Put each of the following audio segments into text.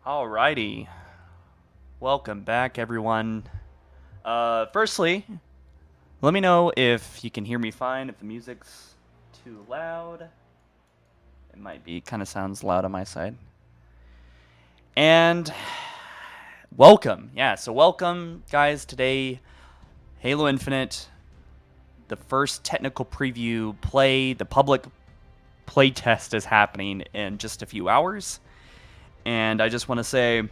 Alrighty. Welcome back, everyone. Firstly, let me know if you can hear me fine, if the music's too loud. It might be, kind of sounds loud on my side. And welcome. So welcome, guys. Today, Halo Infinite, the first technical preview play, the public play test is happening in just a few hours. And I just want to say,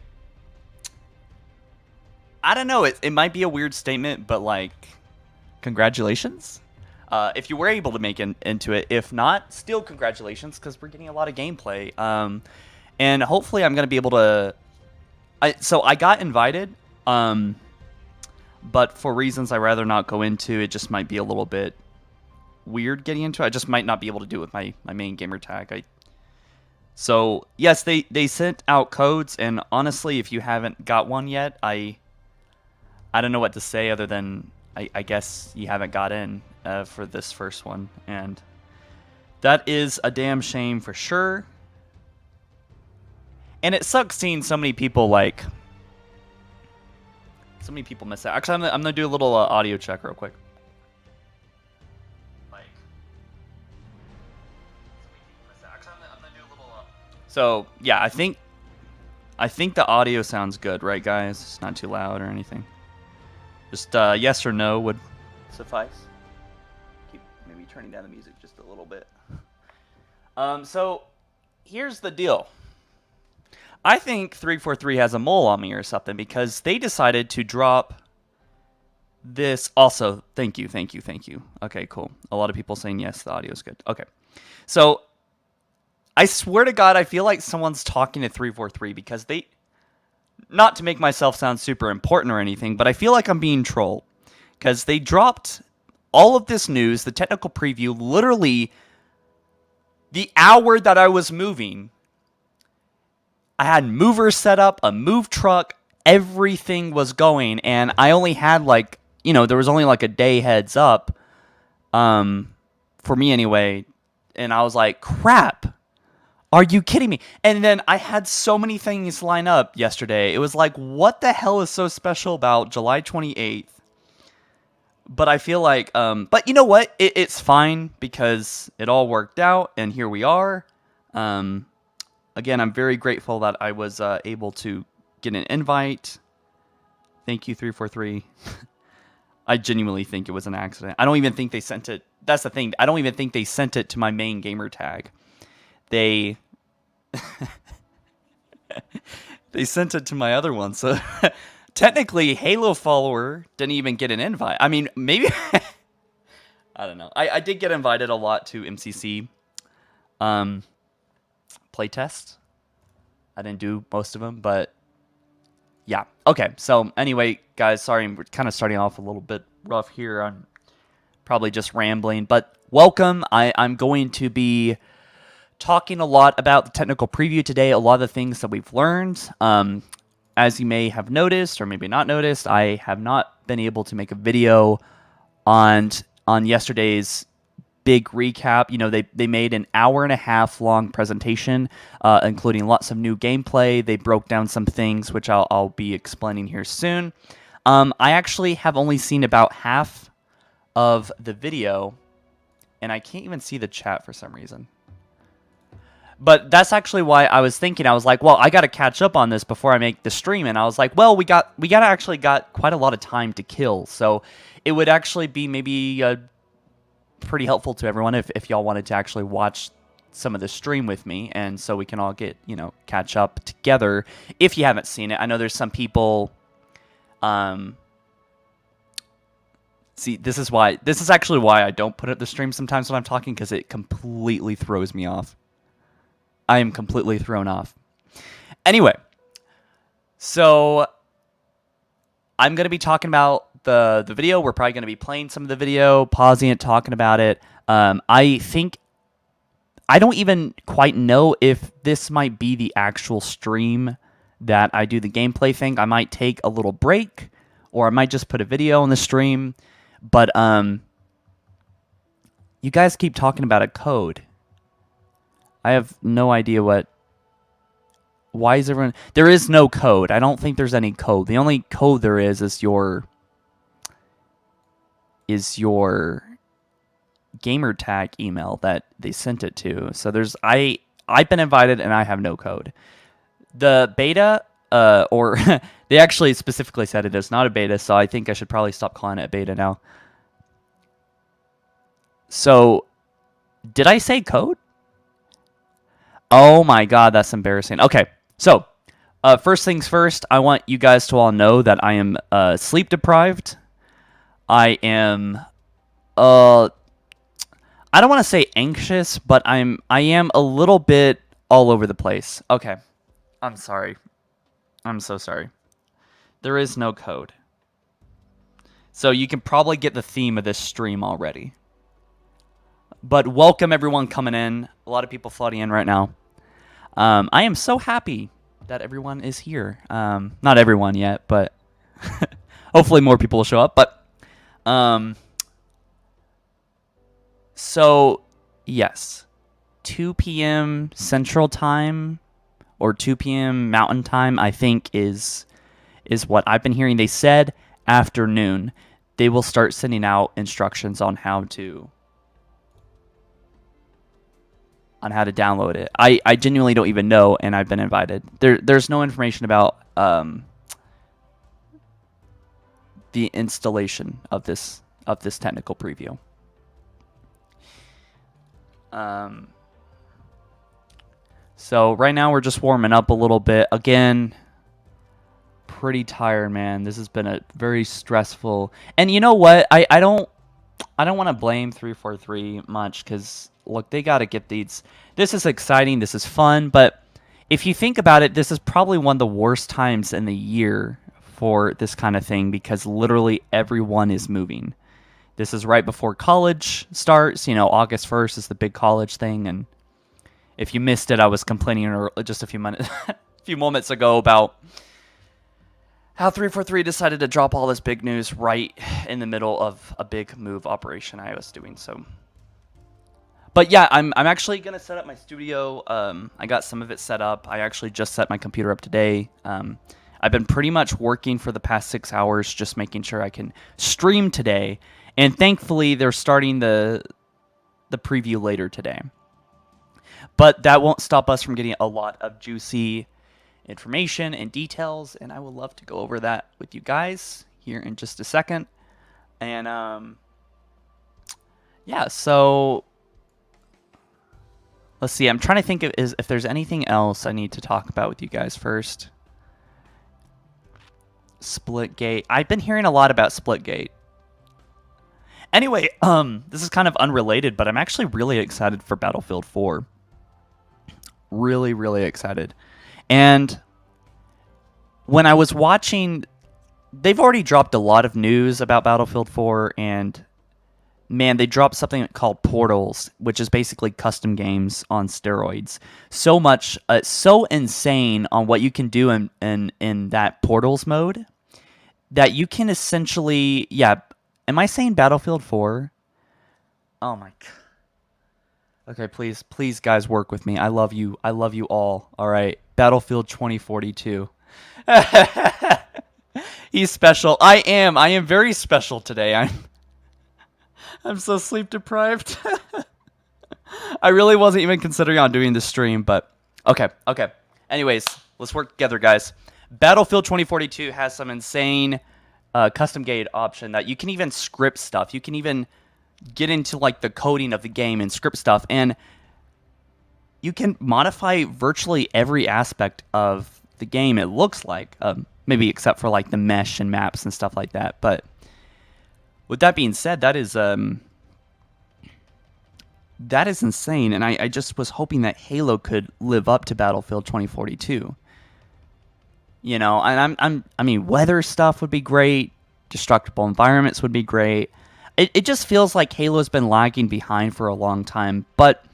I don't know, it might be a weird statement, but like, congratulations. If you were able to make it into it. If not, still congratulations, because we're getting a lot of gameplay. And hopefully I'm going to be able to... So I got invited, but for reasons I'd rather not go into, it just might be a little bit weird getting into it. I just might not be able to do it with my main gamer tag. So, yes, they sent out codes, and honestly, if you haven't got one yet, I don't know what to say other than I guess you haven't got in for this first one, and that is a damn shame for sure. And it sucks seeing so many people miss out. Actually, I'm gonna do a little audio check real quick. So yeah, I think the audio sounds good, right, guys? It's not too loud or anything. Just yes or no would suffice. Keep maybe turning down the music just a little bit. So here's the deal. I think 343 has a mole on me or something because they decided to drop this. Also, thank you. Okay, cool. A lot of people saying yes, the audio is good. Okay, so I swear to God, I feel like someone's talking to 343 because they... Not to make myself sound super important or anything, but I feel like I'm being trolled. Because they dropped all of this news, the technical preview, literally the hour that I was moving. I had movers set up, a move truck, everything was going, and I only had there was only a day heads up, for me anyway, and I was like, crap. Are you kidding me? And then I had so many things line up yesterday. It was like, what the hell is so special about July 28th? But I feel like, but you know what? It's fine because it all worked out, and here we are. Again, I'm very grateful that I was able to get an invite. Thank you, 343. I genuinely think it was an accident. I don't even think they sent it. That's the thing. I don't even think they sent it to my main gamer tag. They sent it to my other one, so technically Halo follower didn't even get an invite. I mean, maybe I don't know. I did get invited a lot to MCC playtest. I didn't do most of them, but yeah. Okay, so anyway, guys, sorry, we're kind of starting off a little bit rough here. I'm probably just rambling, but welcome. I'm going to be talking a lot about the technical preview today, a lot of the things that we've learned. As you may have noticed, or maybe not noticed, I have not been able to make a video on yesterday's big recap. You know, they made an hour-and-a-half long presentation, including lots of new gameplay. They broke down some things, which I'll be explaining here soon. I actually have only seen about half of the video, and I can't even see the chat for some reason. But that's actually why I was thinking. I was like, well, I got to catch up on this before I make the stream. And I was like, well, we actually got quite a lot of time to kill. So it would actually be maybe pretty helpful to everyone if y'all wanted to actually watch some of the stream with me. And so we can all get, catch up together if you haven't seen it. I know there's some people... See, this is actually why I don't put up the stream sometimes when I'm talking, because it completely throws me off. I am completely thrown off. Anyway, so I'm going to be talking about the video. We're probably going to be playing some of the video, pausing it, talking about it. I think I don't even quite know if this might be the actual stream that I do the gameplay thing. I might take a little break, or I might just put a video on the stream. But you guys keep talking about a code. I have no idea what Why is everyone... There is no code. I don't think there's any code. The only code there is your gamer tag email that they sent it to. So there's... I've been invited and I have no code. The beta, or they actually specifically said it is not a beta, so I think I should probably stop calling it a beta now. So, did I say code? Oh my god, that's embarrassing. Okay, so, first things first, I want you guys to all know that I am sleep deprived. I am, I don't want to say anxious, but I am a little bit all over the place. Okay, I'm sorry. I'm so sorry. There is no code. So you can probably get the theme of this stream already. But welcome everyone coming in. A lot of people flooding in right now. I am so happy that everyone is here. Not everyone yet, but hopefully more people will show up. But so yes, 2 p.m. Central Time or 2 p.m. Mountain Time, I think is what I've been hearing. They said afternoon. They will start sending out instructions on how to download it. I genuinely don't even know, and I've been invited. There's no information about the installation of this technical preview. So right now we're just warming up a little bit. Again, pretty tired, man. This has been a very stressful. And you know what? I don't want to blame 343 much, because look, they got to get these. This is exciting. This is fun. But if you think about it, this is probably one of the worst times in the year for this kind of thing, because literally everyone is moving. This is right before college starts. You know, August 1st is the big college thing. And if you missed it, I was complaining just a few moments ago about how 343 decided to drop all this big news right in the middle of a big move operation I was doing. So, but yeah, I'm actually gonna set up my studio. I got some of it set up. I actually just set my computer up today. I've been pretty much working for the past 6 hours, just making sure I can stream today. And thankfully, they're starting the preview later today. But that won't stop us from getting a lot of juicy information and details, and I would love to go over that with you guys here in just a second. And yeah, so let's see. I'm trying to think if there's anything else I need to talk about with you guys first. Splitgate. I've been hearing a lot about Splitgate. Anyway, this is kind of unrelated, but I'm actually really excited for Battlefield 4. Really, really excited. And when I was watching, they've already dropped a lot of news about Battlefield 4, and man, they dropped something called Portals, which is basically custom games on steroids. So much, so insane on what you can do in that Portals mode that you can essentially, yeah. Am I saying Battlefield 4? Oh my god. Okay, please, guys, work with me. I love you. I love you all. All right, Battlefield 2042. He's special. I am very special today. I'm so sleep deprived. I really wasn't even considering on doing this stream, but okay. Anyways, let's work together, guys. Battlefield 2042 has some insane custom gate option that you can even script stuff. You can even get into like the coding of the game and script stuff, and you can modify virtually every aspect of the game, it looks like, maybe except for like the mesh and maps and stuff like that. But with that being said, that is insane, and I just was hoping that Halo could live up to Battlefield 2042. You know, and I mean, weather stuff would be great, destructible environments would be great. It just feels like Halo's been lagging behind for a long time. But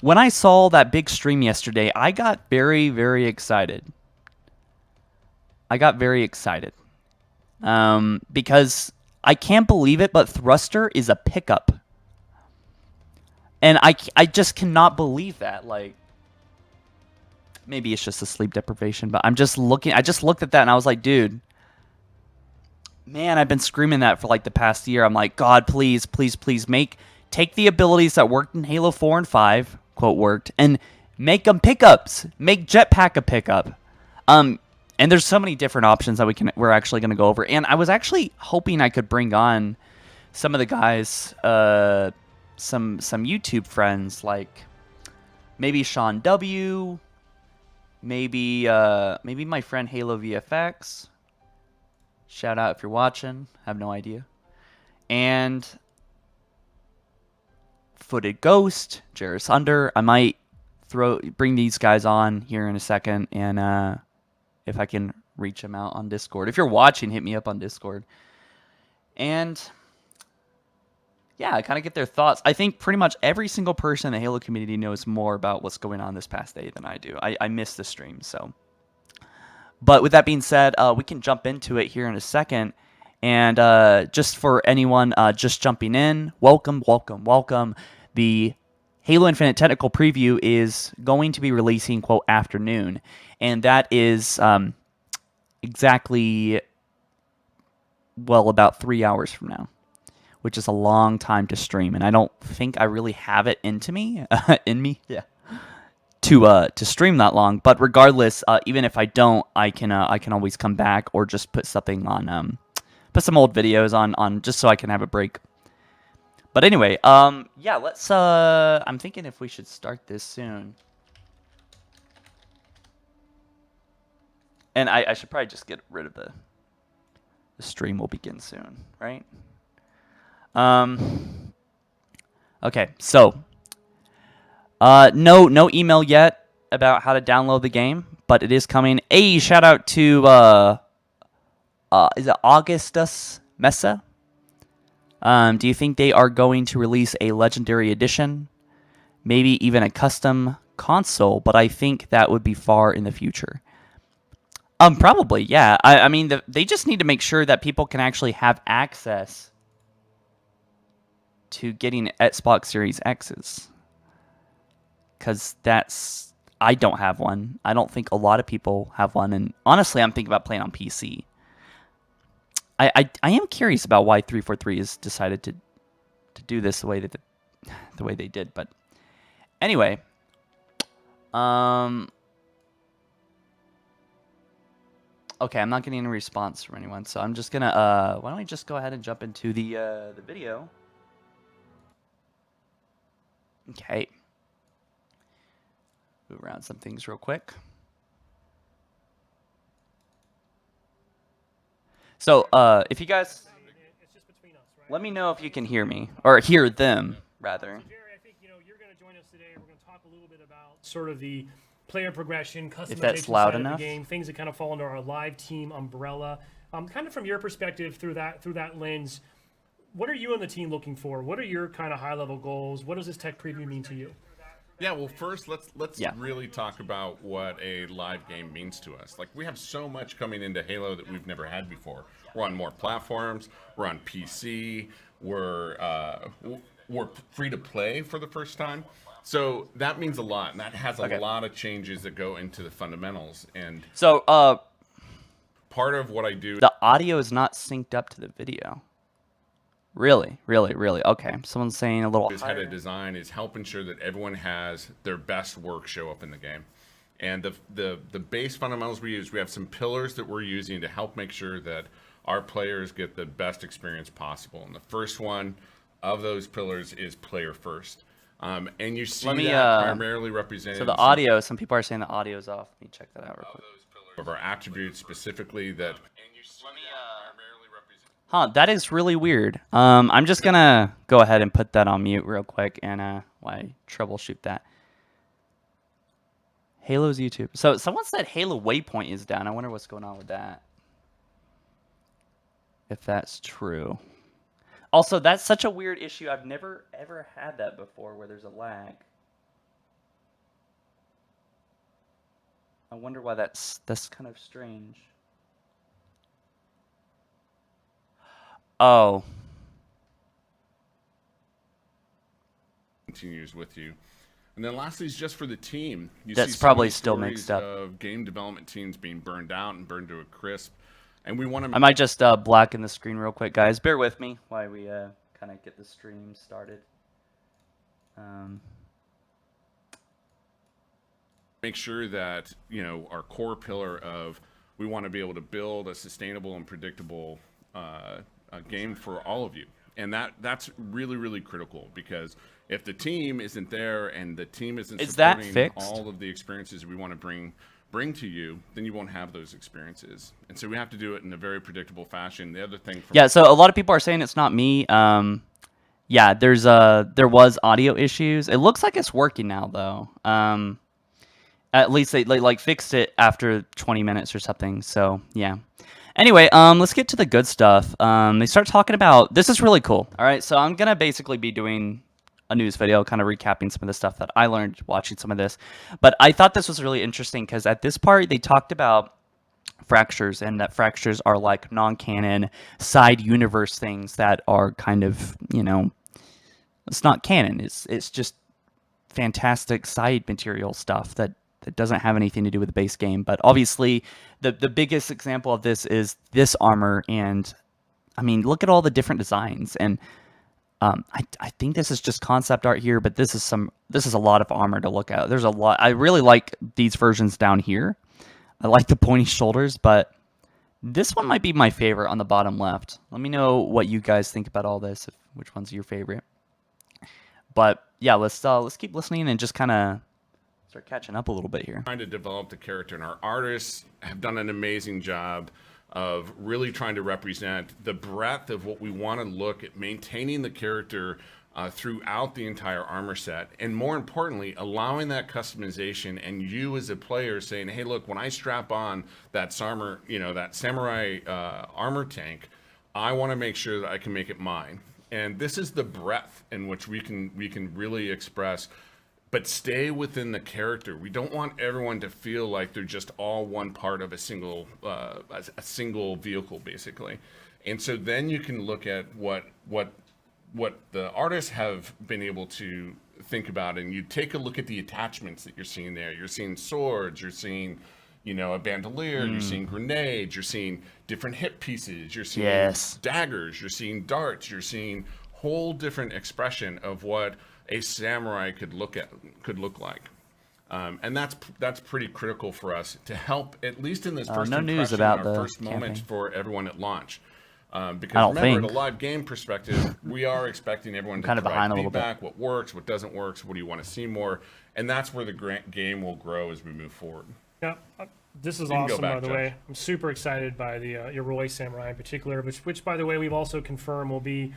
when I saw that big stream yesterday, I got very, very excited. Because I can't believe it, but Thruster is a pickup. And I just cannot believe that. Like, maybe it's just a sleep deprivation, but I'm just looking. I just looked at that and I was like, dude, man, I've been screaming that for like the past year. I'm like, God, please, please, please take the abilities that worked in Halo 4 and 5, quote worked, and make them pickups. Make Jetpack a pickup. And there's so many different options that we're actually going to go over. And I was actually hoping I could bring on some of the guys, some YouTube friends, like maybe Sean W, maybe my friend Halo VFX. Shout out if you're watching. I have no idea. And Footed Ghost, Jairus Under. I might bring these guys on here in a second, and if I can reach them out on Discord. If you're watching, hit me up on Discord. And yeah, I kind of get their thoughts. I think pretty much every single person in the Halo community knows more about what's going on this past day than I do. I missed the stream, so. But with that being said, we can jump into it here in a second. And just for anyone just jumping in, welcome, welcome, welcome. The Halo Infinite technical preview is going to be releasing, quote, afternoon. And that is exactly, well, about 3 hours from now, which is a long time to stream. And I don't think I really have it in me, yeah, to stream that long. But regardless, even if I don't, I can always come back or just put something on, put some old videos on just so I can have a break. But anyway, yeah, let's, I'm thinking if we should start this soon. And I should probably just get rid of the stream will begin soon, right? Okay, so no email yet about how to download the game, but it is coming. Hey, shout out to is it Augustus Mesa? Do you think they are going to release a legendary edition? Maybe even a custom console, but I think that would be far in the future. Probably, yeah. I mean, they just need to make sure that people can actually have access to getting Xbox Series X's. Because I don't have one. I don't think a lot of people have one. And honestly, I'm thinking about playing on PC. I am curious about why 343 has decided to do this the way they did. But anyway, okay, I'm not getting a response from anyone, so I'm just gonna why don't we just go ahead and jump into the video? Okay, move around some things real quick. So if you guys, let me know if you can hear me or hear them rather. So Jerry, I think you're going to join us today. We're going to talk a little bit about sort of the player progression, customization If that's loud side enough. of the game, things that kind of fall under our live team umbrella. Kind of from your perspective through that lens, what are you and the team looking for? What are your kind of high level goals? What does this tech preview mean to you? Yeah, well, first let's really talk about what a live game means to us. Like, we have so much coming into Halo that we've never had before. We're on more platforms. We're on PC. We're free to play for the first time. So that means a lot, and that has a lot of changes that go into the fundamentals. And so part of what I do, the audio is not synced up to the video. Really? Okay. Someone's saying a little head of design is help ensure that everyone has their best work show up in the game. And the base fundamentals we use, we have some pillars that we're using to help make sure that our players get the best experience possible. And the first one of those pillars is player first. And you see that primarily represented. So the audio, some people are saying the audio is off. Let me check that out real quick. Of our attributes specifically that. Huh, that is really weird. I'm just gonna go ahead and put that on mute real quick and why troubleshoot that. Halo's YouTube. So someone said Halo Waypoint is down. I wonder what's going on with that. If that's true. Also, that's such a weird issue. I've never ever had that before where there's a lag. I wonder why that's kind of strange. Oh. Continues with you. And then lastly is just for the team. That's see so probably many still stories mixed up. of game development teams being burned out and burned to a crisp. And we want to... I might just blacken the screen real quick, guys. Bear with me while we kind of get the stream started. Make sure that, you know, our core pillar of we want to be able to build a sustainable and predictable game for all of you. And that's really, really critical, because if the team isn't there and the team isn't supporting all of the experiences we want to bring to you, then you won't have those experiences. And so we have to do it in a very predictable fashion. The other thing... so a lot of people are saying it's not me. Yeah, there was audio issues. It looks like it's working now, though. At least they like fixed it after 20 minutes or something. So yeah. Anyway, let's get to the good stuff. They start talking about, this is really cool. All right, so I'm gonna basically be doing a news video, kind of recapping some of the stuff that I learned watching some of this. But I thought this was really interesting because at this part they talked about fractures, and that fractures are like non-canon side universe things that are kind of, you know, it's not canon. It's just fantastic side material stuff that doesn't have anything to do with the base game. But obviously the biggest example of this is this armor, and I mean, look at all the different designs. And I think this is just concept art here, but this is a lot of armor to look at. There's a lot. I really like these versions down here. I like the pointy shoulders, but this one might be my favorite on the bottom left. Let me know what you guys think about all this, which one's your favorite. But yeah, let's keep listening and just kind of start catching up a little bit here. Trying to develop the character, and our artists have done an amazing job of really trying to represent the breadth of what we want to look at, maintaining the character throughout the entire armor set, and more importantly, allowing that customization, and you as a player saying, hey, look, when I strap on that armor, you know, that samurai armor tank, I want to make sure that I can make it mine. And this is the breadth in which we can really express, but stay within the character. We don't want everyone to feel like they're just all one part of a single vehicle, basically. And so then you can look at what the artists have been able to think about, and you take a look at the attachments that you're seeing there. You're seeing swords, you're seeing, you know, a bandolier, you're seeing grenades, you're seeing different hip pieces, you're seeing daggers, you're seeing darts, you're seeing whole different expression of what a samurai could look like. And that's pretty critical for us to help, at least in this first impression, our first moment for everyone at launch. Because remember, at a live game perspective, we are expecting everyone to provide feedback, what works, what doesn't work, so what do you want to see more, and that's where the game will grow as we move forward. Yeah, this is awesome, by the way. I'm super excited by the Yoroi Samurai in particular, which, by the way, we've also confirmed will be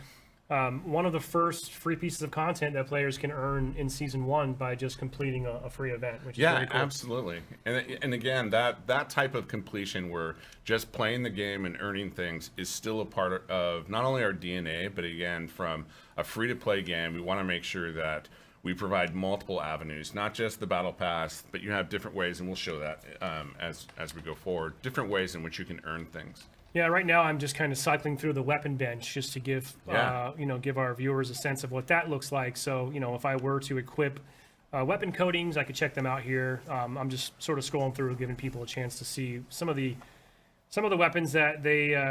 one of the first free pieces of content that players can earn in Season 1 by just completing a free event, which is really cool. Absolutely. And again, that type of completion where just playing the game and earning things is still a part of not only our DNA, but again, from a free-to-play game, we want to make sure that we provide multiple avenues, not just the Battle Pass, but you have different ways, and we'll show that as we go forward, different ways in which you can earn things. Yeah, right now I'm just kind of cycling through the weapon bench just to give give our viewers a sense of what that looks like. So, you know, if I were to equip weapon coatings, I could check them out here. I'm just sort of scrolling through, giving people a chance to see some of the weapons that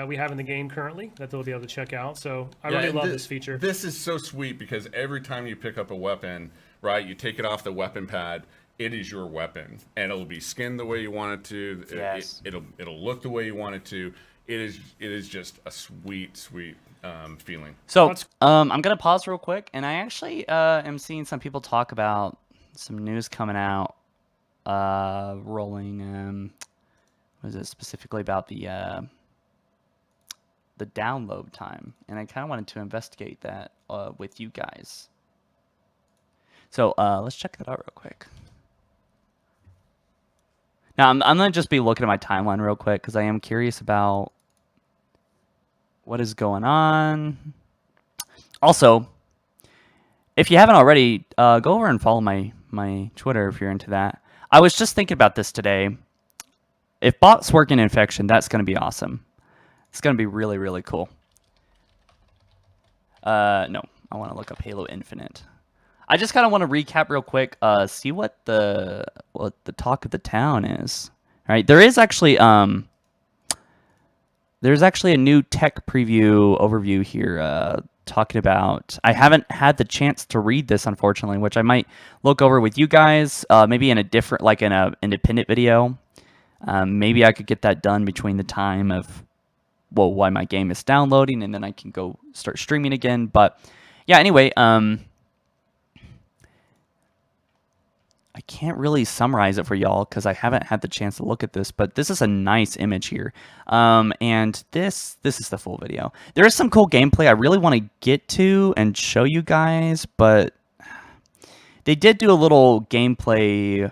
we have in the game currently that they'll be able to check out. So I really love this feature. This is so sweet because every time you pick up a weapon, right, you take it off the weapon pad, it is your weapon, and it'll be skinned the way you want it to. Yes. It'll look the way you want it to. It is just a sweet feeling. So I'm gonna pause real quick, and I actually am seeing some people talk about some news coming out, rolling. What is it specifically about the download time? And I kind of wanted to investigate that with you guys. So let's check that out real quick. Now, I'm going to just be looking at my timeline real quick because I am curious about what is going on. Also, if you haven't already, go over and follow my Twitter if you're into that. I was just thinking about this today. If bots work in Infection, that's going to be awesome. It's going to be really, really cool. No, I want to look up Halo Infinite. I just kind of want to recap real quick. See what the talk of the town is. All right, there's actually a new tech preview overview here. Talking about, I haven't had the chance to read this, unfortunately, which I might look over with you guys, maybe in a different, like in a independent video. Maybe I could get that done between the time of, well, why my game is downloading, and then I can go start streaming again. But yeah, anyway, I can't really summarize it for y'all because I haven't had the chance to look at this, but this is a nice image here. And this is the full video. There is some cool gameplay I really want to get to and show you guys, but they did do a little gameplay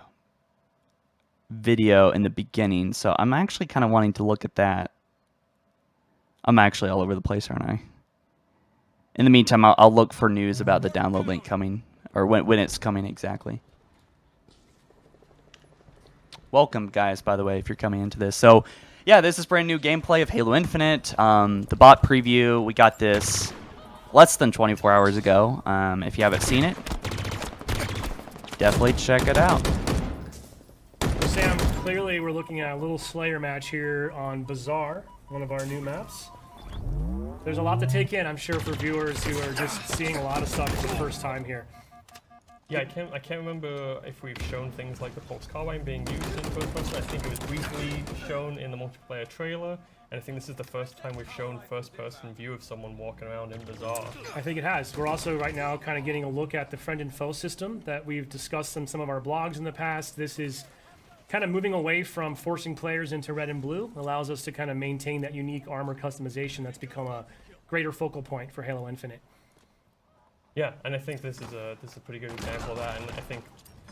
video in the beginning, so I'm actually kind of wanting to look at that. I'm actually all over the place, aren't I? In the meantime, I'll look for news about the download link coming, or when it's coming exactly. Welcome, guys, by the way, if you're coming into this. So, yeah, this is brand new gameplay of Halo Infinite. The bot preview, we got this less than 24 hours ago. If you haven't seen it, definitely check it out. Sam, clearly we're looking at a little Slayer match here on Bazaar, one of our new maps. There's a lot to take in, I'm sure, for viewers who are just seeing a lot of stuff for the first time here. Yeah, I can't remember if we've shown things like the Pulse Carbine being used in first person. I think it was briefly shown in the multiplayer trailer, and I think this is the first time we've shown first-person view of someone walking around in Bazaar. I think it has. We're also right now kind of getting a look at the friend and foe system that we've discussed in some of our blogs in the past. This is kind of moving away from forcing players into red and blue. Allows us to kind of maintain that unique armor customization that's become a greater focal point for Halo Infinite. Yeah, and I think this is a pretty good example of that, and I think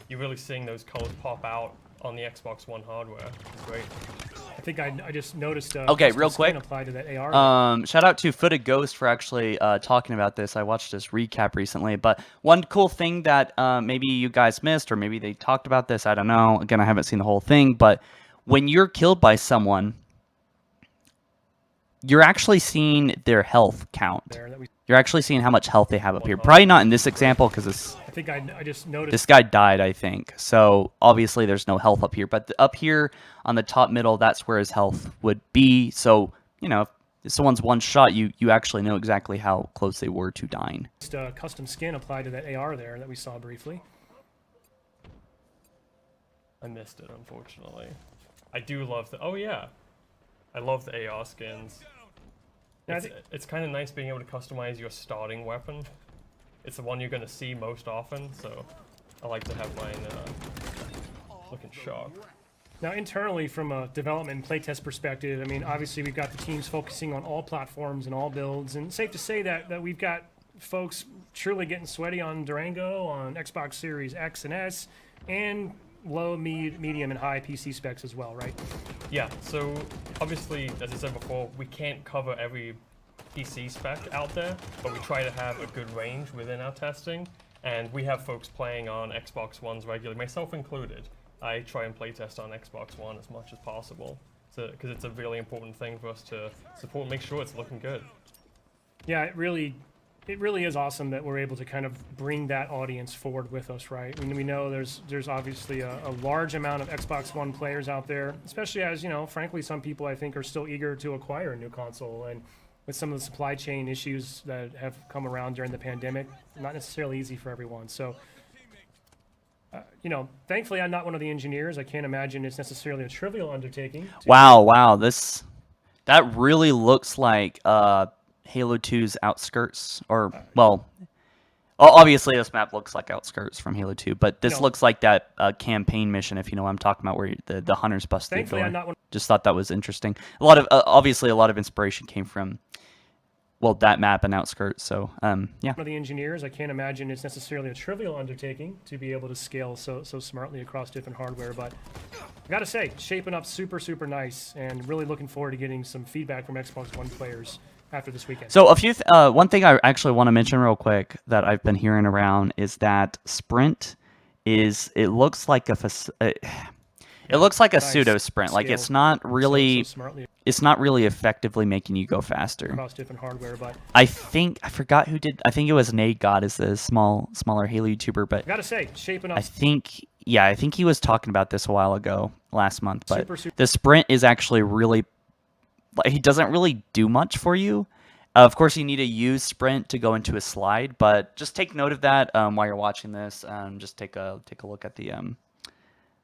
you're really seeing those colors pop out on the Xbox One hardware. It's great. I think I just noticed. Okay, real quick. Applied to that AR. Shout out to Footed Ghost for actually talking about this. I watched this recap recently, but one cool thing that maybe you guys missed, or maybe they talked about this, I don't know. Again, I haven't seen the whole thing, but when you're killed by someone, you're actually seeing their health count. You're actually seeing how much health they have up here. Probably not in this example because I think I just noticed this guy died, I think. So obviously there's no health up here. But up here on the top middle, that's where his health would be. So, you know, if someone's one shot, you actually know exactly how close they were to dying. Just a custom skin applied to that AR there that we saw briefly. I missed it, unfortunately. I do love the... Oh, yeah. I love the AR skins. It's kind of nice being able to customize your starting weapon. It's the one you're going to see most often, so I like to have mine looking sharp. Now, internally, from a development and playtest perspective, I mean, obviously we've got the teams focusing on all platforms and all builds, and it's safe to say that we've got folks truly getting sweaty on Durango, on Xbox Series X and S, and low, medium, and high PC specs as well, right? Yeah, so obviously, as I said before, we can't cover every PC spec out there, but we try to have a good range within our testing, and we have folks playing on Xbox Ones regularly, myself included. I try and playtest on Xbox One as much as possible, because it's a really important thing for us to support and make sure it's looking good. Yeah, it really is awesome that we're able to kind of bring that audience forward with us, right? I mean, we know there's obviously a large amount of Xbox One players out there, especially as, you know, frankly, some people I think are still eager to acquire a new console, and with some of the supply chain issues that have come around during the pandemic, not necessarily easy for everyone. So, you know, thankfully I'm not one of the engineers. I can't imagine it's necessarily a trivial undertaking. Wow, that really looks like Halo 2's Outskirts, or, well, obviously this map looks like Outskirts from Halo 2, but this looks like that campaign mission, if you know what I'm talking about, where the hunters bust through the door. I'm not one. Just thought that was interesting. A lot of, obviously a lot of inspiration came from, well, that map and Outskirts, so, yeah. One of the engineers, I can't imagine it's necessarily a trivial undertaking to be able to scale so smartly across different hardware, but I gotta say, shaping up super, super nice, and really looking forward to getting some feedback from Xbox One players after this weekend. So one thing I actually want to mention real quick that I've been hearing around is that Sprint it looks like It looks like a Nice. pseudo sprint. Like it's Scaled not so really, smartly it's not really effectively making you go faster. across different hardware. But I think I forgot who did. I think it was Nate God is the smaller Halo YouTuber, but I gotta say, shaping up I think I think he was talking about this a while ago, last month. But Super. the sprint is actually really, like, he doesn't really do much for you. Of course, you need to use sprint to go into a slide, but just take note of that while you're watching this. Just take a look at the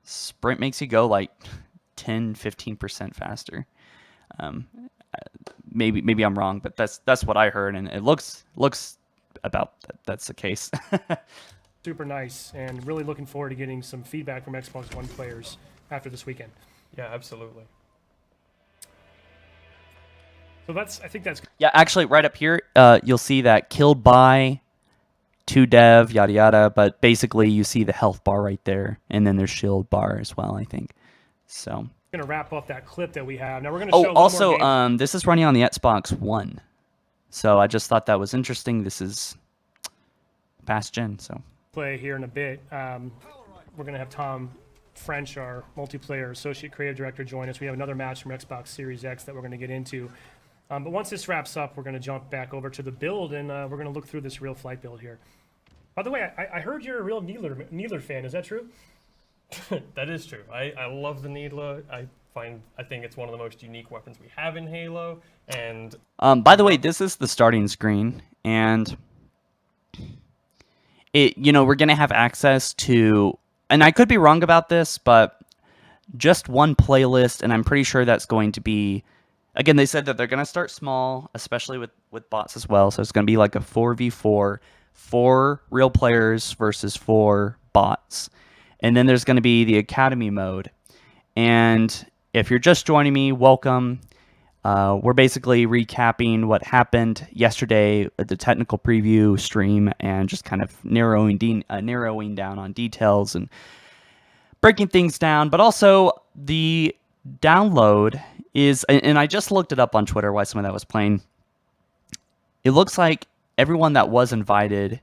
sprint makes you go like 10-15% faster. Maybe I'm wrong, but that's what I heard, and it looks about that's the case. Super nice, and really looking forward to getting some feedback from Xbox One players after this weekend. Yeah, absolutely. So I think that's Yeah, actually, right up here, you'll see that killed by, to dev, yada yada. But basically, you see the health bar right there, and then there's shield bar as well, I think. So. gonna wrap up that clip that we have. Now we're gonna Oh, show a little also, more game- this is running on the Xbox One, so I just thought that was interesting. This is past gen, so. play here in a bit. We're gonna have Tom French, our multiplayer associate creative director, join us. We have another match from Xbox Series X that we're gonna get into. But once this wraps up, we're gonna jump back over to the build, and we're gonna look through this real flight build here. By the way, I heard you're a real Needler fan. Is that true? That is true. I love the Needler. I think it's one of the most unique weapons we have in Halo. And By the way, this is the starting screen, and we're gonna have access to, and I could be wrong about this, but just one playlist, and I'm pretty sure that's going to be. Again, they said that they're gonna start small, especially with bots as well. So it's gonna be like a 4v4, 4 real players versus 4 bots, and then there's gonna be the academy mode. And if you're just joining me, welcome. We're basically recapping what happened yesterday at the technical preview stream, and just kind of narrowing down on details and breaking things down. But also the download is, and I just looked it up on Twitter while some of that was playing. It looks like everyone that was invited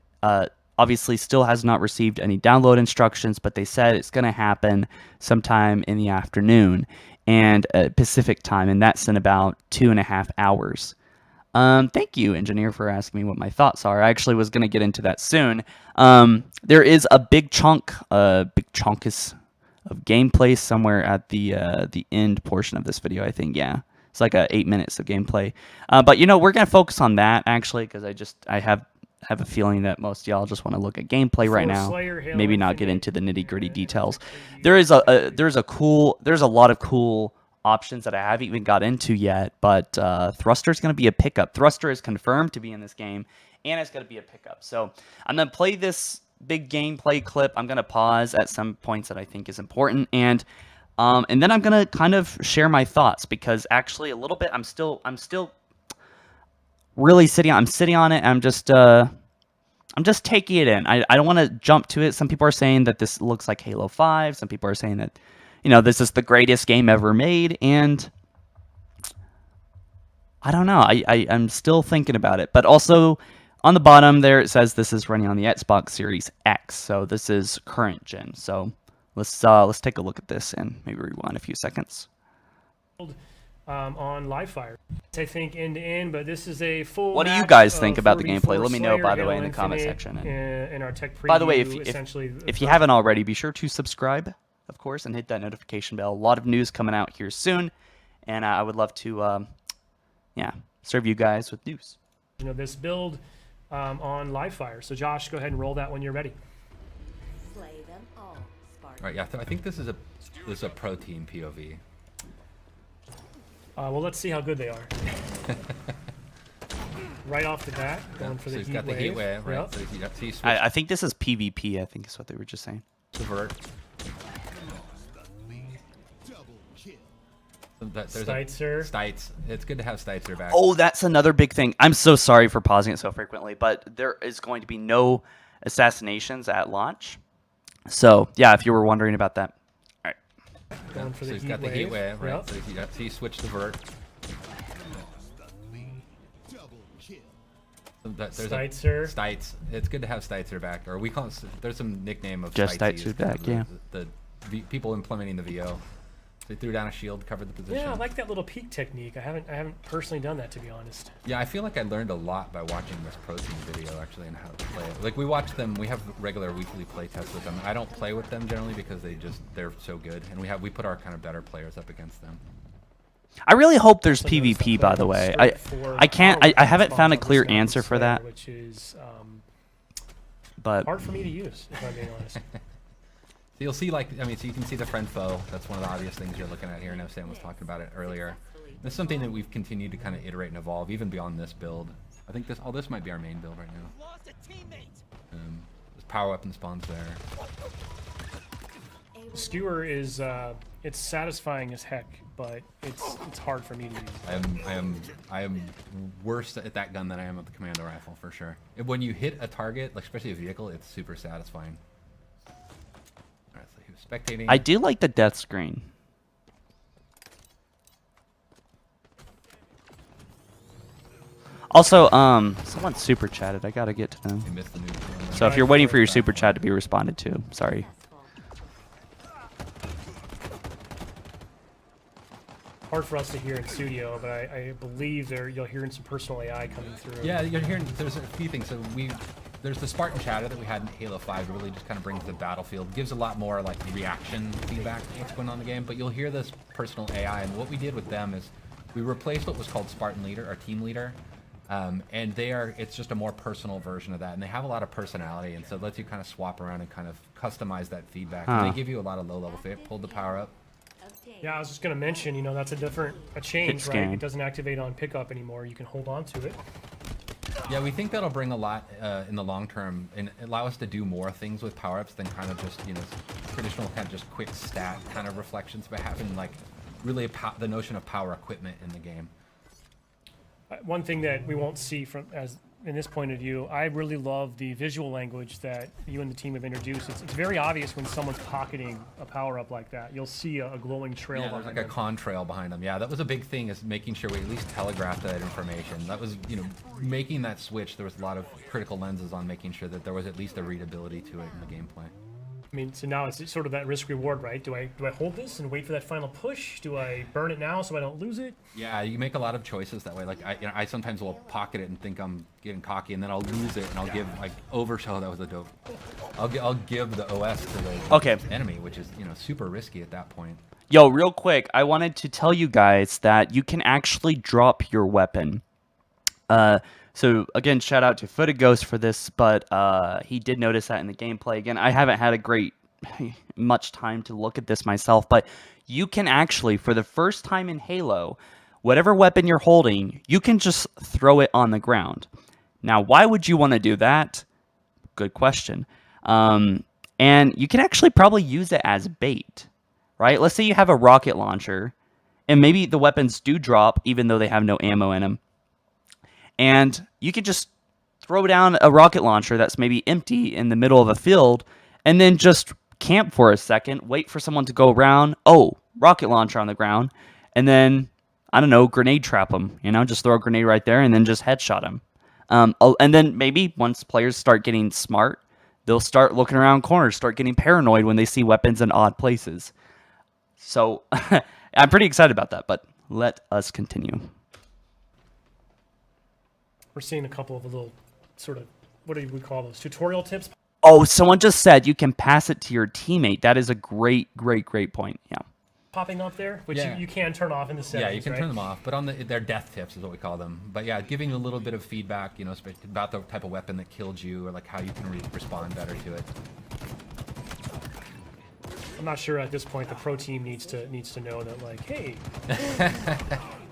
obviously still has not received any download instructions, but they said it's going to happen sometime in the afternoon and Pacific time, and that's in about 2.5 hours. Thank you, engineer, for asking me what my thoughts are. I actually was going to get into that soon. There is a big chunk of gameplay somewhere at the end portion of this video, I think. Yeah, it's like 8 minutes of gameplay. But we're gonna focus on that actually, because I have a feeling that most of y'all just want to look at gameplay right now. Maybe not get into the nitty gritty details. There's a lot of cool options that I haven't even got into yet. But Thruster is gonna be a pickup. Thruster is confirmed to be in this game, and it's gonna be a pickup. So I'm gonna play this big gameplay clip. I'm gonna pause at some points that I think is important, and then I'm gonna kind of share my thoughts, because actually a little bit I'm still really sitting on it. I'm just taking it in. I don't want to jump to it. Some people are saying that this looks like Halo 5. Some people are saying that this is the greatest game ever made, and I don't know. I'm still thinking about it. But also, on the bottom there, it says this is running on the Xbox Series X, so this is current gen. So let's take a look at this and maybe rewind a few seconds. On Livefire, I think end to end, but this is a full. What do you guys think about the gameplay? Let me know, by the way, in the comment Infinite, section. In our tech preview, By the way, essentially, if you haven't already, be sure to subscribe, of course, and hit that notification bell. A lot of news coming out here soon, and I would love to, serve you guys with news. This build on Livefire. So Josh, go ahead and roll that when you're ready. Slay them all, Spartan. Right, yeah, I think this is a pro team POV. Well, let's see how good they are. Right off the bat, going for So the he's heat got the wave. heat wave, right? Yep. So he switched I think this is PvP, I think is what they were just saying. to vert. So there's Steitzer. Stites. It's good to have Steitzer back. Oh, that's another big thing. I'm so sorry for pausing it so frequently, but there is going to be no assassinations at launch. So, yeah, if you were wondering about that. All right. Going for so the he's heat got the wave. heat wave, right? Yep. So he switched to vert. So there's Steitzer. Stites. It's good to have Steitzer back, or we call it, there's some nickname of Just Stitesies Steitzer back, because yeah. The people implementing the VO. They threw down a shield, covered the position. Yeah, I like that little peek technique. I haven't personally done that, to be honest. Yeah, I feel like I learned a lot by watching this pro team video actually and how to play it. Like we watch them, we have regular weekly play tests with them. I don't play with them generally because they're so good, and we put our kind of better players up against them. I really hope there's So notice that PvP, by the way. straight for I can't. power I haven't response found a on this clear map answer is for Slayer, that, which is but hard for me to use, if I'm being honest. So you'll see, like, I mean, so you can see the friend foe. That's one of the obvious things you're looking at here. I know Sam was talking about it earlier. This is something that we've continued to kind of iterate and evolve, even beyond this build. I think this might be our main build right now. There's power weapon spawns there. Skewer is it's satisfying as heck, but it's hard for me to use. I am worse at that gun than I am at the commando rifle for sure. When you hit a target, like especially a vehicle, it's super satisfying. Alright, so he was spectating. I do like the death screen. Also, someone super chatted. I gotta get to them. You missed the new So if you're waiting for your super chat to be responded to, sorry. Hard for us to hear in studio, but I believe you're hearing some personal AI coming through. Yeah, you're hearing. There's a few things. So there's the Spartan chatter that we had in Halo 5. It really just kind of brings the battlefield, gives a lot more like reaction feedback to what's going on in the game. But you'll hear this personal AI, and what we did with them is we replaced what was called Spartan Leader, our team leader, and it's just a more personal version of that, and they have a lot of personality, and so it lets you kind of swap around and kind of customize that feedback. And they give you a lot of low-level fit. Pulled the power up. Yeah, I was just gonna mention, you know, that's a change, right? scan. It doesn't activate on pickup anymore. You can hold on to it. Yeah, we think that'll bring a lot in the long term and allow us to do more things with power-ups than kind of just, you know, traditional kind of just quick stat kind of reflections, but having like really the notion of power equipment in the game. One thing that we won't see in this point of view, I really love the visual language that you and the team have introduced. It's very obvious when someone's pocketing a power-up like that. You'll see a glowing trail Yeah, there's behind like a them. contrail behind them. Yeah, that was a big thing, is making sure we at least telegraphed that information. That was, you know, making that switch. There was a lot of critical lenses on making sure that there was at least a readability to it in the gameplay. I mean, so now it's sort of that risk-reward, right? Do I hold this and wait for that final push? Do I burn it now so I don't lose it? Yeah, you make a lot of choices that way. Like I sometimes will pocket it and think I'm getting cocky, and then I'll lose it, and I'll give like overshell. That was a dope. I'll give the OS to the enemy, which is, you know, super risky at that point. Yo, real quick, I wanted to tell you guys that you can actually drop your weapon. So again, shout out to Footed Ghost for this, but he did notice that in the gameplay. Again, I haven't had much time to look at this myself, but you can actually, for the first time in Halo, whatever weapon you're holding, you can just throw it on the ground. Now, why would you want to do that? Good question. And you can actually probably use it as bait, right? Let's say you have a rocket launcher, and maybe the weapons do drop even though they have no ammo in them. And you could just throw down a rocket launcher that's maybe empty in the middle of a field, and then just camp for a second, wait for someone to go around. Oh, rocket launcher on the ground. And then, I don't know, grenade trap them. You know, just throw a grenade right there and then just headshot them. And then maybe once players start getting smart, they'll start looking around corners, start getting paranoid when they see weapons in odd places. So I'm pretty excited about that, but let us continue. We're seeing a couple of little sort of, what do we call those, tutorial tips? Oh, someone just said you can pass it to your teammate. That is a great point. Yeah. Popping up there, which Yeah. you can turn off in the settings. Yeah, you can right? turn them off, but on their death tips is what we call them. But yeah, giving a little bit of feedback, you know, about the type of weapon that killed you, or like how you can respond better to it. I'm not sure at this point the pro team needs to know that, like, hey,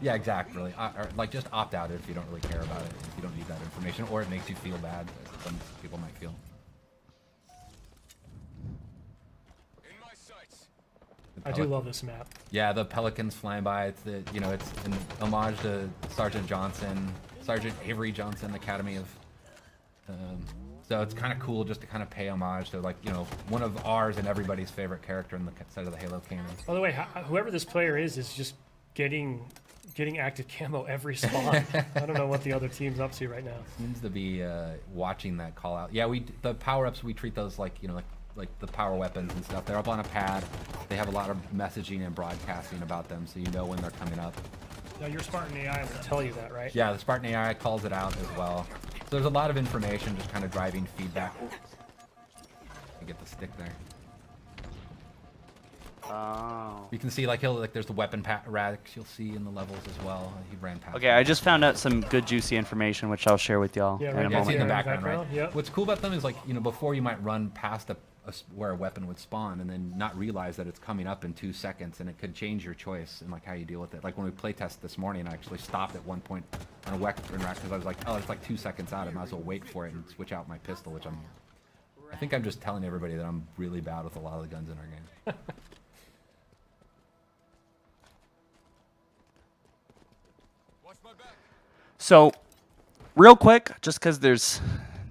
Yeah, exactly. Or like just opt out if you don't really care about it, if you don't need that information, or it makes you feel bad, as some people might feel. I do love this map. Yeah, the pelicans flying by. It's it's an homage to Sergeant Avery Johnson, Academy of. So it's kind of cool just to kind of pay homage to, like, you know, one of ours and everybody's favorite character in the side of the Halo canon. By the way, whoever this player is just getting active camo every spawn. I don't know what the other team's up to right now. Seems to be watching that call out. Yeah, the power ups, we treat those like, you know, like the power weapons and stuff. They're up on a pad. They have a lot of messaging and broadcasting about them, so you know when they're coming up. Now your Spartan AI will tell you that, right? Yeah, the Spartan AI calls it out as well. So there's a lot of information just kind of driving feedback. You get the stick there. Oh. You can see like there's the weapon racks you'll see in the levels as well. He ran past. Okay, I just found out some good juicy information, which I'll share with y'all Yeah, in right a there. Yeah, see in the moment. background, right? Yep. What's cool about them is like, you know, before you might run past where a weapon would spawn and then not realize that it's coming up in 2 seconds, and it could change your choice and like how you deal with it. Like when we playtest this morning, I actually stopped at one point on a weapon rack because I was like, oh, it's like 2 seconds out. I might as well wait for it and switch out my pistol, which I think I'm just telling everybody that I'm really bad with a lot of the guns in our game. So, real quick, just because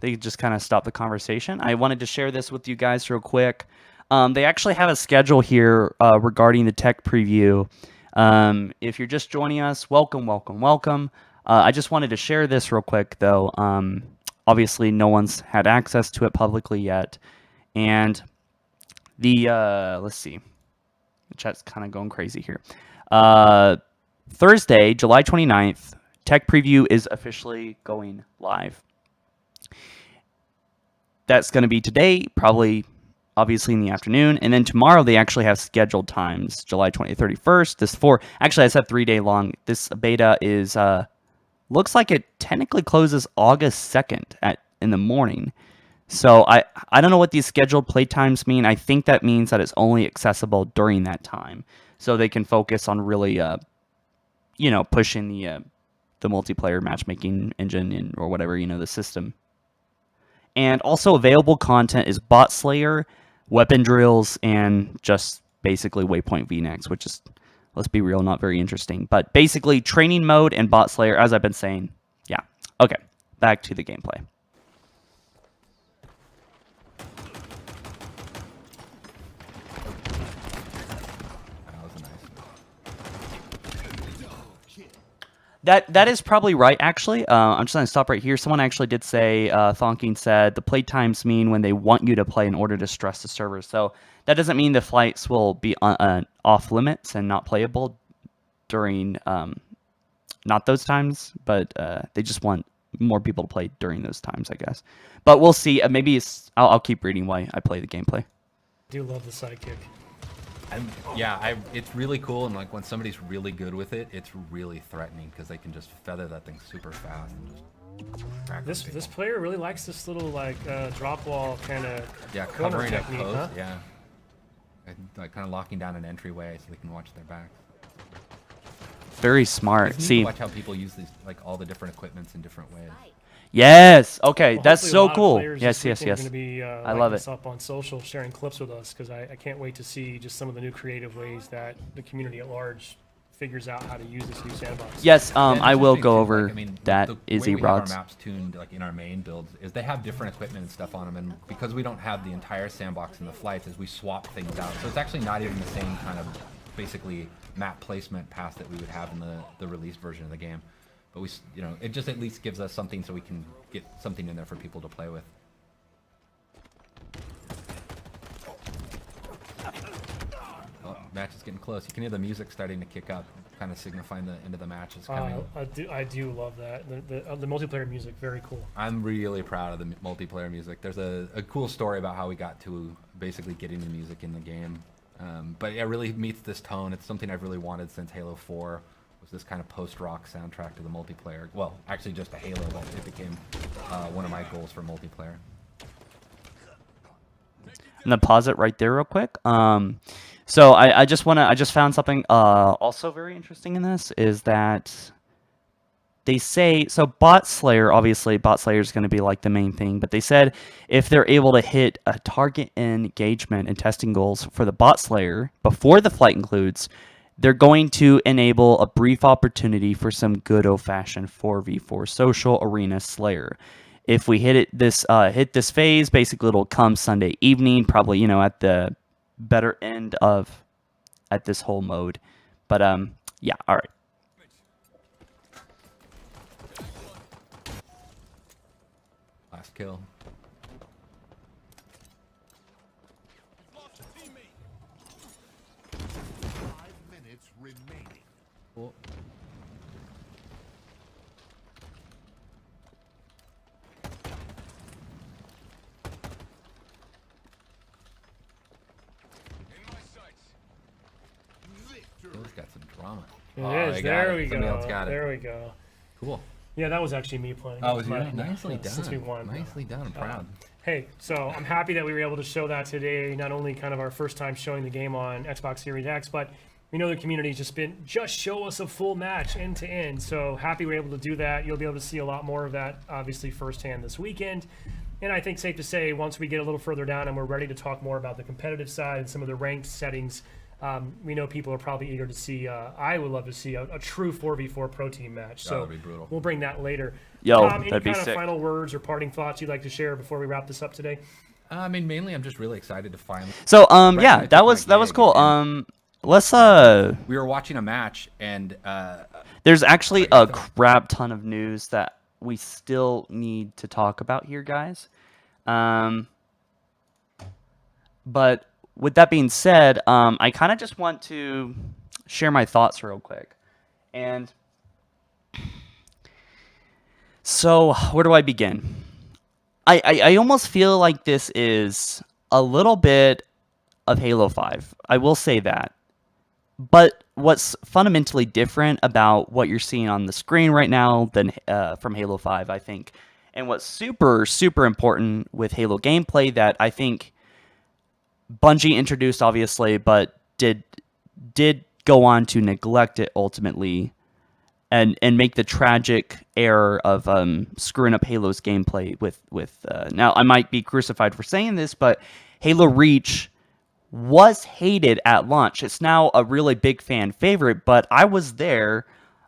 they just kind of stopped the conversation, I wanted to share this with you guys real quick. They actually have a schedule here regarding the tech preview. If you're just joining us, welcome, welcome, welcome. I just wanted to share this real quick, though. Obviously, no one's had access to it publicly yet. And let's see. The chat's kind of going crazy here. Thursday, July 29th, Tech Preview is officially going live. That's going to be today, probably, obviously, in the afternoon. And then tomorrow, they actually have scheduled times, July 20th, 31st. Actually, I said 3 day long. This beta is, looks like it technically closes August 2nd in the morning. So I don't know what these scheduled play times mean. I think that means that it's only accessible during that time. So they can focus on really, pushing the multiplayer matchmaking engine or whatever, the system. And also available content is Bot Slayer, weapon drills, and just basically Waypoint VNext, which is, let's be real, not very interesting. But basically training mode and Bot Slayer, as I've been saying. Yeah. Okay. Back to the gameplay. That is probably right, actually. I'm just going to stop right here. Someone actually did say, Thonking said, the play times mean when they want you to play in order to stress the server. So that doesn't mean the flights will be off limits and not playable during not those times, but they just want more people to play during those times, I guess. But we'll see. Maybe I'll keep reading while I play the gameplay. I do love the sidekick. It's really cool, and like when somebody's really good with it, it's really threatening because they can just feather that thing super fast and just crack This player really likes this little like drop wall kind of covering a technique, post, huh? yeah, and, like kind of locking down an entryway so they can watch their backs. Very smart. It's neat See, to watch how people use these, like all the different equipments in different ways. yes. Okay, Well, that's hopefully a so lot of cool. players Yes, this yes, weekend are yes. gonna be, I lighting love this it. up on social, sharing clips with us because I can't wait to see just some of the new creative ways that the community at large figures out how to use this new sandbox. Yes, Yeah, I it's will interesting go too, over like, I mean, that the Izzy way we have rods. our maps tuned like in our main builds is they have different equipment and stuff on them, and because we don't have the entire sandbox in the flights, as we swap things out, so it's actually not even the same kind of basically map placement path that we would have in the released version of the game. But we, it just at least gives us something so we can get something in there for people to play with. Oh, match is getting close. You can hear the music starting to kick up, kind of signifying the end of the match is coming. I do love that. The multiplayer music, very cool. I'm really proud of the multiplayer music. There's a cool story about how we got to basically getting the music in the game. But it really meets this tone. It's something I've really wanted since Halo 4. Was this kind of post-rock soundtrack to the multiplayer. Well, actually just a Halo, but it became one of my goals for multiplayer. I'm gonna pause it right there real quick. So I just found something also very interesting in this is that they say, so Bot Slayer, obviously Bot Slayer is going to be like the main thing, but they said if they're able to hit a target engagement and testing goals for the Bot Slayer before the flight includes, they're going to enable a brief opportunity for some good old-fashioned 4v4 social arena Slayer. If we hit this phase, basically it'll come Sunday evening, probably at the better end at this whole mode. But yeah, all right. Last kill. Cool. Bill's got some drama. It Oh, is. I got There it. we Somebody go. else got it. There we go. Cool. Yeah, that was actually me playing. Oh, was you? My- Nicely yeah, Since we done. won. Nicely done. I'm proud. Hey, so I'm happy that we were able to show that today. Not only kind of our first time showing the game on Xbox Series X, but we know the community's just show us a full match end to end. So happy we're able to do that. You'll be able to see a lot more of that, obviously, firsthand this weekend. And I think safe to say, once we get a little further down and we're ready to talk more about the competitive side and some of the ranked settings, we know people are probably eager to see. I would love to see a true 4v4 pro team match. So that'd be brutal. we'll bring that later. Yo, Tom, any that'd be kind of sick. final words or parting thoughts you'd like to share before we wrap this up today? I mean, mainly, I'm just really excited to finally. So I yeah, took that was my cool. gig, and Let's we were watching a match, and there's actually a crap ton of news that we still need to talk about here, guys. But with that being said, I kind of just want to share my thoughts real quick. And so, where do I begin? I almost feel like this is a little bit of Halo 5. I will say that. But what's fundamentally different about what you're seeing on the screen right now than from Halo 5, I think, and what's super, super important with Halo gameplay that I think Bungie introduced, obviously, but did go on to neglect it ultimately, and make the tragic error of screwing up Halo's gameplay with now I might be crucified for saying this, but Halo Reach was hated at launch. It's now a really big fan favorite, but I was there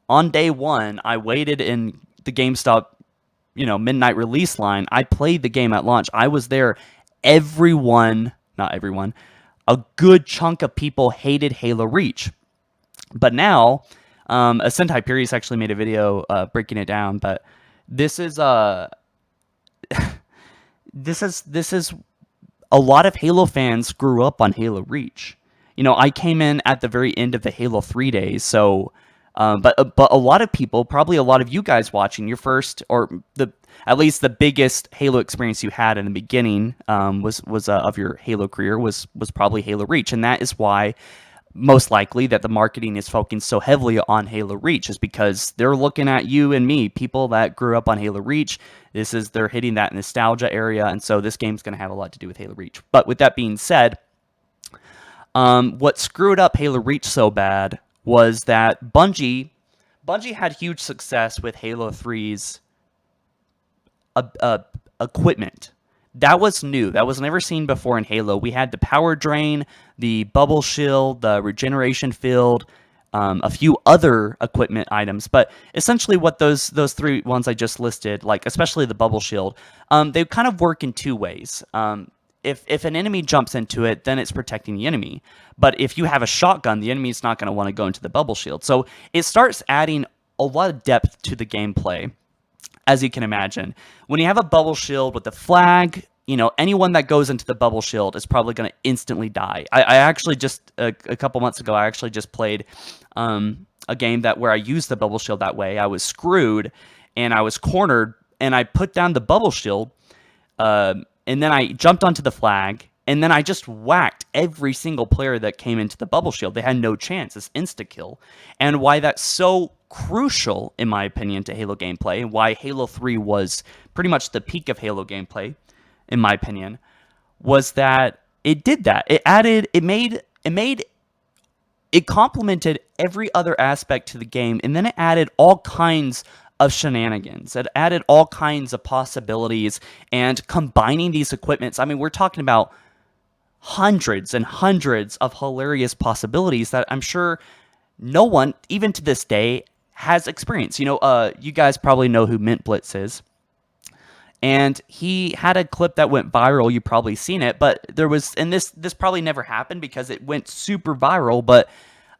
on day one. I waited in the GameStop, midnight release line. I played the game at launch. I was there. Not everyone, a good chunk of people hated Halo Reach. But now, Ascent Hyperius actually made a video breaking it down, but this is this is a lot of Halo fans grew up on Halo Reach. I came in at the very end of the Halo 3 days, so but a lot of people, probably a lot of you guys watching, your first or at least the biggest Halo experience you had in the beginning was of your Halo career was probably Halo Reach, and that is why most likely that the marketing is focused so heavily on Halo Reach, is because they're looking at you and me, people that grew up on Halo Reach. They're hitting that nostalgia area, and so this game's going to have a lot to do with Halo Reach. But with that being said, what screwed up Halo Reach so bad was that Bungie had huge success with Halo 3's equipment. That was new. That was never seen before in Halo. We had the power drain, the bubble shield, the regeneration field, a few other equipment items. But essentially what those three ones I just listed, like especially the bubble shield, they kind of work in two ways. If an enemy jumps into it, then it's protecting the enemy. But if you have a shotgun, the enemy's not going to want to go into the bubble shield. So it starts adding a lot of depth to the gameplay, as you can imagine. When you have a bubble shield with the flag, anyone that goes into the bubble shield is probably going to instantly die. I actually just, a couple months ago, I actually just played a game where I used the bubble shield that way. I was screwed, and I was cornered, and I put down the bubble shield, and then I jumped onto the flag, and then I just whacked every single player that came into the bubble shield. They had no chance. It's insta-kill. And why that's so crucial, in my opinion, to Halo gameplay, and why Halo 3 was pretty much the peak of Halo gameplay, in my opinion, was that it did that. It complemented every other aspect to the game, and then it added all kinds of shenanigans. It added all kinds of possibilities, and combining these equipments. I mean, we're talking about hundreds and hundreds of hilarious possibilities that I'm sure no one, even to this day, has experienced. You guys probably know who Mint Blitz is. And he had a clip that went viral. You've probably seen it, but there was, and this probably never happened because it went super viral, but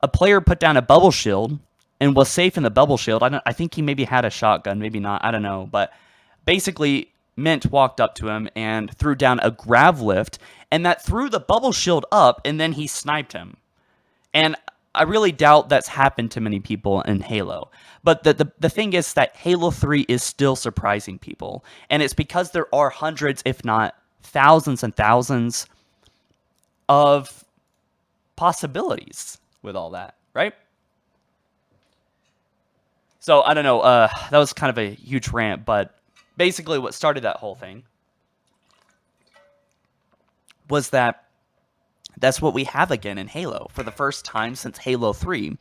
a player put down a bubble shield and was safe in the bubble shield. I think he maybe had a shotgun, maybe not, I don't know. But basically, Mint walked up to him and threw down a grav lift, and that threw the bubble shield up, and then he sniped him. And I really doubt that's happened to many people in Halo. But the thing is that Halo 3 is still surprising people. And it's because there are hundreds, if not thousands and thousands of possibilities with all that, right? So, I don't know. That was kind of a huge rant, but basically what started that whole thing was that's what we have again in Halo. For the first time since Halo 3,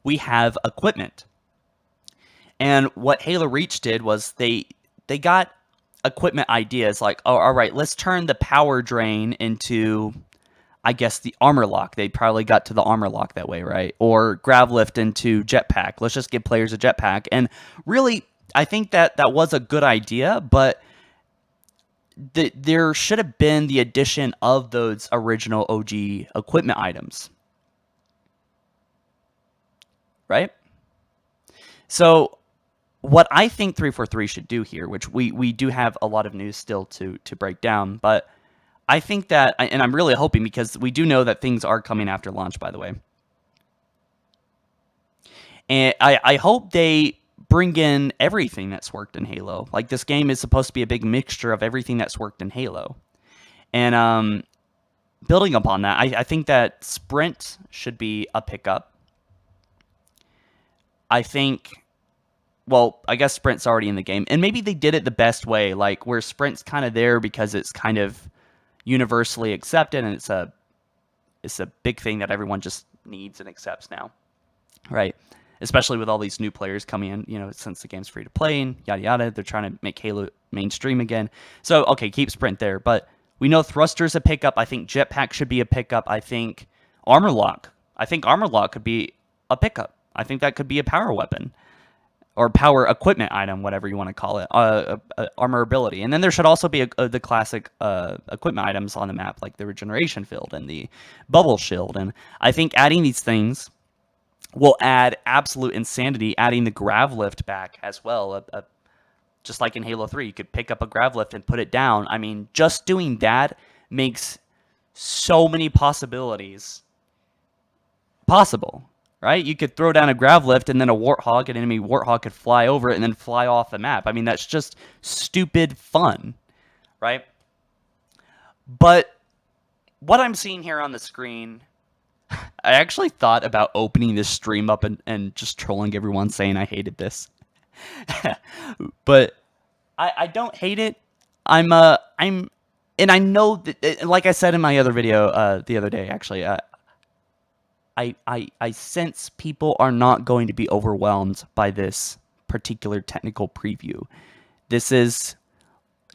we have equipment. And what Halo Reach did was they got equipment ideas like, oh, all right, let's turn the power drain into, I guess, the armor lock. They probably got to the armor lock that way, right? Or grav lift into jetpack. Let's just give players a jetpack. And really, I think that was a good idea, but there should have been the addition of those original OG equipment items. Right? So what I think 343 should do here, which we do have a lot of news still to break down, but I think that, and I'm really hoping, because we do know that things are coming after launch, by the way. And I hope they bring in everything that's worked in Halo. Like, this game is supposed to be a big mixture of everything that's worked in Halo. And building upon that, I think that Sprint should be a pickup. I think, well, I guess Sprint's already in the game. And maybe they did it the best way, like where Sprint's kind of there because it's kind of universally accepted and it's a big thing that everyone just needs and accepts now. Right? Especially with all these new players coming in, you know, since the game's free to play and yada yada. They're trying to make Halo mainstream again. So, okay, keep Sprint there. But we know Thruster's a pickup. I think Jetpack should be a pickup. I think Armor Lock could be a pickup. I think that could be a power weapon. Or power equipment item, whatever you want to call it. Armor ability. And then there should also be the classic equipment items on the map, like the regeneration field and the bubble shield. And I think adding these things will add absolute insanity, adding the grav lift back as well. Just like in Halo 3, you could pick up a grav lift and put it down. I mean, just doing that makes so many possibilities possible, right? You could throw down a grav lift and then an enemy Warthog could fly over it and then fly off the map. I mean, that's just stupid fun, right? But what I'm seeing here on the screen, I actually thought about opening this stream up and just trolling everyone saying I hated this. But I don't hate it. And I know that, like I said in my other video the other day, actually, I sense people are not going to be overwhelmed by this particular technical preview. This is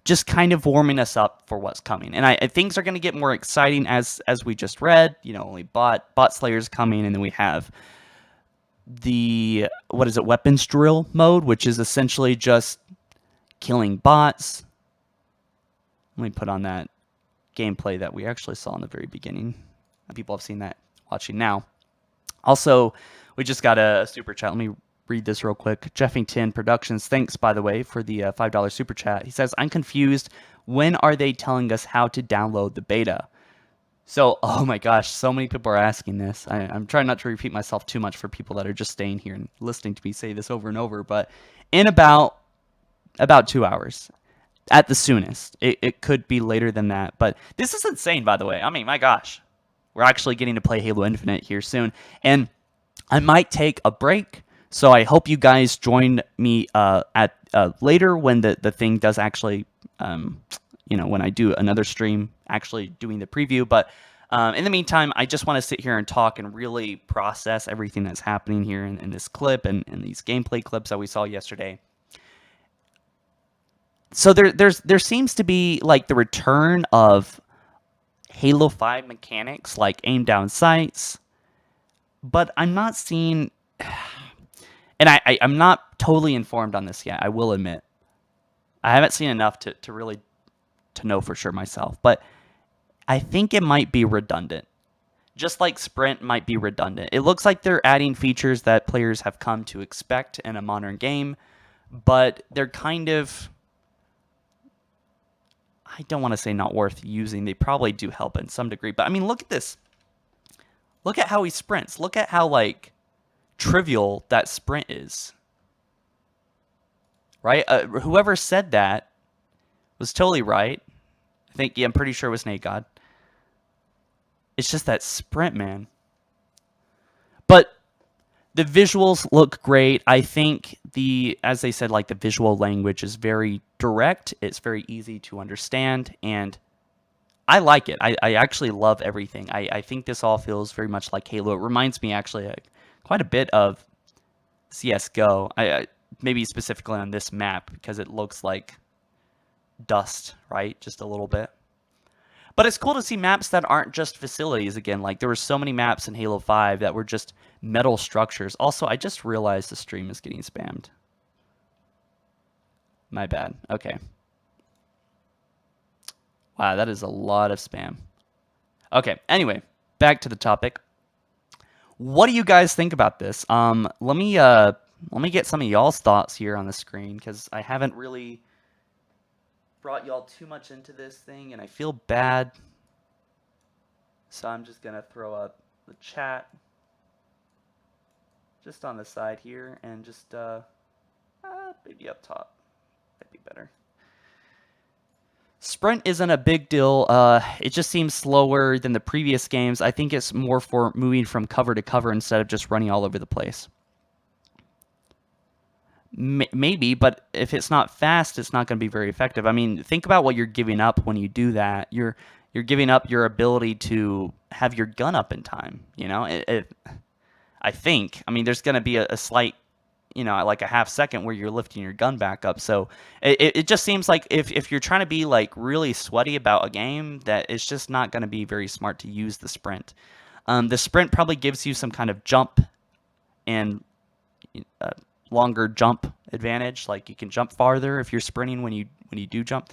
just kind of warming us up for what's coming. And things are going to get more exciting as we just read. You know, only bot slayers coming, and then we have the, weapons drill mode, which is essentially just killing bots. Let me put on that gameplay that we actually saw in the very beginning. People have seen that watching now. Also, we just got a super chat. Let me read this real quick. Jeffington Productions, thanks, by the way, for the $5 super chat. He says, I'm confused. When are they telling us how to download the beta? So, oh my gosh, so many people are asking this. I'm trying not to repeat myself too much for people that are just staying here and listening to me say this over and over, but in about 2 hours at the soonest. It could be later than that, but this is insane, by the way. I mean, my gosh. We're actually getting to play Halo Infinite here soon, and I might take a break. So I hope you guys join me at later when the thing does actually, when I do another stream, actually doing the preview. But in the meantime, I just want to sit here and talk and really process everything that's happening here in this clip and these gameplay clips that we saw yesterday. So there seems to be like the return of Halo 5 mechanics, like aim down sights, but I'm not seeing, and I'm not totally informed on this yet, I will admit. I haven't seen enough to really to know for sure myself, but I think it might be redundant. Just like Sprint might be redundant. It looks like they're adding features that players have come to expect in a modern game, but they're kind of, I don't want to say not worth using. They probably do help in some degree. But I mean, look at this. Look at how he sprints. Look at how, like, trivial that sprint is. Right? Whoever said that was totally right. I think, yeah, I'm pretty sure it was Nate God. It's just that sprint, man. But the visuals look great. I think as they said, like, the visual language is very direct. It's very easy to understand, and I like it. I actually love everything. I think this all feels very much like Halo. It reminds me actually quite a bit of CSGO. Maybe specifically on this map because it looks like dust, right? Just a little bit. But it's cool to see maps that aren't just facilities again. Like, there were so many maps in Halo 5 that were just metal structures. Also, I just realized the stream is getting spammed. My bad. Okay. Wow, that is a lot of spam. Okay, anyway, back to the topic. What do you guys think about this? Let me get some of y'all's thoughts here on the screen because I haven't really brought y'all too much into this thing, and I feel bad. So I'm just gonna throw up the chat just on the side here, and just maybe up top. That'd be better. Sprint isn't a big deal. It just seems slower than the previous games. I think it's more for moving from cover to cover instead of just running all over the place. Maybe, but if it's not fast, it's not going to be very effective. I mean, think about what you're giving up when you do that. You're giving up your ability to have your gun up in time. You know, I think. I mean, there's going to be a slight, you know, like a half second where you're lifting your gun back up. So it just seems like if you're trying to be like really sweaty about a game, that it's just not going to be very smart to use the sprint. The sprint probably gives you some kind of jump and longer jump advantage. Like, you can jump farther if you're sprinting when you do jump.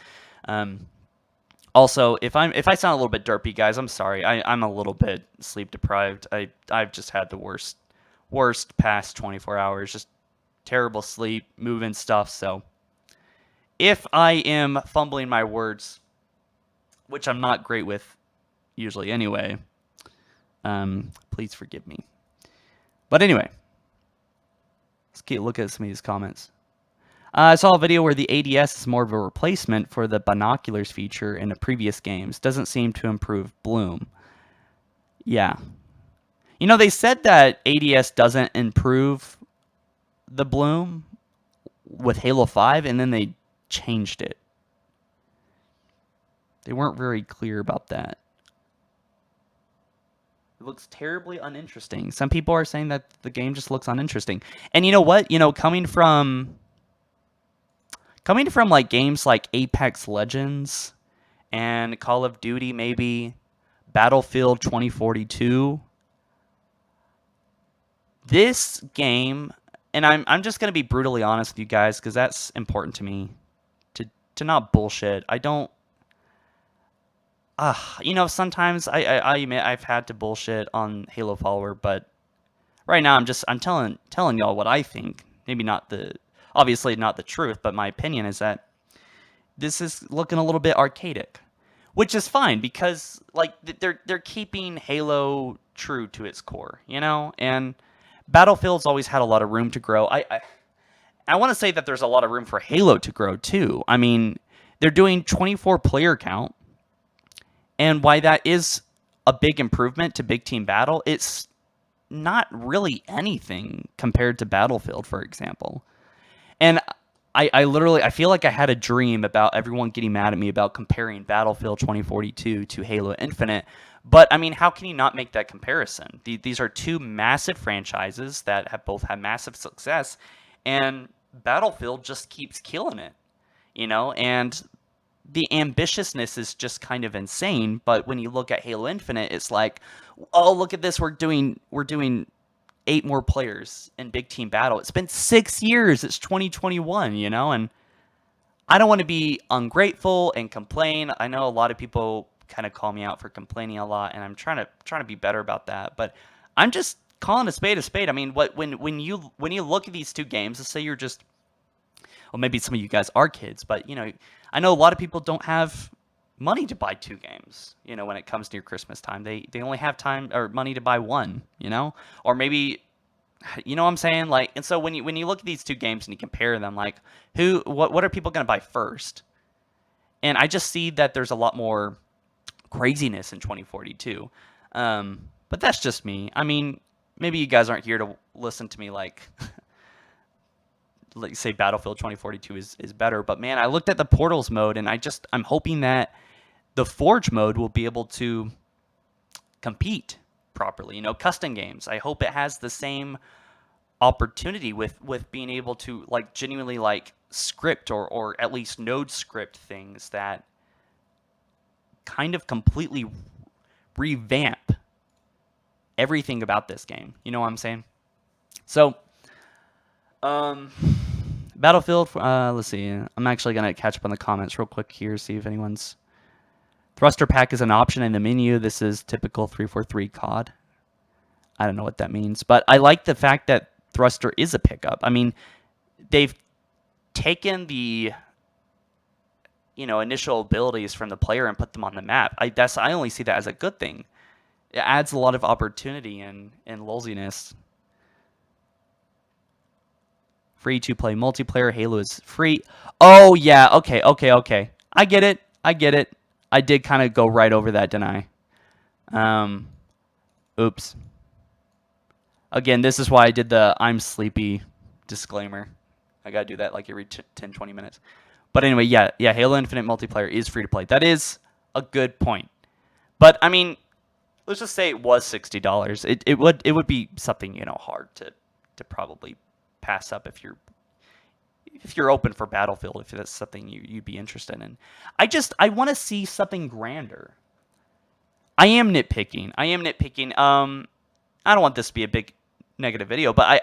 Also, if I sound a little bit derpy, guys, I'm sorry. I'm a little bit sleep deprived. I've just had the worst past 24 hours. Just terrible sleep, moving stuff. So if I am fumbling my words, which I'm not great with usually anyway, please forgive me. But anyway, let's keep looking at some of these comments. I saw a video where the ADS is more of a replacement for the binoculars feature in the previous games. Doesn't seem to improve bloom. Yeah. You know, they said that ADS doesn't improve the bloom with Halo 5, and then they changed it. They weren't very clear about that. It looks terribly uninteresting. Some people are saying that the game just looks uninteresting. And you know what? You know, coming from like games like Apex Legends and Call of Duty, maybe Battlefield 2042, this game, and I'm just gonna be brutally honest with you guys because that's important to me, to not bullshit. I don't. You know, sometimes I admit I've had to bullshit on Halo Follower, but right now I'm telling y'all what I think. Maybe obviously not the truth, but my opinion is that this is looking a little bit archaic, which is fine because like they're keeping Halo true to its core, you know. And Battlefield's always had a lot of room to grow. I want to say that there's a lot of room for Halo to grow too. I mean, they're doing 24 player count. And why that is a big improvement to Big Team Battle, it's not really anything compared to Battlefield, for example. And I feel like I had a dream about everyone getting mad at me about comparing Battlefield 2042 to Halo Infinite. But, I mean, how can you not make that comparison? These are two massive franchises that have both had massive success, and Battlefield just keeps killing it, you know? And the ambitiousness is just kind of insane, but when you look at Halo Infinite, it's like, oh, look at this, we're doing 8 more players in Big Team Battle. It's been 6 years, it's 2021, you know, and I don't want to be ungrateful and complain. I know a lot of people kind of call me out for complaining a lot, and I'm trying to be better about that, but I'm just calling a spade a spade. I mean, when you look at these two games, let's say you're just, well, maybe some of you guys are kids, but you know, I know a lot of people don't have money to buy 2 games, you know, when it comes near Christmas time. They only have time or money to buy 1, you know? Or maybe, you know what I'm saying? Like, and so when you look at these 2 games and you compare them, like, what are people going to buy first? And I just see that there's a lot more craziness in 2042. But that's just me. I mean, maybe you guys aren't here to listen to me like say Battlefield 2042 is better, but man, I looked at the Portals mode and I'm hoping that the Forge mode will be able to compete properly. You know, custom games. I hope it has the same opportunity with being able to like genuinely like script or at least node script things that kind of completely revamp everything about this game. You know what I'm saying? So, Battlefield, let's see. I'm actually going to catch up on the comments real quick here, see if anyone's... Thruster pack is an option in the menu. This is typical 343 COD. I don't know what that means, but I like the fact that Thruster is a pickup. I mean, they've taken the, you know, initial abilities from the player and put them on the map. I only see that as a good thing. It adds a lot of opportunity and lulziness. Free to play multiplayer. Halo is free. Oh yeah, okay. I get it. I did kind of go right over that, didn't I? Oops. Again, this is why I did the I'm sleepy disclaimer. I gotta do that like every 10-20 minutes. But anyway, yeah, Halo Infinite multiplayer is free to play. That is a good point. But I mean, let's just say it was $60. It would be something, you know, hard to probably pass up if you're open for Battlefield, if that's something you'd be interested in. I want to see something grander. I am nitpicking. I don't want this to be a big negative video, but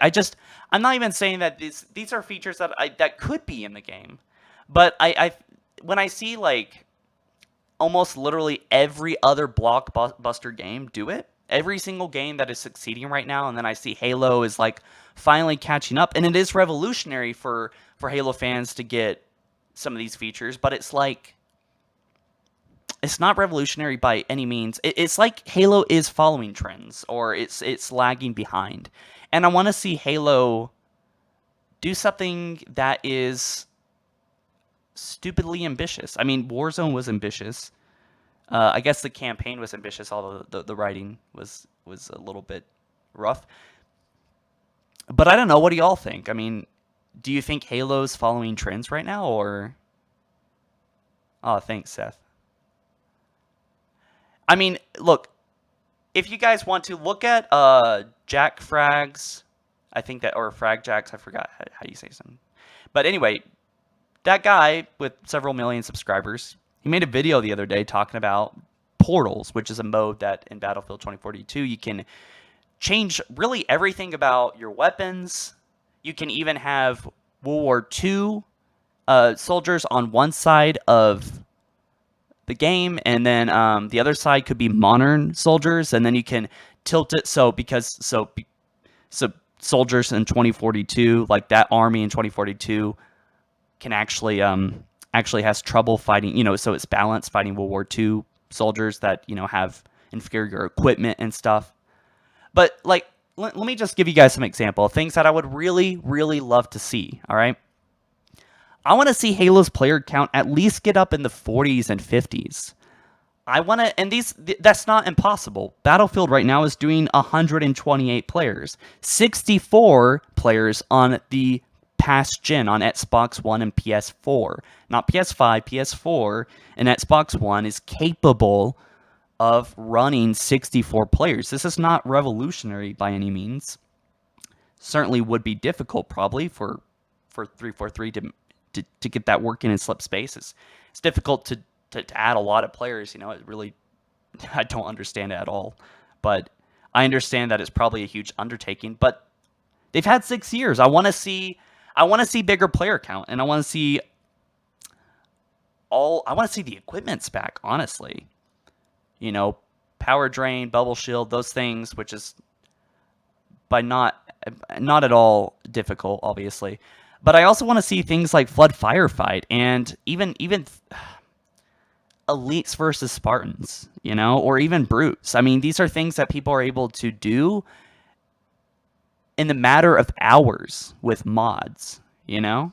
I'm not even saying that these are features that could be in the game. But when I see like almost literally every other blockbuster game do it, every single game that is succeeding right now, and then I see Halo is like finally catching up, and it is revolutionary for Halo fans to get some of these features, but it's like it's not revolutionary by any means. It's like Halo is following trends, or it's lagging behind, and I want to see Halo do something that is stupidly ambitious. I mean, Warzone was ambitious. I guess the campaign was ambitious, although the writing was a little bit rough. But I don't know. What do y'all think? I mean, do you think Halo's following trends right now, or... Oh, thanks, Seth. I mean, look, if you guys want to look at Jack Frags, I think that, or Frag Jacks, I forgot how you say something. But anyway, that guy with several million subscribers, he made a video the other day talking about Portals, which is a mode that in Battlefield 2042 you can change really everything about your weapons. You can even have World War II soldiers on one side of the game, and then the other side could be modern soldiers, and then you can tilt it so soldiers in 2042, like that army in 2042, can actually has trouble fighting, you know, so it's balanced fighting World War II soldiers that, you know, have inferior equipment and stuff. But like, let me just give you guys some example of things that I would really, really love to see. All right, I want to see Halo's player count at least get up in the 40s and 50s. I want to, and that's not impossible. Battlefield right now is doing 128 players, 64 players on the past gen on Xbox One and PS4, not PS5, PS4, and Xbox One is capable of running 64 players. This is not revolutionary by any means. Certainly would be difficult probably for 343 to get that working in slip spaces. It's difficult to add a lot of players, you know. It really, I don't understand it at all. But I understand that it's probably a huge undertaking, but they've had 6 years. I want to see bigger player count, and I want to see the equipments back, honestly. You know, power drain, bubble shield, those things, which is by not at all difficult, obviously. But I also want to see things like flood firefight, and even elites versus Spartans, you know, or even brutes. I mean, these are things that people are able to do in the matter of hours with mods, you know?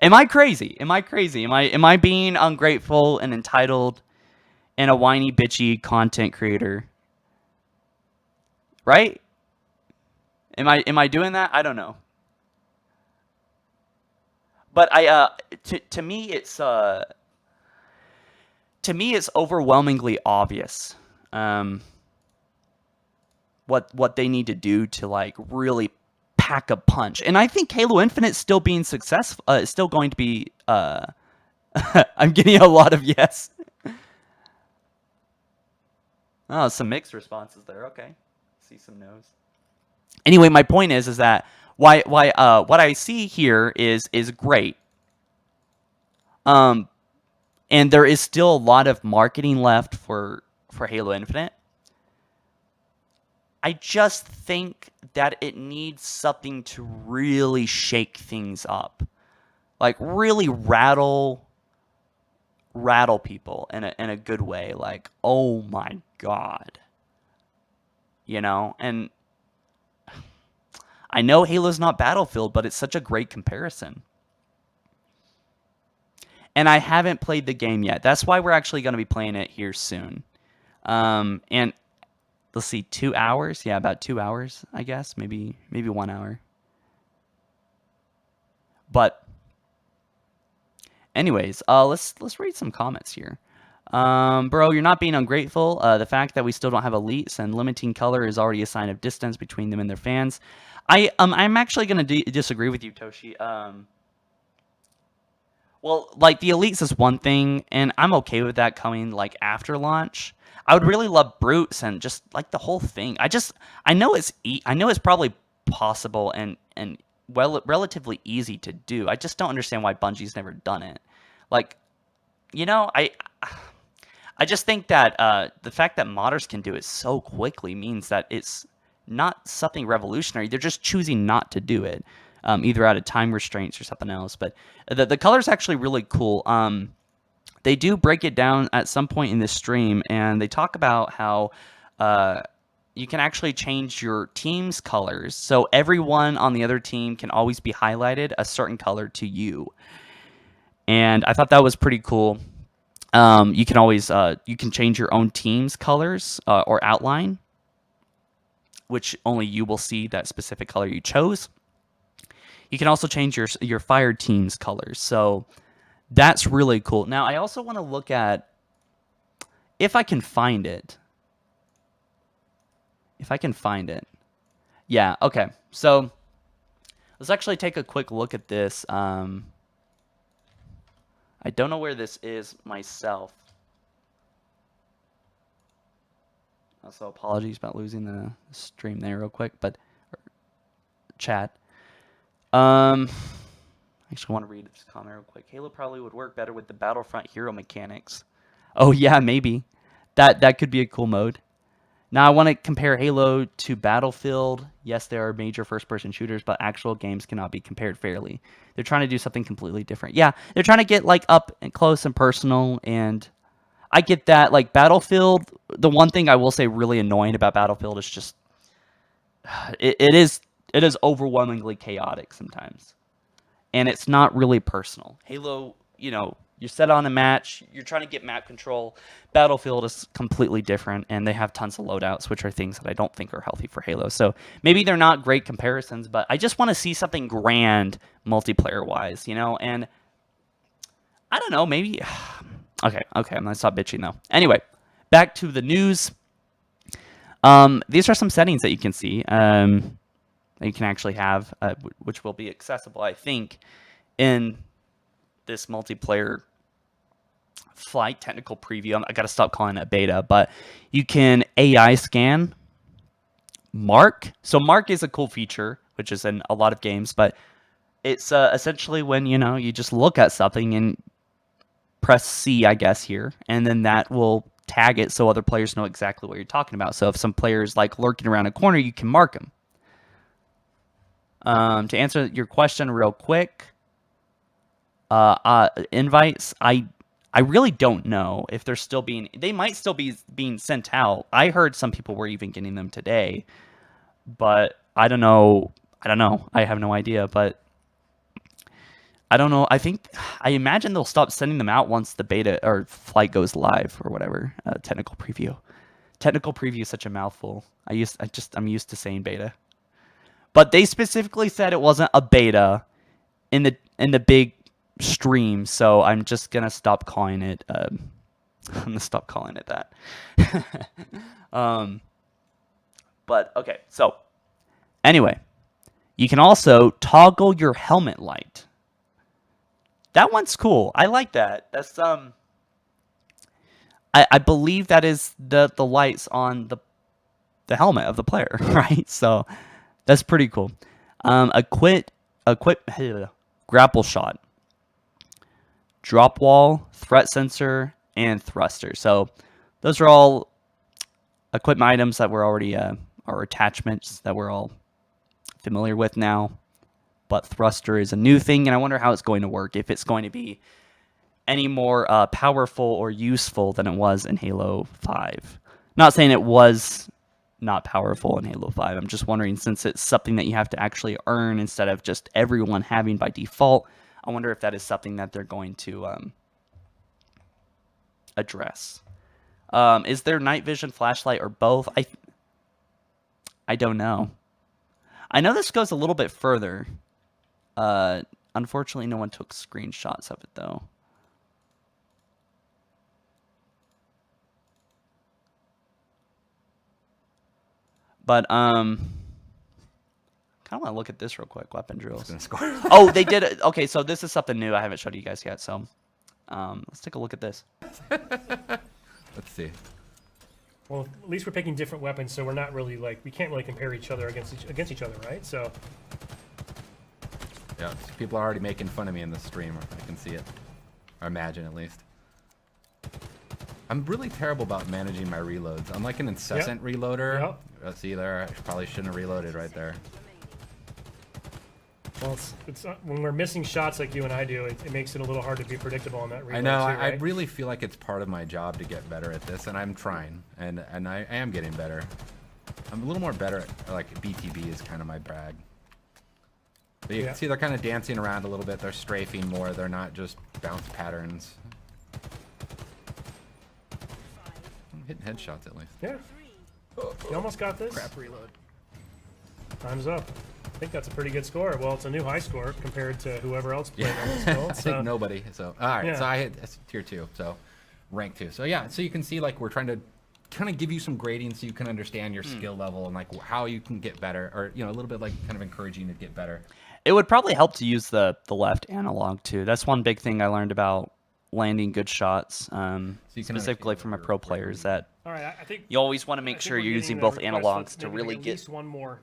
Am I crazy? Am I crazy? Am I being ungrateful and entitled and a whiny bitchy content creator? Right? Am I doing that? I don't know. But to me it's overwhelmingly obvious what they need to do to like really pack a punch. And I think Halo Infinite's still being successful, still going to be I'm getting a lot of yes. Oh, some mixed responses there. Okay. See some no's. Anyway, my point is that why what I see here is great. And there is still a lot of marketing left for Halo Infinite. I just think that it needs something to really shake things up. Like really rattle people in a good way. Like, oh my god. You know, and I know Halo's not Battlefield, but it's such a great comparison. And I haven't played the game yet. That's why we're actually going to be playing it here soon. And let's see, 2 hours? Yeah, about 2 hours, I guess. Maybe 1 hour. But anyways, let's read some comments here. Bro, you're not being ungrateful. The fact that we still don't have elites and limiting color is already a sign of distance between them and their fans. I'm actually going to disagree with you, Toshi. Well, like the elites is one thing, and I'm okay with that coming like after launch. I would really love brutes and just like the whole thing. I know it's probably possible and relatively easy to do. I just don't understand why Bungie's never done it. Like, you know, I just think that the fact that modders can do it so quickly means that it's not something revolutionary. They're just choosing not to do it, either out of time restraints or something else. But the color's actually really cool. They do break it down at some point in this stream, and they talk about how you can actually change your team's colors. So everyone on the other team can always be highlighted a certain color to you. And I thought that was pretty cool. You can always you can change your own team's colors or outline, which only you will see that specific color you chose. You can also change your fire team's colors. So that's really cool. Now, I also want to look at if I can find it. If I can find it. Yeah, okay. So let's actually take a quick look at this. I don't know where this is myself. Also, apologies about losing the stream there real quick, but chat. I actually want to read this comment real quick. Halo probably would work better with the Battlefront hero mechanics. Oh yeah, maybe. That could be a cool mode. Now I want to compare Halo to Battlefield. Yes, there are major first-person shooters, but actual games cannot be compared fairly. They're trying to do something completely different. Yeah, they're trying to get like up and close and personal, and I get that. Like Battlefield, the one thing I will say really annoying about Battlefield is just it is overwhelmingly chaotic sometimes. And it's not really personal. Halo, you know, you're set on a match, you're trying to get map control. Battlefield is completely different, and they have tons of loadouts, which are things that I don't think are healthy for Halo. So maybe they're not great comparisons, but I just want to see something grand multiplayer-wise, you know? And I don't know, maybe... Okay, I'm going to stop bitching, though. Anyway, back to the news. These are some settings that you can see. That you can actually have, which will be accessible, I think, in this multiplayer flight technical preview. I got to stop calling it beta, but you can AI scan Mark. So Mark is a cool feature, which is in a lot of games, but it's essentially when, you know, you just look at something and press C, I guess, here, and then that will tag it so other players know exactly what you're talking about. So if some player's like lurking around a corner, you can mark them. To answer your question real quick, invites, I I really don't know if they're still being. They might still be being sent out. I heard some people were even getting them today, but I don't know. I have no idea, but I don't know. I imagine they'll stop sending them out once the beta or flight goes live or whatever. Technical preview. Technical preview is such a mouthful. I'm used to saying beta, but they specifically said it wasn't a beta in the big stream, so I'm just gonna stop calling it. I'm gonna stop calling it that. But okay, so anyway, you can also toggle your helmet light. That one's cool. I like that. That's I believe that is the lights on the helmet of the player, right? So that's pretty cool. Equip grapple shot, drop wall, threat sensor, and thruster. So those are all equipment items that we're already or attachments that we're all familiar with now. But thruster is a new thing, and I wonder how it's going to work. If it's going to be any more powerful or useful than it was in Halo 5. Not saying it was not powerful in Halo 5. I'm just wondering, since it's something that you have to actually earn instead of just everyone having by default, I wonder if that is something that they're going to address. Is there night vision, flashlight, or both? I don't know. I know this goes a little bit further. Unfortunately, no one took screenshots of it, though. But kind of want to look at this real quick. Weapon drills. Oh, they did it. Okay, so this is something new I haven't showed you guys yet. So let's take a look at this. Let's see. Well, at least we're picking different weapons, so we're not really we can't really compare each other against each other, right? So. Yeah, people are already making fun of me in the stream. I can see it. Or imagine, at least. I'm really terrible about managing my reloads. I'm like an incessant reloader. Yep. See there? I probably shouldn't have reloaded right there. Well, it's when we're missing shots like you and I do, it makes it a little hard to be predictable on that reload. I know. Too, right? I really feel like it's part of my job to get better at this, and I'm trying, and I am getting better. I'm a little more better at, like, BTB is kind of my brag. But you can see they're kind of dancing around a little bit. They're strafing more. They're not just bounce patterns. I'm hitting headshots at least. Yeah. You almost got this. Crap reload. Time's up. I think that's a pretty good score. Well, it's a new high score compared to whoever else played on this build. I think nobody. So all right. So I hit tier 2. So rank 2. So yeah. So you can see like we're trying to kind of give you some grading so you can understand your skill level and like how you can get better, or a little bit like kind of encouraging you to get better. It would probably help to use the left analog too. That's one big thing I learned about landing good shots, specifically from a pro player, is that all right, I think you always want to make sure you're using both analogs to really get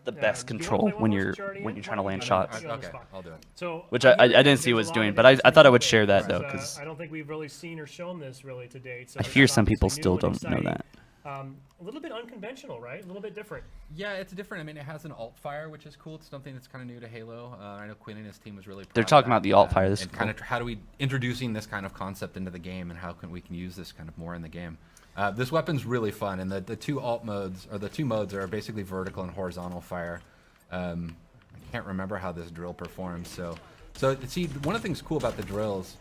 the best control when you're trying to land shots. Okay, I'll do it. So which I didn't see was doing, but I thought I would share that though, because I don't think we've really seen or shown this really to date. So I hear some people still don't know that. A little bit unconventional, right? A little bit different. Yeah, it's different. I mean, it has an alt fire, which is cool. It's something that's kind of new to Halo. I know Quinn and his team was really proud They're talking of about the alt fire. This and is kind of how do we introducing this kind of concept into the game, and how can we use this kind of more in the game. This weapon's really fun, and the two alt modes, or the two modes, are basically vertical and horizontal fire. I can't remember how this drill performs, so see, one of the things cool about the drills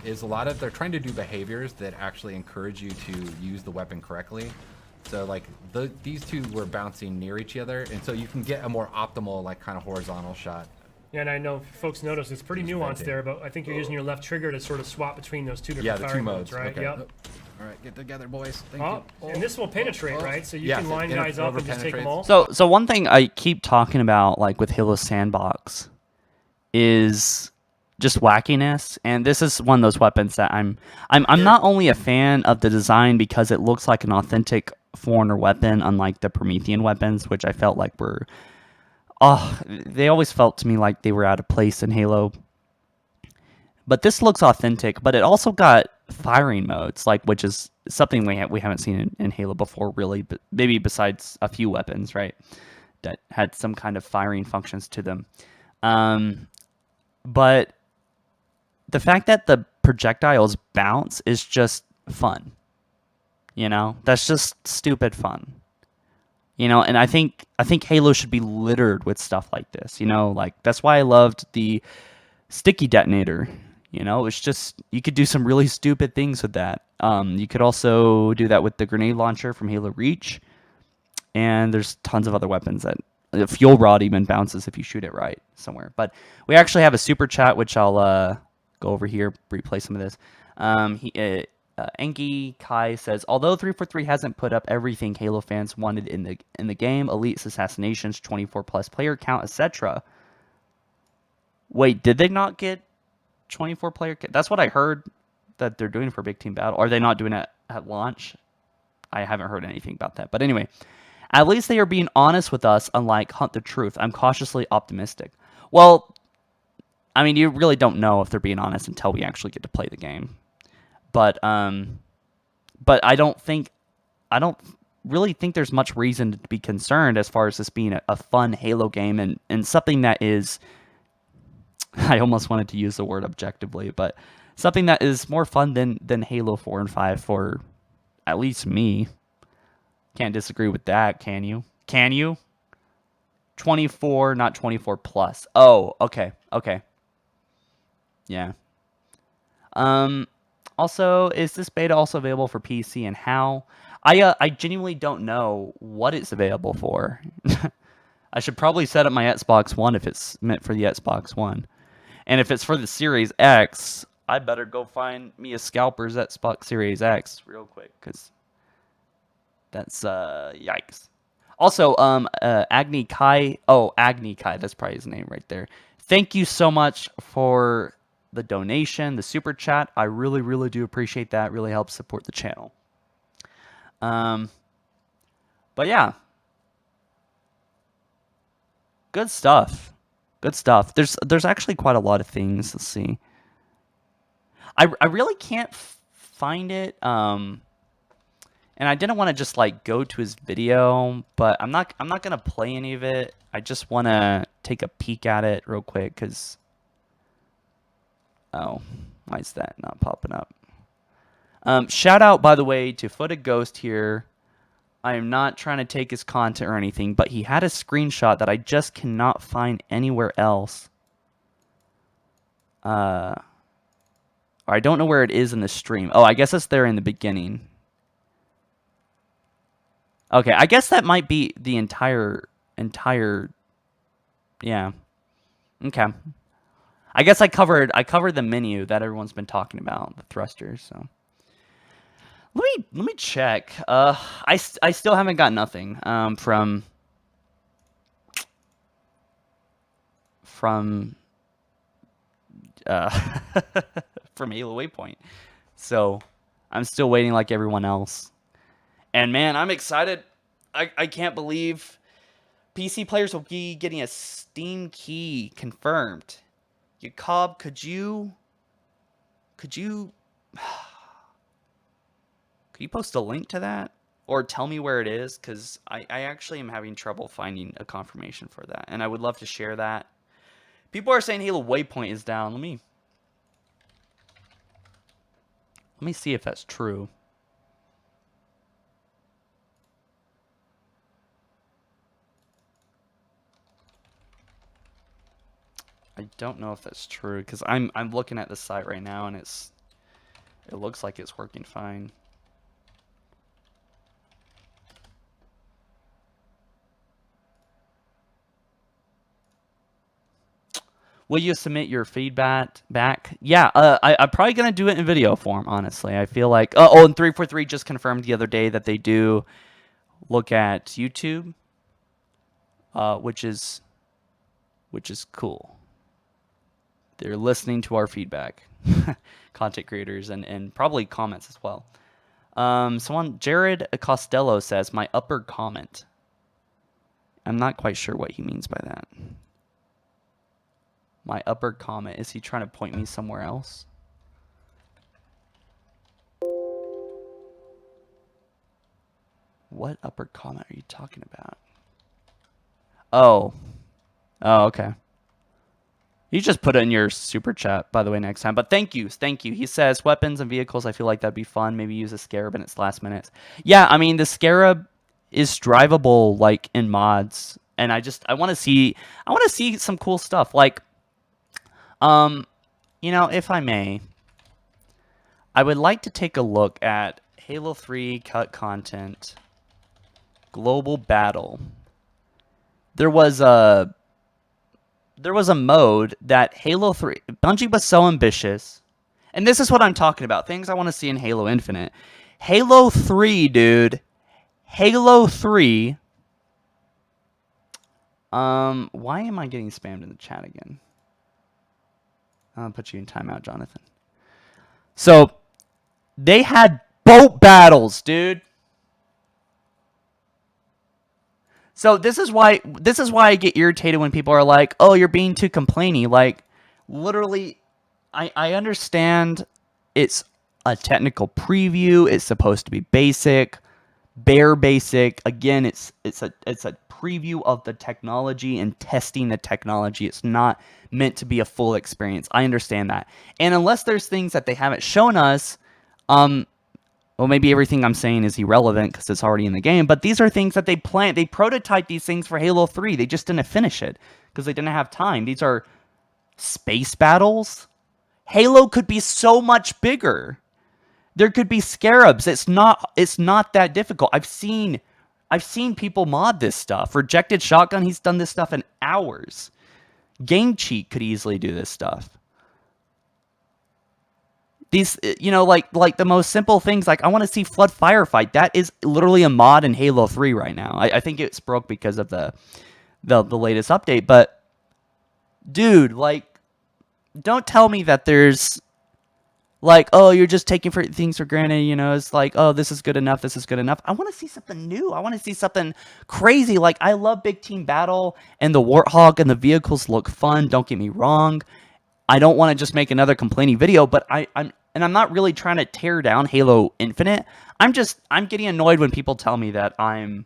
is they're trying to do behaviors that actually encourage you to use the weapon correctly. So like these two were bouncing near each other, and so you can get a more optimal like kind of horizontal shot. Yeah, and I know folks notice it's pretty nuanced there, but I think you're using your left trigger to sort of swap between those two different the fire two modes, right? Okay. Yep. All right, get together, boys. Thank you. And this will penetrate, right? So you can line guys up and just take them all. So one thing I keep talking about, like with Halo Sandbox, is just wackiness, and this is one of those weapons that I'm not only a fan of the design because it looks like an authentic Foreigner weapon, unlike the Promethean weapons, which I felt like they always felt to me like they were out of place in Halo. But this looks authentic, but it also got firing modes, which is something we haven't seen in Halo before, really, but maybe besides a few weapons, right, that had some kind of firing functions to them. But the fact that the projectiles bounce is just fun. You know, that's just stupid fun. You know, and I think Halo should be littered with stuff like this. You know, like that's why I loved the sticky detonator. You know, it's just you could do some really stupid things with that. You could also do that with the grenade launcher from Halo Reach, and there's tons of other weapons that the fuel rod even bounces if you shoot it right somewhere. But we actually have a super chat, which I'll go over here, replay some of this. Engi Kai says, although 343 hasn't put up everything Halo fans wanted in the game, elites, assassinations, 24+ player count, etc. Wait, did they not get 24 player count? That's what I heard that they're doing for Big Team Battle. Are they not doing it at launch? I haven't heard anything about that. But anyway, at least they are being honest with us, unlike Hunt the Truth. I'm cautiously optimistic. Well, I mean, you really don't know if they're being honest until we actually get to play the game. But I don't really think there's much reason to be concerned as far as this being a fun Halo game and something that is, I almost wanted to use the word objectively, but something that is more fun than Halo 4 and 5 for at least me. Can't disagree with that, can you? Can you? 24, not 24 plus. Oh, okay. Yeah. Also, is this beta also available for PC and how? I genuinely don't know what it's available for. I should probably set up my Xbox One if it's meant for the Xbox One. And if it's for the Series X, I better go find me a scalper's Xbox Series X real quick, because that's, yikes. Also, Agni Kai, that's probably his name right there. Thank you so much for the donation, the super chat. I really, really do appreciate that. It really helps support the channel. But yeah. Good stuff. There's actually quite a lot of things. Let's see. I really can't find it. And I didn't want to just like go to his video, but I'm not gonna play any of it. I just want to take a peek at it real quick, because oh, why is that not popping up? Shout out, by the way, to Footed Ghost here. I am not trying to take his content or anything, but he had a screenshot that I just cannot find anywhere else. Or I don't know where it is in the stream. Oh, I guess it's there in the beginning. Okay, I guess that might be the entire, yeah. Okay. I guess I covered the menu that everyone's been talking about, the thrusters, so. Let me check. I still haven't got nothing from from Halo Waypoint. So I'm still waiting like everyone else. And man, I'm excited. I can't believe PC players will be getting a Steam key confirmed. Jacob, could you post a link to that? Or tell me where it is? Because I actually am having trouble finding a confirmation for that. And I would love to share that. People are saying Halo Waypoint is down. Let me see if that's true. I don't know if that's true, because I'm looking at the site right now and it looks like it's working fine. Will you submit your feedback back? Yeah, I'm probably going to do it in video form, honestly. I feel like... Oh, and 343 just confirmed the other day that they do look at YouTube, which is cool. They're listening to our feedback, content creators, and probably comments as well. Jared Costello says, my upper comment. I'm not quite sure what he means by that. My upper comment. Is he trying to point me somewhere else? What upper comment are you talking about? Oh. Oh, okay. You just put it in your super chat, by the way, next time. But thank you. He says, weapons and vehicles, I feel like that'd be fun. Maybe use a Scarab in its last minutes. Yeah, I mean, the Scarab is drivable, like, in mods. And I want to see some cool stuff. Like, you know, if I may, I would like to take a look at Halo 3 cut content, global battle. There was a mode that Halo 3, Bungie was so ambitious, and this is what I'm talking about, things I want to see in Halo Infinite. Halo 3, dude. Halo 3. Why am I getting spammed in the chat again? I'll put you in timeout, Jonathan. So, they had boat battles, dude. So this is why I get irritated when people are like, "Oh, you're being too complainy." Like, literally, I understand it's a technical preview. It's supposed to be basic, bare basic. Again, it's a preview of the technology and testing the technology. It's not meant to be a full experience. I understand that. And unless there's things that they haven't shown us, well, maybe everything I'm saying is irrelevant because it's already in the game, but these are things that they planned. They prototyped these things for Halo 3. They just didn't finish it because they didn't have time. These are space battles. Halo could be so much bigger. There could be scarabs. It's not that difficult. I've seen people mod this stuff. Rejected Shotgun, he's done this stuff in hours. Game Cheat could easily do this stuff. These, you know, like the most simple things, like I want to see Flood Firefight. That is literally a mod in Halo 3 right now. I think it's broke because of the latest update. But, dude, like, don't tell me that there's, like, oh, you're just taking things for granted, you know. It's like, oh, this is good enough, this is good enough. I want to see something new. I want to see something crazy. Like, I love Big Team Battle, and the Warthog and the vehicles look fun. Don't get me wrong. I don't want to just make another complaining video, but I'm not really trying to tear down Halo Infinite. I'm getting annoyed when people tell me that I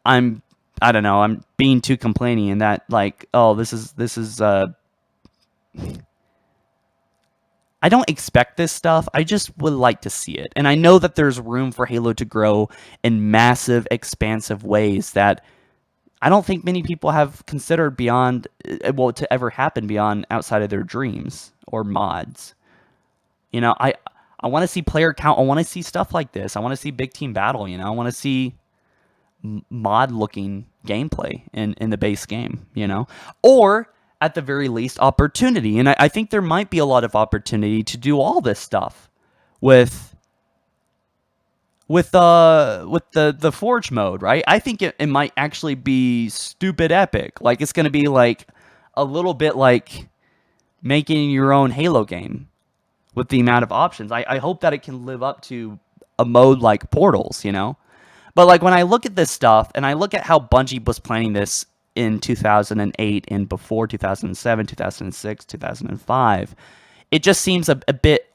don't know, I'm being too complaining and that, like, oh, this is I don't expect this stuff. I just would like to see it. And I know that there's room for Halo to grow in massive, expansive ways that I don't think many people have considered beyond, well, to ever happen beyond outside of their dreams or mods. You know, I want to see player count. I want to see stuff like this. I want to see Big Team Battle, you know. I want to see mod-looking gameplay in the base game, you know. Or, at the very least, opportunity. And I think there might be a lot of opportunity to do all this stuff with the Forge mode, right? I think it might actually be stupid epic. Like, it's going to be like a little bit like making your own Halo game with the amount of options. I hope that it can live up to a mode like Portals, you know? But like when I look at this stuff and I look at how Bungie was planning this in 2008 and before 2007, 2006, 2005, it just seems a bit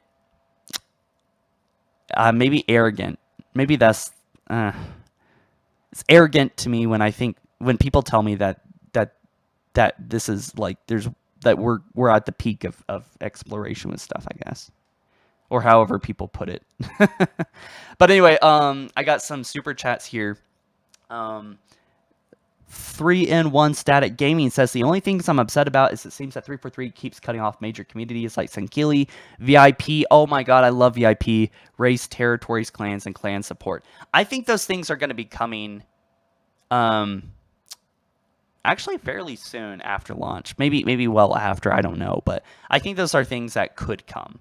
maybe arrogant. Maybe that's it's arrogant to me when people tell me that this is like we're at the peak of exploration with stuff, I guess, or however people put it. But anyway, I got some super chats here. 3N1 Static Gaming says the only things I'm upset about is it seems that 343 keeps cutting off major communities like Sankili, VIP. Oh my god, I love VIP, race, territories, clans, and clan support. I think those things are going to be coming actually fairly soon after launch. Maybe well after, I don't know, but I think those are things that could come.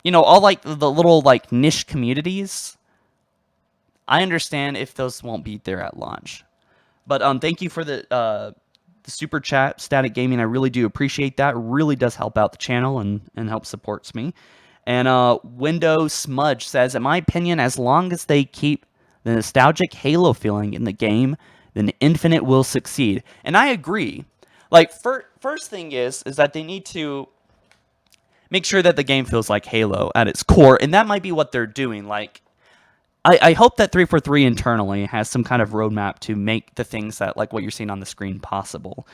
You know, all like the little like niche communities, I understand if those won't be there at launch. But thank you for the super chat, Static Gaming. I really do appreciate that. It really does help out the channel and help supports me. And Windows Smudge says, in my opinion, as long as they keep the nostalgic Halo feeling in the game, then Infinite will succeed. And I agree. Like, first thing is that they need to make sure that the game feels like Halo at its core. And that might be what they're doing. Like, I hope that 343 internally has some kind of roadmap to make the things that, like what you're seeing on the screen, possible.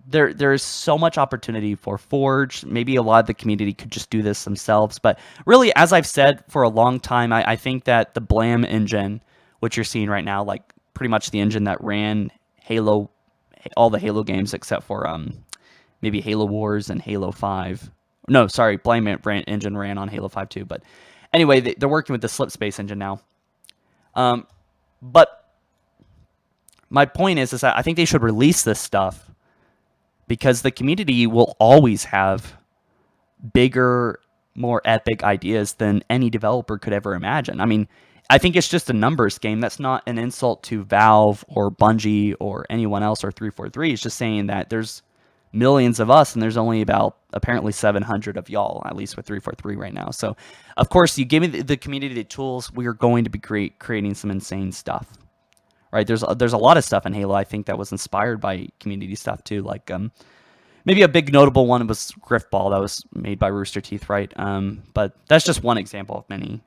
There is so much opportunity for Forge. Maybe a lot of the community could just do this themselves. But really, as I've said for a long time, I think that the Blam engine, which you're seeing right now, like pretty much the engine that ran Halo, all the Halo games except for maybe Halo Wars and Halo 5. No, sorry, Blam engine ran on Halo 5 too. But anyway, they're working with the Slipspace engine now. But my point is that I think they should release this stuff, because the community will always have bigger, more epic ideas than any developer could ever imagine. I mean, I think it's just a numbers game. That's not an insult to Valve or Bungie or anyone else or 343. It's just saying that there's millions of us and there's only about apparently 700 of y'all, at least with 343 right now. So, of course, you give me the community the tools, we are going to be creating some insane stuff. Right, there's a lot of stuff in Halo I think that was inspired by community stuff too. Like maybe a big notable one was Griffball that was made by Rooster Teeth, right? But that's just one example of many.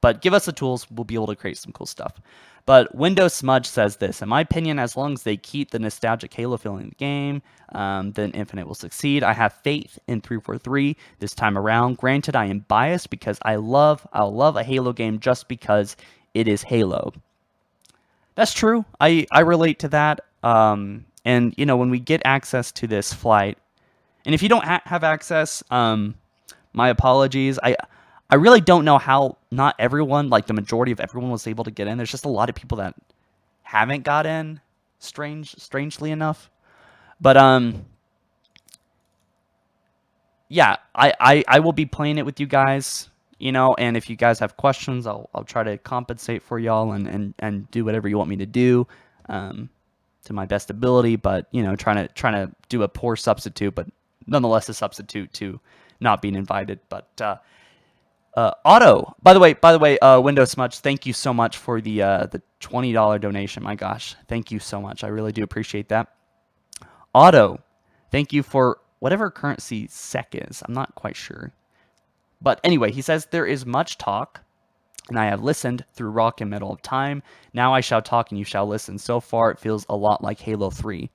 But give us the tools, we'll be able to create some cool stuff. But Windows Smudge says this: in my opinion, as long as they keep the nostalgic Halo feeling in the game, then Infinite will succeed. I have faith in 343 this time around. Granted, I am biased because I'll love a Halo game just because it is Halo. That's true. I relate to that. And, you know, when we get access to this flight, and if you don't have access, my apologies. I really don't know how not everyone, like the majority of everyone, was able to get in. There's just a lot of people that haven't got in, strangely enough. But, yeah, I will be playing it with you guys. You know, and if you guys have questions, I'll try to compensate for y'all and do whatever you want me to do to my best ability. But you know, trying to do a poor substitute, but nonetheless a substitute to not being invited. But Otto, by the way, Windows Smudge, thank you so much for the $20 donation. My gosh, thank you so much. I really do appreciate that. Otto, thank you for whatever currency SEK is. I'm not quite sure. But anyway, he says, there is much talk, and I have listened through Rock and Medal of Time. Now I shall talk and you shall listen. So far, it feels a lot like Halo 3.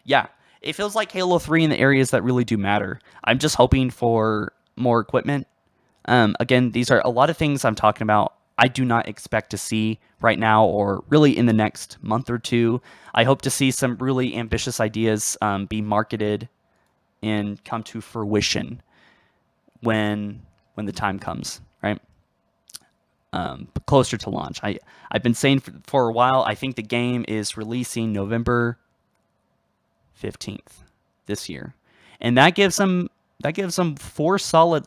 Yeah, it feels like Halo 3 in the areas that really do matter. I'm just hoping for more equipment. Again, these are a lot of things I'm talking about I do not expect to see right now or really in the next month or two. I hope to see some really ambitious ideas be marketed and come to fruition when the time comes, right? Closer to launch. I've been saying for a while, I think the game is releasing November 15th this year. And that gives them 4 solid,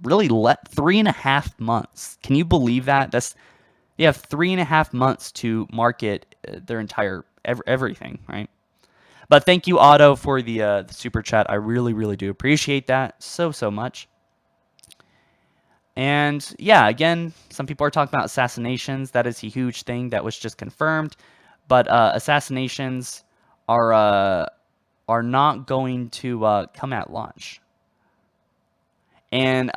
really 3.5 months. Can you believe that? They have 3.5 months to market their entire everything, right? But thank you, Otto, for the super chat. I really, really do appreciate that so much. And yeah, again, some people are talking about assassinations. That is a huge thing that was just confirmed. But assassinations are not going to come at launch. And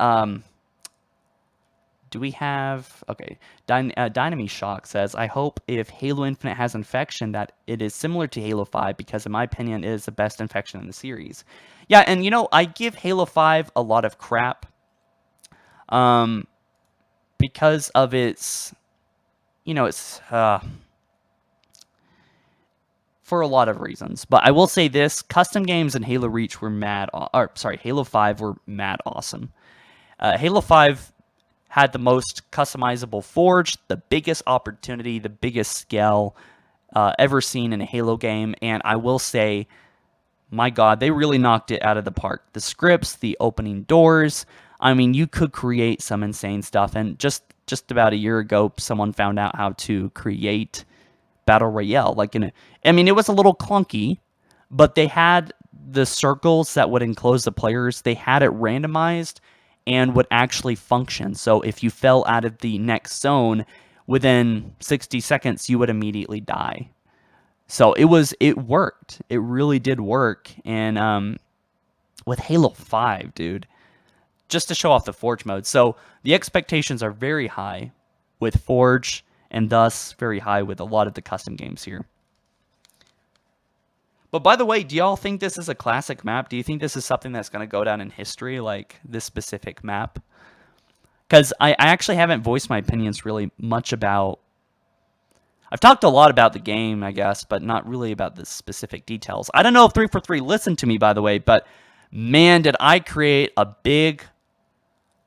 do we have... Okay, Dynamy Shock says, I hope if Halo Infinite has infection that it is similar to Halo 5 because in my opinion it is the best infection in the series. Yeah, and you know, I give Halo 5 a lot of crap. Because of its, you know, it's, for a lot of reasons. But I will say this, custom games in Halo Reach were Halo 5 were mad awesome. Halo 5 had the most customizable Forge, the biggest opportunity, the biggest scale, ever seen in a Halo game. And I will say, my God, they really knocked it out of the park. The scripts, the opening doors, I mean, you could create some insane stuff. And just about a year ago, someone found out how to create Battle Royale. It was a little clunky, but they had the circles that would enclose the players. They had it randomized and would actually function. So if you fell out of the next zone, within 60 seconds, you would immediately die. So it worked. It really did work. And with Halo 5, dude, just to show off the Forge mode. So the expectations are very high with Forge and thus very high with a lot of the custom games here. But by the way, do y'all think this is a classic map? Do you think this is something that's going to go down in history, like this specific map? Because I actually haven't voiced my opinions really much about... I've talked a lot about the game, I guess, but not really about the specific details. I don't know if 343 listened to me, by the way, but man, did I create a big...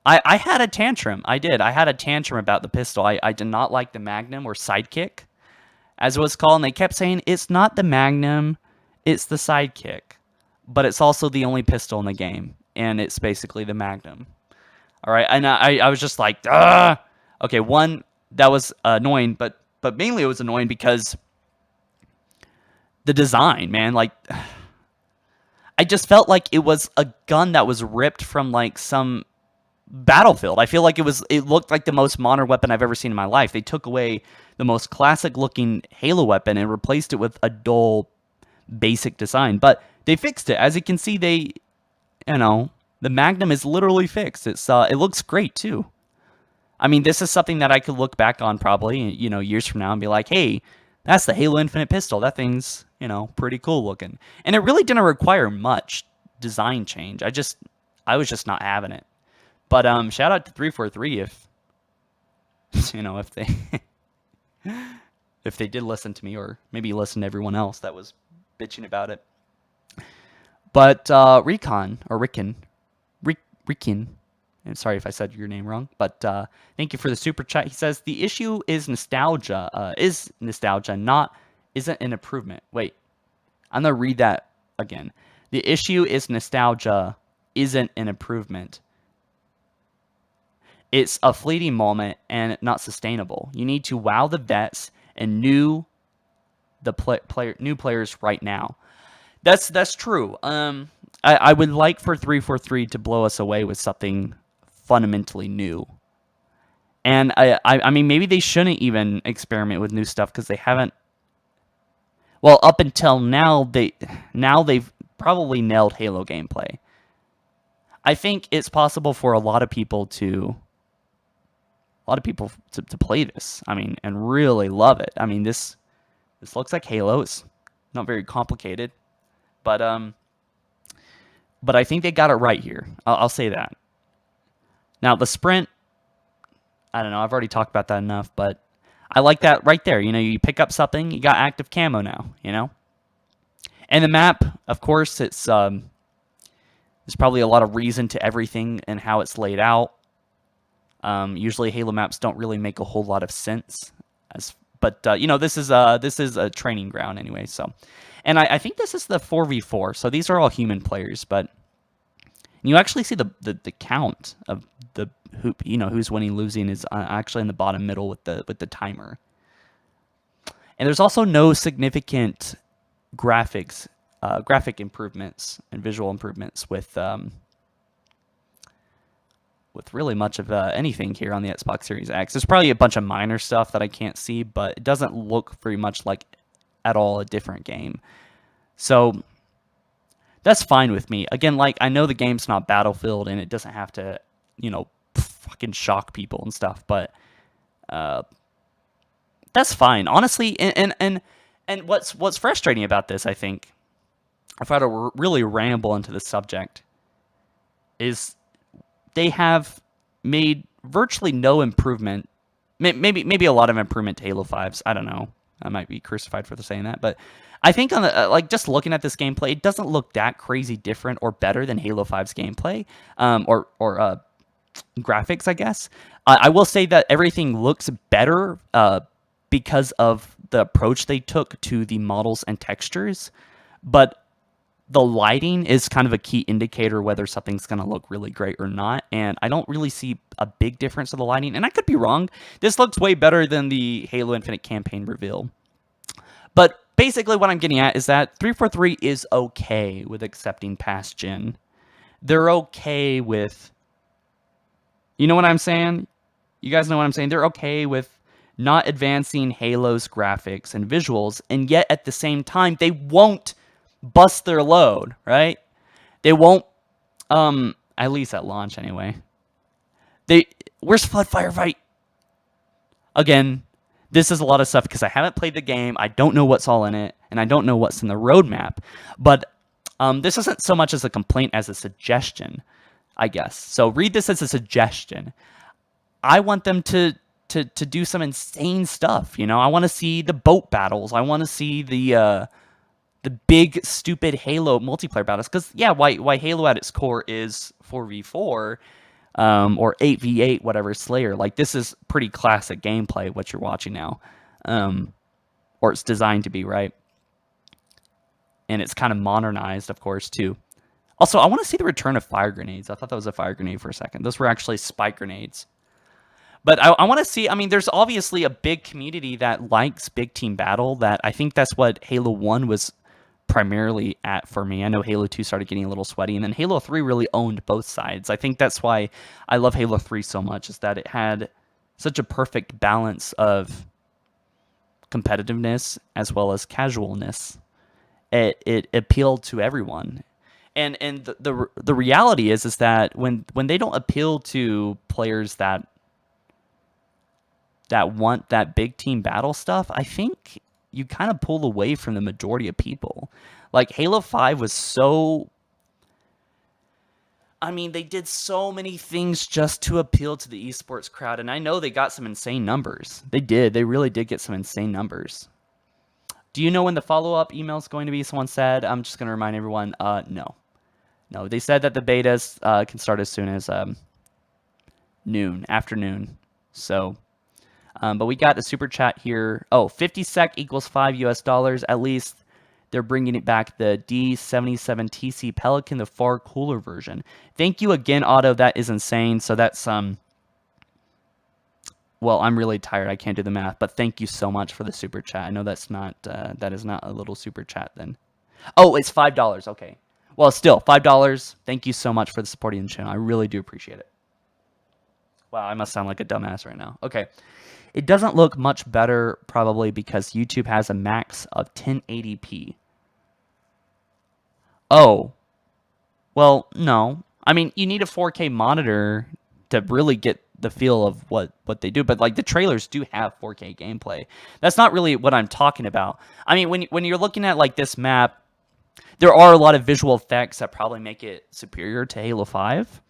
I had a tantrum. I did. I had a tantrum about the pistol. I did not like the Magnum, or Sidekick, as it was called. And they kept saying, it's not the Magnum, it's the Sidekick. But it's also the only pistol in the game. And it's basically the Magnum. All right. And I was just like, ugh. Okay, one, that was annoying. But mainly it was annoying because the design, man. Like, I just felt like it was a gun that was ripped from, like, some... Battlefield. I feel like it looked like the most modern weapon I've ever seen in my life. They took away the most classic looking Halo weapon and replaced it with a dull, basic design. But they fixed it. As you can see, the Magnum is literally fixed. It looks great too. I mean, this is something that I could look back on probably, years from now and be like, hey, that's the Halo Infinite pistol. That thing's, pretty cool looking. And it really didn't require much design change. I was just not having it. But shout out to 343 if if they did listen to me, or maybe listen to everyone else that was bitching about it. But Rickon, I'm sorry if I said your name wrong, but thank you for the super chat. He says the issue is nostalgia, isn't an improvement. Wait, I'm gonna read that again. The issue is nostalgia isn't an improvement. It's a fleeting moment and not sustainable. You need to wow the vets and new players right now. That's true. I would like for 343 to blow us away with something fundamentally new. And I mean, maybe they shouldn't even experiment with new stuff because they haven't. Well, up until now, they've probably nailed Halo gameplay. I think it's possible for a lot of people to play this. I mean, and really love it. I mean, this looks like Halo. It's not very complicated, but I think they got it right here. I'll say that. Now the sprint, I don't know. I've already talked about that enough, but I like that right there. You pick up something, you got active camo now. And the map, of course, it's there's probably a lot of reason to everything and how it's laid out. Usually Halo maps don't really make a whole lot of sense, but this is a training ground anyway. So, and I think this is the 4v4. So these are all human players, but you actually see the count of the who's winning, losing is actually in the bottom middle with the timer. And there's also no significant graphic improvements and visual improvements with really much of anything here on the Xbox Series X. There's probably a bunch of minor stuff that I can't see, but it doesn't look very much like at all a different game. So that's fine with me. Again, like, I know the game's not Battlefield and it doesn't have to, fucking shock people and stuff, but that's fine. Honestly, and what's frustrating about this, I think, if I had to really ramble into the subject, is they have made virtually no improvement. Maybe a lot of improvement to Halo 5's. I don't know. I might be crucified for saying that, but I think on the just looking at this gameplay, it doesn't look that crazy different or better than Halo 5's gameplay, or graphics, I guess. I will say that everything looks better because of the approach they took to the models and textures, but the lighting is kind of a key indicator whether something's going to look really great or not, and I don't really see a big difference in the lighting, and I could be wrong. This looks way better than the Halo Infinite campaign reveal. But basically what I'm getting at is that 343 is okay with accepting past gen. They're okay with... You know what I'm saying? You guys know what I'm saying? They're okay with not advancing Halo's graphics and visuals, and yet at the same time, they won't bust their load, right? They won't, at least at launch anyway. Where's Flood Firefight? Again, this is a lot of stuff because I haven't played the game. I don't know what's all in it. and I don't know what's in the roadmap. But this isn't so much as a complaint as a suggestion, I guess. So read this as a suggestion. I want them to do some insane stuff. You know, I want to see the boat battles. I want to see the big stupid Halo multiplayer battles. Because yeah, why Halo at its core is 4v4 or 8v8, whatever, Slayer. Like, this is pretty classic gameplay, what you're watching now. Or it's designed to be, right? And it's kind of modernized, of course, too. Also, I want to see the return of fire grenades. I thought that was a fire grenade for a second. Those were actually spike grenades. But I want to see, I mean, there's obviously a big community that likes big team battle. That I think that's what Halo 1 was primarily at for me. I know Halo 2 started getting a little sweaty, and then Halo 3 really owned both sides. I think that's why I love Halo 3 so much, is that it had such a perfect balance of competitiveness as well as casualness. It appealed to everyone. And the reality is that when they don't appeal to players that want that big team battle stuff, I think you kind of pull away from the majority of people. Like, Halo 5 was so... I mean, they did so many things just to appeal to the esports crowd, and I know they got some insane numbers. They did. They really did get some insane numbers. Do you know when the follow-up email is going to be? Someone said. I'm just going to remind everyone, no. No, they said that the betas can start as soon as afternoon. So... but we got a super chat here. Oh, 50 sec equals $5 US. At least they're bringing it back. The D77 TC Pelican, the far cooler version. Thank you again, Otto. That is insane. So that's well, I'm really tired. I can't do the math, but thank you so much for the super chat. I know that's not that is not a little super chat then. Oh, it's $5. Okay. Well, still $5. Thank you so much for the supporting the channel. I really do appreciate it. Wow, I must sound like a dumbass right now. Okay. It doesn't look much better, probably because YouTube has a max of 1080p. Oh. Well, no. I mean, you need a 4K monitor to really get the feel of what they do. But, like, the trailers do have 4K gameplay. That's not really what I'm talking about. I mean, when you're looking at, like, this map, there are a lot of visual effects that probably make it superior to Halo 5.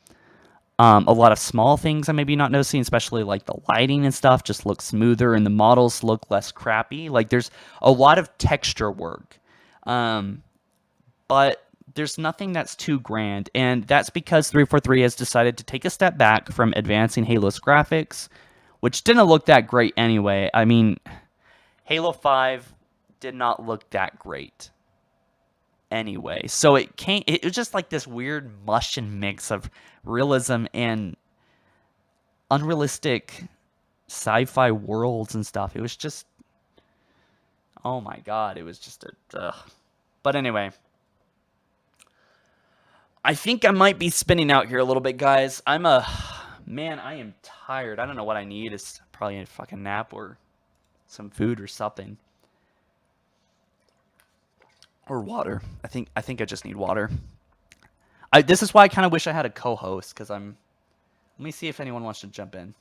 A lot of small things I'm maybe not noticing, especially like the lighting and stuff, just look smoother and the models look less crappy. Like, there's a lot of texture work, but there's nothing that's too grand, and that's because 343 has decided to take a step back from advancing Halo's graphics, which didn't look that great anyway. I mean, Halo 5 did not look that great anyway, so it was just like this weird mush and mix of realism and unrealistic sci-fi worlds and stuff. It was just, oh my god, it was just a but anyway, I think I might be spinning out here a little bit, guys. I am tired. I don't know what I need. It's probably a fucking nap or some food or something. Or water. I think I just need water. This is why I kind of wish I had a co-host, because let me see if anyone wants to jump in.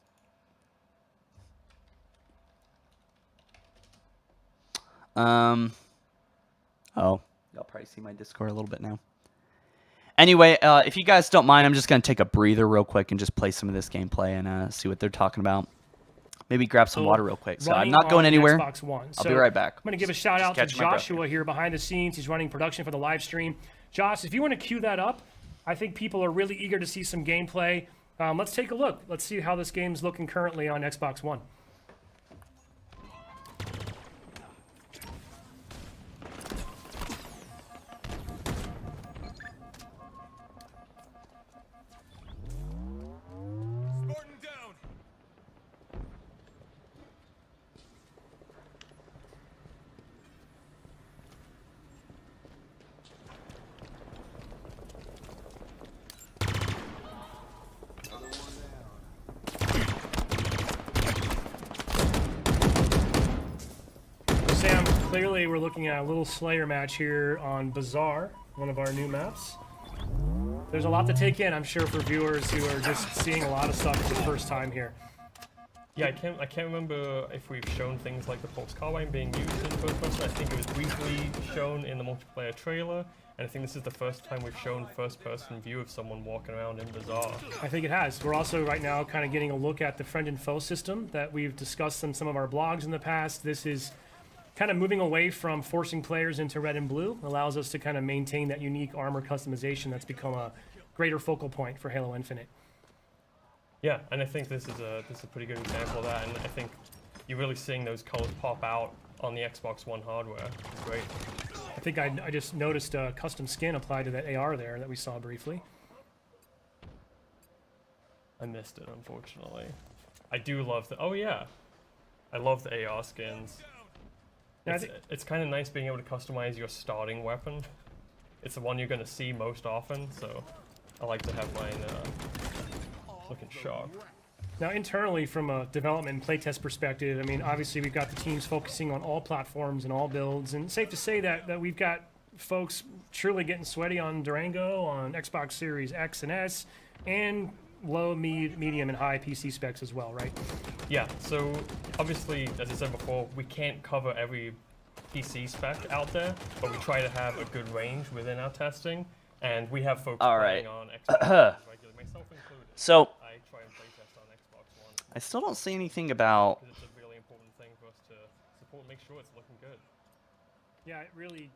Oh, y'all probably see my Discord a little bit now. Anyway, if you guys don't mind, I'm just gonna take a breather real quick and just play some of this gameplay and see what they're talking about. Maybe grab some water real quick. So I'm not going anywhere. Xbox One. I'll be right back. I'm going to give a shout out to Joshua here behind the scenes. He's running production for the live stream. Josh, if you want to cue that up, I think people are really eager to see some gameplay. Let's take a look. Let's see how this game's looking currently on Xbox One. Clearly, we're looking at a little Slayer match here on Bazaar, one of our new maps. There's a lot to take in, I'm sure, for viewers who are just seeing a lot of stuff for the first time here. Yeah, I can't remember if we've shown things like the pulse carbine being used in first person. I think it was briefly shown in the multiplayer trailer, and I think this is the first time we've shown first person view of someone walking around in Bazaar. I think it has. We're also right now kind of getting a look at the friend and foe system that we've discussed in some of our blogs in the past. This is kind of moving away from forcing players into red and blue, allows us to kind of maintain that unique armor customization that's become a greater focal point for Halo Infinite. Yeah, and I think this is a pretty good example of that, and I think you're really seeing those colors pop out on the Xbox One hardware. It's great. I think I just noticed a custom skin applied to that AR there that we saw briefly. I missed it, unfortunately. I do love the... Oh, yeah. I love the AR skins. Yeah, It's kind of nice being able to customize your starting weapon. It's the one you're going to see most often, so I like to have mine looking sharp. Now, internally, from a development and playtest perspective, I mean, obviously we've got the teams focusing on all platforms and all builds, and safe to say that we've got folks truly getting sweaty on Durango, on Xbox Series X and S, and low, medium, and high PC specs as well, right? Yeah, so obviously, as I said before, we can't cover every PC spec out there, but we try to have a good range within our testing, and we have folks playing on Xbox regularly, myself included. So I try and playtest on Xbox One. I still don't see anything about. Because it's a really important thing for us to support, make sure it's looking good. Yeah, it really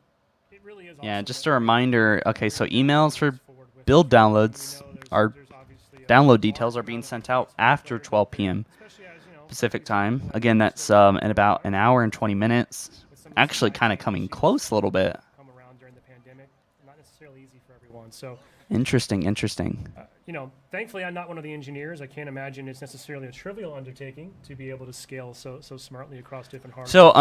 is. Yeah, awesome just that a reminder. Okay, so emails for forward with build it. downloads We know are there's obviously a download large details are being amount of sent out updates after that are 12 p.m. especially as, you know, Pacific time. Again, that's in about an hour and 20 minutes. with some of these Actually, supply kind of chain coming issues close a little bit. come around during the pandemic. Not necessarily easy for everyone. So, Interesting. you know, thankfully I'm not one of the engineers. I can't imagine it's necessarily a trivial undertaking to be able to scale so smartly across different hardware. So,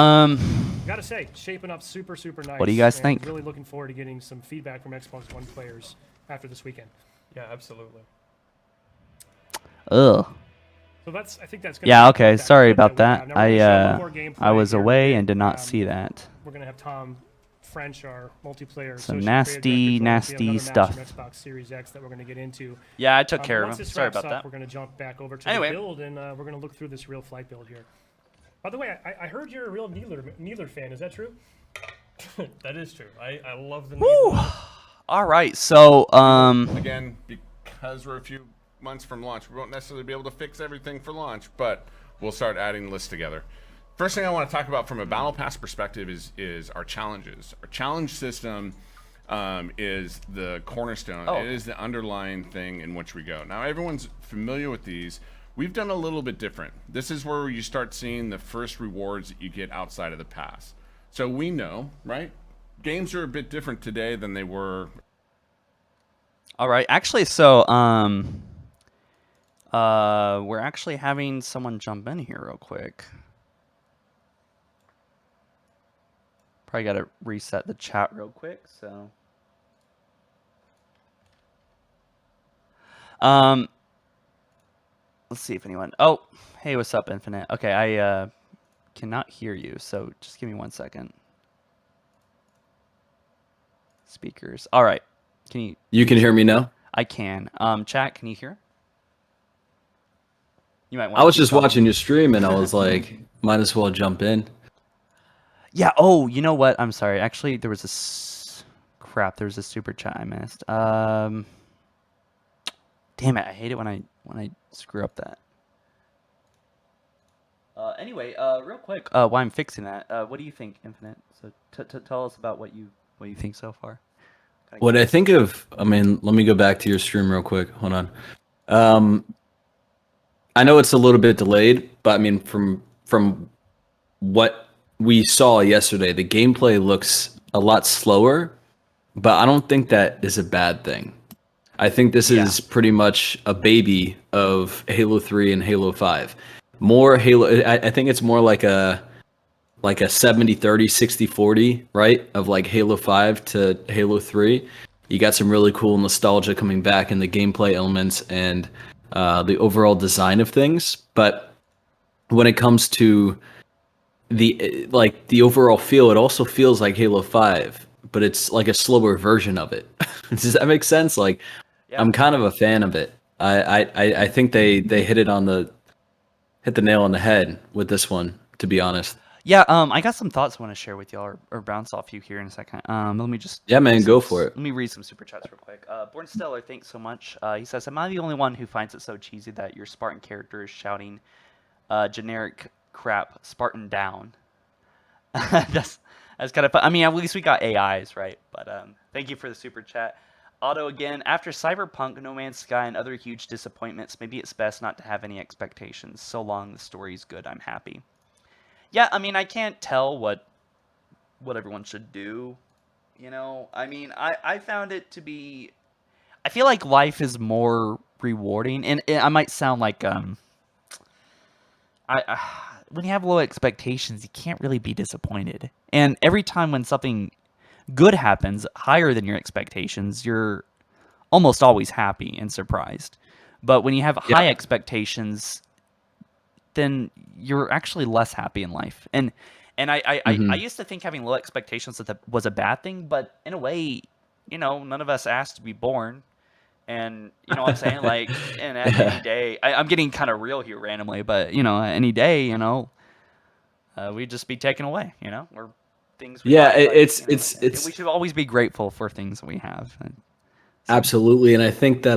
Gotta say, shaping up super nice. What do you guys and think? Really looking forward to getting some feedback from Xbox One players after this weekend. Yeah, absolutely. ugh. So I think that's gonna Yeah. be Okay. that Sorry clip about we that. have. Now, we're gonna show one more gameplay I was here. away and did not Um, see that. We're gonna have Tom French, our multiplayer. Some associate nasty, creative director, for nasty another match stuff. from Xbox Series X that we're gonna get into. Yeah, I took care of Once him. this Sorry wraps about up, that. We're gonna jump back over to Anyway. the build, and we're gonna look through this real flight build here. By the way, I heard you're a real Needler fan. Is that true? That is true. I love the Woo! new All right. So, Again, because we're a few months from launch, we won't necessarily be able to fix everything for launch, but we'll start adding lists together. First thing I want to talk about from a battle pass perspective is our challenges. Our challenge system is the cornerstone. Oh. It is the underlying thing in which we go. Now, everyone's familiar with these. We've done a little bit different. This is where you start seeing the first rewards that you get outside of the pass. So we know, right? Games are a bit different today than they were. all right. Actually, so we're actually having someone jump in here real quick. Probably got to reset the chat real quick. So, let's see if anyone. Oh, hey, what's up, Infinite? Okay, I cannot hear you, so just give me 1 second. Speakers. All right. Can you? You can hear me now? I can. Chat, can you hear? You might want I was to just keep talking. watching your stream and I was like, might as well jump in. Yeah. Oh, you know what? I'm sorry. Actually, there was crap. There was a super chat I missed. Damn it! I hate it when I screw up that. Anyway, real quick, while I'm fixing that, what do you think, Infinite? So tell us about what you think so far. Kinda What I think of, I mean, let me go back to your stream real quick. Hold on. I know it's a little bit delayed, but I mean, from what we saw yesterday, the gameplay looks a lot slower, but I don't think that is a bad thing. I think this is pretty much a baby of Halo 3 and Halo 5. More Halo, I think it's more like a 70-30, 60-40, right? Of like Halo 5 to Halo 3. You got some really cool nostalgia coming back in the gameplay elements and the overall design of things. But when it comes to the overall feel, it also feels like Halo 5, but it's like a slower version of it. Does that make sense? Like, Yeah. I'm kind of a fan of it. I think they hit it on the hit the nail on the head with this one, to be honest. Yeah, I got some thoughts I want to share with y'all, or bounce off you here in a second. Let me just... Yeah, man, go for it. Let me read some super chats real quick. Born Stellar, thanks so much. He says, am I the only one who finds it so cheesy that your Spartan character is shouting generic crap, Spartan down? That's kind of fun. I mean, at least we got AIs, right? But thank you for the super chat. Otto again, after Cyberpunk, No Man's Sky, and other huge disappointments, maybe it's best not to have any expectations. So long the story's good, I'm happy. Yeah, I mean, I can't tell what everyone should do, you know? I mean, I found it to be... I feel like life is more rewarding, and I might sound like... when you have low expectations, you can't really be disappointed. And every time when something good happens, higher than your expectations, you're almost always happy and surprised. But when you have high expectations, then you're actually less happy in life. And I used to think having low expectations was a bad thing, but in a way, you know, none of us asked to be born. And you know what I'm saying? Like, and at any day, I'm getting kind of real here randomly, but you know, any day, you know, we'd just be taken away, you know, or things. It's we should always be grateful for things that we have. Absolutely, and I think that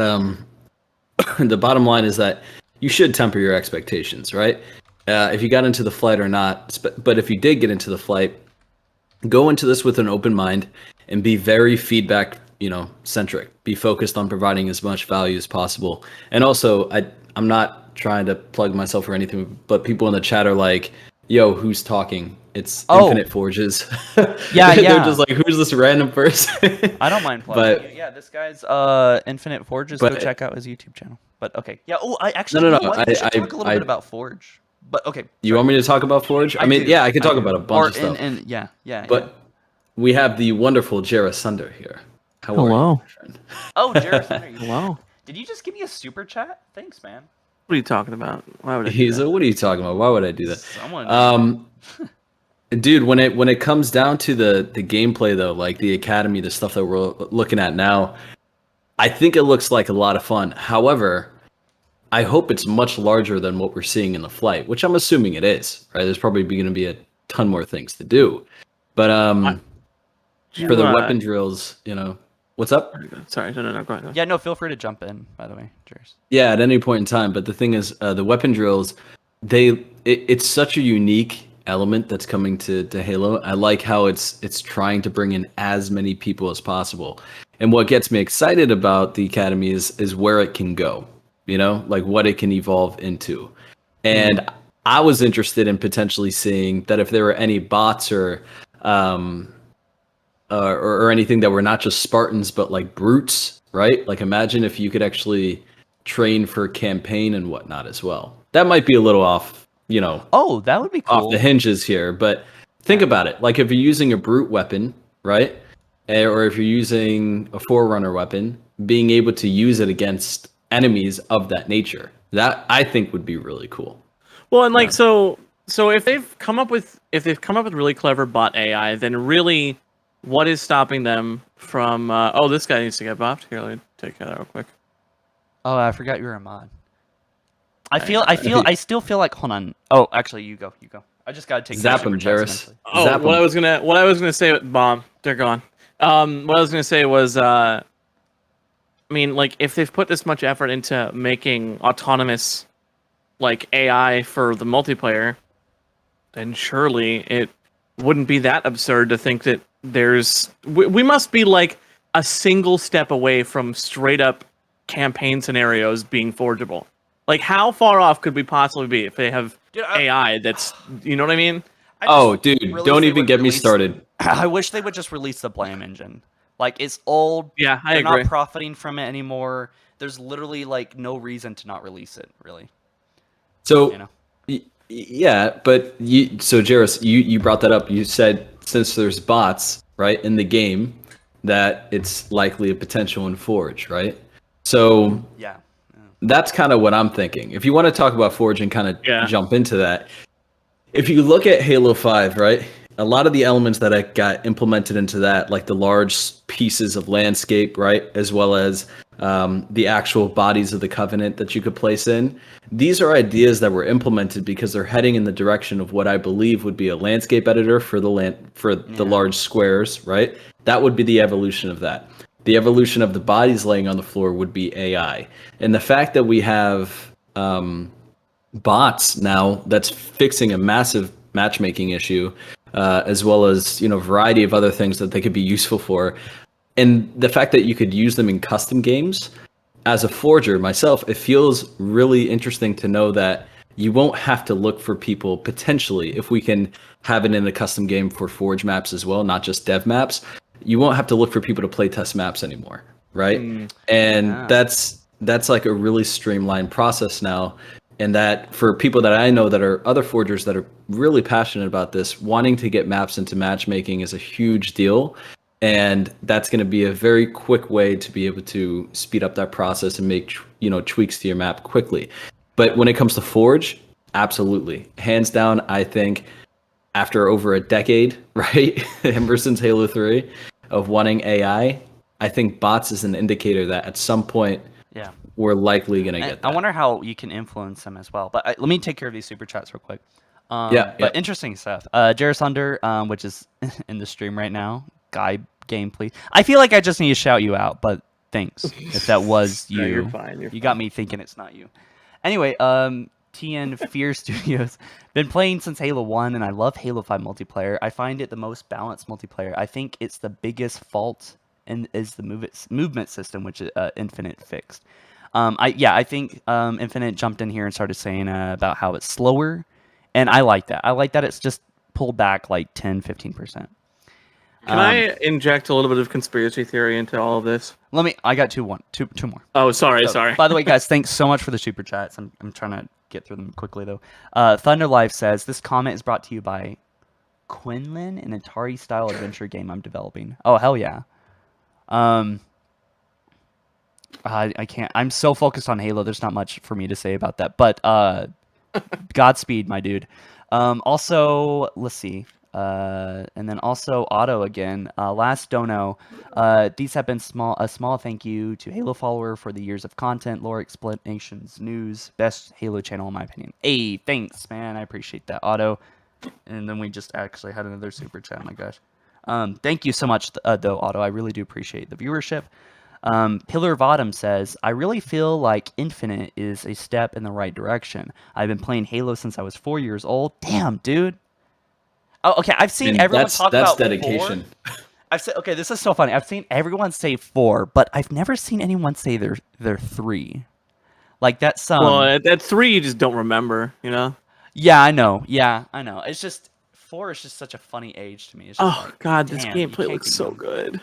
the bottom line is that you should temper your expectations, right? If you got into the flight or not, but if you did get into the flight, go into this with an open mind and be very feedback, centric. Be focused on providing as much value as possible. And also, I'm not trying to plug myself or anything, but people in the chat are like, "Yo, who's talking?" It's Infinite Forges. Yeah. They're just like, "Who's this random person?" I don't mind plugging. Yeah, this guy's Infinite Forges. Go check out his YouTube channel. But okay, yeah. Oh, I actually no. We should talk a little bit about Forge. But okay. You want me to talk about Forge? I mean, I can talk about a bunch of stuff. And yeah. But we have the wonderful Jara Sunder here. How are you, my friend? Oh, Jara Sunder. Hello. Did you just give me a super chat? Thanks, man. What are you talking about? Why would I do that? What are you talking about? Why would I do that? Dude, when it comes down to the gameplay though, like the academy, the stuff that we're looking at now, I think it looks like a lot of fun. However, I hope it's much larger than what we're seeing in the flight, which I'm assuming it is, right? There's probably going to be a ton more things to do. But for the weapon drills, what's up? Sorry, no, go ahead. Yeah, no, feel free to jump in, by the way. Cheers. Yeah, at any point in time. But the thing is, the weapon drills, it's such a unique element that's coming to Halo. I like how it's trying to bring in as many people as possible. And what gets me excited about the academy is where it can go. Like what it can evolve into. And I was interested in potentially seeing that if there were any bots or anything that were not just Spartans, but like brutes, right? Like imagine if you could actually train for campaign and whatnot as well. That might be a little off, Oh, that would be cool. Off the hinges here, but think about it. Like if you're using a brute weapon, right? Or if you're using a Forerunner weapon, being able to use it against enemies of that nature, that I think would be really cool. Well, and so if they've come up with really clever bot AI, then really what is stopping them from this guy needs to get buffed. Here, let me take care of that real quick. Oh, I forgot you're a mod. I still feel like, hold on. Oh, actually you go. I just gotta take Zap him, Jairus. What I was gonna say, bomb, they're gone. What I was gonna say was I mean, like, if they've put this much effort into making autonomous, like, AI for the multiplayer, then surely it wouldn't be that absurd to think that we must be, like, a single step away from straight-up campaign scenarios being forgeable. Like, how far off could we possibly be if they have AI that's, you know what I mean? Dude, don't even get me started. I wish they would just release the Blame engine. Like, it's old. Yeah, I agree. They're not profiting from it anymore. There's literally, like, no reason to not release it, really. So, yeah, but Jairus, you brought that up. You said since there's bots, right, in the game, that it's likely a potential in Forge, right? So, yeah. That's kind of what I'm thinking. If you want to talk about Forge and kind of jump into that, if you look at Halo 5, right, a lot of the elements that got implemented into that, like the large pieces of landscape, right, as well as the actual bodies of the Covenant that you could place in. These are ideas that were implemented because they're heading in the direction of what I believe would be a landscape editor for the large squares, right? That would be the evolution of that. The evolution of the bodies laying on the floor would be AI. And the fact that we have bots now that's fixing a massive matchmaking issue, as well as a variety of other things that they could be useful for. And the fact that you could use them in custom games, as a forger myself, it feels really interesting to know that you won't have to look for people potentially, if we can have it in a custom game for forge maps as well, not just dev maps, you won't have to look for people to play test maps anymore, right? That's like a really streamlined process now. And that for people that I know that are other forgers that are really passionate about this, wanting to get maps into matchmaking is a huge deal. And that's going to be a very quick way to be able to speed up that process and make tweaks to your map quickly. But when it comes to Forge, absolutely. Hands down, I think after over a decade, right, ever since Halo 3, of wanting AI, I think bots is an indicator that at some point we're likely going to get that. I wonder how you can influence them as well. But let me take care of these super chats real quick. But interesting stuff. Jairus Under, which is in the stream right now. Guy game, please. I feel like I just need to shout you out, but thanks. If that was you, you're fine. You got me thinking it's not you. Anyway, TN Fear Studios. Been playing since Halo 1, and I love Halo 5 multiplayer. I find it the most balanced multiplayer. I think it's the biggest fault is the movement system, which Infinite fixed. I think Infinite jumped in here and started saying about how it's slower, and I like that. I like that it's just pulled back like 10-15%. Can I inject a little bit of conspiracy theory into all of this? I got two more. Oh, sorry. By the way, guys, thanks so much for the super chats. I'm trying to get through them quickly though. Thunder Life says this comment is brought to you by Quinlan, an Atari style adventure game I'm developing. Oh hell yeah. I can't. I'm so focused on Halo. There's not much for me to say about that. But Godspeed, my dude. Also, let's see. And then also Otto again. Last dono. These have been a small thank you to Halo follower for the years of content, lore explanations, news, best Halo channel in my opinion. Hey, thanks, man. I appreciate that, Otto. And then we just actually had another super chat. My gosh. Thank you so much, though, Otto. I really do appreciate the viewership. Pillar of Autumn says, I really feel like Infinite is a step in the right direction. I've been playing Halo since I was 4 years old. Damn, dude. Oh, okay. I've seen everyone talk about dedication. 4. I've said, okay, this is so funny. I've seen everyone say 4, but I've never seen anyone say they're 3. Like that's well, at 3 you just don't remember, Yeah, I know. It's just 4 is just such a funny age to me. It's just like, God, this gameplay looks so good.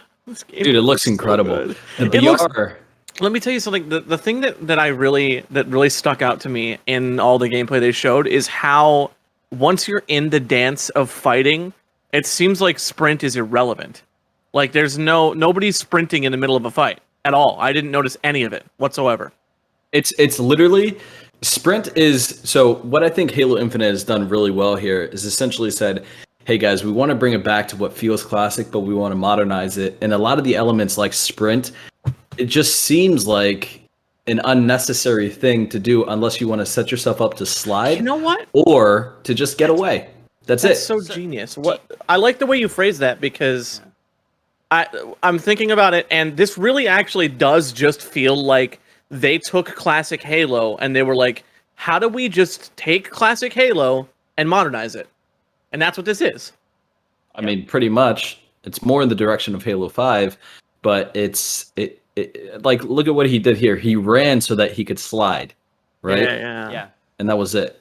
Dude, it looks incredible. The VR. Let me tell you something. The thing that really stuck out to me in all the gameplay they showed is how once you're in the dance of fighting, it seems like sprint is irrelevant. Like there's nobody's sprinting in the middle of a fight at all. I didn't notice any of it whatsoever. It's literally sprint is so what I think Halo Infinite has done really well here is essentially said, hey guys, we want to bring it back to what feels classic, but we want to modernize it. And a lot of the elements like sprint, it just seems like an unnecessary thing to do unless you want to set yourself up to slide. You know what? Or to just get away. That's it. So genius. What I like the way you phrase that because I'm thinking about it, and this really actually does just feel like they took classic Halo and they were like, how do we just take classic Halo and modernize it? And that's what this is. I mean, pretty much. It's more in the direction of Halo 5, but it like look at what he did here. He ran so that he could slide, right? Yeah. And that was it.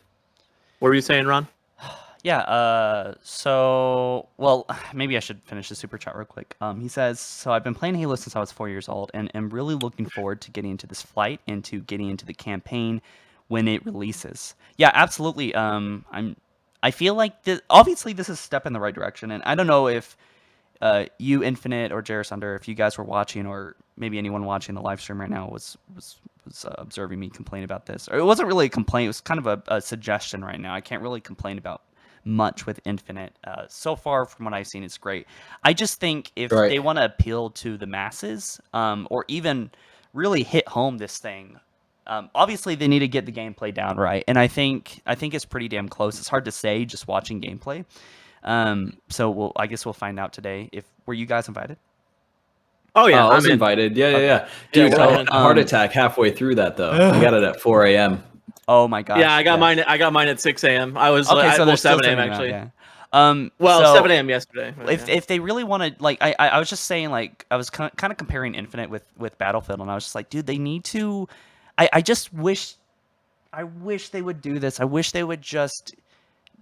What were you saying, Ron? Yeah, so, well, maybe I should finish the super chat real quick. He says, so I've been playing Halo since I was 4 years old, and am really looking forward to getting into this flight and to getting into the campaign when it releases. Yeah, absolutely. I feel like, obviously this is a step in the right direction, and I don't know if you, Infinite, or Jairus Under, if you guys were watching, or maybe anyone watching the live stream right now was observing me complain about this. Or it wasn't really a complaint, it was kind of a suggestion right now. I can't really complain about much with Infinite. So far, from what I've seen, it's great. I just think if they want to appeal to the masses, or even really hit home this thing. Obviously, they need to get the gameplay down right, and I think it's pretty damn close. It's hard to say just watching gameplay. So I guess we'll find out today. Were you guys invited? Oh yeah, I was invited. Yeah. Dude, Yeah, I well, had a heart attack halfway through that though. I got it at 4 a.m. Oh my gosh. Yeah, I got mine. I got mine at 6 a.m. I was Okay, so well, there's still 7 a.m. time out, actually. yeah. Well, so 7 a.m. yesterday. but yeah. if they really want to, like, I was just saying, like, I was kind of comparing Infinite with Battlefield, and I was just like, dude, they need to. I just wish they would do this. I wish they would just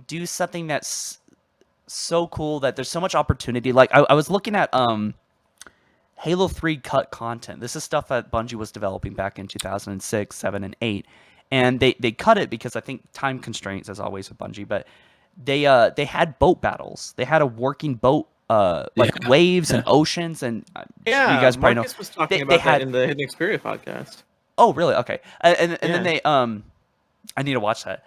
do something that's so cool that there's so much opportunity. Like I was looking at Halo 3 cut content. This is stuff that Bungie was developing back in 2006, 7, and 8. And they cut it because I think time constraints, as always with Bungie, but they had boat battles. They had a working boat, waves and oceans, and Yeah, you guys probably Marcus know. was talking they about had- that in the Hidden Xperia podcast. Oh, really? Okay. And Yeah. then they I need to watch that.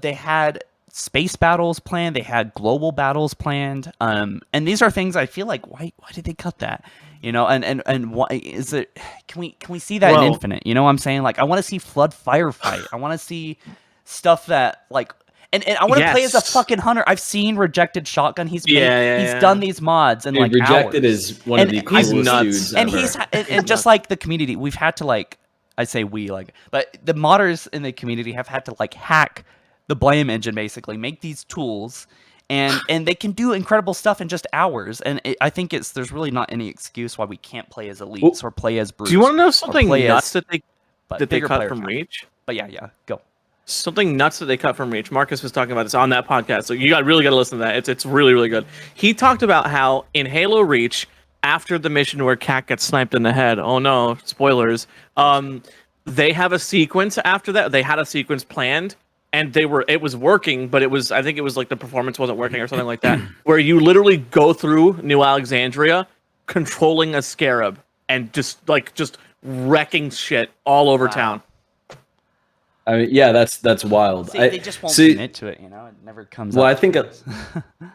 They had space battles planned. They had global battles planned. And these are things I feel like why did they cut that? You know, and why is it? Can we see that in Well- Infinite? You know what I'm saying? Like I want to see Flood firefight. I want to see stuff that like. And I want to play as a Yes. fucking hunter. I've seen Rejected Shotgun. He's Yeah, yeah, he's yeah. done these mods and Dude, like Rejected hours. is one of And the he's coolest nuts. dudes and ever. he's and just like the community, we've had to like I say we like, but the modders in the community have had to like hack the Blame engine basically, make these tools, and they can do incredible stuff in just hours. And I think there's really not any excuse why we can't play as elites or play as brutes. Do you want to know or something play nuts as- that they but that they bigger cut player from count. Reach? But yeah, go. Something nuts that they cut from Reach. Marcus was talking about this on that podcast, so you really got to listen to that. It's really, really good. He talked about how in Halo Reach, after the mission where Cat gets sniped in the head, oh no, spoilers. They have a sequence after that. They had a sequence planned, and it was working, but I think it was like the performance wasn't working or something like that. Where you literally go through New Alexandria, controlling a scarab and just wrecking shit all over town. I mean, yeah, that's wild. See, they just won't see, commit to it. You know, it never comes. Well, up.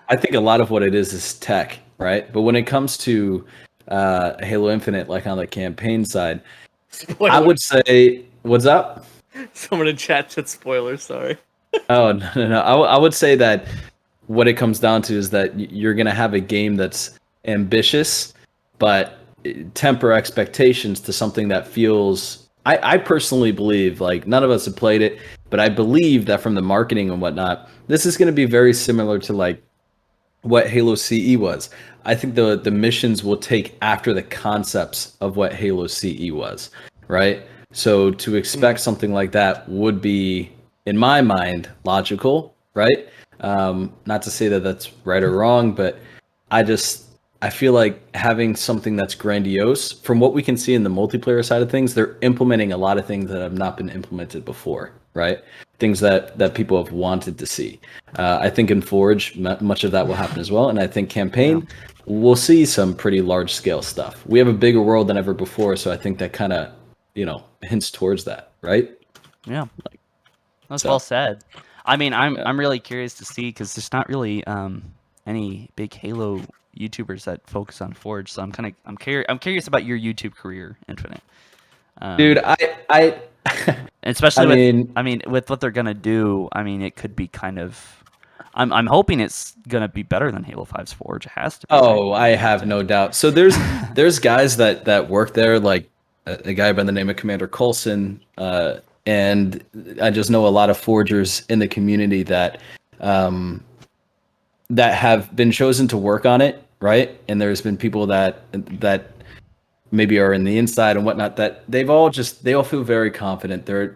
I think a lot of what it is tech, right? But when it comes to Halo Infinite, like on the campaign side, I would say, what's up? Someone in chat said spoilers. Sorry. Oh no! I would say that what it comes down to is that you're gonna have a game that's ambitious, but temper expectations to something that feels. I personally believe, like, none of us have played it, but I believe that from the marketing and whatnot, this is going to be very similar to like what Halo CE was. I think the missions will take after the concepts of what Halo CE was, right? So to expect something like that would be, in my mind, logical, right? Not to say that that's right or wrong, but I feel like having something that's grandiose, from what we can see in the multiplayer side of things, they're implementing a lot of things that have not been implemented before, right? Things that people have wanted to see. I think in Forge, much of that will happen as well. And I think campaign, we'll see some pretty large scale stuff. We have a bigger world than ever before. So I think that kind of, hints towards that, right? Yeah, that's well said. I mean, I'm really curious to see because there's not really any big Halo YouTubers that focus on Forge, so I'm curious about your YouTube career, Infinite. Dude, I especially I mean with what they're gonna do, I mean it could be kind of. I'm hoping it's gonna be better than Halo 5's Forge. It has to be. Oh, I have no doubt. So there's guys that work there, like a guy by the name of Commander Coulson, and I just know a lot of forgers in the community that have been chosen to work on it, right? And there's been people that maybe are in the inside and whatnot that they all feel very confident. The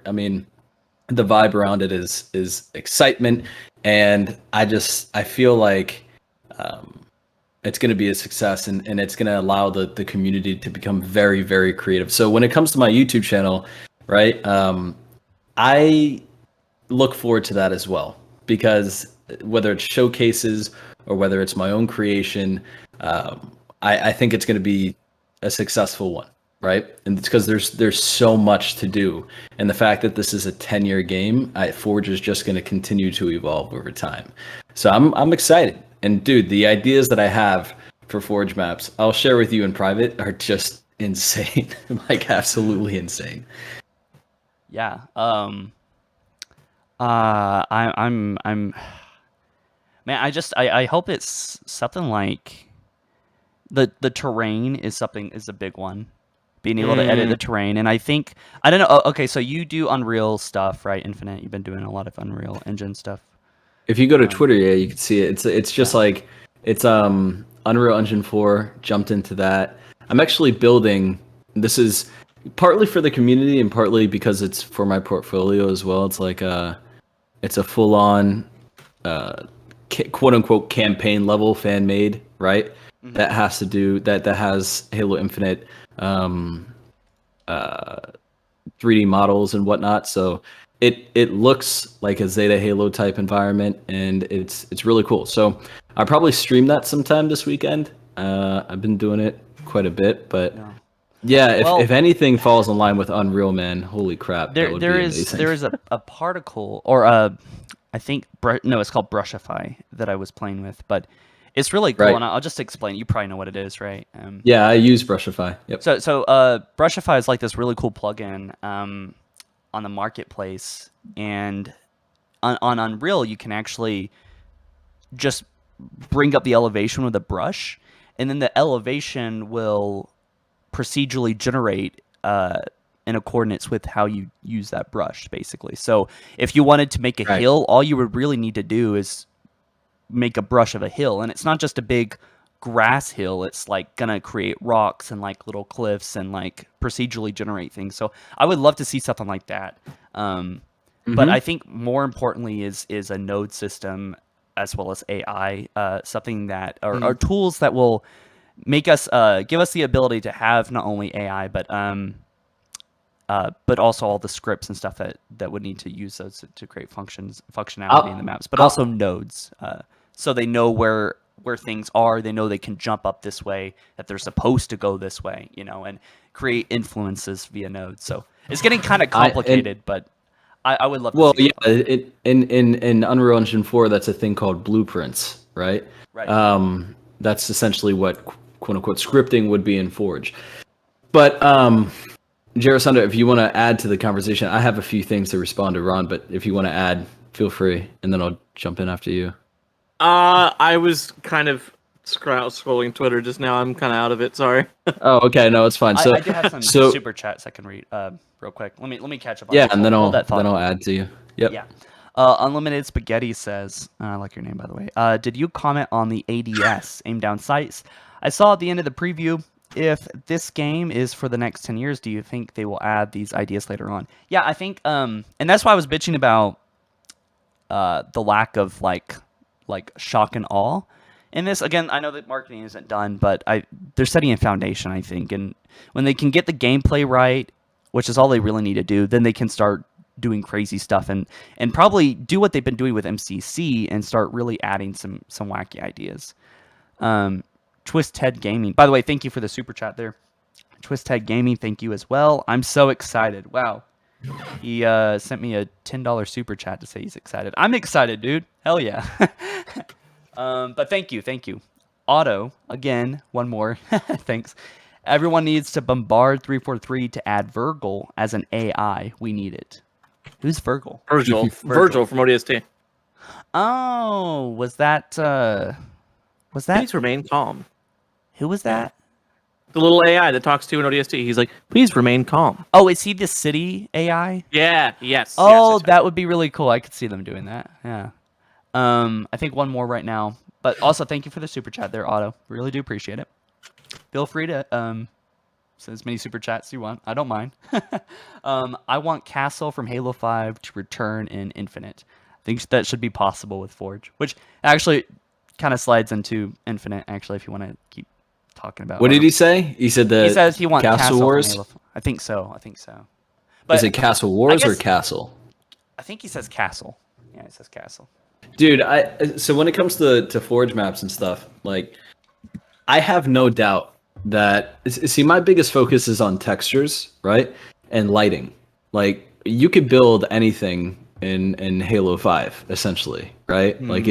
vibe around it is excitement, and I feel like it's going to be a success, and it's going to allow the community to become very, very creative. So when it comes to my YouTube channel, right, I look forward to that as well, because whether it's showcases or whether it's my own creation, I think it's going to be a successful one, right? And it's because there's so much to do, and the fact that this is a 10-year game, Forge is just going to continue to evolve over time. So I'm excited. And dude, the ideas that I have for Forge maps, I'll share with you in private, are just insane. Like absolutely insane. Yeah. I'm man, I hope it's something like the terrain is a big one. Being able to edit the terrain, and I think I don't know. Okay, so you do Unreal stuff, right? Infinite. You've been doing a lot of Unreal Engine stuff. If you go to Twitter, yeah, you can see it. It's just like it's Unreal Engine 4 jumped into that. I'm actually building. This is partly for the community and partly because it's for my portfolio as well. It's like it's a full on quote unquote campaign level fan made, right? Mm-hmm. That has to do that has Halo Infinite 3D models and whatnot. So it looks like a Zeta Halo type environment, and it's really cool. So I'll probably stream that sometime this weekend. I've been doing it quite a bit, but if anything falls in line with Unreal, man, holy crap, that would be amazing. There is a particle or I think it's called Brushify that I was playing with, but it's really cool, and I'll just explain. You probably know what it is, right? Yeah, I use Brushify. Yep. So Brushify is like this really cool plugin on the marketplace, and on Unreal you can actually just bring up the elevation with a brush, and then the elevation will procedurally generate in accordance with how you use that brush, basically. So if you wanted to make a hill, all you would really need to do is make a brush of a hill, and it's not just a big grass hill. It's like gonna create rocks and like little cliffs and like procedurally generate things. So I would love to see something like that. But I think more importantly is a node system as well as AI, something that are tools that will make us give us the ability to have not only AI but also all the scripts and stuff that would need to use those to create functionality in the maps, but also nodes, so they know where things are. They know they can jump up this way, that they're supposed to go this way, and create influences via nodes. So it's getting kind of complicated, but I would love to see it. In Unreal Engine 4, that's a thing called blueprints, right? Right. That's essentially what quote unquote scripting would be in Forge. But Jarasunda, if you want to add to the conversation, I have a few things to respond to Ron, but if you want to add, feel free, and then I'll jump in after you. I was kind of scrolling Twitter just now. I'm kind of out of it. Sorry. Oh, okay. No, it's fine. So I do have some super chats I can read real quick. Let me catch up on and then I'll add to you. Yep. Yeah. Unlimited Spaghetti says, I like your name, by the way. Did you comment on the ADS, aim down sights? I saw at the end of the preview. If this game is for the next 10 years, do you think they will add these ideas later on? Yeah, I think, and that's why I was bitching about the lack of like shock and awe in this. Again, I know that marketing isn't done, but they're setting a foundation, I think, and when they can get the gameplay right, which is all they really need to do, then they can start doing crazy stuff and probably do what they've been doing with MCC and start really adding some wacky ideas. Twisted Gaming, by the way, thank you for the super chat there. Twisted Gaming, thank you as well. I'm so excited. Wow. He sent me a $10 super chat to say he's excited. I'm excited, dude. Hell yeah. But thank you. Otto, again, one more. Thanks. Everyone needs to bombard 343 to add Virgil as an AI. We need it. Who's Virgil? Virgil from ODST. Oh, was that? Please remain calm. Who was that? The little AI that talks to an ODST. He's like, please remain calm. Oh, is he the city AI? Yeah. Yes. Oh, yes, that would be really cool. I could see them doing that. Yeah. I think one more right now. But also, thank you for the super chat there, Otto. Really do appreciate it. Feel free to send as many super chats as you want. I don't mind. I want Castle from Halo 5 to return in Infinite. I think that should be possible with Forge, which actually kind of slides into Infinite, actually, if you want to keep talking about. What did he say? He says he wants Castle Wars. I think so. But is it Castle Wars or Castle? I think he says Castle. Yeah, he says Castle. Dude, so when it comes to Forge maps and stuff, like, I have no doubt that my biggest focus is on textures, right, and lighting. Like, you could build anything in Halo 5, essentially, right? Mm-hmm. Like,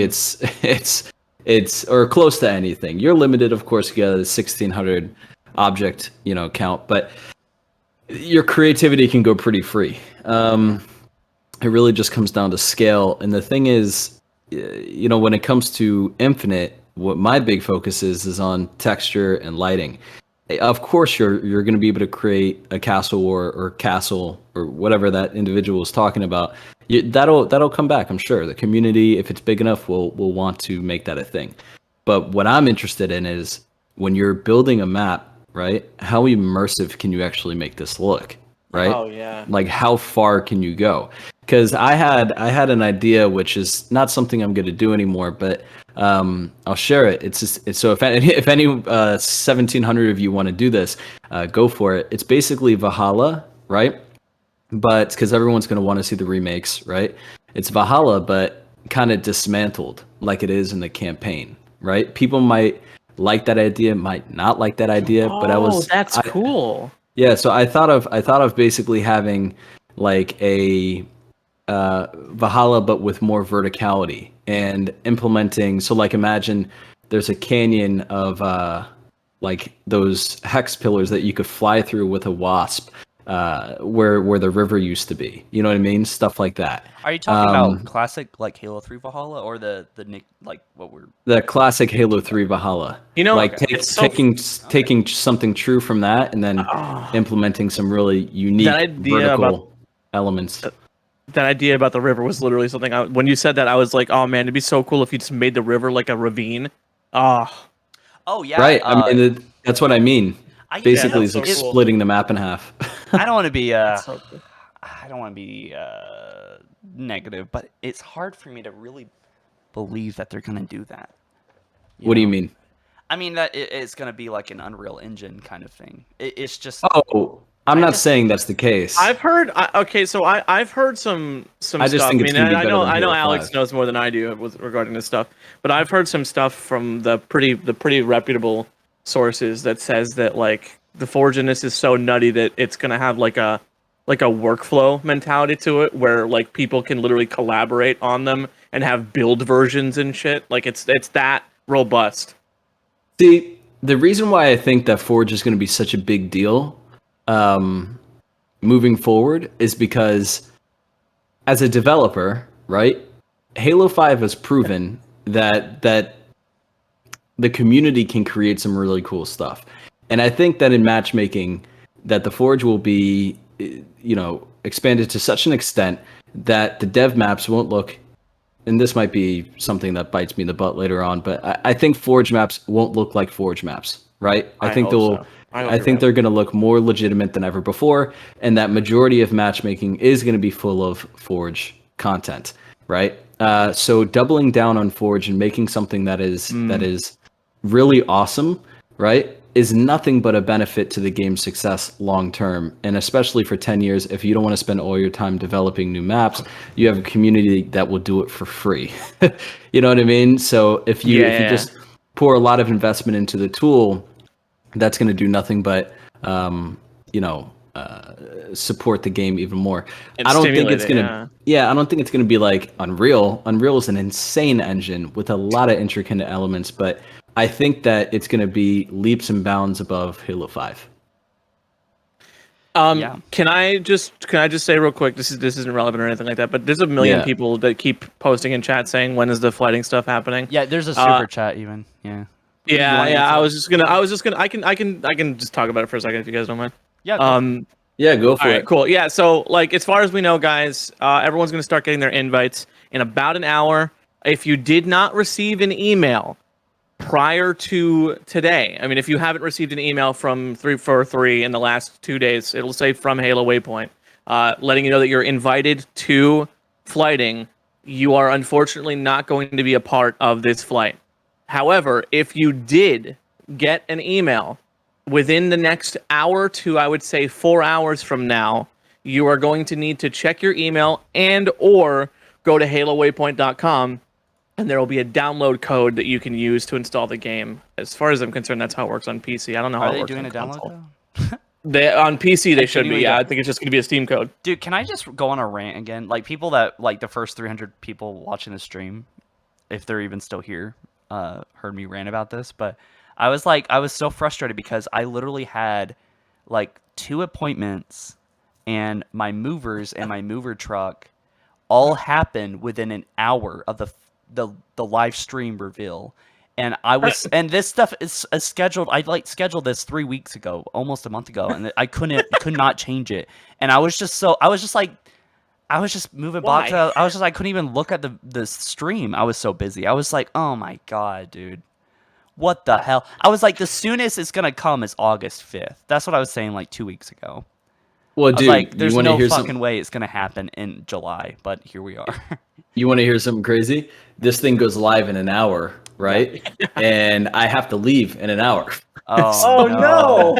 it's or close to anything. You're limited, of course. You got 1600 object, count, but your creativity can go pretty free. It really just comes down to scale. And the thing is, when it comes to Infinite, what my big focus is on texture and lighting. Of course, you're going to be able to create a castle or castle or whatever that individual is talking about. That'll come back, I'm sure. The community, if it's big enough, will want to make that a thing. But what I'm interested in is when you're building a map, right? How immersive can you actually make this look, right? Oh yeah. Like how far can you go? Because I had an idea, which is not something I'm going to do anymore, but I'll share it. So if any 1,700 of you want to do this, go for it. It's basically Valhalla, right? But because everyone's going to want to see the remakes, right? It's Valhalla, but kind of dismantled like it is in the campaign, right? People might like that idea, might not like that idea, but that's cool. Yeah, so I thought of basically having like a Valhalla, but with more verticality and implementing. So like imagine there's a canyon of like those hex pillars that you could fly through with a wasp, where the river used to be. You know what I mean? Stuff like that. Are you talking about classic like Halo 3 Valhalla or the like what we're the classic Halo 3 Valhalla? Like taking something true from that and then implementing some really unique vertical elements. That idea about the river was literally something. When you said that, I was like, "Oh man, it'd be so cool if you just made the river like a ravine." Oh yeah. Right. I mean, that's what I mean. Basically, it's like cool. splitting the map in half. I don't want to be. I don't want to be negative, but it's hard for me to really believe that they're gonna do that. What do you mean? I mean that it's gonna be like an Unreal Engine kind of thing. It's just. Oh. I'm not saying that's the case. I've heard. So I've heard some I just stuff. think it's gonna be better than I know Halo Alex 5. knows more than I do regarding this stuff, but I've heard some stuff from the pretty reputable sources that says that like the Forge in this is so nutty that it's gonna have like a workflow mentality to it, where like people can literally collaborate on them and have build versions and shit. Like it's that robust. See, the reason why I think that Forge is going to be such a big deal moving forward is because as a developer, right, Halo 5 has proven that the community can create some really cool stuff. And I think that in matchmaking that the Forge will be, expanded to such an extent that the dev maps won't look, and this might be something that bites me in the butt later on, but I think Forge maps won't look like Forge maps, right? I think they're going to look more legitimate than ever before, and that majority of matchmaking is going to be full of Forge content, right? So doubling down on Forge and making something that is really awesome, right, is nothing but a benefit to the game's success long term, and especially for 10 years. If you don't want to spend all your time developing new maps, you have a community that will do it for free. You know what I mean? So if you just pour a lot of investment into the tool, that's going to do nothing but support the game even more. I don't think it's going to I don't think it's going to be like Unreal. Unreal is an insane engine with a lot of intricate elements, but I think that it's going to be leaps and bounds above Halo 5. Can I just say real quick, this isn't relevant or anything like that, but there's a million people that keep posting in chat saying, when is the fighting stuff happening? Yeah, there's a super chat even. Yeah. I was just gonna I can just talk about it for a second if you guys don't mind. Yeah. Go for it. All right, cool. Yeah, so like as far as we know, guys, everyone's gonna start getting their invites in about an hour. If you did not receive an email prior to today, I mean, if you haven't received an email from 343 in the last 2 days, it'll say from Halo Waypoint, letting you know that you're invited to flighting. You are unfortunately not going to be a part of this flight. However, if you did get an email within the next hour to, I would say 4 hours from now, you are going to need to check your email and or go to halowaypoint.com, and there will be a download code that you can use to install the game. As far as I'm concerned, that's how it works on PC. I don't know how it works on console. Are they doing a download code? On PC, they should be. Yeah, I think it's just going to be a Steam code. Dude, can I just go on a rant again? Like, people that, like, the first 300 people watching the stream, if they're even still here, heard me rant about this, but I was so frustrated because I literally had like 2 appointments, and my movers and my mover truck all happened within an hour of the live stream reveal. And and this stuff is scheduled. I scheduled this 3 weeks ago, almost a month ago, and I could not change it. And I was just moving boxes. I couldn't even look at the stream. I was so busy. I was like, oh my God, dude. What the hell? I was like, the soonest it's going to come is August 5th. That's what I was saying like 2 weeks ago. Well, dude, like, there's you no hear fucking way it's going to happen in July, but here we are. You want to hear something crazy? This thing goes live in an hour, right? And I have to leave in an hour. Oh, no.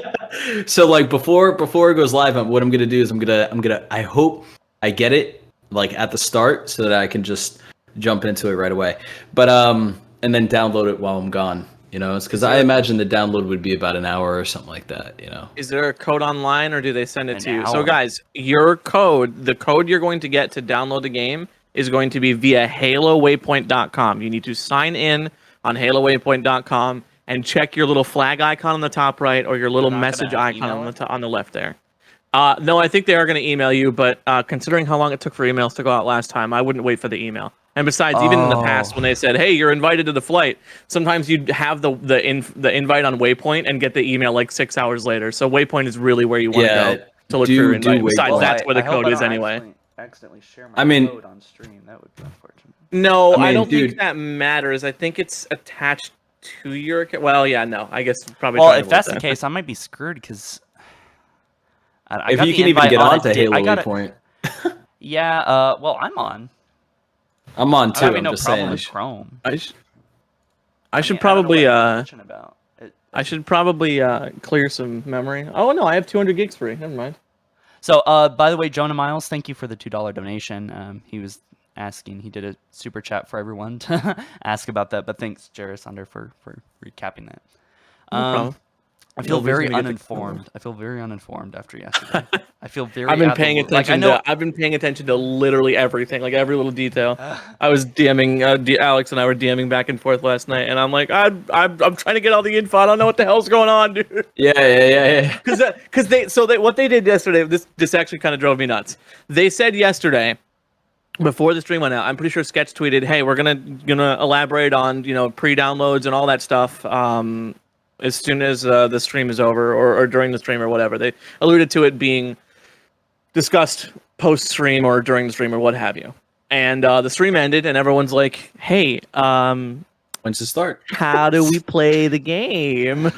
So like before it goes live, what I'm gonna do is I'm gonna I hope I get it like at the start so that I can just jump into it right away. But and then download it while I'm gone. You know, it's because I imagine the download would be about an hour or something like that. You know, Is there a code online, or do they send it An to you? So hour. guys, the code you're going to get to download the game is going to be via HaloWaypoint.com. You need to sign in on HaloWaypoint.com and check your little flag icon on the top right, or your little not message gonna icon email on it? on the left there. No, I think they are going to email you, but considering how long it took for emails to go out last time, I wouldn't wait for the email. And besides, even in the past, when they said, "Hey, you're invited to the flight," sometimes you'd have the invite on Waypoint and get the email like 6 hours later. So Waypoint is really where you want to go to look for your invite. Besides, Waypoint. that's where the code is anyway. Accidentally share my I mean- code on stream. That would be unfortunate. No, I mean, don't dude. think that matters. I think it's attached to your account. Well, yeah, no. I guess probably. Well, try to if that's avoid the that. case, I might be screwed because I if got you the can even invite get on a onto di- Halo I got it. Waypoint, Yeah. Well, I'm on. I'm on I'm too. having I'm no just problem saying. with Chrome. I should mean, I don't know probably what I'm bitching about. I should probably clear some memory. Oh no, I have 200 gigs free. Never mind. So, by the way, Jonah Miles, thank you for the $2 donation. He was asking. He did a super chat for everyone to ask about that. But thanks, Jairus Under, for recapping that. No problem. I feel Nobody's very gonna get the- uninformed. I feel very uninformed after yesterday. I feel very. I've been out the paying loop. Like, attention. I know. I've been paying attention to literally everything, like every little detail. I was DMing. Alex and I were DMing back and forth last night, and I'm like, I'm trying to get all the info. I don't know what the hell's going on, dude. Yeah. Because what they did yesterday. This actually kind of drove me nuts. They said yesterday, before the stream went out, I'm pretty sure Sketch tweeted, "Hey, we're gonna elaborate on pre-downloads and all that stuff." As soon as the stream is over, or during the stream or whatever. They alluded to it being discussed post-stream or during the stream or what have you. And the stream ended, and everyone's like, "Hey, When's it start? how do we play the game?"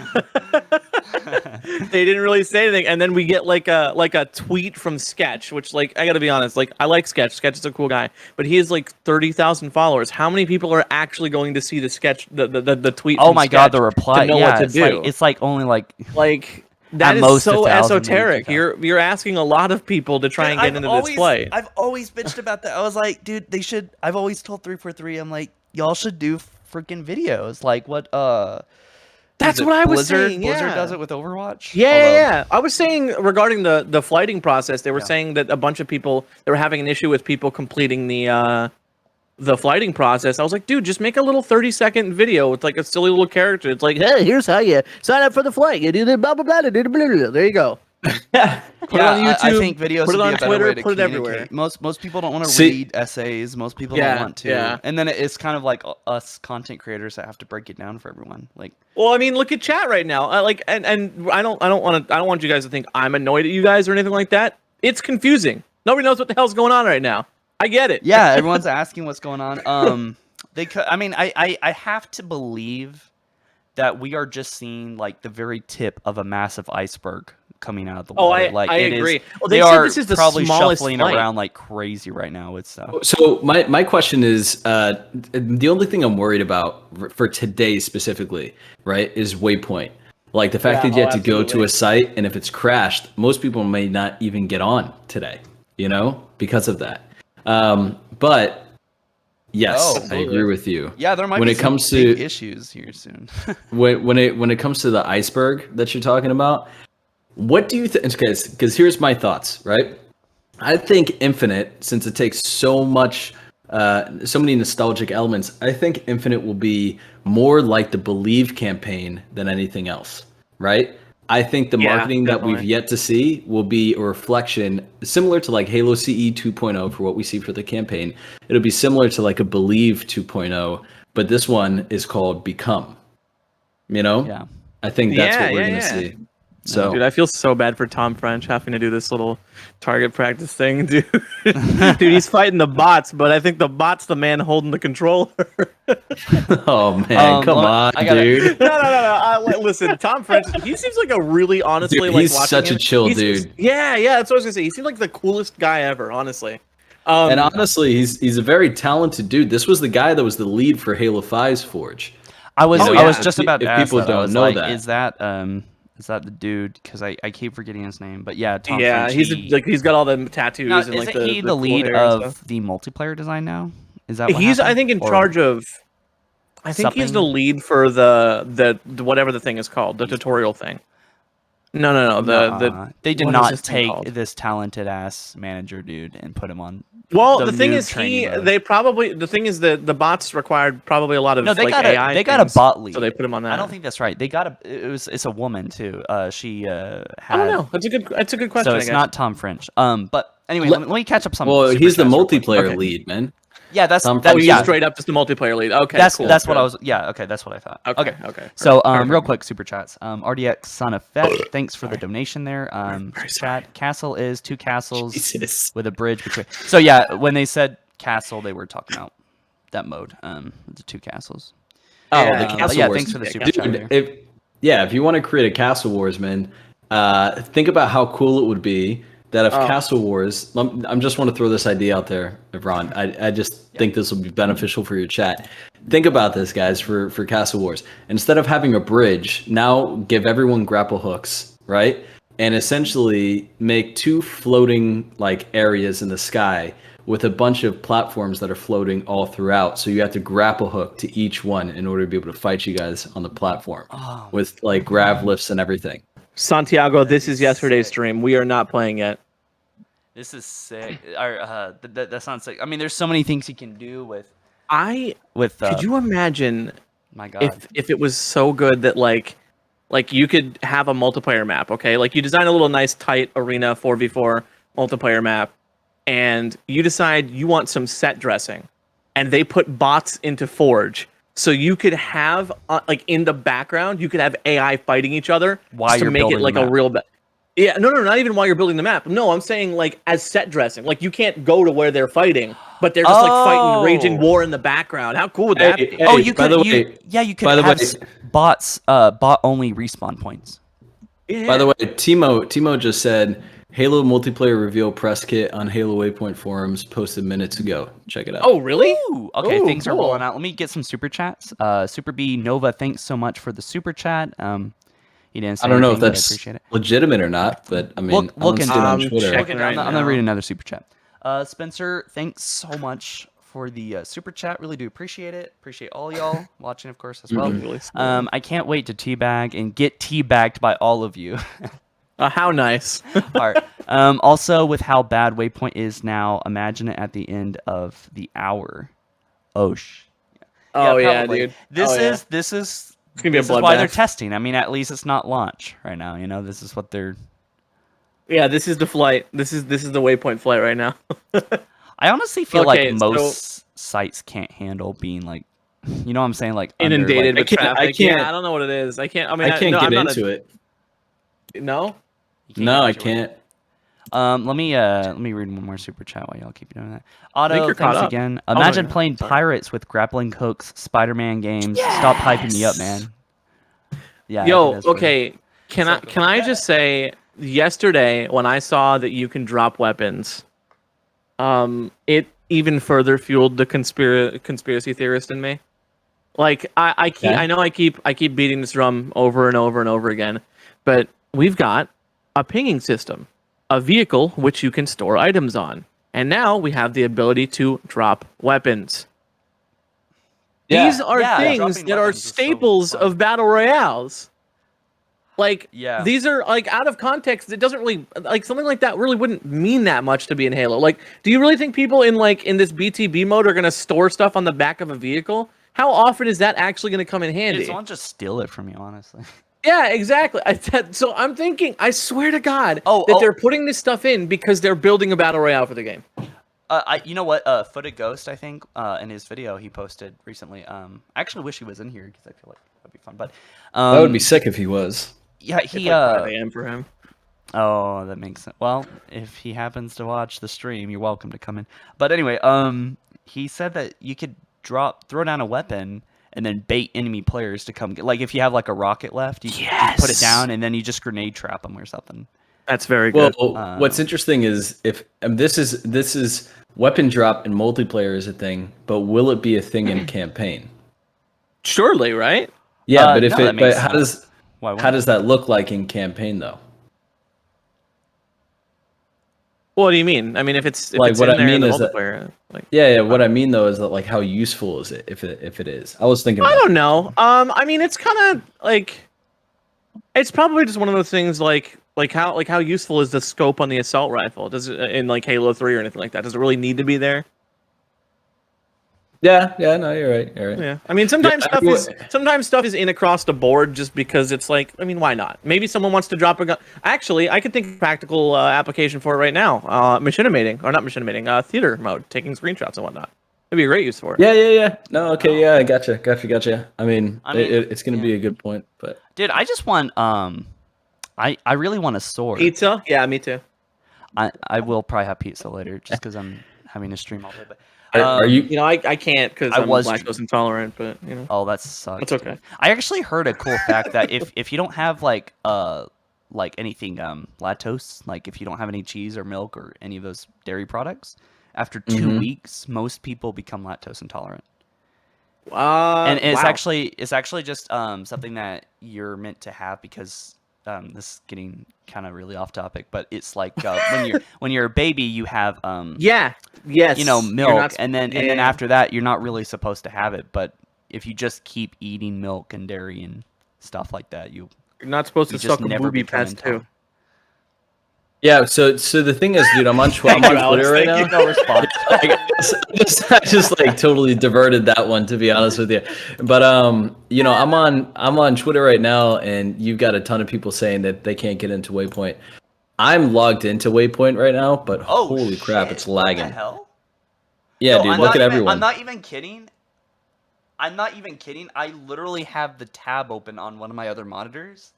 They didn't really say anything, and then we get like a tweet from Sketch, which, like, I gotta be honest, like, I like Sketch. Sketch is a cool guy, but he has like 30,000 followers. How many people are actually going to see the Sketch, the tweet? Oh from my God, Sketch the reply. to know Yeah, what to it's do. like it's like only like. That is most so 1,000, esoteric. maybe 2,000. You're asking a lot of people to try and get into this play. I've always bitched about that. I was like, dude, they should. I've always told 343. I'm like, y'all should do freaking videos. Like what? That's is it what I was Blizzard? saying, Blizzard yeah. does it with Overwatch. Yeah. I was saying regarding the flighting process, they were saying that a bunch of people, they were having an issue with people completing the flighting process. I was like, dude, just make a little 30-second video with like a silly little character. It's like, hey, here's how you sign up for the flight. You do the blah blah blah, do the blah blah blah. There you go. Put it on YouTube. I think videos put it would on be a better Twitter. way to Put it communicate. everywhere. Most people don't want to See- read essays. Most people Yeah, don't want to. yeah. And then it's kind of like us content creators that have to break it down for everyone. Like, Well, I mean, look at chat right now. And I don't want you guys to think I'm annoyed at you guys or anything like that. It's confusing. Nobody knows what the hell's going on right now. I get it. yeah, everyone's asking what's going on. I mean, I have to believe that we are just seeing like the very tip of a massive iceberg coming out of the Oh, water. I Like, it is- agree. Well, they they said are this is the probably smallest shuffling flight. around like crazy right now with stuff. So my question is, the only thing I'm worried about for today specifically, right, is Waypoint. Like the fact Yeah, that you have to go to absolutely. a site, and if it's crashed, most people may not even get on today, because of that. But yes, Oh, I agree with you. Yeah, there might when be it some comes big to issues here soon. when it comes to the iceberg that you're talking about, what do you think? Because here's my thoughts, right? I think Infinite, since it takes so much so many nostalgic elements. I think Infinite will be more like the Believe campaign than anything else, right? I think the marketing that we've yet to see will be a reflection similar to like Halo CE 2.0 for what we see for the campaign. It'll be similar to like a Believe 2.0, but this one is called Become. You know? Yeah. I think that's what we're gonna see. So, dude, I feel so bad for Tom French having to do this little target practice thing, dude. Dude, he's fighting the bots, but I think the bot's the man holding the controller. oh man, come on, dude. No. Listen, Tom French, he seems like a really, honestly, Dude, like he's such a chill dude. Yeah, that's what I was gonna say. He seems like the coolest guy ever, honestly. And honestly, he's a very talented dude. This was the guy that was the lead for Halo 5's Forge. I was just about to ask people that. don't know that. Is that the dude? Because I keep forgetting his name. But yeah, Tom yeah, French, he's got all the tattoos now, and like isn't he the cool lead hair and of stuff. the multiplayer design now? Is that what He's happened? I think in Or charge of. I think he's the something? lead for the whatever the thing is called, the tutorial thing. No. They did what is not this thing take called? this talented ass manager dude and put him on. Well, the the thing noob is, training mode. the thing is that the bots required probably a lot of No, they like got AI. they got a things, bot lead. so they put him on that. I don't think that's right. They got it's a woman too. She had. I don't know. That's a good question. So I it's guess. not Tom French. But anyway, let me catch up some. Well, super he's the chats real quick. multiplayer Okay. lead, man. Yeah, that's Tom that, French. yeah. Straight up just the multiplayer lead. Okay, That's cool. that's what Good. I was. Yeah, okay, that's what I thought. Okay. So, Perfect. real quick, super chats. RDX Son of Fett, thanks for the donation there. Super chat. Castle is 2 castles Jesus. with a bridge between. So yeah, when they said castle, they were talking about that mode. The 2 castles. Oh, Yeah. the But Castle yeah, Wars. thanks for the super Dude, chat there. if you want to create a Castle Wars, man, think about how cool it would be that if Castle Wars, I just want to throw this idea out there, Ron. I just think this will be beneficial for your chat. Think about this, guys, for Castle Wars. Instead of having a bridge, now give everyone grapple hooks, right? And essentially make 2 floating like areas in the sky with a bunch of platforms that are floating all throughout. So you have to grapple hook to each one in order to be able to fight you guys on the platform with like grav lifts and everything. Santiago, this is yesterday's stream. We are not playing yet. This is sick. That sounds sick. I mean, there's so many things you can do with. Could you imagine My God. if it was so good that like you could have a multiplayer map, okay? Like you design a little nice tight arena 4v4 multiplayer map, and you decide you want some set dressing, and they put bots into Forge, so you could have like in the background you could have AI fighting each other While just to you're make it building like the a map. real. Yeah, no, not even while you're building the map. No, I'm saying like as set dressing. Like you can't go to where they're fighting, but they're just like fighting, raging war in the background. How cool would that be? Oh, you by could. the way- You could by the have way- bots. Bot only respawn points. Yeah. By the way, Timo just said Halo multiplayer reveal press kit on Halo Waypoint forums posted minutes ago. Check it out. Oh, really? Ooh, okay, Ooh, things are cool. rolling out. Let me get some super chats. Super B Nova, thanks so much for the super chat. He didn't say I don't know if anything, but I that's appreciate it. legitimate or not, but I mean, Look I'll into see it on it. Twitter. Check it right I'm gonna now. read another super chat. Spencer, thanks so much for the super chat. Really do appreciate it. Appreciate all y'all watching, of course, as well. Really smart. I can't wait to teabag and get teabagged by all of you. How nice. All right. Also, with how bad Waypoint is now, imagine it at the end of the hour. Oh, Oh yeah, probably. dude. This Oh, yeah. is It's gonna be a this is why they're bloodbath. testing. I mean, at least it's not launch right now. You know, this is what they're. Yeah, this is the flight. This is the Waypoint flight right now. I honestly feel Okay, like so- most sites can't handle being like, you know, what I'm saying, like under, Inundated like, with I can't- I traffic. Yeah, can't- I don't know what it is. I can't. I mean, I can't no, get I'm not into it. No. you can't No, get I into it. can't. Let me read one more super chat while y'all keep doing that. Otto, you're caught thanks up. again. no, Imagine you're not. playing pirates with grappling hooks, Spider-Man games. Stop hyping me up, man. Yeah. I think Yo, that's pretty- okay. Can I just say, yesterday when I saw that you can drop weapons, it even further fueled the conspiracy theorist in me. Like I know I keep beating this drum over and over and over again, but we've got a pinging system, a vehicle which you can store items on, and now we have the ability to drop weapons. Yeah. These are Yeah, things dropping that are weapons is so staples fun. of battle royales. Like, Yeah. these are like out of context. It doesn't really like something like that really wouldn't mean that much to be in Halo. Like, do you really think people in this BTB mode are gonna store stuff on the back of a vehicle? How often is that actually gonna come in handy? Dude, someone just steal it from you, honestly. Yeah, exactly. So I'm thinking, I swear to God, Oh, that oh. they're putting this stuff in because they're building a battle royale for the game. You know what? Footed Ghost, I think, in his video he posted recently. I actually wish he was in here because I feel like that'd be fun. But That would be sick if he was. yeah, It's he like 5 a.m. for him. Oh, that makes sense. Well, if he happens to watch the stream, you're welcome to come in. But anyway, he said that you could throw down a weapon and then bait enemy players to come get. Like if you have like a rocket left, you put it down and then you just grenade trap them or something. That's very Well, good. what's interesting is if this is weapon drop in multiplayer is a thing, but will it be a thing in campaign? Surely, right? Yeah, but if no, that it, makes but how sense. does Why how wouldn't does that look like in campaign though? What do you mean? I mean, if it's Like, it's what in I there in mean the is that- multiplayer, like. Yeah. What I mean though is that like how useful is it if it is? I was thinking. I About don't know. I mean, it's kind of like, it's probably just one of those things like how useful is the scope on the assault rifle? Does it in like Halo 3 or anything like that? Does it really need to be there? Yeah. No, you're right. You're right. Yeah. I mean, sometimes Yeah, stuff is in across the board just because it's like, I mean, why not? Maybe someone wants to drop a gun. Actually, I could think of a practical application for it right now. Machinimating, or not machinimating, theater mode, taking screenshots and whatnot. It'd be a great use for it. Yeah. No, okay, yeah, I gotcha. I mean, it's gonna be a good point, but Dude, I just want I really want a sword. Pizza? Yeah, me too. I will probably have pizza later just because I'm having to stream all day. But are you? You know, I can't because I'm was- lactose intolerant, but you know. oh, that sucks. It's okay. dude. I actually heard a cool fact that if you don't have like anything lactose, like if you don't have any cheese or milk or any of those dairy products, after 2 weeks, most people become lactose intolerant. And it's actually just something that you're meant to have because this is getting kind of really off topic, but it's like when you're a baby, you have Yes. you know, You're milk, not and then yeah. after that, you're not really supposed to have it. But if you just keep eating milk and dairy and stuff like that, You're not supposed to you just suck a never booby become pets too. intolerant. Yeah. So the thing is, dude, I'm on Twitter right now. No response. I just like totally diverted that one, to be honest with you. But you know, I'm on Twitter right now, and you've got a ton of people saying that they can't get into Waypoint. I'm logged into Waypoint right now, but Oh, holy crap, shit. it's lagging. What the hell? Yeah, No, dude, I'm look not at even- everyone. I'm not even kidding. I literally have the tab open on one of my other monitors,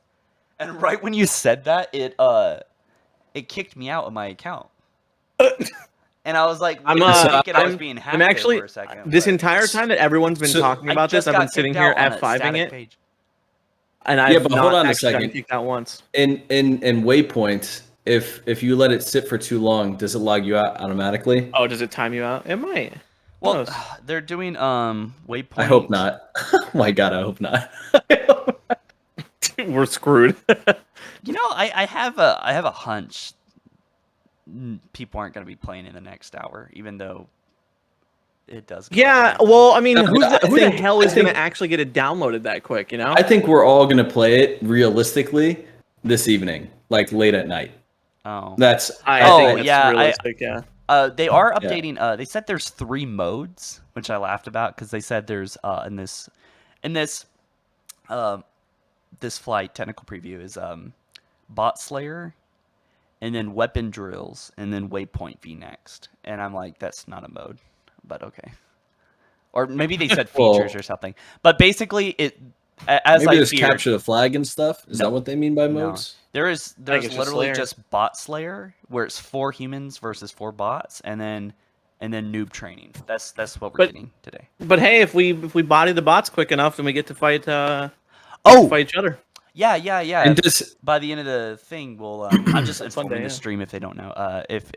and right when you said that, it kicked me out of my account. And I was like, I'm thinking I was being hacked there actually for a second. this but entire time that everyone's been talking I about just this, I've got been sitting kicked here out on a F5ing static it, page. and I've Yeah, but hold not on a actually gotten second. kicked out once. In Waypoint, if you let it sit for too long, does it log you out automatically? Oh, does it time you out? It might. Who Well, knows? they're doing Waypoint. I hope not. Oh my god, I hope not. We're screwed. You know, I have a hunch people aren't going to be playing in the next hour, even though it does. go Yeah, on. well, I mean, I who the think- hell I is going to think- actually get it downloaded that quick, you know? I think we're all gonna play it realistically this evening, like late at night. Oh. That's I Oh, think that's yeah, realistic, yeah. They are updating. They said there's 3 modes, which I laughed about because they said there's in this this flight technical preview is Bot Slayer, and then Weapon Drills, and then Waypoint V next. And I'm like, that's not a mode, but okay. Or maybe they said Well- features or something. But basically, as maybe I just feared, capture the flag and stuff. Is No. that what they mean by No. modes? There's it's just literally Slayer. just Bot Slayer, where it's 4 humans versus 4 bots, and then noob training. That's what we're But- getting today. But hey, if we body the bots quick enough, then we get to fight fight each other. Yeah. And does By the end of the thing, we'll. I'm just informing day, the yeah. stream if they don't know. If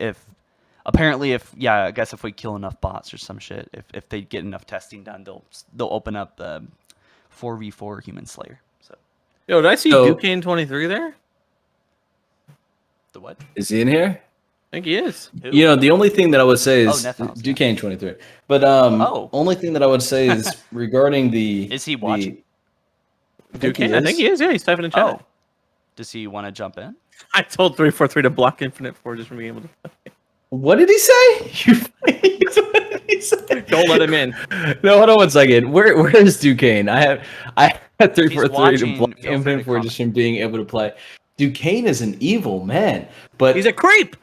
apparently I guess if we kill enough bots or some shit, if they get enough testing done, they'll open up the 4v4 human slayer. So Yo, did I see So- Duquesne 23 there? the what? is he in here? I think he is. You know, the only thing that I would say is Nethouse, yeah. Duquesne 23. But Oh. only thing that I would say is regarding the Is he watching? I think he Duquesne? I think he is. Yeah, he's typing in chat. Oh, Does he want to jump in? I told 343 to block Infinite Forge just from being able to. What did he say? What did he say? Don't let him in. No, hold on 1 second. Where is Duquesne? I had 343 to watching, block feel free Infinite to for just from being able to play. Duquesne is an evil man, but He's a creep.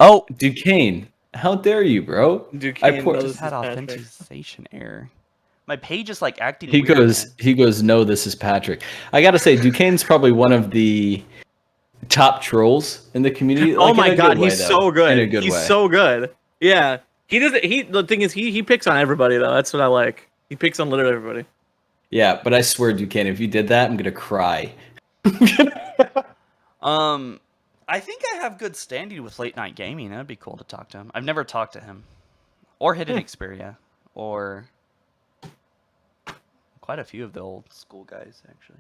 Oh, Duquesne, how dare you, bro? Duquesne pour- knows just had his Patrick. authentication error. My page is like acting. He weird, goes, man. no, this is Patrick. I gotta say, Duquesne's probably one of the top trolls in the community. Oh like, in my a god, good way, he's though. so good. In a good He's way. so good. Yeah. He doesn't the thing is he picks on everybody though. That's what I like. He picks on literally everybody. Yeah, but I swear, Duquesne, if you did that, I'm gonna cry. I think I have good standing with late night gaming. That'd be cool to talk to him. I've never talked to him, or Hidden Xperia, or quite a few of the old school guys actually.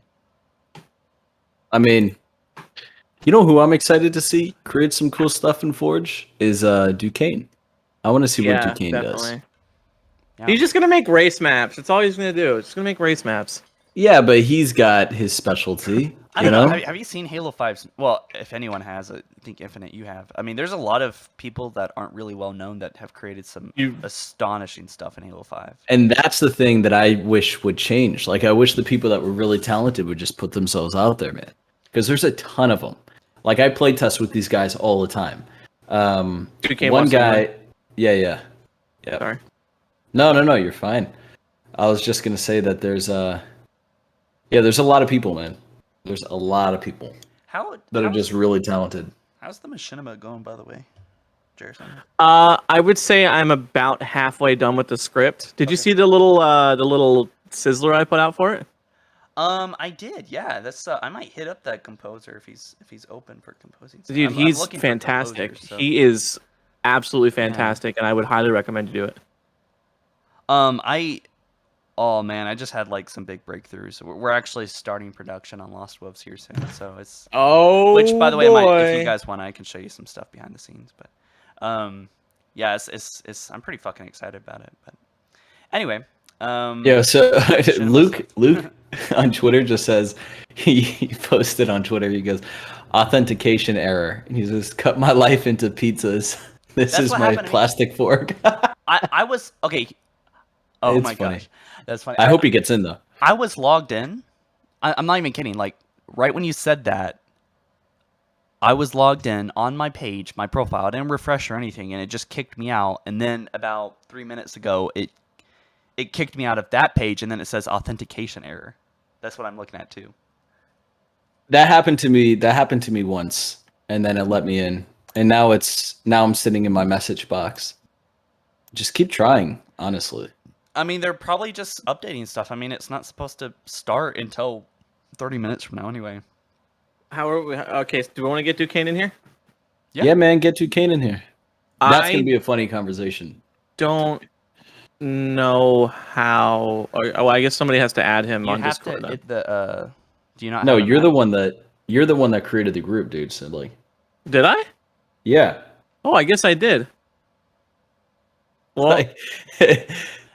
I mean, you know who I'm excited to see create some cool stuff in Forge is Duquesne. I want to see what Duquesne does. Yeah. He's just gonna make race maps. That's all he's gonna do. He's just gonna make race maps. Yeah, but he's got his specialty. I You don't know. know? Have you seen Halo 5's? Well, if anyone has, I think Infinite you have. I mean, there's a lot of people that aren't really well known that have created some astonishing stuff in Halo 5. And that's the thing that I wish would change. Like, I wish the people that were really talented would just put themselves out there, man. Because there's a ton of them. Like, I play test with these guys all the time. One guy, yeah. Sorry. No, you're fine. I was just gonna say that there's there's a lot of people, man. There's a lot of people that are just really talented. How's the machinima going, by the way, Jerison? I would say I'm about halfway done with the script. Did you see the little sizzler I put out for it? I did. Yeah, that's. I might hit up that composer if he's open for composing. Dude, I'm he's looking for fantastic. composers, so- He is absolutely fantastic, and I would highly recommend you do it. Oh man, I just had like some big breakthroughs. We're actually starting production on Lost Wolves here soon, so it's. Oh, Which, by the way, if you boy. guys want, I can show you some stuff behind the scenes. But, yeah, it's I'm pretty fucking excited about it. But anyway, Yeah, so Luke on Twitter just says he posted on Twitter. He goes, "Authentication error." And he says, "Cut my life into pizzas. This That's is what my happened to me. plastic fork." I was okay. Oh It's my funny. gosh, that's funny. I hope he gets in though. I was logged in. I'm not even kidding. Like right when you said that, I was logged in on my page, my profile. I didn't refresh or anything, and it just kicked me out. And then about 3 minutes ago, it kicked me out of that page, and then it says authentication error. That's what I'm looking at too. That happened to me. That happened to me once, and then it let me in. And now I'm sitting in my message box. Just keep trying, honestly. I mean, they're probably just updating stuff. I mean, it's not supposed to start until 30 minutes from now, anyway. How are we? Okay, so do we want to get Duquesne in here? Yeah. Yeah, man, get Duquesne in here. That's I gonna be a funny conversation. don't know how. Oh, I guess somebody has to add him You on have Discord. to then. hit the. Do you not? No, have a you're the map? one that created the group, dude. So like, Did I? yeah. Oh, I guess I did. Well, Like,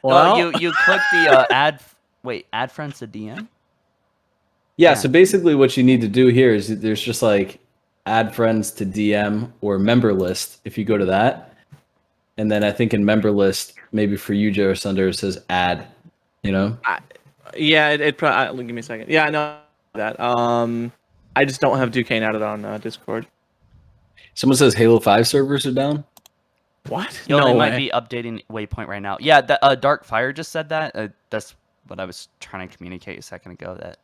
well, you click the add. Wait, add friends to DM. yeah. So basically, what you need to do here is there's just like add friends to DM or member list. If you go to that, and then I think in member list, maybe for you, Joe or Sunder, it says add. You know. yeah, it probably. Give me a second. Yeah, I know that. I just don't have Duquesne added on Discord. Someone says Halo 5 servers are down. What? Yo, they no might way. be updating Waypoint right now. Yeah, the Dark Fire just said that. That's what I was trying to communicate a second ago. That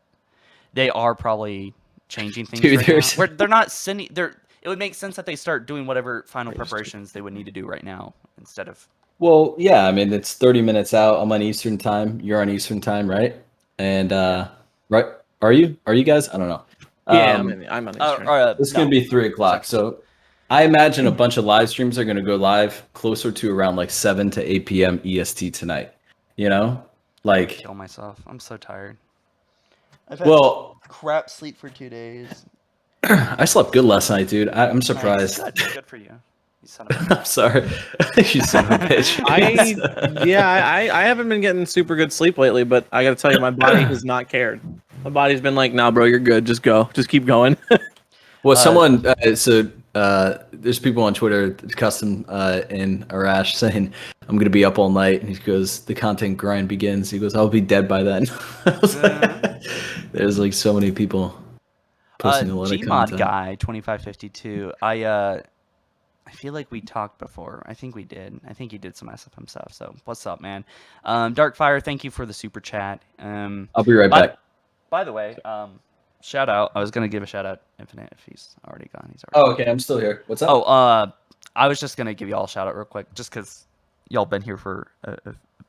they are probably changing things. Dude, right there's- now. Where they're not sending. It would make sense that they start doing whatever final preparations they would need to do right now instead of. Well, yeah. I mean, it's 30 minutes out. I'm on Eastern time. You're on Eastern time, right? And right? Are you? Are you guys? I don't know. Yeah, I'm on Eastern. This is gonna be 3 o'clock. So I imagine a bunch of live streams are gonna go live closer to around like 7 to 8 p.m. EST tonight. You know, like, Kill myself. I'm so tired. I've had well, crap sleep for 2 days. I slept good last night, dude. I'm surprised. Nice. Good for you. You son of a I'm sorry. You son of a bitch. I haven't been getting super good sleep lately, but I got to tell you, my body has not cared. My body's been like, nah, bro, you're good. Just go. Just keep going. Well, someone there's people on Twitter, custom in Arash saying I'm gonna be up all night, and he goes, the content grind begins. He goes, I'll be dead by then. I was like, there's like so many people posting a lot of Gmod content. guy 2552. I feel like we talked before. I think we did. I think he did some SFM stuff. So what's up, man? Darkfire, thank you for the super chat. I'll be right back. By the way, shout out. I was gonna give a shout out Infinite if he's already gone. He's Oh, already. okay, I'm still here. What's up? Oh, I was just gonna give y'all a shout out real quick, just because y'all been here for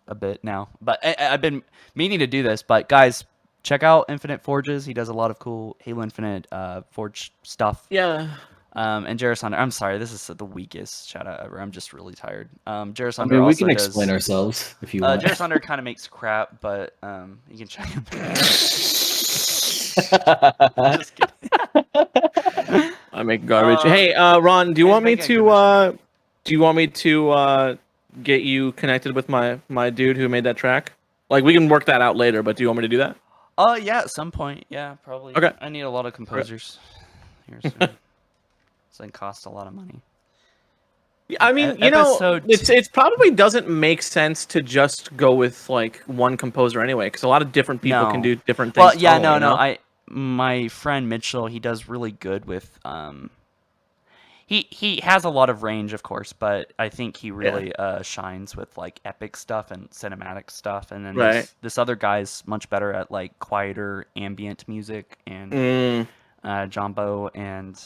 a bit now. But I've been meaning to do this. But guys, check out Infinite Forges. He does a lot of cool Halo Infinite Forge stuff. Yeah. And Jarasunder, I'm sorry, this is the weakest shout out ever. I'm just really tired. Jarasunder I mean, we also can does, explain ourselves if you want. Jarasunder kind of makes crap, but you can check him. Just kidding. I make garbage. Hey, Ron, do you want me to get you connected with my dude who made that track? Like, we can work that out later, but do you want me to do that? Yeah, at some point. Yeah, probably. Okay. I need a lot of composers here soon. It's gonna cost a lot of money. I mean, it probably doesn't make sense to just go with like one composer anyway, because a lot of different people can do different things. Well, yeah, totally, no. My friend Mitchell, he does really good with he has a lot of range, of course, but I think he really shines with like epic stuff and cinematic stuff. And then this other guy's much better at like quieter ambient music and Jumbo and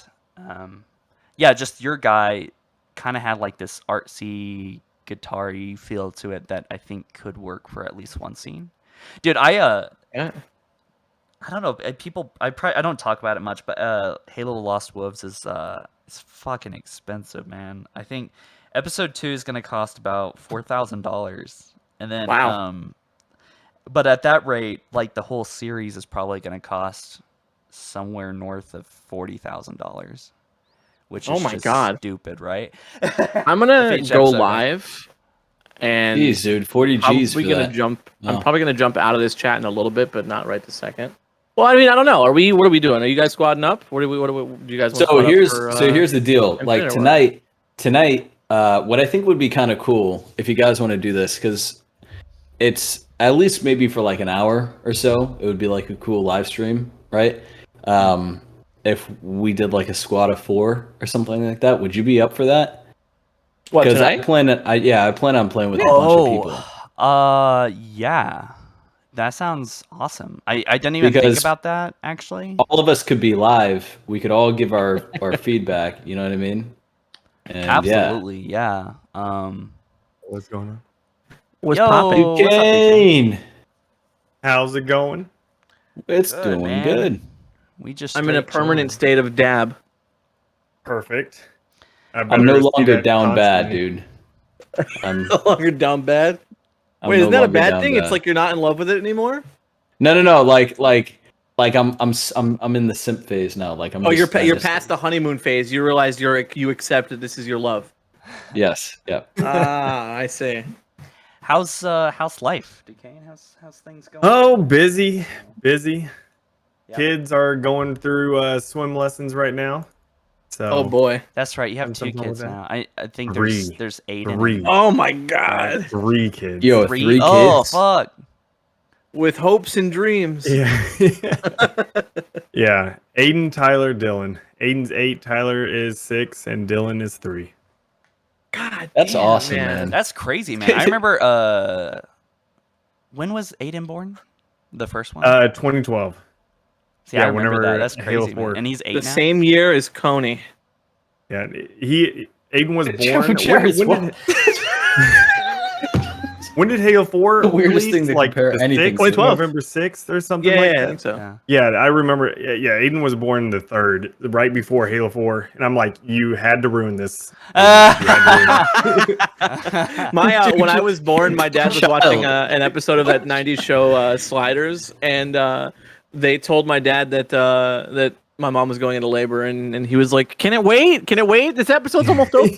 yeah, just your guy kind of had like this artsy guitar-y feel to it that I think could work for at least one scene. Dude, I don't know. I don't talk about it much, but Halo Lost Wolves is fucking expensive, man. I think episode 2 is gonna cost about $4,000, and then but at that rate, like the whole series is probably gonna cost somewhere north of $40,000, which is just stupid, right? I'm gonna go live. And Jeez, dude, 40 G's for that. I'm probably gonna jump out of this chat in a little bit, but not right this second. Well, I mean, I don't know. What are we doing? Are you guys squadding up? What do you guys? So here's the deal. Like tonight, what I think would be kind of cool if you guys want to do this, because it's at least maybe for like an hour or so, it would be like a cool live stream, right? If we did like a squad of 4 or something like that, would you be up for that? What, Because tonight? I plan on playing with a bunch of people. Yeah. That sounds awesome. I didn't even think about that, actually. All of us could be live. We could all give our feedback. You know what I mean? And Absolutely, yeah. What's going on? What's popping? Duquesne! How's it going? It's Good, doing man. good. We just I'm in a straight permanent chilling. state of dab. Perfect. I'm no longer down bad, dude. I'm No longer down bad. I'm Wait, no isn't that a longer bad down thing? bad. It's like you're not in love with it anymore. No. Like I'm in the simp phase now. Like I'm. Oh, just- you're past the honeymoon phase. You realize you accept that this is your love. Yes. Yeah. I see. How's life, Duquesne? How's things going? Oh, busy. Yeah. Kids are going through swim lessons right now. So Oh boy. That's right. You have 2 something kids like now. I think Three. there's 8. Three. Oh my god. 3 kids. Yo, 3. 3 kids. Oh fuck. With hopes and dreams. Yeah. Yeah. Aiden, Tyler, Dylan. Aiden's 8, Tyler is 6, and Dylan is 3. God. That's damn, awesome, man. That's crazy, man. I remember. When was Aiden born? The first one. 2012. See, I yeah, remember whenever that. That's Halo crazy, man. 4. And he's 8 The now. same year as Coney. Yeah. Aiden was born. When did Halo 4 The weirdest release? thing to like compare the anything 6th, to. November 6th or something Yeah, like I that? think so. Yeah. Yeah, I remember. Yeah, Aiden was born the 3rd, right before Halo 4, and I'm like, you had to ruin this. You had to ruin it. My when I was born, my dad was watching an episode of that '90s show Sliders, and they told my dad that my mom was going into labor, and he was like, "Can it wait? Can it wait? This episode's almost over."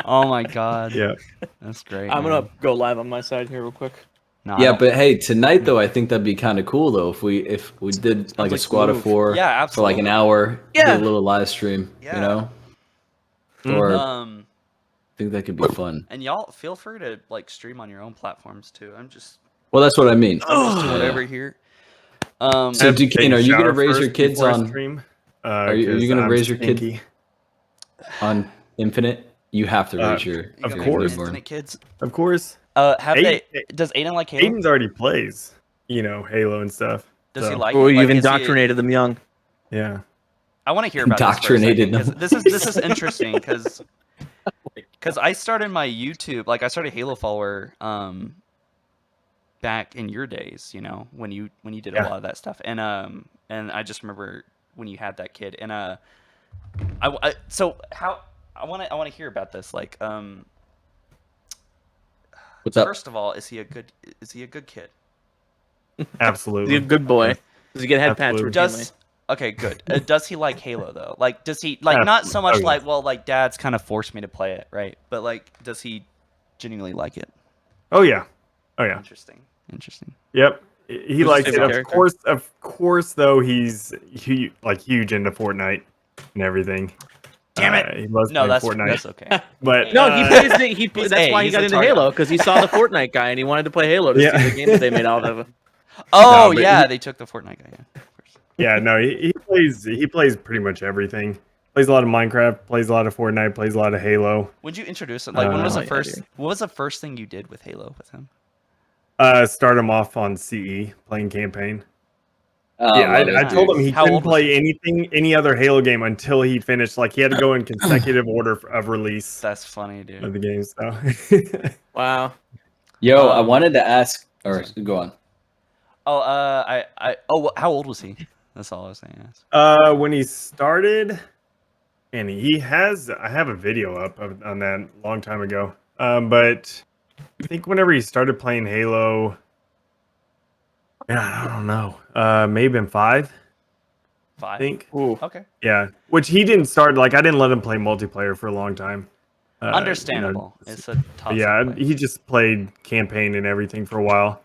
Oh my god. Yeah. That's great. I'm man. gonna go live on my side here real quick. No, I Yeah, don't- but hey, tonight though, I think that'd be kind of cool though if we did like a like squad of move. 4 Yeah, for like an absolutely. hour, Yeah. do a little live stream, Yeah. you know. Or I Um, think that could be fun. and y'all feel free to like stream on your own platforms too. I'm just Well, that's what I mean. whatever here. So, I have to Duquesne, take a are you gonna shower raise your first kids before I on? stream? Are you 'Cause gonna I'm raise your kids stinky. on Infinite? You have to raise your. You Of gonna your course. newborn. Infinite kids. Of course. Have Aiden- they? Does Aiden like Halo? Aiden's already plays, Halo and stuff. Does he so, like? Oh, it? you've Like, is he- indoctrinated them young. Yeah. I want to hear about Indoctrinated this for a them. second, 'cause this is interesting because I started my YouTube, like I started Halo Follower back in your days, when you did a Yeah. lot of that stuff, and I just remember when you had that kid, and so how I want to hear about this, like What's up? first of all, is he a good kid? Absolutely. He's a good boy. Does he get head pats Absolutely. routinely? Okay, good. Does he like Halo though? Like, does he like not so much Absolutely. like Dad's kind of forced me to play it, right? But like, does he genuinely like it? Oh yeah. Oh yeah. Interesting. Yep. He his likes it. favorite Of character? course, though he's huge into Fortnite and everything. Damn it! He loves No, playing that's Fortnite. okay. But No, he plays. He's That's why he he's got a into target. Halo because he saw the Fortnite guy and he wanted to play Halo to Yeah. see the game that they made out of it. Oh No, but yeah, they took the Fortnite guy. Yeah, of course. yeah, no, he plays pretty much everything. Plays a lot of Minecraft. Plays a lot of Fortnite. Plays a lot of Halo. Would you introduce him? Like, when was the yeah, first? dude. What was the first thing you did with Halo with him? Start him off on CE playing campaign. Oh, Yeah, love it. I told him he How couldn't old was play any other Halo game until he finished. Like he had to go in consecutive order of release That's funny, of dude. the game. So Wow. Yo, I wanted to ask. Or go on. Oh, how old was he? That's all I was saying. Yes. when he started, and I have a video up on that a long time ago. But I think whenever he started playing Halo, I don't know, maybe been 5. 5. I think. Okay. Yeah, which he didn't start. Like I didn't let him play multiplayer for a long time. Understandable. It's a tough. Yeah, he just played campaign and everything for a while.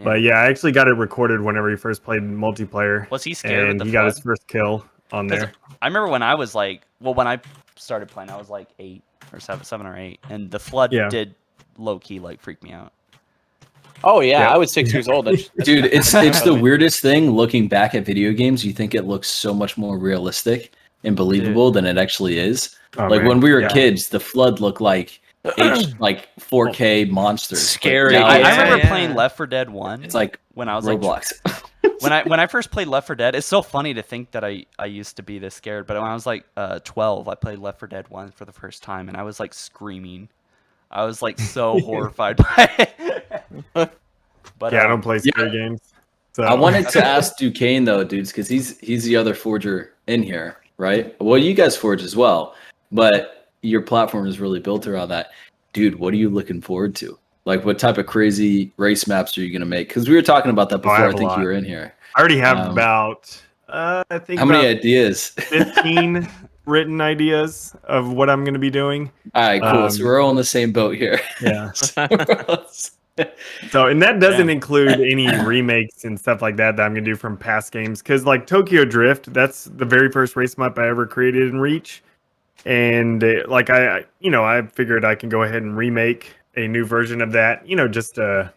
But yeah, I actually got it recorded whenever he first played multiplayer. Was he scared with And the he got his flood? first kill on 'Cause there. I remember when I was like, when I started playing, I was like 8 or 7 or 8, and the flood Yeah. did low key like freak me out. Oh yeah, Yeah. I was 6 years old. Dude, it's the weirdest thing looking back at video games. You think it looks so much more realistic and believable than it actually is. Oh, Like man. when we were Yeah. kids, the flood looked like 4K monsters. Scary. But now I it's remember like- playing Left 4 Dead 1. It's like when I was like Roblox. when I first played Left 4 Dead, it's so funny to think that I used to be this scared. But when I was like 12, I played Left 4 Dead 1 for the first time, and I was like screaming. I was like so horrified by it. But Yeah, I don't play scary games. So I wanted to ask Duquesne though, dudes, because he's the other forger in here, right? Well, you guys forge as well, but your platform is really built around that. Dude, what are you looking forward to? Like, what type of crazy race maps are you gonna make? Because we were talking about that before. have I a think lot. you were in here. I already have Um, I think How many about ideas? 15 written ideas of what I'm going to be doing. All right, cool. So Um, we're all on the same boat here. Yeah. So, and that doesn't include any remakes and stuff like that I'm going to do from past games. Because, like, Tokyo Drift, that's the very first race map I ever created in Reach. And, I figured I can go ahead and remake a new version of that, just to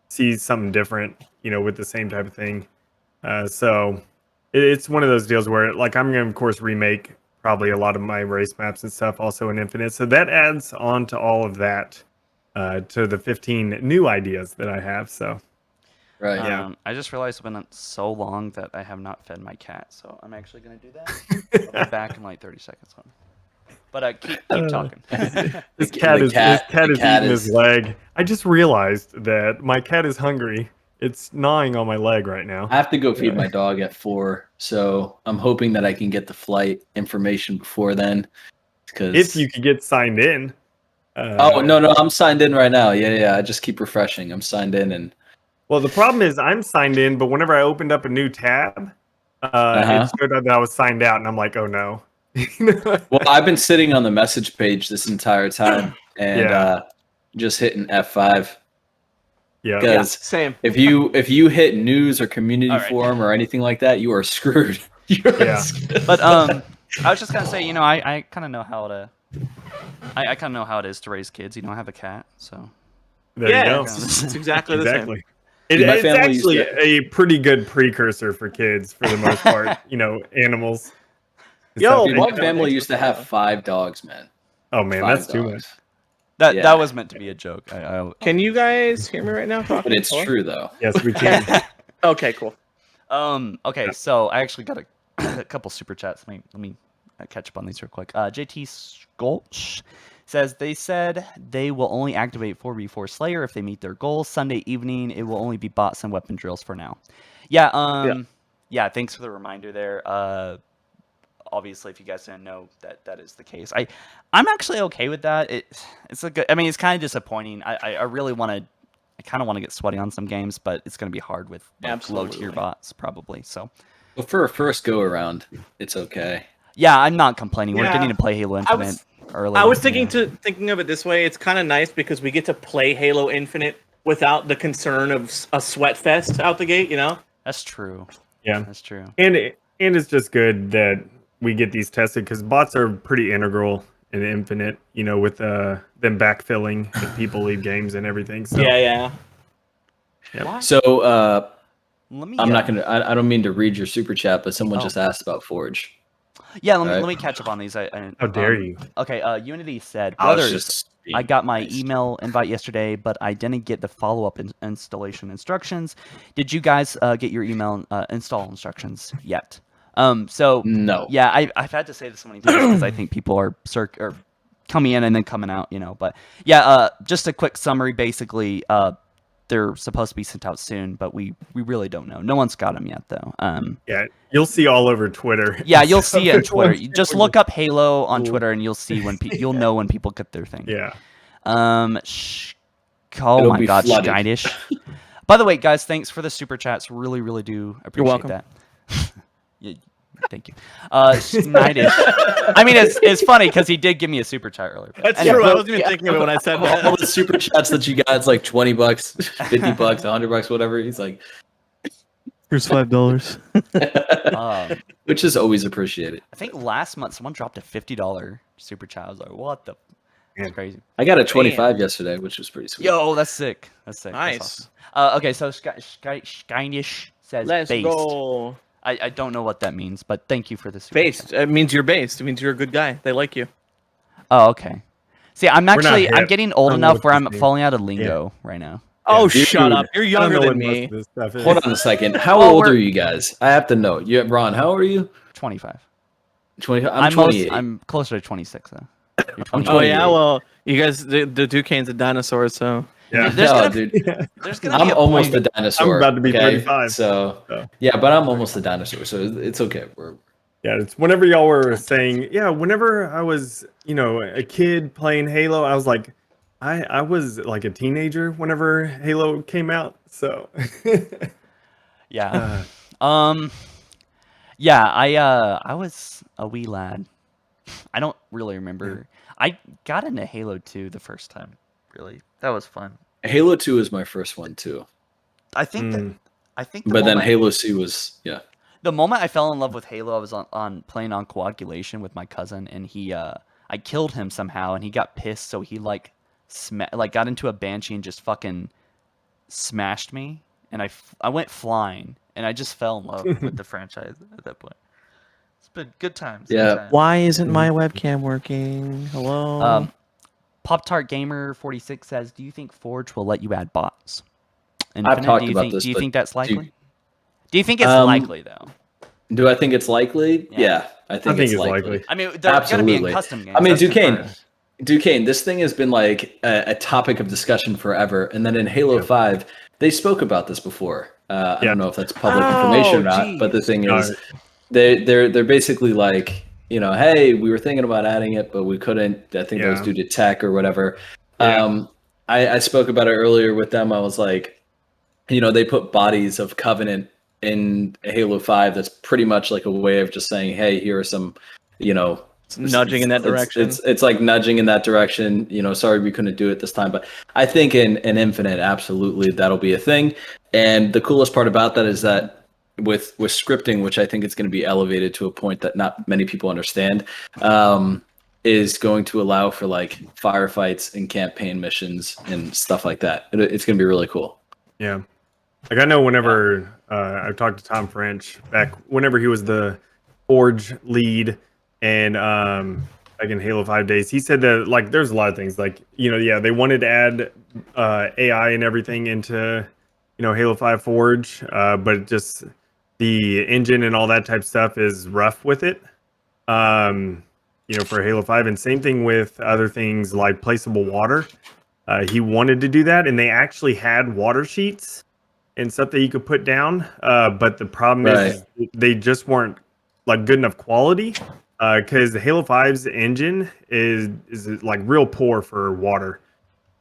see something different, with the same type of thing. So, it's one of those deals where, like, I'm going to, of course, remake probably a lot of my race maps and stuff also in Infinite. So, that adds on to all of that. To the 15 new ideas that I have. So, Right. Yeah. I just realized it's been so long that I have not fed my cat, so I'm actually gonna do that. I'll be back in like 30 seconds. But keep talking. this cat is eating is- his leg. I just realized that my cat is hungry. It's gnawing on my leg right now. I have to go feed my dog at 4, so I'm hoping that I can get the flight information before then. Because If you could get signed in. oh no, I'm signed in right now. Yeah. I just keep refreshing. I'm signed in, and Well, the problem is I'm signed in, but whenever I opened up a new tab, it showed up that I was signed out, and I'm like, oh no. well, I've been sitting on the message page this entire time and Yeah. just hitting F5. Yeah. Because Same. if you hit news or community All right. forum or anything like that, you are screwed. You're Yeah. screwed. But I was just gonna say, I kind of know how to. I kind of know how it is to raise kids. I have a cat, so. There Yeah, you go. it's exactly the same. Exactly. Dude, my It's family used actually to- a pretty good precursor for kids for the most part. Animals. and Yo, stuff. Dude, my Welcome. family used to have 5 dogs, man. Oh man, 5 that's too dogs. much. That Yeah. that was meant to be a joke. Can you guys hear me right now? But it's true though. Yes, we can. Okay, cool. Okay, so I actually got a couple super chats. Let me catch up on these real quick. JT Skolch says they said they will only activate 4v4 Slayer if they meet their goals. Sunday evening, it will only be bots and weapon drills for now. Yeah, thanks for the reminder there. Obviously, if you guys didn't know, that is the case. I'm actually okay with that. It's a good. I mean, it's kind of disappointing. I really want to. I kind of want to get sweaty on some games, but it's going to be hard with low Absolutely. tier bots probably. So But for a first go around, it's okay. yeah, I'm not complaining. We're Yeah. getting to play Halo Infinite early. I was you know. thinking of it this way. It's kind of nice because we get to play Halo Infinite without the concern of a sweat fest out the gate. That's true. Yeah. That's true. And it's just good that we get these tested because bots are pretty integral in Infinite, with them backfilling if people leave games and everything. So Yeah. So Let me. I'm not gonna. I don't mean to read your super chat, but someone Oh. just asked about Forge. Yeah, let me Alright. let me catch up on these. how dare you? Okay. Unity said, I was brothers, just being I got my nice. email invite yesterday, but I didn't get the follow-up installation instructions. Did you guys get your email install instructions yet? So No. yeah, I've had to say this so many times because I think people are coming in and then coming out, But yeah, just a quick summary. Basically, they're supposed to be sent out soon, but we really don't know. No one's got them yet, though. Yeah, you'll see all over Twitter. Yeah, you'll see it on Twitter. Once You just people look up Halo on Cool. Twitter, and you'll see you'll know when people get their thing. Yeah. Oh It'll my be God, flooded. Skydish. By the way, guys, thanks for the super chats. Really, really do appreciate welcome. that. Yeah, thank you. Skydish. I mean, it's funny because he did give me a super chat earlier. but That's anyway. true. I wasn't even thinking of it when I said All that. the super chats that you got, it's like $20, $50, $100, whatever. He's like, Here's $5. which is always appreciated. I think last month someone dropped a $50 super chat. I was like, what the? That's crazy. I got a 25 yesterday, which was pretty sweet. Yo, that's sick. That's sick. That's Nice. awesome. Okay, so Skydish says Let's based. go. I don't know what that means, but thank you for the super Based. chat. It means you're based. It means you're a good guy. They like you. Oh, okay. See, I'm not I'm hip. getting old I don't know enough what where this I'm means. falling out of lingo right now. Oh, dude. shut up. You're I don't younger know than what most me. of this stuff is. Hold on a second. How Well, old are we're- you guys? I have to know. Ron, how old are you? 25. 20. I'm 28. I'm closer to 26 though. You're I'm 28. Oh, yeah. 28. Well, you guys, the Duquesne's a dinosaur, so. Yeah. There's No, gonna- dude. There's gonna be I'm a almost point. a dinosaur. I'm about to be okay? 35. So, So. yeah, but I'm almost a dinosaur, so it's okay. Yeah, it's whenever y'all were saying, yeah, whenever I was, a kid playing Halo, I was like, I was like a teenager whenever Halo came out. So, Yeah. Yeah. I was a wee lad. I don't really remember. I got into Halo 2 the first time. Really, that was fun. Halo 2 is my first one too, I think that. I think. The but then moment- Halo C was The moment I fell in love with Halo, I was on playing on Coagulation with my cousin, and I killed him somehow, and he got pissed, so he got into a Banshee and just fucking smashed me, and I went flying, and I just fell in love with the franchise at that point. It's been good times. good Yeah. times. Why isn't my webcam working? Hello? Pop Tart Gamer 46 says, "Do you think Forge will let you add bots?" I've talked do you about think, this, Do you but think that's do you- likely? Do you think it's Um, likely though? Do I think it's likely? Yeah. Yeah, I think it's likely. likely. I mean, they're gonna be in Absolutely. custom games. I mean, that's Duquesne, confirmed. this thing has been like a topic of discussion forever. And then in Halo 5, they spoke about this before. I Yeah. don't know if that's public information or not, but the thing is, they're basically like, hey, we were thinking about adding it, but we couldn't. I think that was Yeah. due to tech or whatever. Yeah. I spoke about it earlier with them. I was like, they put bodies of Covenant in Halo 5. That's pretty much like a way of just saying, hey, here are some, nudging in that direction. It's like nudging in that direction. You know, sorry we couldn't do it this time, but I think in Infinite, absolutely that'll be a thing. And the coolest part about that is that with scripting, which I think it's going to be elevated to a point that not many people understand, is going to allow for like firefights and campaign missions and stuff like that. It's going to be really cool. Yeah. Like I know whenever I talked to Tom French back whenever he was the Forge lead and like in Halo 5 days, he said that like there's a lot of things like, you know, yeah, they wanted to add AI and everything into, you know, Halo 5 Forge, but just the engine and all that type of stuff is rough with it. You know, for Halo 5, and same thing with other things like placeable water. He wanted to do that, and they actually had water sheets and stuff that you could put down. But the problem is they just weren't like good enough quality because the Halo 5's engine is like real poor for water.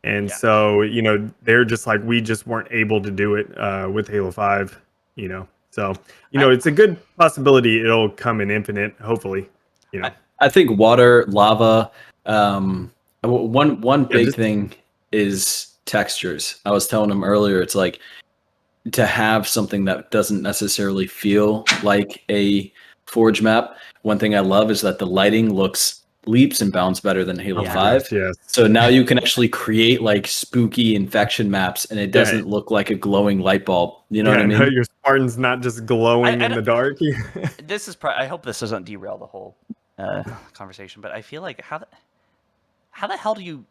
And so, you know, they're just like, we just weren't able to do it with Halo 5, you know. So, you know, it's a good possibility it'll come in Infinite, hopefully, you know. I think water, lava. One big thing is textures. I was telling him earlier, it's like to have something that doesn't necessarily feel like a Forge map. One thing I love is that the lighting looks leaps and bounds better than Halo 5. Yes. So now you can actually create like spooky infection maps, and it doesn't look like a glowing light bulb. You know what I mean? No, your Spartan's not just glowing in the dark. This is I hope this doesn't derail the whole conversation, but I feel like how the hell do you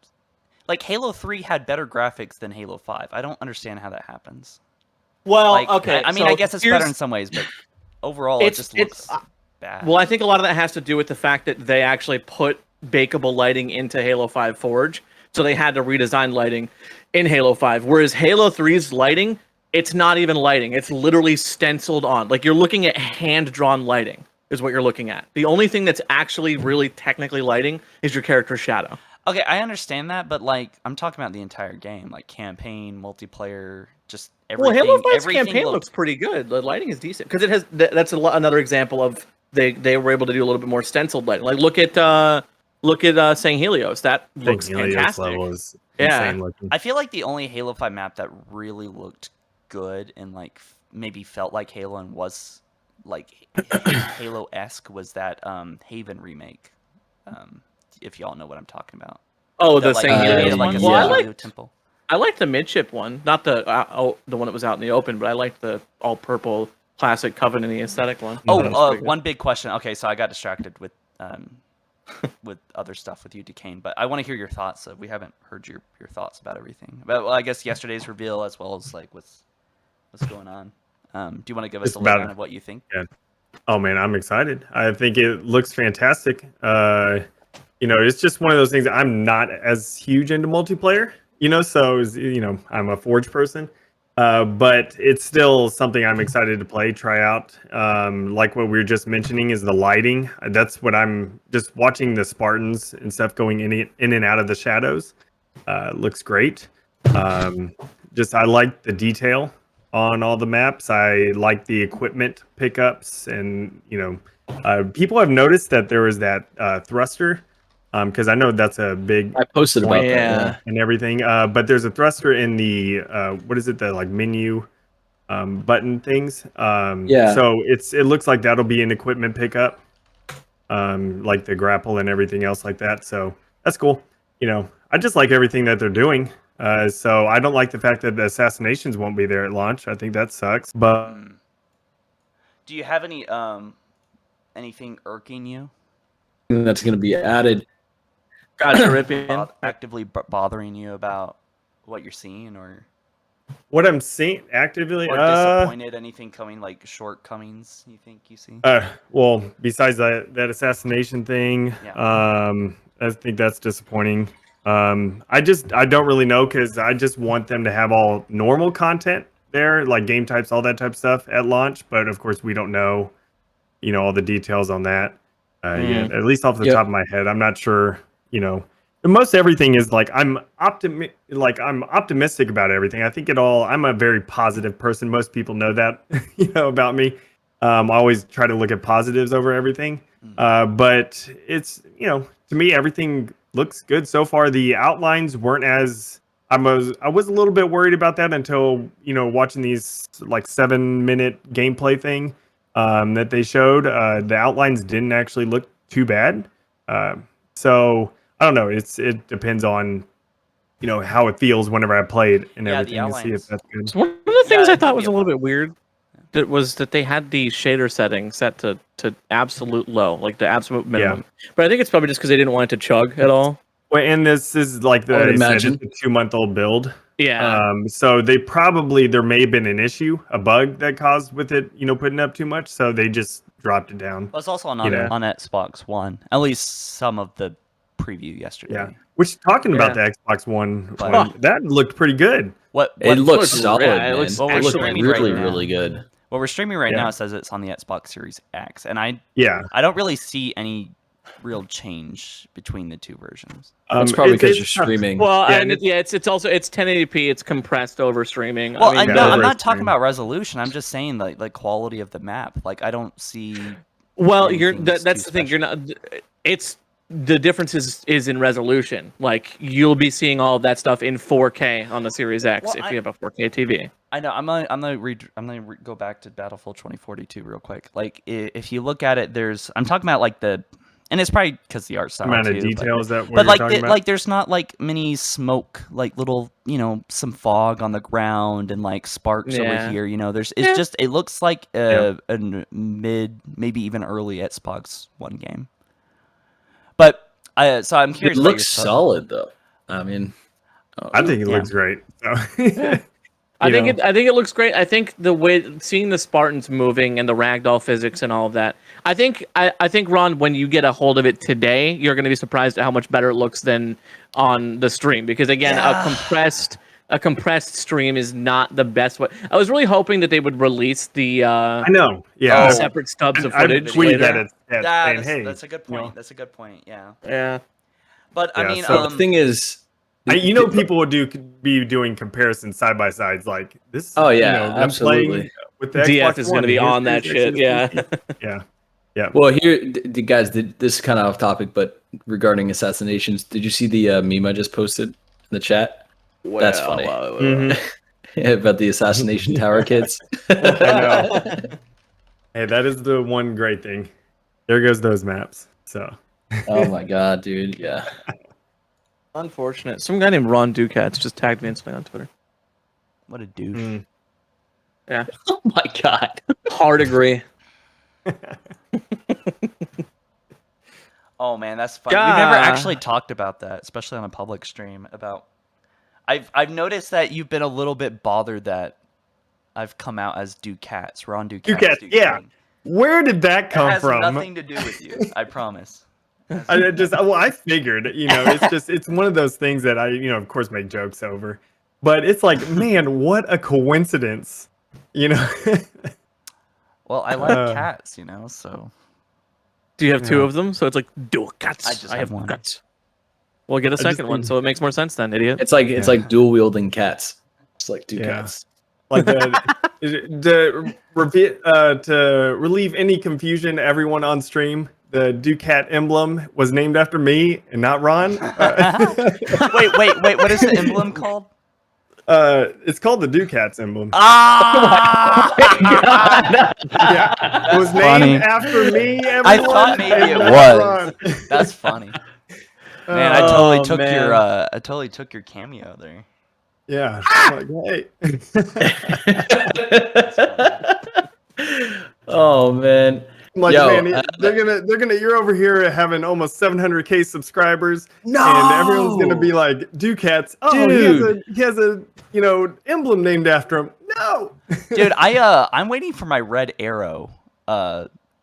like Halo 3 had better graphics than Halo 5? I don't understand how that happens. Well, like, okay. I mean, I guess it's better in some ways, but overall, it just looks bad. Well, I think a lot of that has to do with the fact that they actually put bakeable lighting into Halo 5 Forge, so they had to redesign lighting in Halo 5. Whereas Halo 3's lighting, it's not even lighting; it's literally stenciled on. Like you're looking at hand-drawn lighting. Is what you're looking at. The only thing that's actually really technically lighting is your character's shadow. Okay, I understand that, but like I'm talking about the entire game, like campaign, multiplayer, just everything. Well, Halo 5's everything campaign looks pretty good. The lighting is decent because it has. That's another example of they were able to do a little bit more stenciled lighting. Like look at Sang Helios. That looks fantastic. Level is insane looking. I feel like the only Halo 5 map that really looked good and like maybe felt like Halo and was like Halo-esque was that Haven remake. If y'all know what I'm talking about. Oh, the Sang Helios like one. Well, temple. I liked the midship one, not the one that was out in the open, but I liked the all purple classic Covenant aesthetic one. One big question. Okay, so I got distracted with with other stuff with you, Decane, but I want to hear your thoughts. We haven't heard your thoughts about everything. But I guess yesterday's reveal as well as like what's going on. Do you want to give us a lowdown of what you think? Yeah. Oh man, I'm excited. I think it looks fantastic. You know, it's just one of those things. I'm not as huge into multiplayer, you know, so you know, I'm a Forge person. But it's still something I'm excited to play, try out. Like what we were just mentioning is the lighting. That's what I'm just watching the Spartans and stuff going in and out of the shadows. Looks great. Just I like the detail on all the maps. I like the equipment pickups, and you know, people have noticed that there was that thruster. Because I know that's a big. I posted about that and everything. But there's a thruster in the what is it? The like menu button things. So it looks like that'll be an equipment pickup, like the grapple and everything else like that. So that's cool. You know, I just like everything that they're doing. So I don't like the fact that the assassinations won't be there at launch. I think that sucks. But do you have any anything irking you? That's going to be added. Gotcha, Rippian. Actively bothering you about what you're seeing, or what I'm seeing actively, or disappointed? Anything coming, like shortcomings you think you see? Well, besides that assassination thing, I think that's disappointing. I don't really know, because I just want them to have all normal content there, like game types, all that type of stuff at launch. But of course, we don't know, you know, all the details on that. Yet. At least off the top of my head, I'm not sure. You know, most everything is like I'm optimistic about everything. I think I'm a very positive person. Most people know that, you know, about me. I always try to look at positives over everything. But it's, to me, everything looks good so far. The outlines weren't as I was a little bit worried about that until watching these like 7-minute gameplay thing that they showed. The outlines didn't actually look too bad. So I don't know. It depends on how it feels whenever I play it and Yeah, everything, the to see if that's good. One of the things Yeah, I thought was yeah. a little bit weird that they had the shader setting set to absolute low, like the absolute minimum. But I think it's probably just because they didn't want it to chug at all. Well, and this is like I would they said, imagine. it's a 2-month-old build. Yeah. So there may have been an issue, a bug that caused with it, putting up too much. So they just dropped it down. Well, it's also on Yeah. on Xbox One. At least some of the preview yesterday. Yeah. Which talking about the Xbox One, that looked pretty good. It looks looks- solid, yeah, it man. looks It looked streaming really, right now. really good. What we're streaming right Yeah. now says it's on the Xbox Series X, and I Yeah. don't really see any real change between the two versions. That's probably because you're it's tough. streaming. Well, Yeah, and and it's also 1080p. It's compressed over streaming. Well, I mean, yeah, I'm over not talking stream. about resolution. I'm just saying like quality of the map. Like I don't see. well, anything that's too the thing. special. You're not. It's the difference is in resolution. Like you'll be seeing all of that stuff in 4K on the Series X Well, if you have a 4K TV. I know. I'm gonna go back to Battlefield 2042 real quick. Like if you look at it, I'm talking about like and it's probably because the art style Amount of too, details that But you're like talking about. like there's not like many smoke, like little some fog on the ground and like sparks over Yeah. here. It's just it looks like a mid, maybe even early Xbox One game. But so I'm It curious. about looks your solid, though. I mean, I think it yeah. looks great. So, I you think it looks great. I think the way seeing the Spartans moving and the ragdoll physics and all of that. I think Ron, when you get a hold of it today, you're going to be surprised at how much better it looks than on the stream. Because again, a compressed stream is not the best way. I was really hoping that they would release the I know. Yeah. separate stubs of I footage tweeted later. that saying, hey, that's a good point. That's a good point. Yeah. Yeah. But I Yeah, mean, so the thing is, people would be doing comparisons side by sides like this. Oh, yeah, them absolutely. playing With the DF Xbox is going One, to be here's on that Series shit. X Yeah. and PC. Yeah. well, here, guys, this is kind of off topic, but regarding assassinations, did you see the meme I just posted in the chat? That's funny. About the assassination tower kids. I know. Hey, that is the one great thing. There goes those maps. So. Oh my god, dude! Yeah. Unfortunate. Some guy named Ron Ducats just tagged me instantly on Twitter. what a douche. Mm. Yeah. Oh my god. Hard agree. Oh man, that's fun. We've never God. actually talked about that, especially on a public stream. I've noticed that you've been a little bit bothered that I've come out as Ducats, Ron Ducats. Ducats, yeah. King. Where did that It come has from? nothing to do with you. I promise. I figured, it's one of those things that I, of course make jokes over, but it's like, man, what a coincidence, Well, I like cats, so Do you have two Yeah. of them? So it's like Ducats. I just have one. Guts. Well, get a just second one, need- so it makes more sense then, idiot. It's like dual wielding cats. It's like two Yeah. cats. like to relieve any confusion, everyone on stream, the Ducat emblem was named after me and not Ron. wait. What is the emblem called? It's called the Ducats emblem. Ah! Yeah, it was Funny. named after me. Everyone, I thought maybe and it not was. Ron. That's funny. Man, I totally took man. your I totally took your cameo there. Yeah. Like, hey. Oh man. I'm like, Yo, man, they're gonna. You're over here having almost 700K subscribers, No! and everyone's gonna be like, Ducats. Oh, Dude. he has a emblem named after him. No, Dude, I'm waiting for my red arrow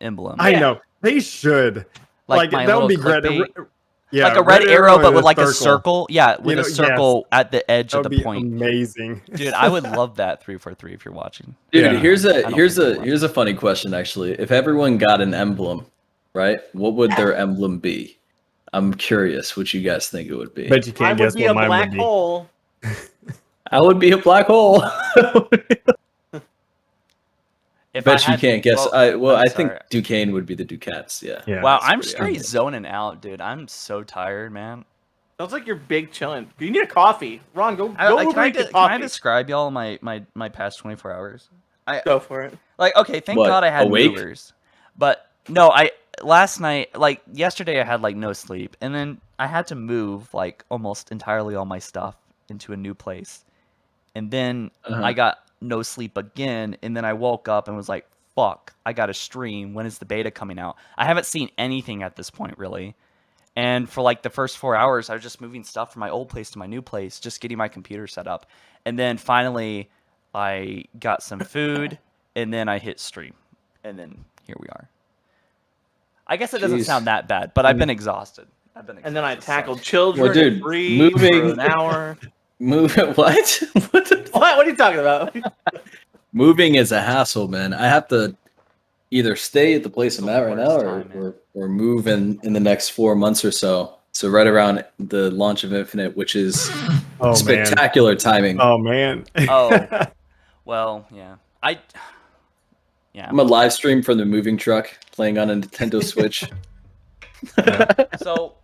emblem. I know they should. Like my that would be little great. clickbait. Yeah, Like a red arrow, but and with like a circle. Yeah, with a yes. circle at the edge That of would the be point. amazing. Dude, I would love that 343 if you're watching. Dude, Yeah. here's I a don't here's think a they here's a funny question actually. If everyone got an emblem, right? What would their emblem be? I'm curious what you guys think it would be. Bet you can't guess what mine would be. hole. I would be a black hole. If Bet I you had- can't guess. well, I'm I think sorry. Duquesne would be the Ducats. Yeah. Yeah. Wow, that's I'm pretty straight obvious. zoning out, dude. I'm so tired, man. Sounds like you're big chilling. You need a coffee. Ron, go I, Uber can, I, eat the can I coffee. describe y'all my past 24 hours? Go for it. Like, okay, thank What, God I had awake? movers. But no, last night, like yesterday, I had like no sleep, and then I had to move like almost entirely all my stuff into a new place, and then I got no sleep again, and then I woke up and was like, "Fuck, I got to stream. When is the beta coming out?" I haven't seen anything at this point, really. And for like the first 4 hours, I was just moving stuff from my old place to my new place, just getting my computer set up, and then finally, I got some food, and then I hit stream, and then here we are. I guess it doesn't Jeez. sound that bad, but I've been exhausted. And then I so- tackled children. Well, dude, and breed for moving- an hour. What? What are you talking about? Moving is a hassle, man. I have to either stay at the place I'm at right now, worst time, man. or move in the next 4 months or so. So right around the launch of Infinite, which is Oh man. spectacular timing. Oh man. Oh, well, yeah. Yeah. I'm a live stream from the moving truck playing on a Nintendo Switch. So,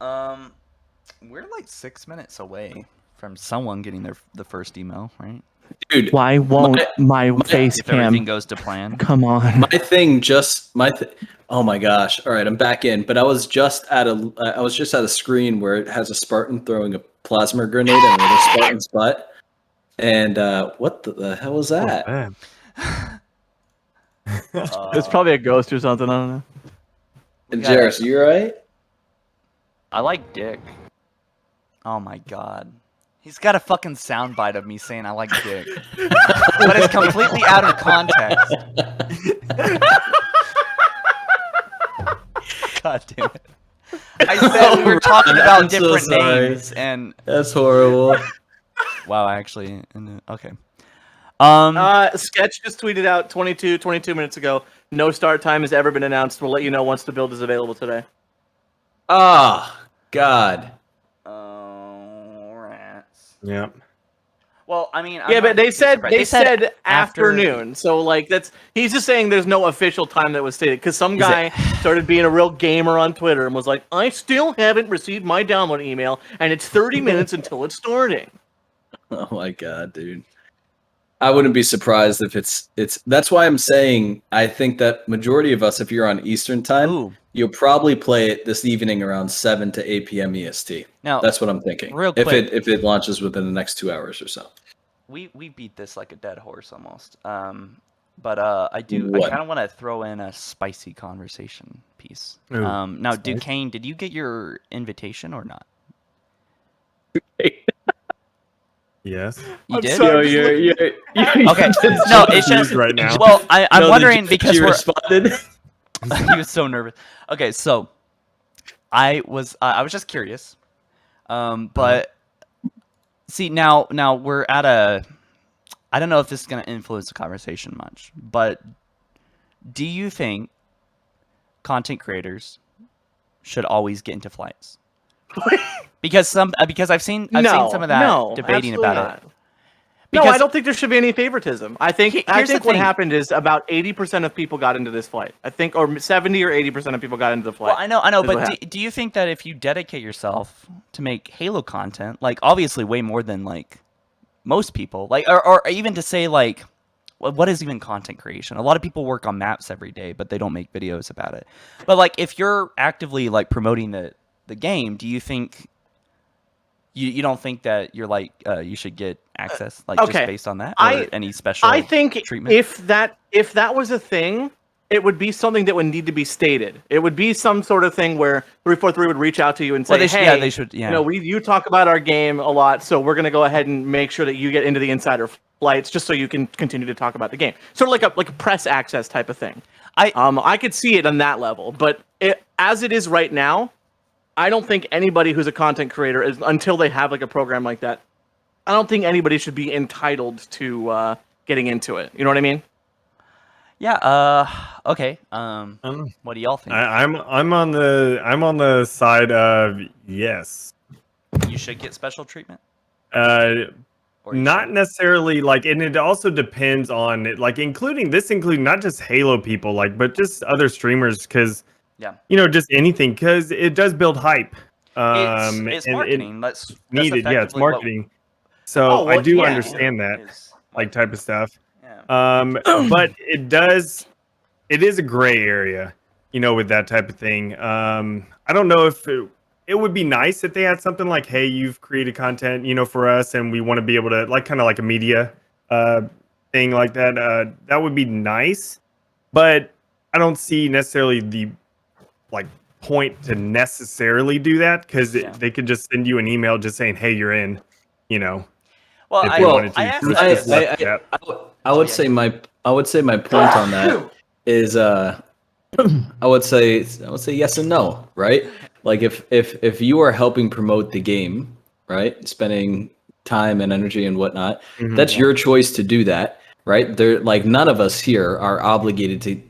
we're like 6 minutes away from someone getting the first email, right? Dude, Why won't my face If everything goes to plan. come on? my thing just oh my gosh. All right, I'm back in, but I was just at a screen where it has a Spartan throwing a plasma grenade at another Spartan's butt. And what the hell was that? Man. It's probably a ghost or something. I don't know. And Jairus, you alright? I like dick. Oh my god. He's got a fucking soundbite of me saying I like dick. But it's completely out of context. God damn it. I said we were talking about I'm so different sorry. names and That's horrible. wow, actually okay. Sketch just tweeted out 22 minutes ago. No start time has ever been announced. We'll let you know once the build is available today. Ah, God. Oh, rats. Yeah. Well, I mean, Yeah, I'm but not they too said surprised. they said after- afternoon. So like he's just saying there's no official time that was stated because some Is guy started being a real gamer on Twitter and was like, I still haven't received my download email and it's 30 minutes until it's starting. Oh my God, dude. I wouldn't be surprised if it's that's why I'm saying I think that majority of us, if you're on Eastern time, Ooh. you'll probably play it this evening around 7 to 8 p.m. EST. Now, That's what I'm thinking. real if quick. it launches within the next 2 hours or so. we beat this like a dead horse almost. But I What? kind of want to throw in a spicy conversation piece. Ooh, Now, spicy. Duquesne, did you get your invitation or not? Yes. You did. sorry. Okay. No, it's just Confused right now. Well, I'm No, wondering did because you we're. responded. He was so nervous. Okay, so I was just curious, but see now we're at a. I don't know if this is going to influence the conversation much, but do you think content creators should always get into flights? Because I've seen some of that debating about it. No, Because I don't think there should be any favoritism. I think Here's the what thing. happened is about 80% of people got into this flight. I think, or 70 or 80% of people got into the flight. Well, I know, is what but do you think that if you dedicate yourself to make Halo content, like obviously way more than like most people, like or even to say like, what is even content creation? A lot of people work on maps every day, but they don't make videos about it. But like, if you're actively like promoting the game, do you think you don't think that you're like you should get access like just based on that or any special? I think treatment? if that was a thing, it would be something that would need to be stated. It would be some sort of thing where 343 would reach out to you and say, Well, they should- "Hey, yeah, they should- yeah. you know, you talk about our game a lot, so we're going to go ahead and make sure that you get into the insider flights, just so you can continue to talk about the game." Sort of like a press access type of thing. I could see it on that level, but as it is right now, I don't think anybody who's a content creator is until they have like a program like that. I don't think anybody should be entitled to getting into it. You know what I mean? Yeah. Okay. What do y'all think? I'm on the side of yes. You should get special treatment. Or you Not shouldn't? necessarily like, and it also depends on it, like including not just Halo people, like, but just other streamers, because Yeah. just anything, because it does build hype. It's And marketing. That's needed, yeah, it's effectively what. marketing. So Oh, I well, do yeah, understand that, is like, type of stuff. yeah. But it is a gray area, with that type of thing. I don't know if it would be nice if they had something like, hey, you've created content, for us, and we want to be able to, like, kind of like a media thing like that. That would be nice, but I don't see necessarily the like point to necessarily do that, because they could just send you an email just saying, hey, you're in, Well, if they wanted to. I asked It's that. just left that. I would say my point on that is I would say yes and no, right? Like if you are helping promote the game, right, spending time and energy and whatnot, that's your choice to do that, right? They're like, none of us here are obligated to,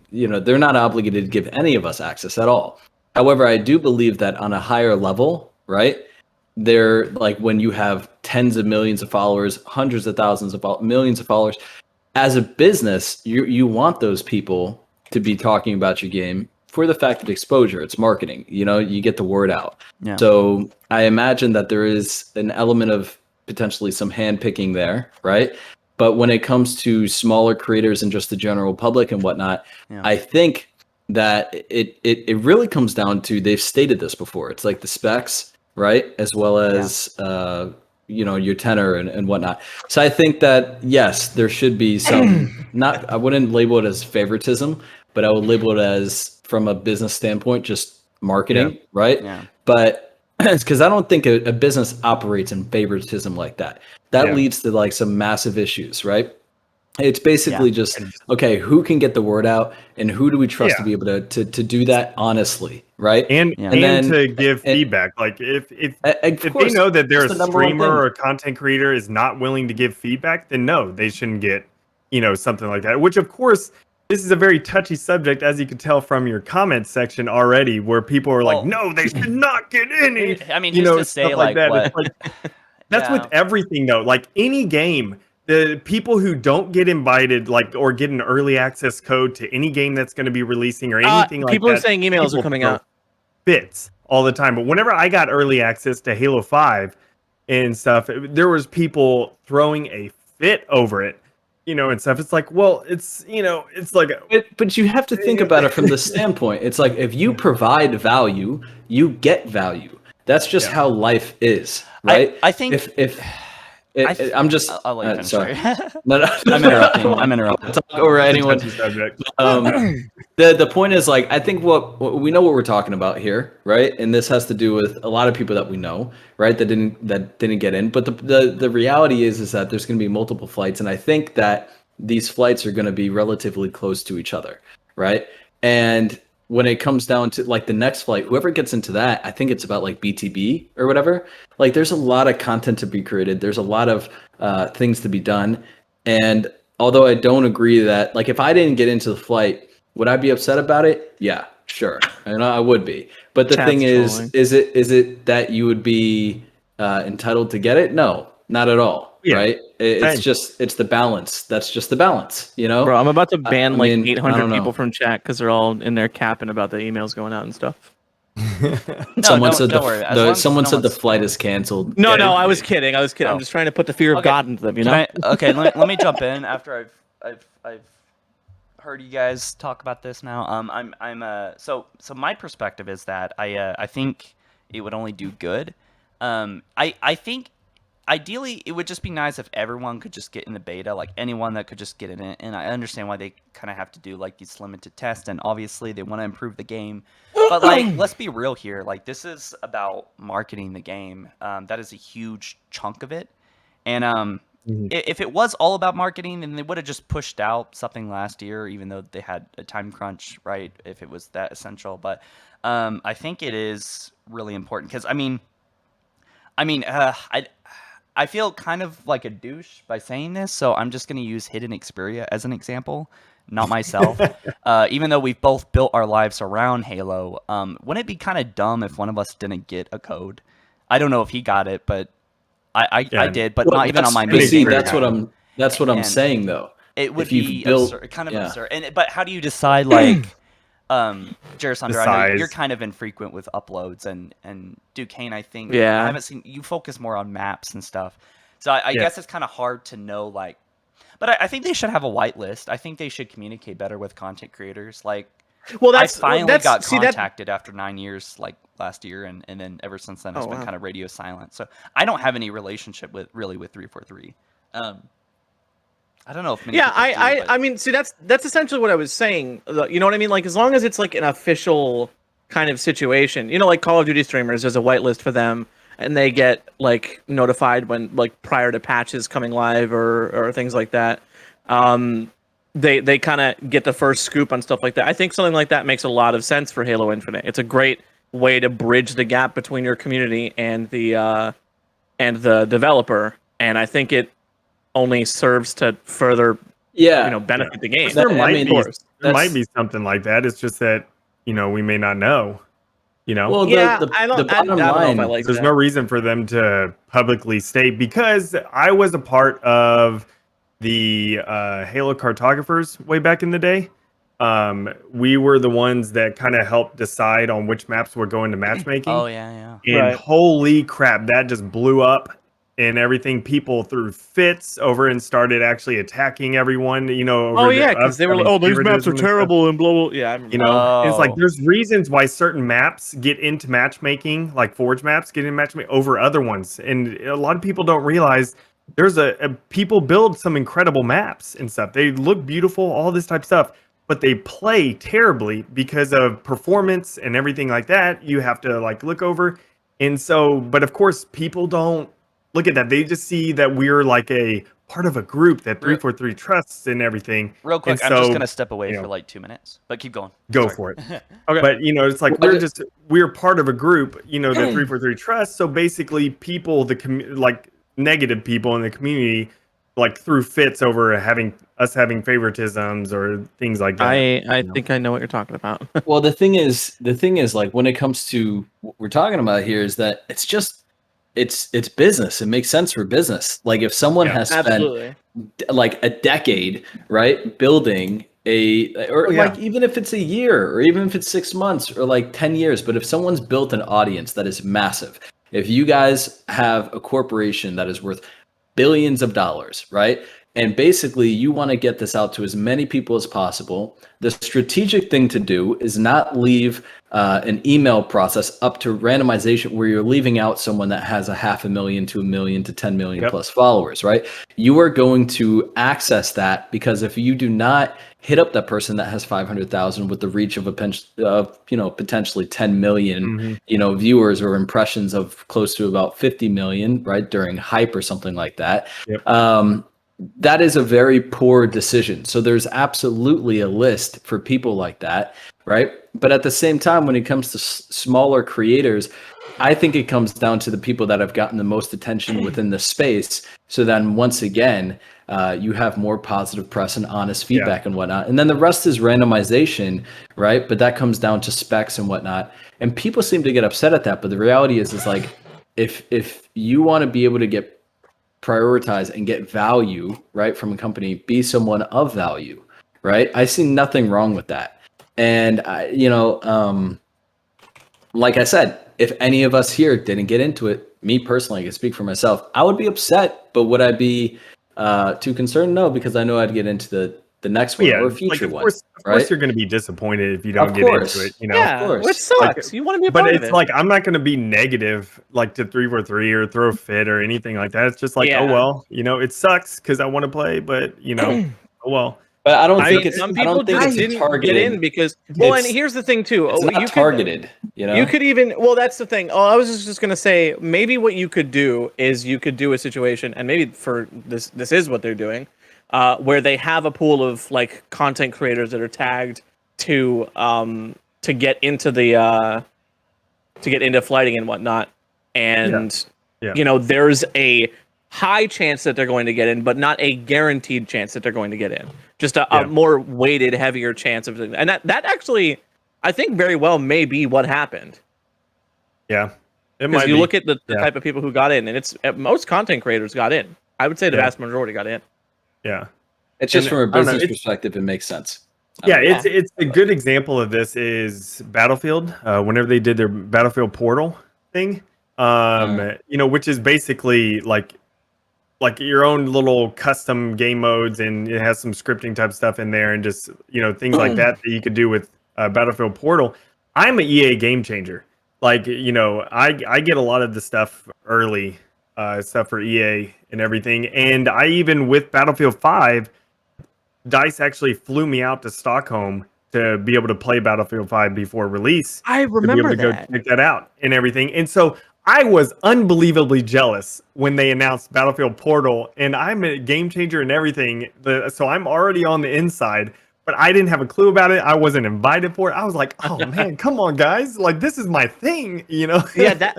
they're not obligated to give any of us access at all. However, I do believe that on a higher level, right, they're like, when you have tens of millions of followers, hundreds of thousands of millions of followers, as a business, you want those people to be talking about your game for the fact of exposure. It's marketing, you get the word out. Yeah. So I imagine that there is an element of potentially some handpicking there, right? But when it comes to smaller creators and just the general public and whatnot, I think that it really comes down to, they've stated this before, it's like the specs, right? As well as your tenor and whatnot. So I think that, yes, there should be some, I wouldn't label it as favoritism, but I would label it as, from a business standpoint, just marketing, right? Yeah. But it's because I don't think a business operates in favoritism like that. That leads to like some massive issues, right? It's basically just, okay, who can get the word out, and who do we trust to be able to do that honestly, right? And then to give feedback. Like, if they course, know that they're that's a the number one streamer thing. or a content creator is not willing to give feedback, then no, they shouldn't get, something like that. Which, of course, this is a very touchy subject, as you can tell from your comment section already, where people are like, no, they should not get any. I mean, who's to say, stuff like, that. what? It's like, that's with everything, though. Like, any game, the people who don't get invited, like, or get an early access code to any game that's going to be releasing or anything like that. People are saying emails are coming out. Fits all the time. But whenever I got early access to Halo 5 and stuff, there was people throwing a fit over it, and stuff. It's like, well, it's, it's like... But you have to think about it from the standpoint. It's like, if you provide value, you get value. That's just how life is, right? I think... I'm just... I'll let you finish, sorry. sorry. No. I'm interrupting. Talk over anyone. Subject. The point is, like, I think what we know what we're talking about here, right? And this has to do with a lot of people that we know, right? That didn't get in. But the reality is that there's going to be multiple flights, and I think that these flights are going to be relatively close to each other, right? And when it comes down to like the next flight, whoever gets into that, I think it's about like BTB or whatever. Like, there's a lot of content to be created. There's a lot of things to be done. And although I don't agree that, like, if I didn't get into the flight, would I be upset about it? Yeah, sure. And I would be. But the thing is it that you would be entitled to get it? No, not at all. Yeah. Right? It's the balance. That's just the balance, Bro, I'm about to ban 800 know. people from chat because they're all in there capping about the emails going out and stuff. Someone said don't worry. someone said the flight is canceled. No, I was kidding. I'm just trying to put the fear of God into them, let me jump in after I've heard you guys talk about this now. So my perspective is that I think it would only do good. I think ideally it would just be nice if everyone could just get in the beta, like anyone that could just get in it. And I understand why they kind of have to do like these limited tests, and obviously they want to improve the game. But like, let's be real here. Like, this is about marketing the game. That is a huge chunk of it. And if it was all about marketing, then they would have just pushed out something last year, even though they had a time crunch, right? If it was that essential. But I think it is really important because I feel kind of like a douche by saying this, so I'm just going to use Hidden Xperia as an example, not myself. Even though we've both built our lives around Halo, wouldn't it be kind of dumb if one of us didn't get a code? I don't know if he got it, but I did, but Well, not even on my but main see, game that's what account. I'm saying though. It would If you've be built- absurd, kind of yeah. absurd. But how do you decide, like, Jarasunder, I know size. you're kind of infrequent with uploads, and Duquesne, I think, Yeah. I haven't seen you focus more on maps and stuff. So I Yeah. guess it's kind of hard to know, like, but I think they should have a whitelist. I think they should communicate better with content creators. Like, Well, I finally got see, contacted after 9 years, like last year, and then ever since then it's Oh, been wow. kind of radio silent. So I don't have any relationship with 343. I don't know if many Yeah, people do, but- I mean, see, that's essentially what I was saying. You know what I mean? Like, as long as it's like an official kind of situation, you know, like Call of Duty streamers, there's a whitelist for them, and they get like notified when, like, prior to patches coming live or things like that. They kind of get the first scoop on stuff like that. I think something like that makes a lot of sense for Halo Infinite. It's a great way to bridge the gap between your community and the developer, and I think it only serves to further, Yeah. benefit the game. There That- I might mean, be that's- there might be something like that. It's just that we may not know. Well, Yeah, the I don't bottom know if I line. like There's that. no reason for them to publicly state, because I was a part of the Halo cartographers way back in the day. We were the ones that kind of helped decide on which maps would go into matchmaking. Oh yeah. And Right. holy crap, that just blew up and everything. People threw fits over and started actually attacking everyone, over Oh the yeah, because they were like, "Oh, these maps favoritism are and stuff. terrible," and blah blah. Yeah, I remember. It's like Oh. there's reasons why certain maps get into matchmaking, like Forge maps get into matchmaking over other ones. And a lot of people don't realize there's people build some incredible maps and stuff. They look beautiful, all this type of stuff, but they play terribly because of performance and everything like that. You have to like look over. And so, but of course, people don't look at that. They just see that we're like a part of a group that 343 trusts and everything. Real quick, And I'm just so, gonna step away you for know, like 2 minutes, but keep going. Go Sorry. for it. Okay. But it's like Well, we're part of a group, that 343 trusts. So basically, people, like negative people in the community, like threw fits over having favoritisms or things like that. I think I know what you're talking about. Well, the thing is, like when it comes to what we're talking about here, is that it's just it's business. It makes sense for business. Like if someone has spent Absolutely. like a decade, right, building like even if it's a year or even if it's 6 months or like 10 years, but if someone's built an audience that is massive, if you guys have a corporation that is worth billions of dollars, right? And basically you want to get this out to as many people as possible. The strategic thing to do is not leave an email process up to randomization where you're leaving out someone that has 500,000 to 1 million to 10 million plus followers, right? You are going to access that, because if you do not hit up that person that has 500,000 with the reach of potentially 10 million, viewers or impressions of close to about 50 million, right, during hype or something like that. Yep. That is a very poor decision. So there's absolutely a list for people like that, right? But at the same time, when it comes to smaller creators, I think it comes down to the people that have gotten the most attention within the space. So then once again, you have more positive press and honest feedback and whatnot. And then the rest is randomization, right? But that comes down to specs and whatnot. And people seem to get upset at that. But the reality is like, if you want to be able to get prioritize and get value, right, from a company, be someone of value, right? I see nothing wrong with that. And like I said, if any of us here didn't get into it, me personally, I can speak for myself, I would be upset. But would I be too concerned? No, because I know I'd get into the next one or a future of one. course right? you're going to be disappointed if you don't Of get course. into it. Yeah, of course. which sucks. You want to be a But part of it's it. like I'm not going to be negative like to 343 or throw a fit or anything like that. It's just like, Yeah. oh well, it sucks because I want to play, but oh well. But I don't think Some I people don't think just it's didn't targeted. get in because and It's- here's the thing too. It's not you targeted. You could even that's the thing. Oh, I was just gonna say maybe what you could do is you could do a situation, and maybe for this is what they're doing, where they have a pool of like content creators that are tagged to get into the to get into flighting and whatnot, and Yeah. there's a high chance that they're going to get in, but not a guaranteed chance that they're going to get in. Just a more weighted, heavier chance of, and that actually, I think very well may be what happened. Yeah. It Because might you be. look at the Yeah. type of people who got in, and it's most content creators got in. I would say the Yeah. vast majority got in. Yeah. It's just And from a I don't know, business it's- perspective, it makes sense. Yeah, it's a good example of this is Battlefield. Whenever they did their Battlefield Portal thing, which is basically like your own little custom game modes, and it has some scripting type stuff in there, and just things like that you could do with Battlefield Portal. I'm an EA game changer. Like I get a lot of the stuff early, stuff for EA and everything, and I even with Battlefield 5. DICE actually flew me out to Stockholm to be able to play Battlefield 5 before release. I To be able remember to go that. check that out and everything. And so I was unbelievably jealous when they announced Battlefield Portal, and I'm a game changer and everything. So I'm already on the inside, but I didn't have a clue about it. I wasn't invited for it. I was like, oh man, come on, guys. Like, this is my thing, Yeah, that.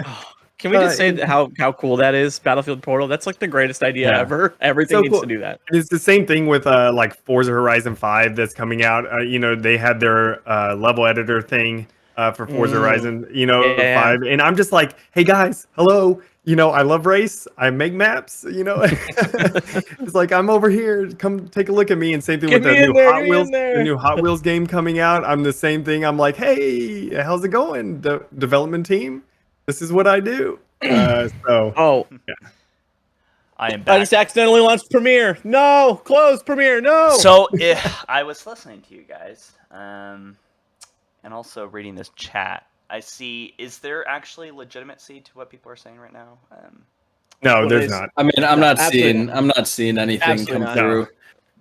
Can we just say how cool that is? Battlefield Portal. That's like the greatest idea Yeah. ever. Everything So needs cool. to do that. It's the same thing with like Forza Horizon 5 that's coming out. They had their level editor thing for Forza Horizon, Yeah. 5. And I'm just like, hey guys, hello. I love race. I make maps, It's like I'm over here. Come take a look at me. And same thing Get with me the in new there, Hot get me Wheels, in there. the new Hot Wheels game coming out. I'm the same thing. I'm like, hey, how's it going? The development team? This is what I do. Oh, I am I back. just accidentally launched Premiere. No, close Premiere. No. So I was listening to you guys, and also reading this chat. I see. Is there actually legitimacy to what people are saying right now? no, What there's is- not. I mean, I'm not absolutely seeing anything Absolutely come not. through.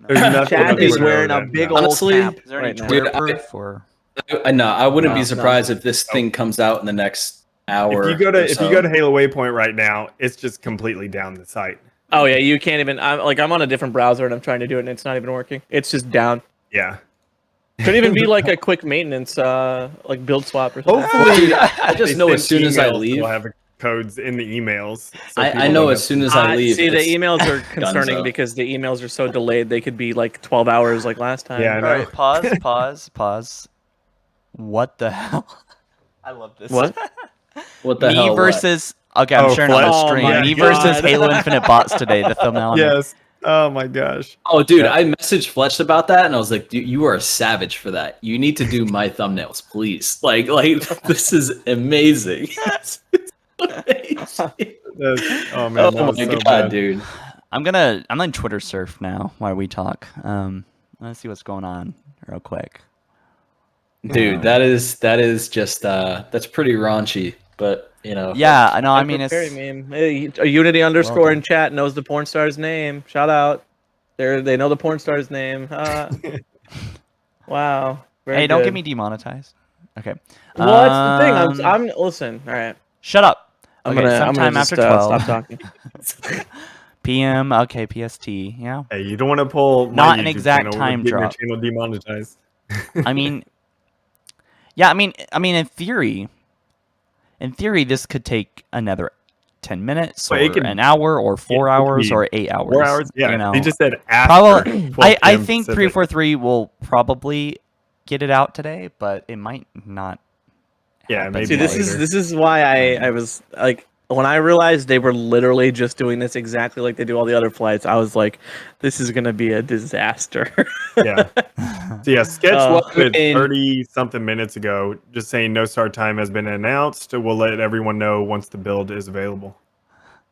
There's nothing Chad that is would know wearing a that, big no. old Honestly, cap Is there any right now. Twitter Dude, proof or? No, I wouldn't No, be surprised if this thing comes out in the next hour. If you go or to so. Halo Waypoint right now, it's just completely down the site. Oh yeah, you can't even. I'm on a different browser and I'm trying to do it and it's not even working. It's just down. Yeah. Could even be like a quick maintenance, like build swap or something. Hopefully, Dude, I just know as soon as I leave. we'll have codes in the emails. so I people know don't as have- soon as I leave. See, the it's- emails are concerning Dunzo. because the emails are so delayed. They could be like 12 hours, like last time. Yeah, I know. All right, pause. What the hell? I love this. What? What the Me hell? what? versus. Okay, I'm Oh, sharing on the Fletch? stream. Oh my Me versus God. Halo Infinite bots today. The thumbnail. on it. Yes. Oh my gosh. Oh, dude, Yeah. I messaged Fletch about that, and I was like, "Dude, you are a savage for that. You need to do my thumbnails, please. Like, this is amazing." It's amazing. Oh man. Oh that was my so god, bad. dude. I'm on Twitter surf now while we talk. Let's see what's going on real quick. Dude, that is just that's pretty raunchy, but Yeah, I know. I mean, Very it's meme. Hey, a Unity underscore in chat knows the porn star's name. Shout out. They know the porn star's name. Wow. Very hey, don't good. get me demonetized. Okay. Well, that's the thing. Um, I'm listen. All right. Shut up. I'm Okay, gonna sometime just, after 12 stop talking. p.m. Okay, PST. Yeah. Hey, you don't want to pull my Not an YouTube exact channel. We're time getting your drop. channel demonetized. I mean, yeah. I mean, in theory, this could take another 10 minutes, Well, or it could- an hour, or 4 it could hours, be or 8 hours. 4 hours. Yeah. You know, They just said after. probably. 12 I PM think Pacific. 343 will probably get it out today, but it might not. Yeah, happen maybe See, this later. is why I was like, when I realized they were literally just doing this exactly like they do all the other flights, I was like, this is gonna be a disaster. Yeah. So yeah, Sketch Oh, posted and- 30 something minutes ago, just saying no start time has been announced. We'll let everyone know once the build is available.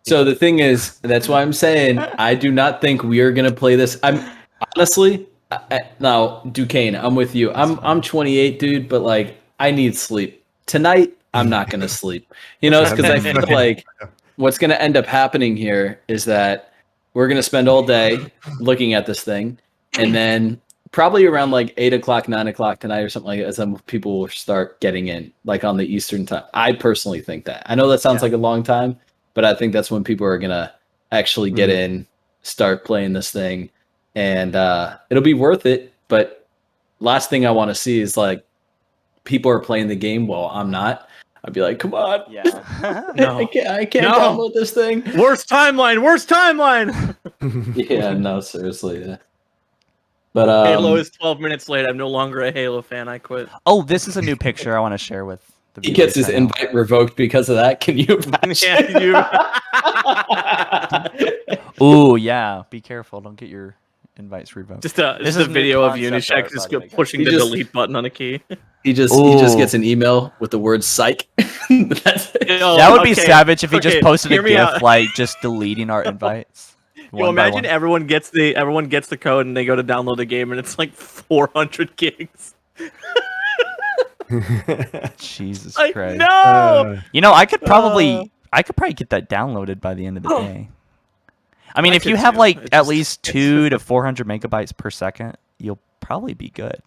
So the thing is, that's why I'm saying I do not think we are gonna play this. I'm honestly now, Duquesne, I'm with you. I'm 28, dude, but like I need sleep tonight. I'm not gonna sleep. Because I feel like what's gonna end up happening here is that we're gonna spend all day looking at this thing, and then probably around like 8 o'clock, 9 o'clock tonight or something like that, some people will start getting in, like on the Eastern time. I personally think that. I know that sounds like a long time, but I think that's when people are gonna actually get in, start playing this thing, and it'll be worth it. But last thing I want to see is like people are playing the game while I'm not. I'd be like, come on, Yeah. No. I can't No. download this thing. Worst timeline. Yeah, no, seriously. Yeah. But Halo is 12 minutes late. I'm no longer a Halo fan. I quit. Oh, this is a new picture I want to share with The He gets viewers his hang out. invite revoked because of that. Can you imagine? Ooh, yeah. Be careful. Don't get your invites revoked. Just a This just a is new video of concept Unishex art, just by the way, guys. pushing He the just- delete button on a key. He just gets an email with the word "psych." That's it. That would be savage if he just okay, posted a hear me GIF out. like just deleting our invites. Yo, imagine everyone gets the code and they go to download the game and it's like 400 gigs. Jesus Like, Christ. no. You know, I could probably get that downloaded by the end of the day. I mean, I if you could have too. like It at just- least 2 to 400 megabytes per second, you'll probably be good.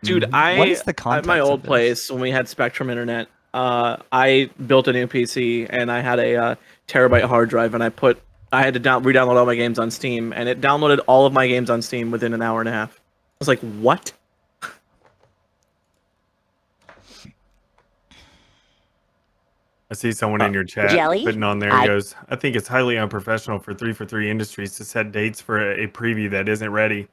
Dude, What is the at context my of old this? place when we had Spectrum Internet, I built a new PC and I had a terabyte hard drive and I had to re-download all my games on Steam and it downloaded all of my games on Steam within an hour and a half. I was like, what? I see someone in your chat Jelly? putting on there. He goes, I think it's highly unprofessional for 343 Industries to set dates for a preview that isn't ready.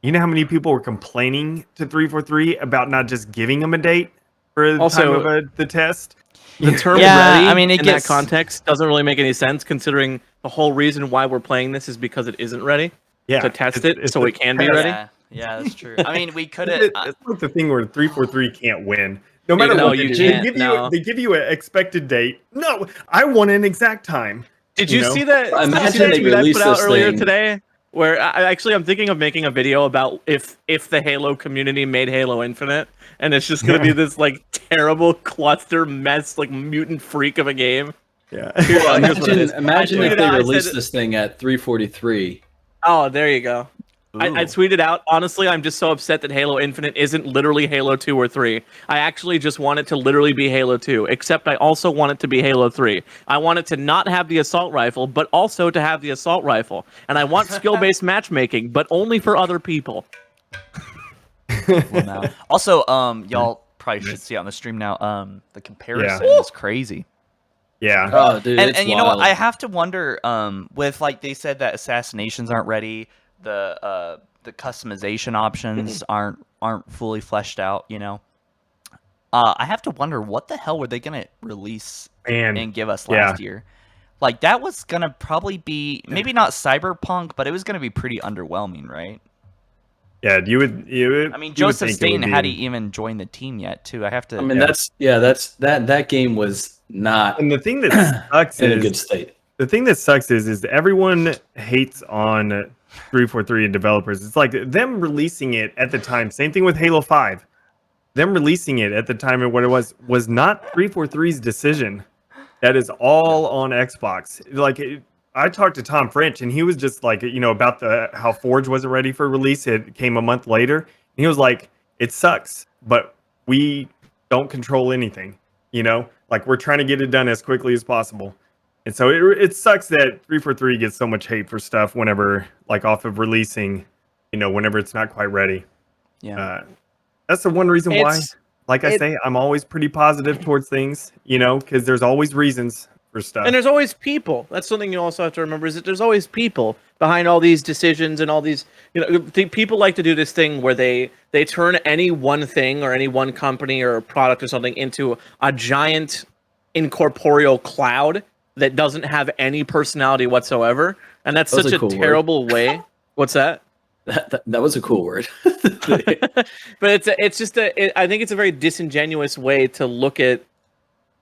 You know how many people were complaining to 343 about not just giving them a date for the Also, time of the test? The term Yeah, ready I mean, it in gets- that context doesn't really make any sense considering the whole reason why we're playing this is because it isn't ready Yeah, to test it's- it it's so a it can be test. ready. Yeah, that's true. I mean, we could It's have. like the thing where 343 can't win. No matter No, what you they do. can't, no. They give you an expected date. No, I want an exact time. Did You you know? see that? Imagine did you see that they tweet I release put out this earlier thing. today? Where I'm thinking of making a video about if the Halo community made Halo Infinite, and it's just gonna be this like terrible cluster mess, like mutant freak of a game. Yeah. Here's what it is. Imagine I if tweeted they out, I released said- this thing at 343. Oh, there you go. I Ooh. tweeted out, honestly, I'm just so upset that Halo Infinite isn't literally Halo 2 or 3. I actually just want it to literally be Halo 2, except I also want it to be Halo 3. I want it to not have the assault rifle, but also to have the assault rifle. And I want skill-based matchmaking, but only for other people. Well, now. Also, y'all probably should see it on the stream now. The comparison is crazy. Yeah. Oh, dude, And it's you know what? wild. I have to wonder. With like they said that assassinations aren't ready. The customization options aren't fully fleshed out. You know. I have to wonder what the hell were they gonna release and give us last year? Like that was gonna probably be maybe not Cyberpunk, but it was gonna be pretty underwhelming, right? Yeah, you would. I mean, you would Joseph think it Staten would be- hadn't even joined the team yet, too. I have to. I mean, that game was not And the thing that sucks in a good is state. the thing that sucks is everyone hates on 343 and developers. It's like them releasing it at the time. Same thing with Halo 5. Them releasing it at the time of what it was not 343's decision. That is all on Xbox. Like I talked to Tom French and he was just like, about how Forge wasn't ready for release. It came a month later. And he was like, it sucks, but we don't control anything. Like we're trying to get it done as quickly as possible. And so it sucks that 343 gets so much hate for stuff whenever, like off of releasing, whenever it's not quite ready. Yeah. That's the one reason why, It's- like I say, I'm always pretty positive towards things, because there's always reasons for stuff. And there's always people. That's something you also have to remember is that there's always people behind all these decisions and all these, people like to do this thing where they turn any one thing or any one company or product or something into a giant incorporeal cloud that doesn't have any personality whatsoever. And that's That was such a a cool word. terrible way. What's that? That was a cool word. But it's just I think it's a very disingenuous way to look at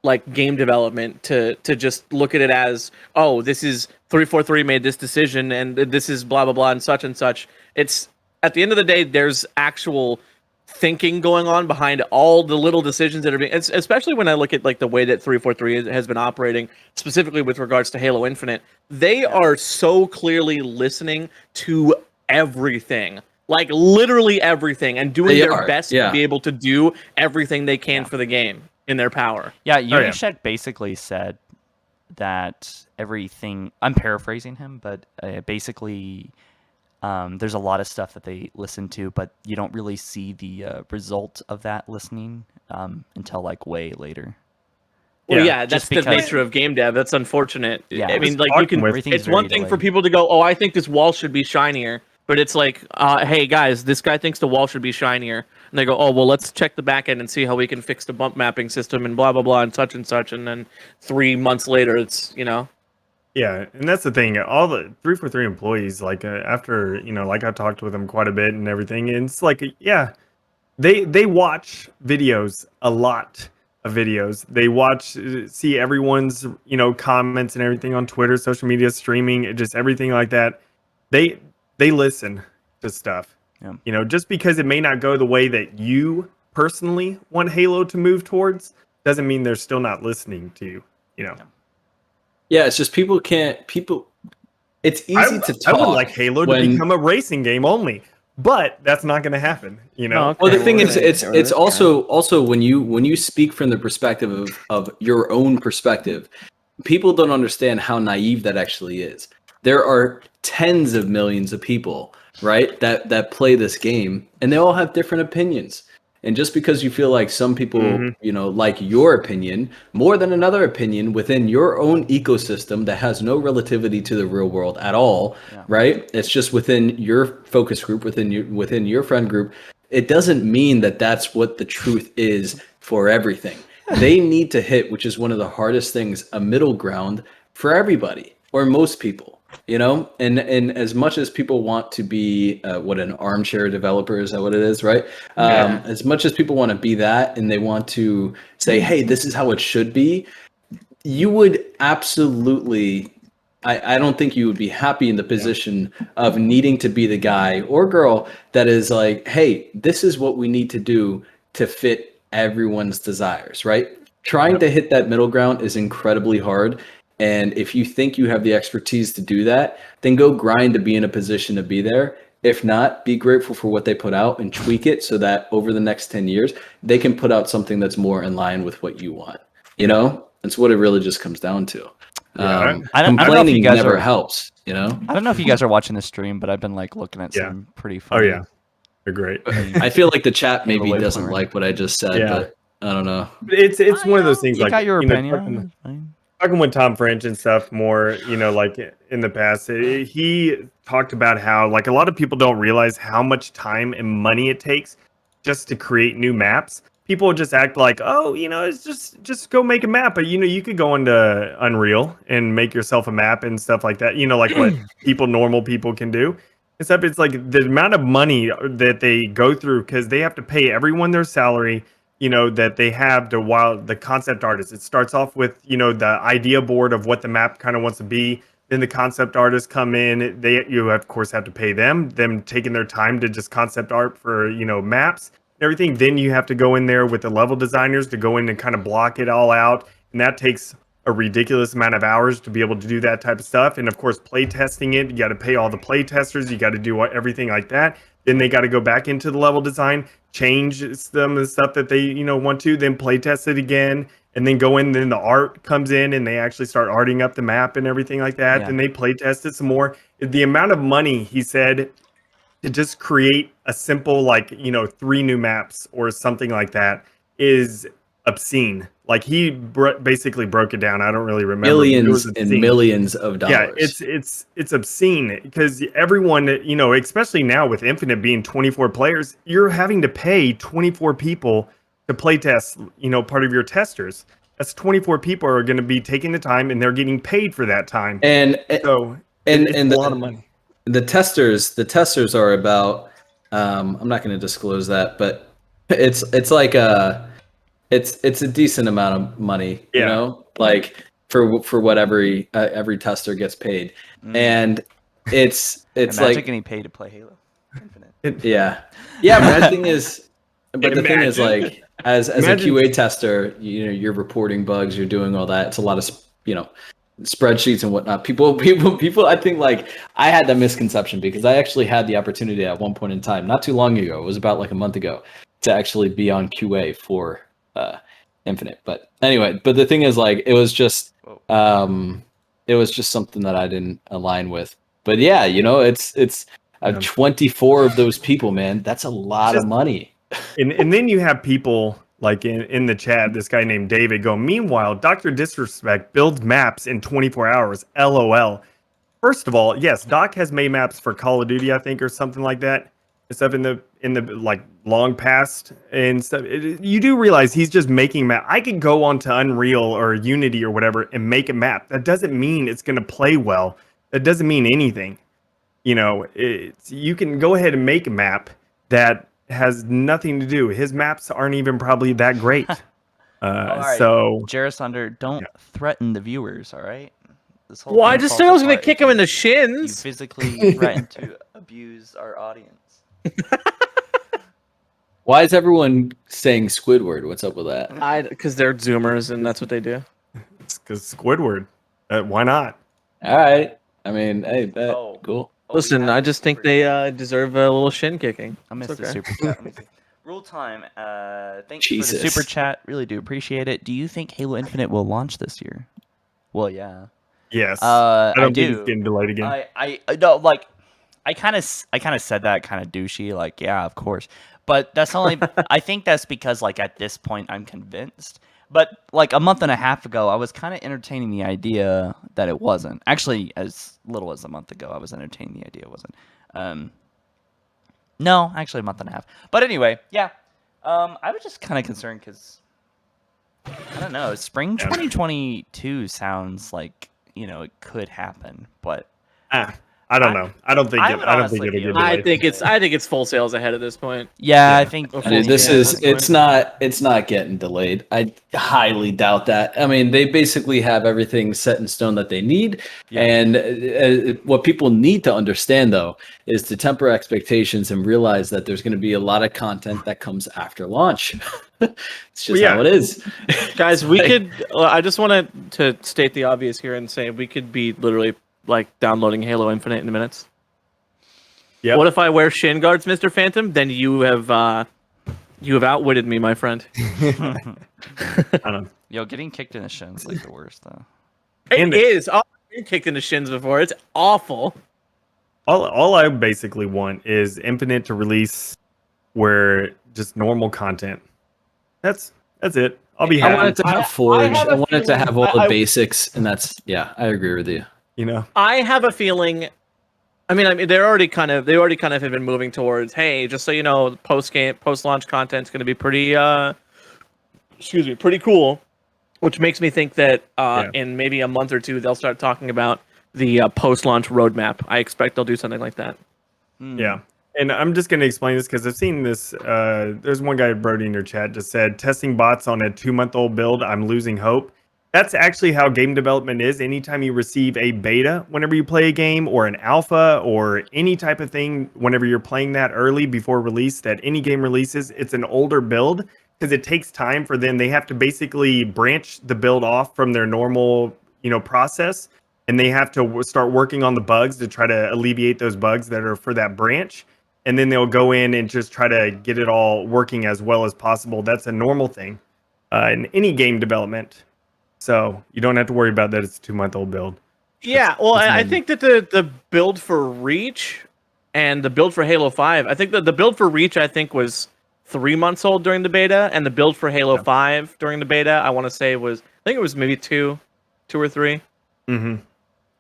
like game development to just look at it as, oh, this is 343 made this decision and this is blah blah blah and such. It's at the end of the day there's actual thinking going on behind all the little decisions that are being, especially when I look at like the way that 343 has been operating specifically with regards to Halo Infinite. They are so clearly listening to everything, like literally everything, and doing They their are, best yeah. to be able to do everything they can for the game in their power. Yeah, yeah. Unished basically said that everything. I'm paraphrasing him, but basically, there's a lot of stuff that they listen to, but you don't really see the result of that listening until like way later. Well, Yeah, yeah, that's just the because- nature of game dev. That's unfortunate. Yeah. I mean, Just like you talking can. with- Everything's It's one very thing for delayed. people to go, "Oh, I think this wall should be shinier," But it's like, hey guys, this guy thinks the wall should be shinier, and they go, oh well, let's check the back end and see how we can fix the bump mapping system and blah blah blah and such, and then 3 months later, it's Yeah, and that's the thing. All the 343 employees, like after like I talked with them quite a bit and everything, and it's like, yeah, they watch videos, a lot of videos. They watch, see everyone's comments and everything on Twitter, social media, streaming, just everything like that. They listen to stuff. Yeah. Just because it may not go the way that you personally want Halo to move towards, doesn't mean they're still not listening to you. Yeah, it's just it's easy to talk. I would like Halo to become a racing game only, but that's not going to happen. Okay. Well, the thing is, it's also when you speak from the perspective of your own perspective, people don't understand how naive that actually is. There are tens of millions of people, right, that play this game, and they all have different opinions. And just because you feel like some people, like your opinion more than another opinion within your own ecosystem that has no relativity to the real world at all, right? It's just within your focus group, within your friend group. It doesn't mean that that's what the truth is for everything. They need to hit, which is one of the hardest things, a middle ground for everybody or most people. And as much as people want to be an armchair developer, is that what it is, right? As much as people want to be that, and they want to say, hey, this is how it should be, you would absolutely, I don't think you would be happy in the position of needing to be the guy or girl that is like, hey, this is what we need to do to fit everyone's desires, right? Trying to hit that middle ground is incredibly hard. And if you think you have the expertise to do that, then go grind to be in a position to be there. If not, be grateful for what they put out and tweak it so that over the next 10 years, they can put out something that's more in line with what you want. That's what it really just comes down to. I don't know if you guys never helps, I don't know if you guys are watching the stream, but I've been looking at some pretty Oh funny. yeah, they're great. I feel like the chat maybe doesn't like what I just said, but I don't know. It's one of those things. You got your opinion. Talking with Tom French and stuff more, like in the past, he talked about how like a lot of people don't realize how much time and money it takes just to create new maps. People just act like, oh, it's just go make a map. But you could go into Unreal and make yourself a map and stuff like that. Like what normal people can do. Except it's like the amount of money that they go through because they have to pay everyone their salary. That they have while the concept artist, it starts off with, the idea board of what the map kind of wants to be. Then the concept artists come in, you of course have to pay them taking their time to just concept art for, maps and everything. Then you have to go in there with the level designers to go in and kind of block it all out. And that takes a ridiculous amount of hours to be able to do that type of stuff. And of course, play testing it, you got to pay all the play testers, you got to do everything like that. Then they got to go back into the level design, change some of the stuff that they, want to, then play test it again, and then go in. Then the art comes in, and they actually start arting up the map and everything like that. Then they play test it some more. The amount of money, he said, to just create a simple 3 new maps or something like that is obscene. Like he basically broke it down. I don't really remember. Millions and millions of dollars. Yeah, it's obscene because everyone, especially now with Infinite being 24 players, you're having to pay 24 people to play test, part of your testers. That's 24 people are going to be taking the time and they're getting paid for that time. And so and it's a lot of money. The testers are about I'm not going to disclose that, but it's like it's a decent amount of money, like for what every tester gets paid. And it's Imagine like getting paid to play Halo Infinite. But the thing is, like as a QA tester, you're reporting bugs, you're doing all that. It's a lot of spreadsheets and whatnot. People. I think like I had that misconception because I actually had the opportunity at one point in time, not too long ago. It was about like a month ago, to actually be on QA for Infinite. But anyway, the thing is like it was just something that I didn't align with. But yeah, it's 24 of those people, man. That's a lot of money. And then you have people like in the chat, this guy named David go, meanwhile, Dr. Disrespect builds maps in 24 hours. LOL. first of all, yes, Doc has made maps for Call of Duty, I think, or something like that. And stuff in the like long past and stuff. You do realize he's just making map. I could go onto Unreal or Unity or whatever and make a map. That doesn't mean it's going to play well. That doesn't mean anything. You know, you can go ahead and make a map that has nothing to do. His maps aren't even probably that great. Right. So, Jarasunder, don't threaten the viewers, all right? This whole Well, I thing just falls said I was going to apart kick him in the if you shins. physically threaten to abuse our audience. Why is everyone saying Squidward? What's up with that? Because they're Zoomers and that's what they do. it's because Squidward. Why not? All right. I mean, hey, bet. Oh. Cool. Listen, I just think they deserve a little shin kicking. I missed It's the okay. super chat. Let me see. Rule time. Thanks for Jesus. the super chat. Really do appreciate it. Do you think Halo Infinite will launch this year? Well, yeah. Yes. I don't do. think it's getting delayed again. I no, like I kind of said that kind of douchey, like yeah, of course. But that's only I think that's because like at this point I'm convinced. But like a month and a half ago, I was kind of entertaining the idea that it wasn't. Actually, as little as a month ago, I was entertaining the idea it wasn't. No, actually a month and a half. But anyway, yeah. I was just kind of concerned because I don't know. Spring 2022 sounds like it could happen, but I don't know. I don't think I it. would I don't honestly think it'll be get okay. delayed. I think it's full sales ahead at this point. yeah, I think Dude, Dude, this Yeah, is that's it's not getting delayed. I highly doubt that. I mean, they basically have everything set in stone that they need. Yeah. And what people need to understand though is to temper expectations and realize that there's going to be a lot of content that comes after launch. It's just how it is. Guys, we could. I just wanted to state the obvious here and say we could be literally like downloading Halo Infinite in minutes. Yeah. What if I wear shin guards, Mr. Phantom? Then you have outwitted me, my friend. I don't know. Yo, getting kicked in the shins like the worst though. And It is. Oh, I've been kicked in the shins before. It's awful. All I basically want is Infinite to release where just normal content. That's it. I'll be I happy. want it to have I Forge. have I a want it to feeling- have all the I- basics, and that's I agree with you. You know. I have a feeling. I mean, they already kind of have been moving towards. Hey, just so you know, post launch content's going to be pretty, pretty cool. Which makes me think that in maybe a month or two they'll start talking about the post launch roadmap. I expect they'll do something like that. Yeah. And I'm just going to explain this because I've seen this. There's one guy, Brody, in your chat just said, testing bots on a 2-month-old build, I'm losing hope. That's actually how game development is. Anytime you receive a beta, whenever you play a game, or an alpha, or any type of thing, whenever you're playing that early before release, that any game releases, it's an older build because it takes time for them. They have to basically branch the build off from their normal, process, and they have to start working on the bugs to try to alleviate those bugs that are for that branch. And then they'll go in and just try to get it all working as well as possible. That's a normal thing in any game development. So you don't have to worry about that. It's a 2-month-old build. Yeah, well, It's I normal. think that the build for Reach and the build for Halo 5, I think that the build for Reach was 3 months old during the beta, and the build for Halo 5 during the beta, I want to say it was maybe two or three. Mm-hmm.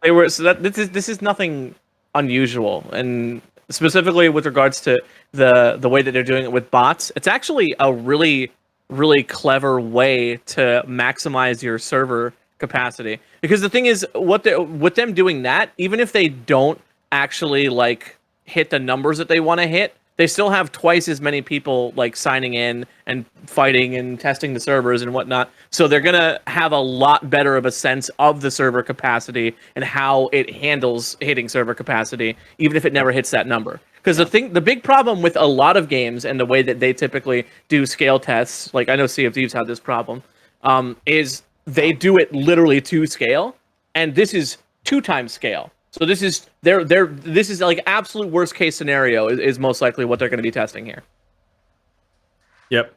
They were this is nothing unusual, and specifically with regards to the way that they're doing it with bots, it's actually a really clever way to maximize your server capacity. Because the thing is, with them doing that, even if they don't actually like hit the numbers that they want to hit, they still have twice as many people like signing in and fighting and testing the servers and whatnot. So they're gonna have a lot better of a sense of the server capacity and how it handles hitting server capacity, even if it never hits that number. Because the big problem with a lot of games and the way that they typically do scale tests, like I know Sea of Thieves had this problem, is they do it literally to scale, and this is 2 times scale. So this is this is like absolute worst case scenario is most likely what they're going to be testing here. Yep.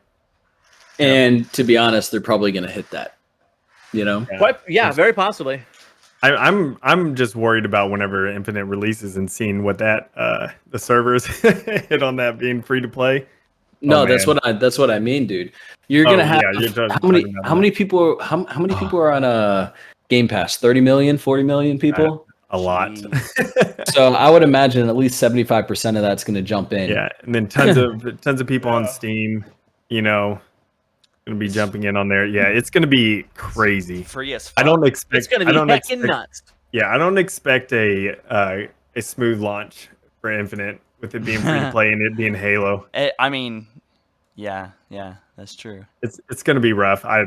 And to be honest, they're probably going to hit that. But yeah, very possibly. I'm just worried about whenever Infinite releases and seeing what that the servers hit on that being free to play. No, Oh, that's what I mean, dude. You're Oh, gonna have yeah, you're talking how many about people are on Game Pass? 30 million, 40 million people. a lot. Jeez. So I would imagine at least 75% of that's going to jump in. Yeah, and then tons of people on Steam, you know, going to be jumping in on there. Yeah, it's going to be crazy. Free as fuck. I don't expect. It's gonna I be don't heckin' expect, nuts. Yeah, I don't expect a smooth launch for Infinite with it being free to play and it being Halo. I mean, yeah, that's true. It's going to be rough. I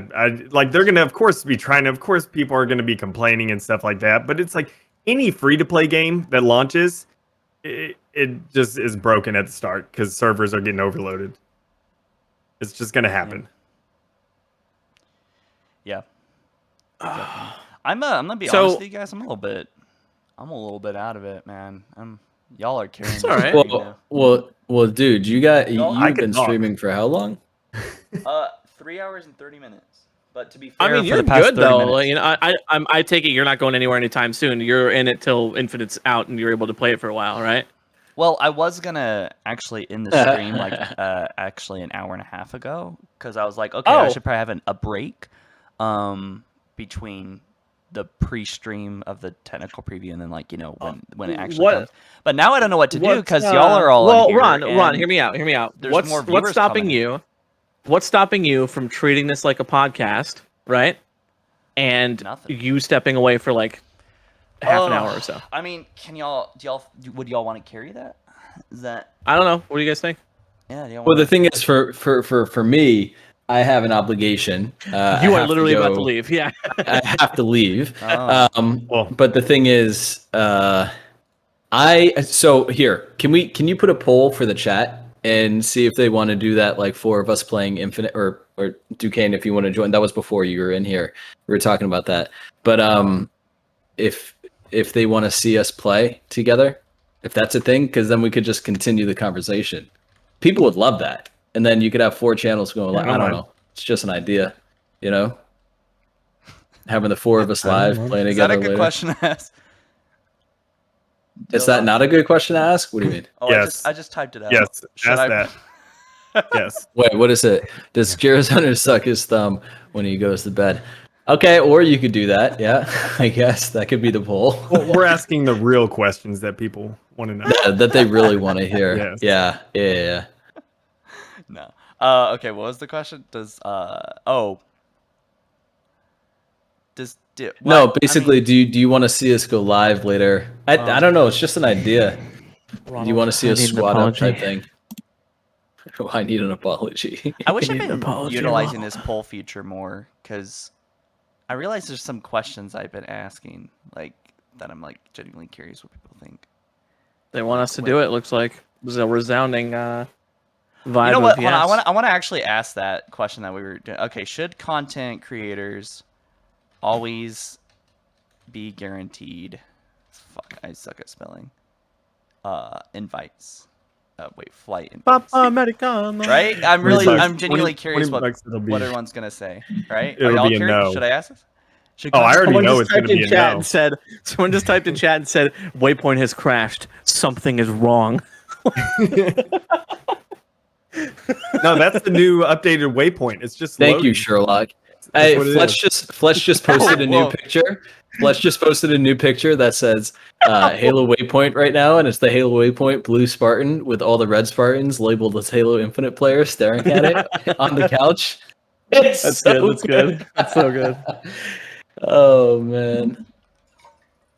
like they're going to of course be trying to. Of course, people are going to be complaining and stuff like that. But it's like any free to play game that launches, it just is broken at the start because servers are getting overloaded. It's just going to happen. Yeah. I'm gonna be honest with you guys. I'm a little bit out of it, man. Y'all are carrying. It's all right. Well, dude, you've I been can talk. streaming for how long? 3 hours and 30 minutes. But to be fair, I mean, for you're the past good 30 though. minutes- Like, you know, I take it you're not going anywhere anytime soon. You're in it till Infinite's out, and you're able to play it for a while, right? Well, I was gonna actually end the stream like actually an hour and a half ago because I was like, okay, I Oh. should probably have a break between the pre-stream of the technical preview and then like when it actually What- comes. But now I don't know what to do What's, because y'all are all well. in here, Ron, and hear me out. there's What's more viewers stopping coming. you? What's stopping you from treating this like a podcast, right? And Nothing. you stepping away for like half an hour or so. I mean, would y'all want to carry that? Is that I don't know. What do you guys think? yeah? Do y'all Well, wanna- the thing is, for me, I have an obligation. I You are have literally about to go- leave. Yeah. I have to leave. Oh. Well- But the thing is, so here, can you put a poll for the chat and see if they want to do that, like 4 of us playing Infinite or Duquesne, if you want to join. That was before you were in here. We were talking about that. But if they want to see us play together, if that's a thing, because then we could just continue the conversation. People would love that, and then you could have 4 channels going. Like, I don't know. It's just an idea, you know. Having the 4 of us live playing Is that together. a good later. question to ask? Is that not a good question to ask? What do you mean? Oh, Yes. I just typed it out. Yes, Should ask I- that. Yes. Wait, what is it? Does Gyro's Hunter suck his thumb when he goes to bed? Okay, or you could do that. Yeah, I guess that could be the poll. Well, we're asking the real questions that people want to know. that they really want to hear. Yes. Yeah. No. Okay. What was the question? No, basically, do you want to see us go live later? I don't know. It's just an idea. Do you want to see us squat up type thing? Oh, I need an apology. I wish I'd need an been apology, utilizing this poll feature more because I realize there's some questions I've been asking, like that I'm like genuinely curious what people think. They want us to do it. Looks like it was a resounding vibe. You know what? Of Hold on, yes. I want to actually ask that question that we were doing. Okay, should content creators always be guaranteed? Fuck, I suck at spelling. Invites. Flight invites. Papa Americano. Right? I'm 20 really, bucks. I'm genuinely 20 curious what bucks it'll be. everyone's gonna say. Right? It'll Are y'all be a curious? no. Should I ask this? Should Oh, I content- already Someone know just it's going typed to in be a chat no. and said, someone just typed in chat and said, Waypoint has crashed. Something is wrong. No, that's the new updated waypoint. It's just Thank you, loading. Sherlock. That's Hey, what it Fletch just posted a new Whoa. picture. Fletch just posted a new picture that says Halo Waypoint right now, and it's the Halo Waypoint blue Spartan with all the red Spartans labeled as Halo Infinite players staring at it on the couch. It's That's so good. That's good. That's so good. Oh man.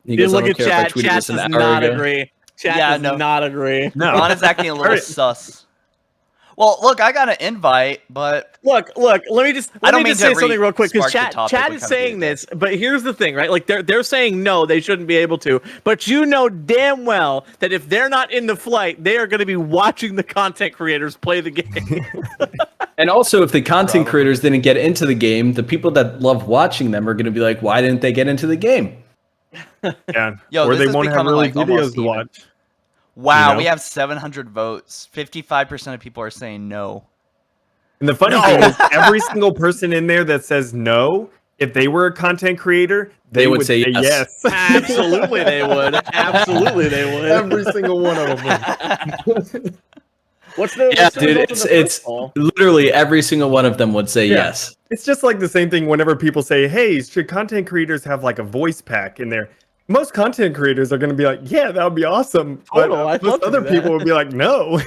He You goes, "I look don't at care if I chat. tweeted Chat this does an hour not ago." agree. Chat Yeah, does no. not agree. No. Ron is acting a little Alright. sus. Well, look, I got an invite, but Look. Let me just I don't mean just to say something real quick because spark the topic chat we is kinda saying did this, but here's the thing, right? Like they're saying no, they shouldn't be able to, but you know damn well that if they're not in the flight, they are going to be watching the content creators play the game. And also, if the content creators didn't get into the game, the people that love watching them are going to be like, "Why didn't they get into the game?" Yeah. Yo, or this they is won't have becoming, really like, almost videos to even. watch. wow, You know? we have 700 votes. 55% of people are saying no. And the funny thing is, every single person in there that says no, if they were a content creator, they would say yes. Absolutely, they would. Absolutely, they would. Every single one of them. What's the Yeah, what's the dude, result of the it's first poll? literally every single one of them would say Yeah. yes. It's just like the same thing whenever people say, hey, should content creators have like a voice pack in there? most content creators are going to be like, yeah, that would be awesome. But Total, I'd most love to other do people that. would be like, no.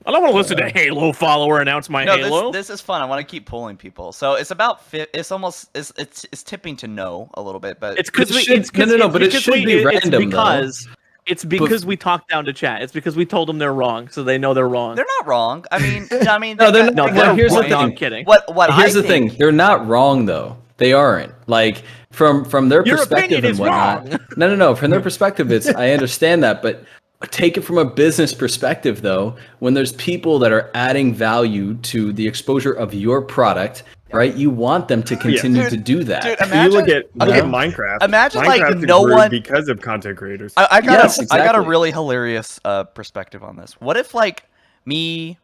I don't want to listen to Halo follower announce my No, Halo. this is fun. I want to keep pulling people. So it's about it's almost it's tipping to no a little bit, but It's because It we. should- It's 'cause- no, it's but it because should we- be it's random, though. because it's because we talked down to chat. It's because we told them they're wrong, so they know they're wrong. they're not wrong. I mean, No, they're got- not. No, Well, here's the right. No, I'm thing. kidding. What Here's I the think, thing. They're not wrong though. They aren't. Like from their Your perspective opinion and is whatnot. wrong. No. From their perspective, it's I understand that, but take it from a business perspective though. When there's people that are adding value to the exposure of your product, right? You want them to continue Dude, to do that. dude, you imagine, look at okay, Minecraft. imagine, like, Minecraft no grew one- because of content creators. I got Yes, I got a exactly. really hilarious perspective on this. What if like me,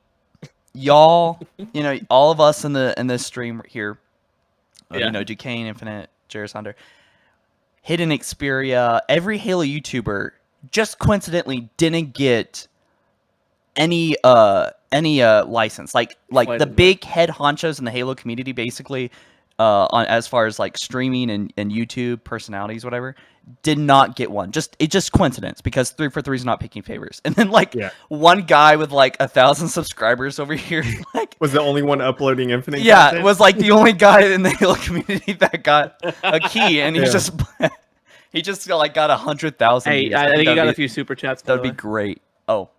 y'all, all of us in this stream here, Yeah. Duquesne, Infinite, Jared Sonder, Hidden Xperia, every Halo YouTuber just coincidentally didn't get any license. Like the License. big head honchos in the Halo community, basically, on as far as like streaming and YouTube personalities, whatever, did not get one. It's just coincidence because 343 is not picking favors. And then like Yeah. one guy with like 1,000 subscribers over here, like Was the only one uploading Infinite yeah, content? was like the only guy in the Halo community that got a key, and he Yeah. just he just like got 100,000. Hey, views. I think you that'd got be- a few super chats. by That'd the be way. great. Oh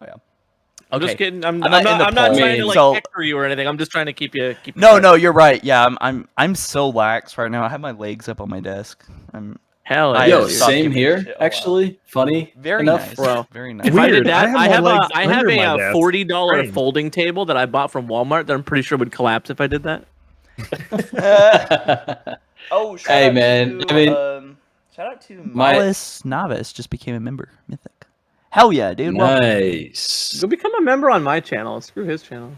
yeah. I'm just Okay. kidding. I'm I'm not not in the poll. trying to like So- heckle you or anything. I'm just trying to keep you. No, you're right. Yeah, I'm so lax right now. I have my legs up on my desk. I'm Hell I yeah. Yo, just stopped same giving a here. shit a lot. Actually, funny very enough. nice, Bro. Very nice. If I Weird. did I that, have I my have legs I have under a my desk. $40 Strange. folding table that I bought from Walmart that I'm pretty sure would collapse if I did that. Oh, shout Hey, out man, To, I mean, shout out to my- Mollis Novice just became a member. Mythic. Hell yeah, dude. Well, Nice. Go become a member on my channel. Screw his channel.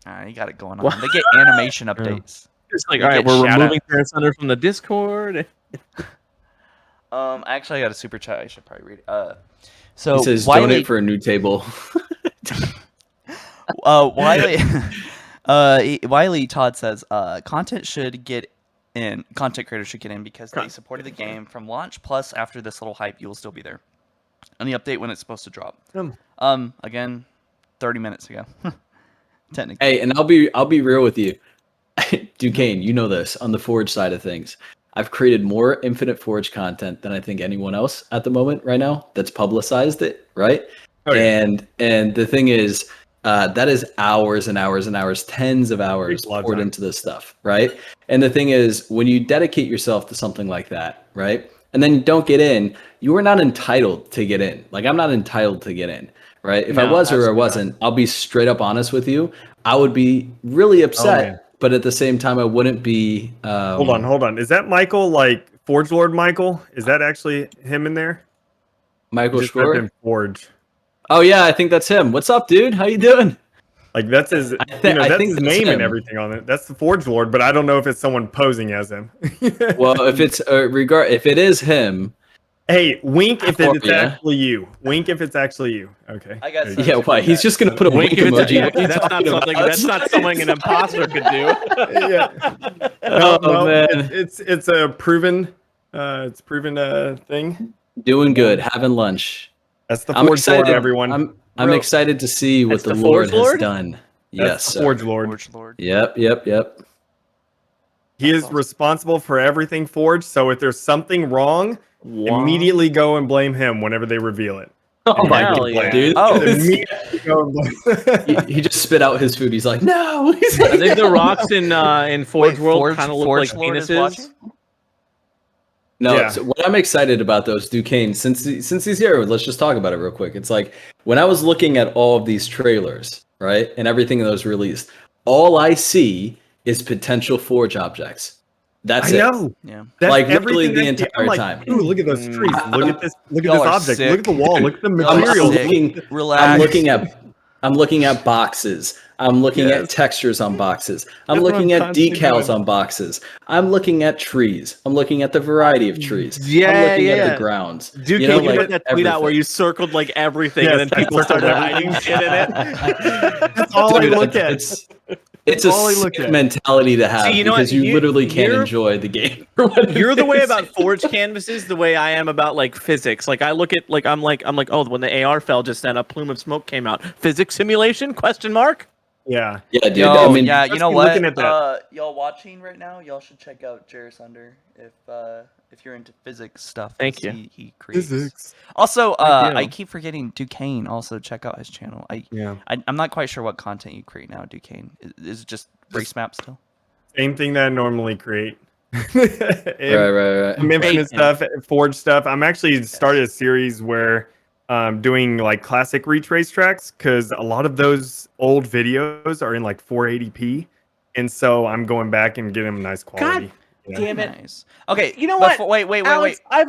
you got it going on. They get animation updates. It's like, You all right, get we're shout removing Terran Thunder from the Discord. Actually, I got a super chat. I should probably read it. So He says Wiley, donate for a new table. Wiley, Wiley Todd says, content creators should get in because they supported the game from launch. Plus, after this little hype, you will still be there. And the update when it's supposed to drop. Again, 30 minutes ago. Technically. Hey, and I'll be real with you. Duquesne, you know this on the Forge side of things. I've created more Infinite Forge content than I think anyone else at the moment right now that's publicized it, right? Oh, yeah. And the thing is, that is hours and hours and hours, tens of hours Takes a lot of poured time. into this stuff, right? And the thing is, when you dedicate yourself to something like that, right? And then you don't get in, you are not entitled to get in. Like I'm not entitled to get in, right? If I No, was or I absolutely wasn't, I'll be straight up honest with you. I would be really upset, man. but at the same time, I wouldn't be. Hold on. Is that Michael, like Forge Lord Michael? Is that actually him in there? Michael Just typed Schor. in Forge. Oh yeah, I think that's him. What's up, dude? How you doing? Like that's his, I that's think his that's name and him. everything on it. That's the Forge Lord, but I don't know if it's someone posing as him. Well, if it's if it is him, Hey, wink if Oh, it's yeah. actually you. Wink if it's actually you. Okay. I got There you some- go. yeah, why? He's just gonna put a wink if it's emoji. yeah, What are you that's not talking something. about? That's not something an imposter could do. Yeah. Oh, No, man. it's a proven thing. Doing good, having lunch. That's the I'm Forge Lord, excited. everyone. I'm Bro. excited to see what That's the the Lord Forge Lord? has done. That's Yes, the sir. Forge Lord. Forge Lord. Yep. He is responsible for everything Forge. So if there's something wrong, immediately go and blame him whenever they reveal it. Oh my Hell god, yeah. dude! Oh. Immediately go and blame. he just spit out his food. He's like, no. He's I like, think the rocks in Forge Wait, World kind of look like Forge Lord is penises. watching? No, Yeah. so what I'm excited about though is Duquesne, since he's here, let's just talk about it real quick. It's like when I was looking at all of these trailers, right, and everything that was released, all I see is potential Forge objects. That's I it. know. Yeah. That's Like, literally everything the I see. I'm entire like, time. Ooh, look at those trees. Look at this. Look at Y'all this are object. sick. Look at the wall. Look at the Y'all are material. sick. looking- Relax. I'm looking at boxes. I'm looking Yes. at textures on boxes. I'm That's what looking I'm at constantly decals doing. on boxes. I'm looking at trees. I'm looking at the variety of trees. Yeah, I'm looking at yeah. the grounds. Dude, You can know, you like put that tweet out where everything. you circled like everything Yes, and then I people circled started hiding everything. shit in it? That's all Dude, I look at. it's a all I look sick at. mentality to have See, you know because what? you Here- literally can't here- enjoy the game. for what it You're the way is. about Forge canvases the way I am about like physics. Like I look at I'm like oh, when the AR fell just then a plume of smoke came out. Physics simulation? Question mark. Yeah. Yeah, dude. Yo, I mean, yeah, you let's know be what? looking at that. Y'all watching right now? Y'all should check out Jairus Under if you're into physics stuff. Thank you. He creates. Physics. Also, you. I keep forgetting Duquesne. Also, check out his channel. Yeah. I'm not quite sure what content you create now, Duquesne. Is it just race map still? Same thing that I normally create. right. Some Infinite Hey, stuff, Forge stuff. I'm actually started a series where doing like classic Reach racetracks because a lot of those old videos are in like 480p, and so I'm going back and getting them nice quality. Yeah. Damn it. Nice. Okay, You know what? Wait. Alex, I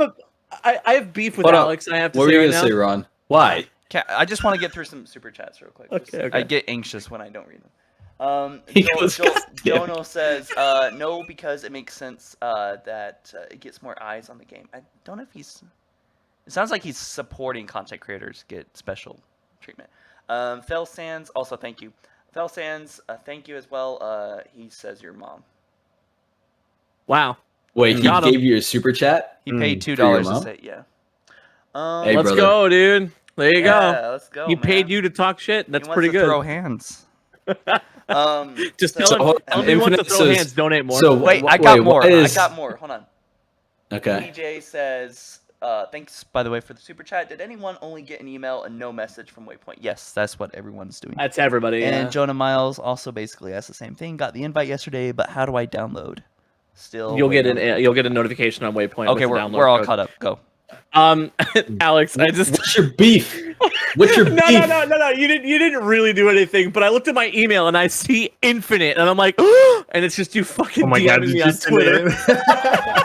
have beef with Hold on. Alex. I have to What were say you right gonna now. say, Ron? Why? I just want to get through some super chats real quick. Okay, I okay. get anxious when I don't read them. He goes, "God damn." Jono says, no, because it makes sense that it gets more eyes on the game. I don't know if he's... It sounds like he's supporting content creators get special treatment. Fel Sands, also thank you. Fel Sands, thank you as well. He says your mom. Wow. Wait, he Got him. gave you a super chat? He paid For your $2 to mom? say, yeah. Hey, Let's brother. go, dude. There you yeah, go. let's go, He paid man. you to talk shit. He That's wants pretty to good. throw hands. Just so- tell him, hold tell on, him he wants to Infinite throw says- hands. Donate more. so- Wait, I Wait, got more. what is- I got more. Hold on. Okay. DJ says, thanks, by the way, for the super chat. Did anyone only get an email and no message from Waypoint? Yes, that's what everyone's doing. That's everybody. And Yeah. Jonah Miles also basically asked the same thing. Got the invite yesterday, but how do I download? Still, You'll get waiting. you'll get a notification on Waypoint. Okay, with the download we're all code. caught up. Go. Alex, I just What's your beef? What's your beef? no. You didn't really do anything. But I looked at my email and I see Infinite, and I'm like, and it's just you fucking Oh my god, DMing did me you on send it Twitter. in?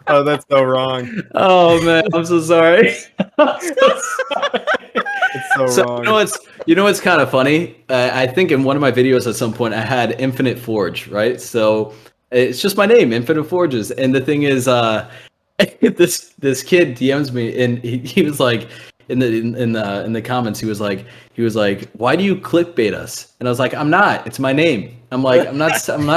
Oh, that's so wrong. Oh man, I'm so sorry. It's so, So wrong. you know what's kind of funny? I think in one of my videos at some point I had Infinite Forge, right? So it's just my name, Infinite Forges. And the thing is, this kid DMs me and he was like in the comments he was like why do you clickbait us? And I was like, I'm not. It's my name. I'm like I'm not saying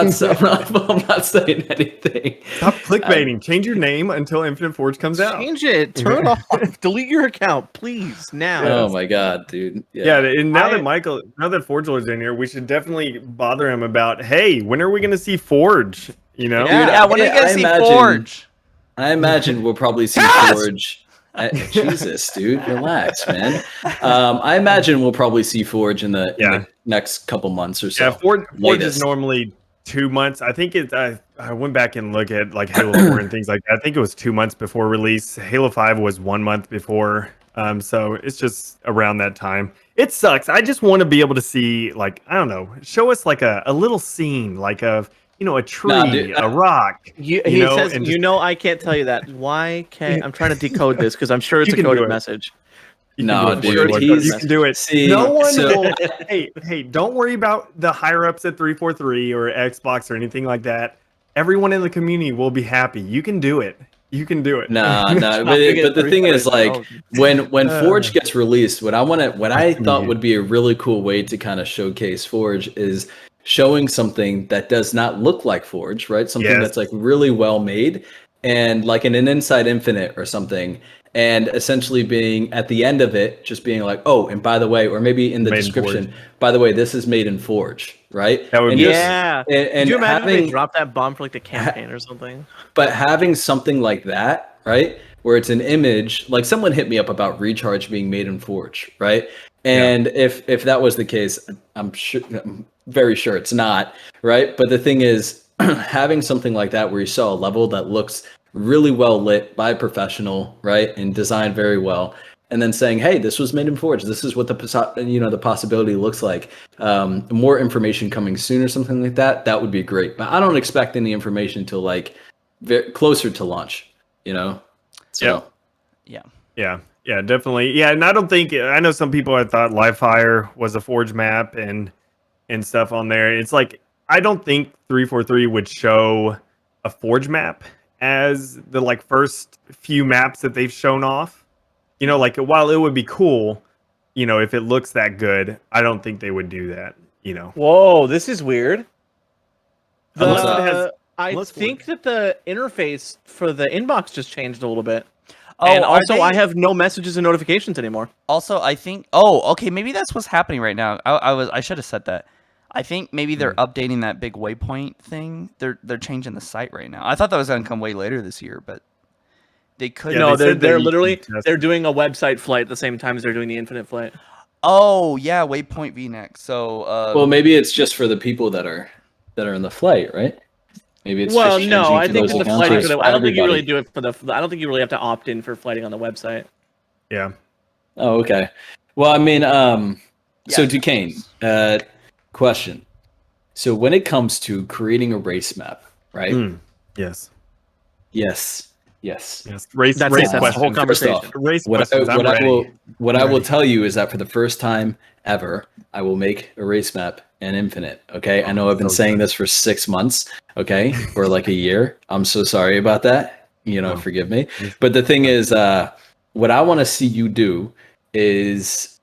anything. Stop clickbaiting. Change your name until Infinite Forge comes out. Change it. Turn it off. Delete your account, please. Now. Oh my god, dude. Yeah, and now that Forge Lord's in here, we should definitely bother him about, hey, when are we going to see Forge? You know? Yeah, when are you I gonna see imagine- Forge? I imagine we'll probably see Forge. Jesus, dude, relax, man. I imagine we'll probably see Forge in the next couple months or so. Yeah, Forge Latest. is normally 2 months. I think it's. I went back and looked at like Halo 4 and things like that. I think it was 2 months before release. Halo 5 was 1 month before. So it's just around that time. It sucks. I just want to be able to see, like, I don't know, show us like a little scene, like a a tree, Nah, dude, a rock. He know, says, and you just- know, I can't tell you that. Why can't I'm trying to decode this because I'm sure it's You a can do coded it. message. You No, can do it. dude, Forge. he's- You can do it. See, No one so- will. Hey, don't worry about the higher ups at 343 or Xbox or anything like that. Everyone in the community will be happy. You can do it. You can do it. Nah, Not but big at the thing is, 343. like, when Forge gets released, what I thought would be a really cool way to kind of showcase Forge is showing something that does not look like Forge, right? Something Yes. that's like really well made, and like in an Inside Infinite or something, and essentially being at the end of it, just being like, oh, and by the way, or maybe in the Made in description, Forge. by the way, this is made in Forge, right? That would And be- just- Yeah. and Could you imagine if having, they dropped that bomb for like the campaign or something? but having something like that, right, where it's an image, like someone hit me up about Recharge being made in Forge, right? And if that was the case, I'm very sure it's not, right? But the thing is, having something like that where you saw a level that looks really well lit by a professional, right, and designed very well, and then saying, hey, this was made in Forge. This is what the possibility looks like. More information coming soon or something like that. That would be great. But I don't expect any information until like closer to launch. You know. So. Yeah, definitely. Yeah, and I don't think I know some people had thought Livefire was a Forge map and stuff on there. It's like I don't think 343 would show a Forge map as the like first few maps that they've shown off. Like while it would be cool, if it looks that good, I don't think they would do that. you know. Whoa, this is weird. Unless it has- I unless- think that the interface for the inbox just changed a little bit. Oh, and are also, they- I have no messages and notifications anymore. Also, I think. Oh, okay. Maybe that's what's happening right now. I should have said that. I think maybe they're updating that big waypoint thing. They're changing the site right now. I thought that was gonna come way later this year, but they could. Yeah, No, they said they're that you literally can test they're it. doing a website flight at the same time as they're doing the Infinite flight. Oh yeah, waypoint VNext. So. Well, maybe it's just for the people that are in the flight, right? Maybe it's Well, just no, changing I for think those for the accounts, flighting or for the, for I don't think you really everybody? do it for the. I don't think you really have to opt in for flighting on the website. Yeah. Oh, okay. Well, I mean, so Yeah. Duquesne, question. So when it comes to creating a race map, right? Yes. Yes. Yes. Race Race That's the whole question. First conversation. off, Race what questions. I'm ready. I will tell you is that for the first time ever, I will make a race map in Infinite. Okay, I know I've been so saying good. this for 6 months. Okay, for like a year. I'm so sorry about that. Forgive me. But the thing is, what I want to see you do is,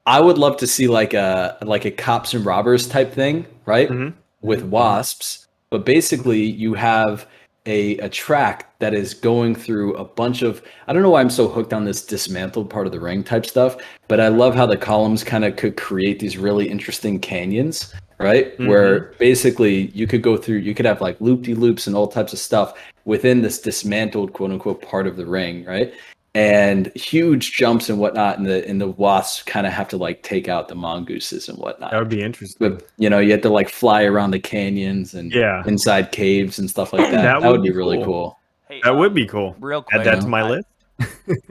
I would love to see like a cops and robbers type thing, right? Mhm. With wasps, but basically you have a track that is going through a bunch of, I don't know why I'm so hooked on this dismantled part of the ring type stuff, but I love how the columns kind of could create these really interesting canyons, right? Where basically you could go through, you could have like loop-de-loops and all types of stuff within this dismantled quote unquote part of the ring, right? And huge jumps and whatnot, and the wasps kind of have to like take out the mongooses and whatnot. That would be interesting. But you have to like fly around the canyons and Yeah. inside caves and stuff like that. That would be really cool. Hey, That would be cool. Real quick. Add that to my list.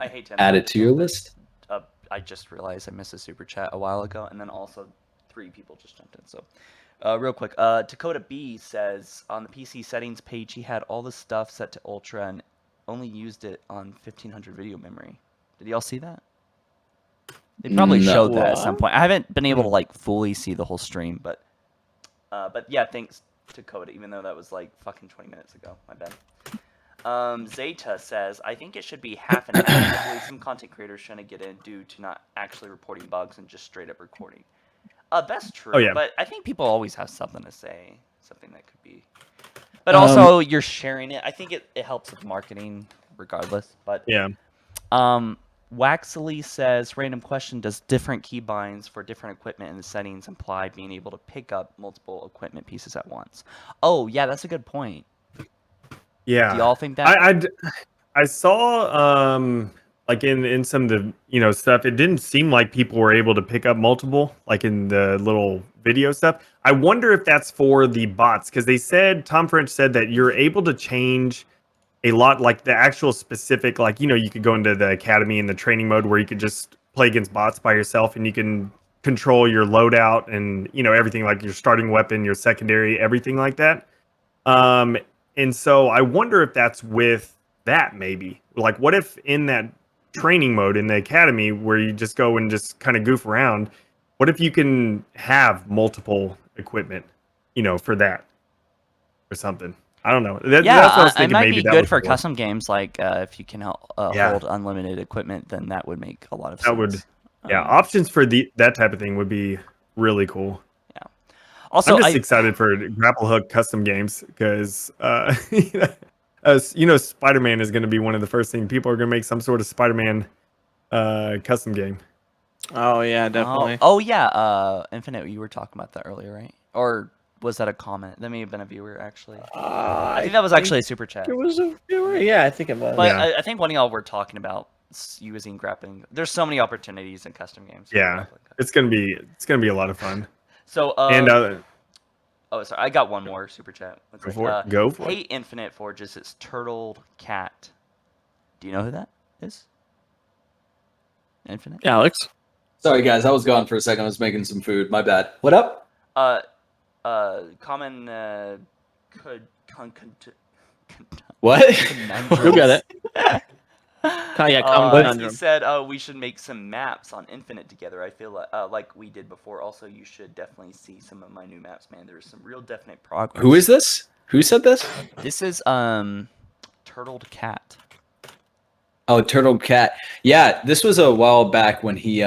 I hate to Add interrupt it to your you, but, list. I just realized I missed a super chat a while ago, and then also 3 people just jumped in. So, real quick, Dakota B says on the PC settings page he had all the stuff set to ultra and only used it on 1500 video memory. Did y'all see that? They probably No. showed that at some What? point. I haven't been able to like fully see the whole stream, but yeah, thanks to Coda, even though that was like fucking 20 minutes ago. My bad. Zeta says, I think it should be half and half. I believe some content creators shouldn't get in due to not actually reporting bugs and just straight up recording. That's true, Oh, yeah. but I think people always have something to say, something that could be. But also, you're sharing it. I think it helps with marketing, regardless. But Yeah. Waxley says, random question: does different keybinds for different equipment in the settings imply being able to pick up multiple equipment pieces at once? Oh, yeah, that's a good point. Yeah. Do y'all think that? I saw like in some of the stuff, it didn't seem like people were able to pick up multiple, like in the little video stuff. I wonder if that's for the bots, because they said, Tom French said that you're able to change a lot, like the actual specific, like you could go into the academy in the training mode where you could just play against bots by yourself, and you can control your loadout and everything, like your starting weapon, your secondary, everything like that. And so I wonder if that's with that, maybe. Like, what if in that training mode in the academy where you just go and just kind of goof around, what if you can have multiple equipment, for that or something? I don't know. That's what I was it thinking. might Maybe be that good was for custom games. Like, if you can Yeah. hold unlimited equipment, then that would make a lot of sense. That would, yeah. Options for that type of thing would be really cool. Also, I'm just excited for Grapple Hook custom games because, Spider-Man is going to be one of the first things people are going to make some sort of Spider-Man custom game. Oh yeah, definitely. Oh yeah, Infinite. You were talking about that earlier, right? Or was that a comment? That may have been a viewer, actually. I think that was actually a super chat. It was a viewer. Yeah, I think it was. But Yeah. I think one of y'all were talking about using grappling. There's so many opportunities in custom games. Yeah, it's gonna be a lot of fun. So And oh, sorry, I got one more super chat. Let's Go see. for it. Go for it. Hate Infinite Forges. It's Turtled Cat. Do you know who that is? Infinite. Alex. Sorry, guys, I was gone for a second. I was making some food. My bad. What up? Common What? You'll get it. Yeah, common He conundrum. said, we should make some maps on Infinite together. I feel like we did before. Also, you should definitely see some of my new maps, man. There's some real definite progress. Who is this? Who said this? This is Turtled Cat. Oh, Turtle Cat. Yeah, this was a while back when he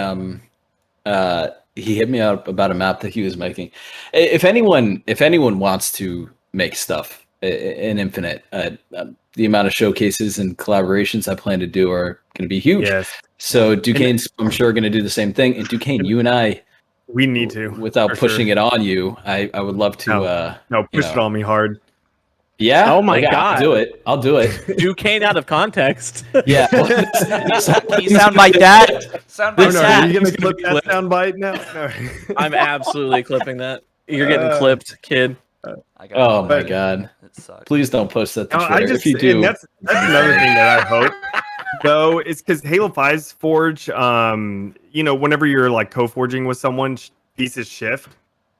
he hit me up about a map that he was making. If anyone wants to make stuff in Infinite, the amount of showcases and collaborations I plan to do are going to be huge. Yes. So Duquesne's, I'm sure, going to do the same thing. And Duquesne, you and I, we need to, without pushing it on you, I would love to. No, push it on me hard. Yeah. Oh my God. God. I'll do it. Duquesne out of context. Yeah. You sound like that. Sound Oh like no, that. are you gonna clip that sound bite now? No. I'm absolutely clipping that. You're getting clipped, kid. I got Oh it. my God. It sucks. Please don't post that to No, Twitter. If you do, and that's another thing that I hope. Though it's because Halo 5's Forge, whenever you're like co-forging with someone, pieces shift.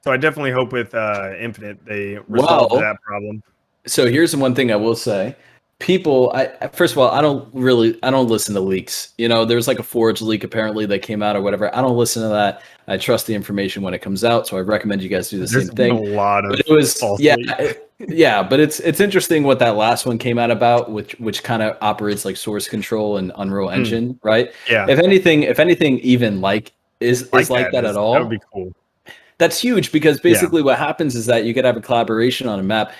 So I definitely hope with Infinite they resolve that problem. So here's the one thing I will say. People, first of all, I don't listen to leaks. There's like a Forge leak apparently that came out or whatever. I don't listen to that. I trust the information when it comes out, so I recommend you guys do the same thing. A lot of but it was false leaks. But it's interesting what that last one came out about, which kind of operates like source control and Unreal Engine, right? Yeah. If anything, even is like that at all, that would be cool. That's huge because basically what happens is that you could have a collaboration on a map.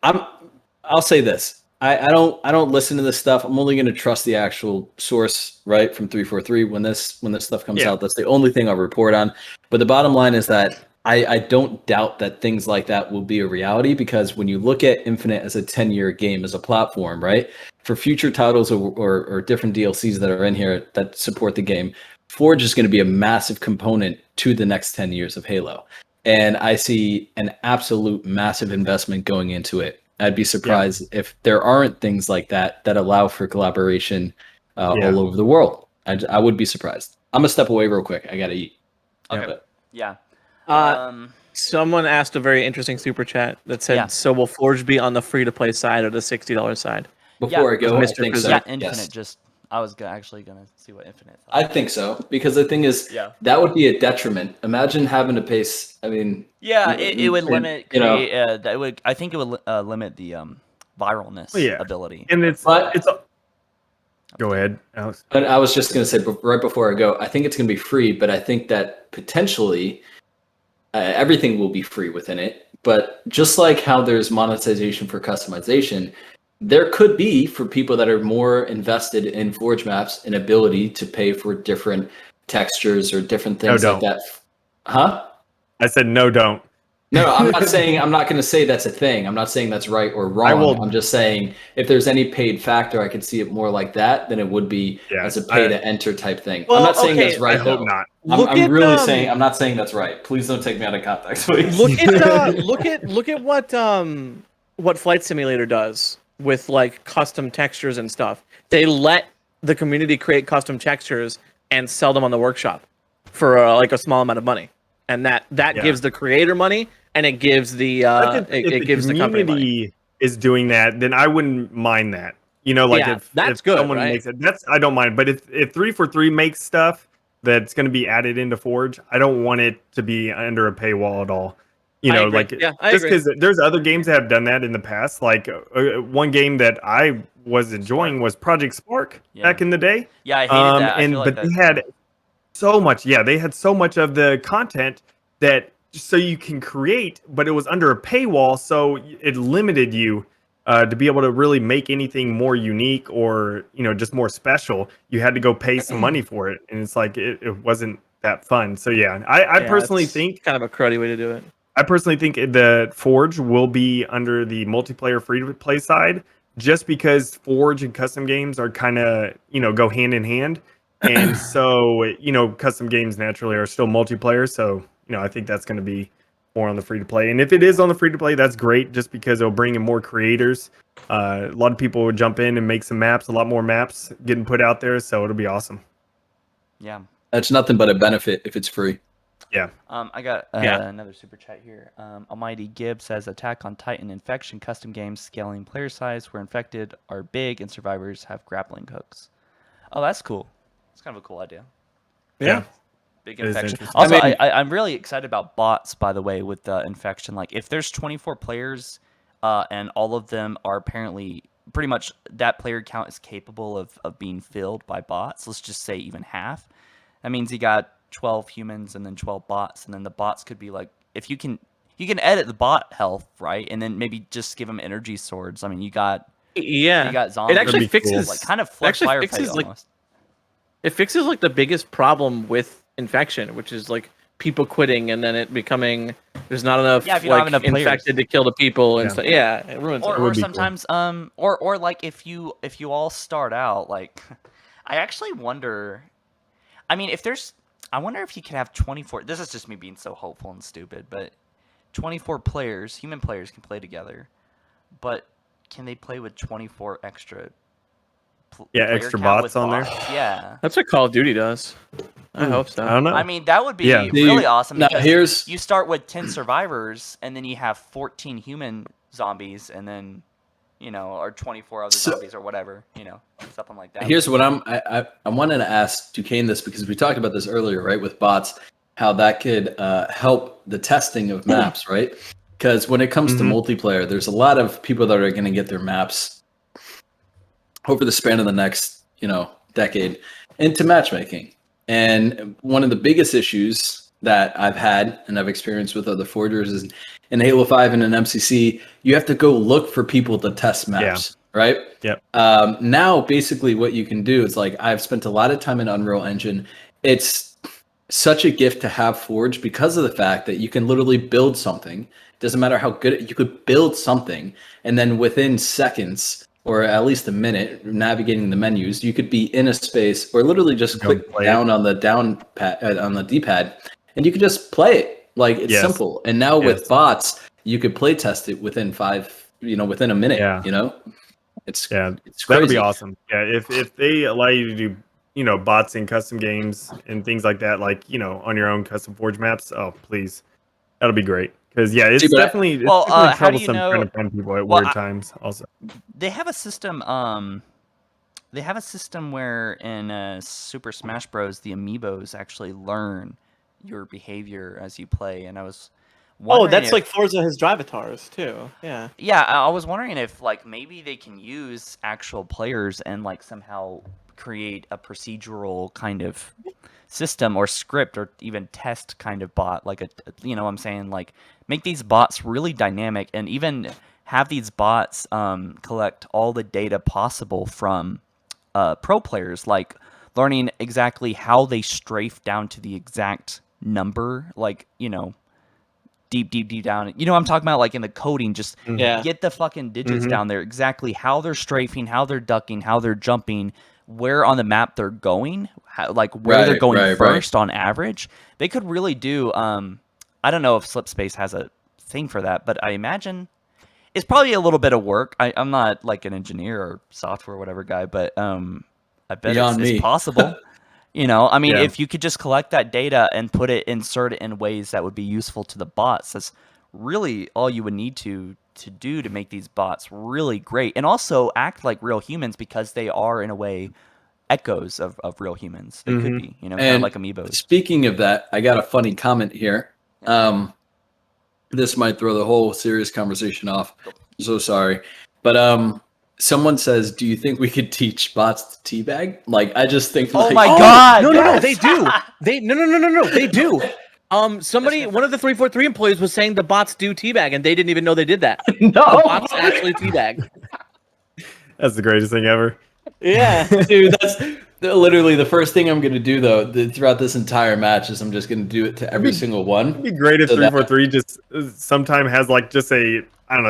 I'll say this. I don't listen to this stuff. I'm only going to trust the actual source, right, from 343 when this stuff comes out. That's the only thing I'll report on. But the bottom line is that I don't doubt that things like that will be a reality, because when you look at Infinite as a 10-year game, as a platform, right, for future titles or different DLCs that are in here that support the game, Forge is going to be a massive component to the next 10 years of Halo. And I see an absolute massive investment going into it. I'd be surprised if there aren't things like that allow for collaboration all over the world. I would be surprised. I'm gonna step away real quick. I gotta eat. Okay. Yeah. Someone asked a very interesting super chat that said, "So will Forge be on the free-to-play side or the $60 side?" Before I go, I think so. Yeah, Infinite. I was actually gonna see what Infinite thought. I think so, because the thing is, that would be a detriment. Imagine having to pay. It would limit. I think it would limit the viralness ability. And it's. Go ahead, Alex. But I was just gonna say right before I go, I think it's gonna be free, but I think that potentially everything will be free within it. But just like how there's monetization for customization, there could be, for people that are more invested in Forge maps, an ability to pay for different textures or different things like that. Huh? I said no, don't. No, I'm not saying, I'm not going to say that's a thing. I'm not saying that's right or wrong. I'm just saying if there's any paid factor, I could see it more like that than it would be as a pay to enter type thing. Well, I'm not saying that's right. I hope not. I'm really saying, I'm not saying that's right. Please don't take me out of context, please. Look at what Flight Simulator does with like custom textures and stuff. They let the community create custom textures and sell them on the workshop for like a small amount of money, and that gives the creator money, and it gives the it gives the company money. Is doing that, then I wouldn't mind that. If that's good, someone right? makes it, I don't mind. But if 343 makes stuff that's going to be added into Forge, I don't want it to be under a paywall at all. I agree. Just because there's other games that have done that in the past. Like one game that I was enjoying was Project Spark back in the day. Yeah, I hated that. But they had so much. Yeah, they had so much of the content that so you can create, but it was under a paywall, so it limited you to be able to really make anything more unique or just more special. You had to go pay some money for it, and it's like it wasn't that fun. So I personally think kind of a cruddy way to do it. I personally think the Forge will be under the multiplayer free-to-play side, just because Forge and custom games are kind of, go hand in hand. And so, custom games naturally are still multiplayer. So, I think that's going to be more on the free-to-play. And if it is on the free-to-play, that's great, just because it'll bring in more creators. A lot of people would jump in and make some maps, a lot more maps getting put out there. So it'll be awesome. Yeah. That's nothing but a benefit if it's free. Yeah. I got another super chat here. Almighty Gibb says, Attack on Titan Infection custom games scaling player size where infected are big and survivors have grappling hooks. Oh, that's cool. It's kind of a cool idea. Yeah. Big infection. Also, I'm really excited about bots, by the way, with infection. Like, if there's 24 players and all of them are apparently pretty much that player count is capable of being filled by bots, let's just say even half. That means you got 12 humans and then 12 bots, and then the bots could be like, if you can edit the bot health, right, and then maybe just give them energy swords. I mean, you got zombies. It actually That'd be cool. fixes like kind of it flood actually firefight fixes like almost. it fixes like the biggest problem with infection, which is like people quitting and then it becoming there's not enough Yeah, if you don't have like enough players. infected to kill the people and Yeah. stuff. Yeah, it ruins it. Or would be cool. sometimes or like if you all start out like I actually wonder, I mean, I wonder if you could have 24, this is just me being so hopeful and stupid, but 24 players, human players can play together, but can they play with 24 extra player extra count bots with on there? bots? Yeah. That's what Call of Duty does. I hope so. I don't know. I mean, that would be Yeah. really awesome. Now, Because here's you start with 10 survivors, and then you have 14 human zombies, and then, or 24 other So- zombies or whatever, something like that. Here's what I wanted to ask Duquesne this because we talked about this earlier, right? With bots, how that could help the testing of maps, right? Because when it comes to multiplayer, there's a lot of people that are going to get their maps over the span of the next, decade into matchmaking. And one of the biggest issues that I've had and I've experienced with other forgers is in Halo 5 and in MCC, you have to go look for people to test maps, right? Yep. Now, basically, what you can do is like I've spent a lot of time in Unreal Engine. It's such a gift to have Forge because of the fact that you can literally build something. It doesn't matter how good you could build something, and then within seconds or at least a minute navigating the menus, you could be in a space or literally just Go click play down on the on the D-pad, and you could just play it. Like it's Yes. simple. And now Yes. with bots, you could play test it within within a minute. Yeah. It's That crazy. would be awesome. Yeah, if they allow you to do bots in custom games and things like that, like on your own custom Forge maps. Oh, please, that'll be great. Because it's See, but definitely Well, how do you troublesome know- trying to find people at Well, weird times. Also, They have a system. They have a system where in Super Smash Bros. The amiibos actually learn your behavior as you play, and I was. Oh, wondering that's if- like Forza has Drivatars too. Yeah. Yeah, I was wondering if like maybe they can use actual players and like somehow create a procedural kind of system or script or even test kind of bot, like what I'm saying, like make these bots really dynamic and even have these bots collect all the data possible from pro players, like learning exactly how they strafe down to the exact number, like deep down. You know what I'm talking about? Like in the coding, just Yeah. get the fucking digits Mhm. down there, exactly how they're strafing, how they're ducking, how they're jumping, where on the map they're going, like where they're Right, going right, first on average. They could really do, I don't know if Slipspace has a thing for that, but I imagine it's probably a little bit of work. I'm not like an engineer or software or whatever guy, but I bet Beyond it's me. possible. I mean, Yeah. if you could just collect that data and insert it in ways that would be useful to the bots, that's really all you would need to do to make these bots really great, and also act like real humans because they are in a way echoes of real humans. They could be, kind of And like amiibos. Speaking of that, I got a funny comment here. This might throw the whole serious conversation off. So sorry, but someone says, "Do you think we could teach bots to teabag?" Like, I just think. Oh like, my God! No, yes! they do. No, they do. Somebody, one of the 343 employees was saying the bots do teabag, and they didn't even know they did that. The No, bots actually teabag. that's the greatest thing ever. Yeah. dude, that's literally the first thing I'm gonna do though. Throughout this entire match is I'm just gonna do it to every single one. It'd be great if So that- 343 just sometime has like just a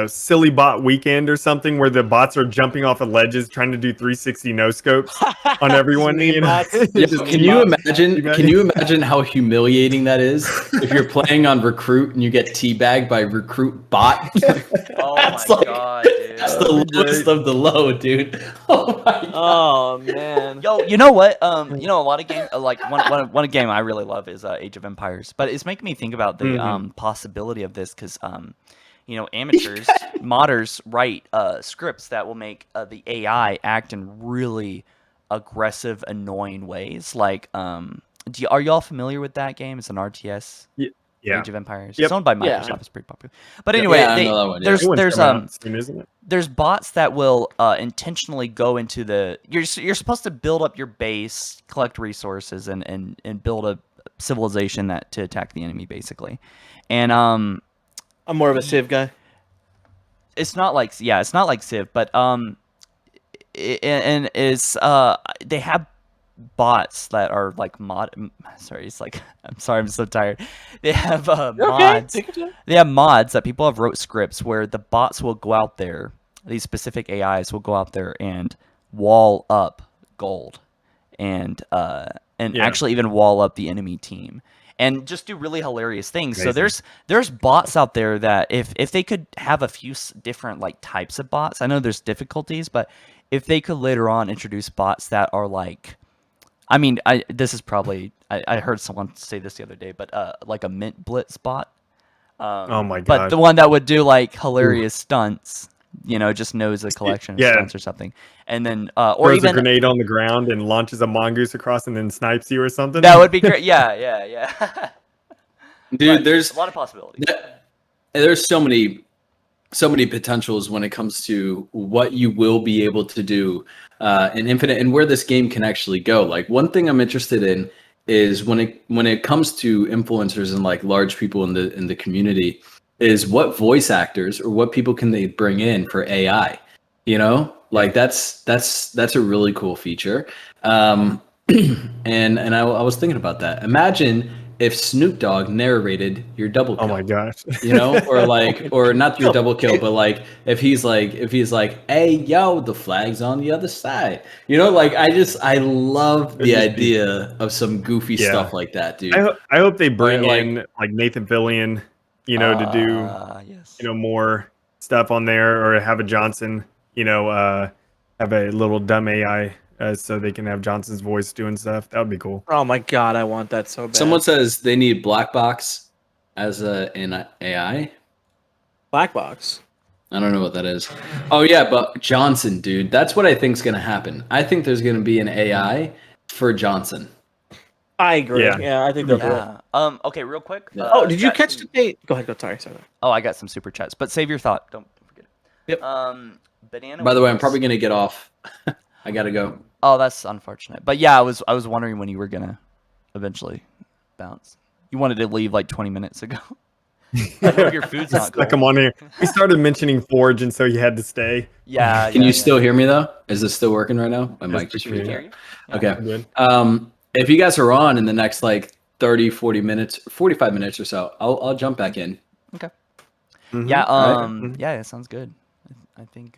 silly bot weekend or something where the bots are jumping off of ledges trying to do 360 no scopes on everyone. Meme bots. Yeah, Just can you bots. imagine? Teabag. Can you imagine how humiliating that is if you're playing on recruit and you get teabagged by recruit bot? Oh That's my like- God, dude. That's the lowest of the low, dude. Oh my god. Oh man. Yo, you know what? A lot of game like one game I really love is Age of Empires, but it's making me think about the possibility of this because amateurs, modders write scripts that will make the AI act in really aggressive, annoying ways. Like, are y'all familiar with that game? It's an RTS. Yeah. Age of Empires. Yep. It's owned by Yeah. Microsoft. It's pretty popular. But anyway, Yeah, I know that one, yeah. there's New one's there's coming out soon, isn't it? there's bots that will intentionally go into you're supposed to build up your base, collect resources, and build a civilization that to attack the enemy basically, and I'm more of a Civ guy. it's not like Civ, but and is they have bots that are like sorry, it's like I'm sorry, I'm so tired. They have mods. They have mods that people have wrote scripts where the bots will go out there. These specific AIs will go out there and wall up gold, and actually even wall up the enemy team, and just do really hilarious things. Amazing. So there's bots out there that if they could have a few different like types of bots, I know there's difficulties, but if they could later on introduce bots that are like, I mean, this is probably I heard someone say this the other day, but like a Mint Blitz bot. Oh my But god! the one that would do like hilarious stunts, just knows the collection of stunts or something, and then or Throws even a grenade on the ground and launches a mongoose across and then snipes you or something. that would be great. Yeah. Dude, But there's a lot of possibilities. there's so many potentials when it comes to what you will be able to do in Infinite and where this game can actually go. Like one thing I'm interested in is when it comes to influencers and like large people in the community, is what voice actors or what people can they bring in for AI? Like that's a really cool feature. And I was thinking about that. Imagine if Snoop Dogg narrated your double kill. Oh my gosh! Or not your double kill, but like if he's like, hey yo, the flag's on the other side. I love the idea of some goofy stuff like that, dude. I hope they bring in like Nathan Fillion, to do yes. more stuff on there, or have a Johnson, have a little dumb AI. So they can have Johnson's voice doing stuff. That would be cool. Oh my god, I want that so bad. Someone says they need Black Box as an AI. Black Box. I don't know what that is. Oh yeah, but Johnson, dude, that's what I think is going to happen. I think there's going to be an AI for Johnson. I agree. Yeah. Yeah, I think they'll do it. Yeah. Okay, real quick. Oh, did you got catch some- the date? Go ahead. Go. Sorry. Oh, I got some super chats, but save your thought. Don't forget it. Yep. Banana. By the way, I'm Wings. probably going to get off. I got to go. Oh, that's unfortunate. But yeah, I was wondering when you were gonna eventually bounce. You wanted to leave like 20 minutes ago. I hope your food's not Stuck cold. him on here. We started mentioning Forge, and so you had to stay. Yeah. Can yeah, you still hear me though? Is this still working right now? My Yes, mic just we can freaked hear out. you. Yeah. Okay. Good. If you guys are on in the next like 30, 40 minutes, 45 minutes or so, I'll jump back in. Okay. Mhm. Yeah. Alright. Yeah. It sounds good. I think.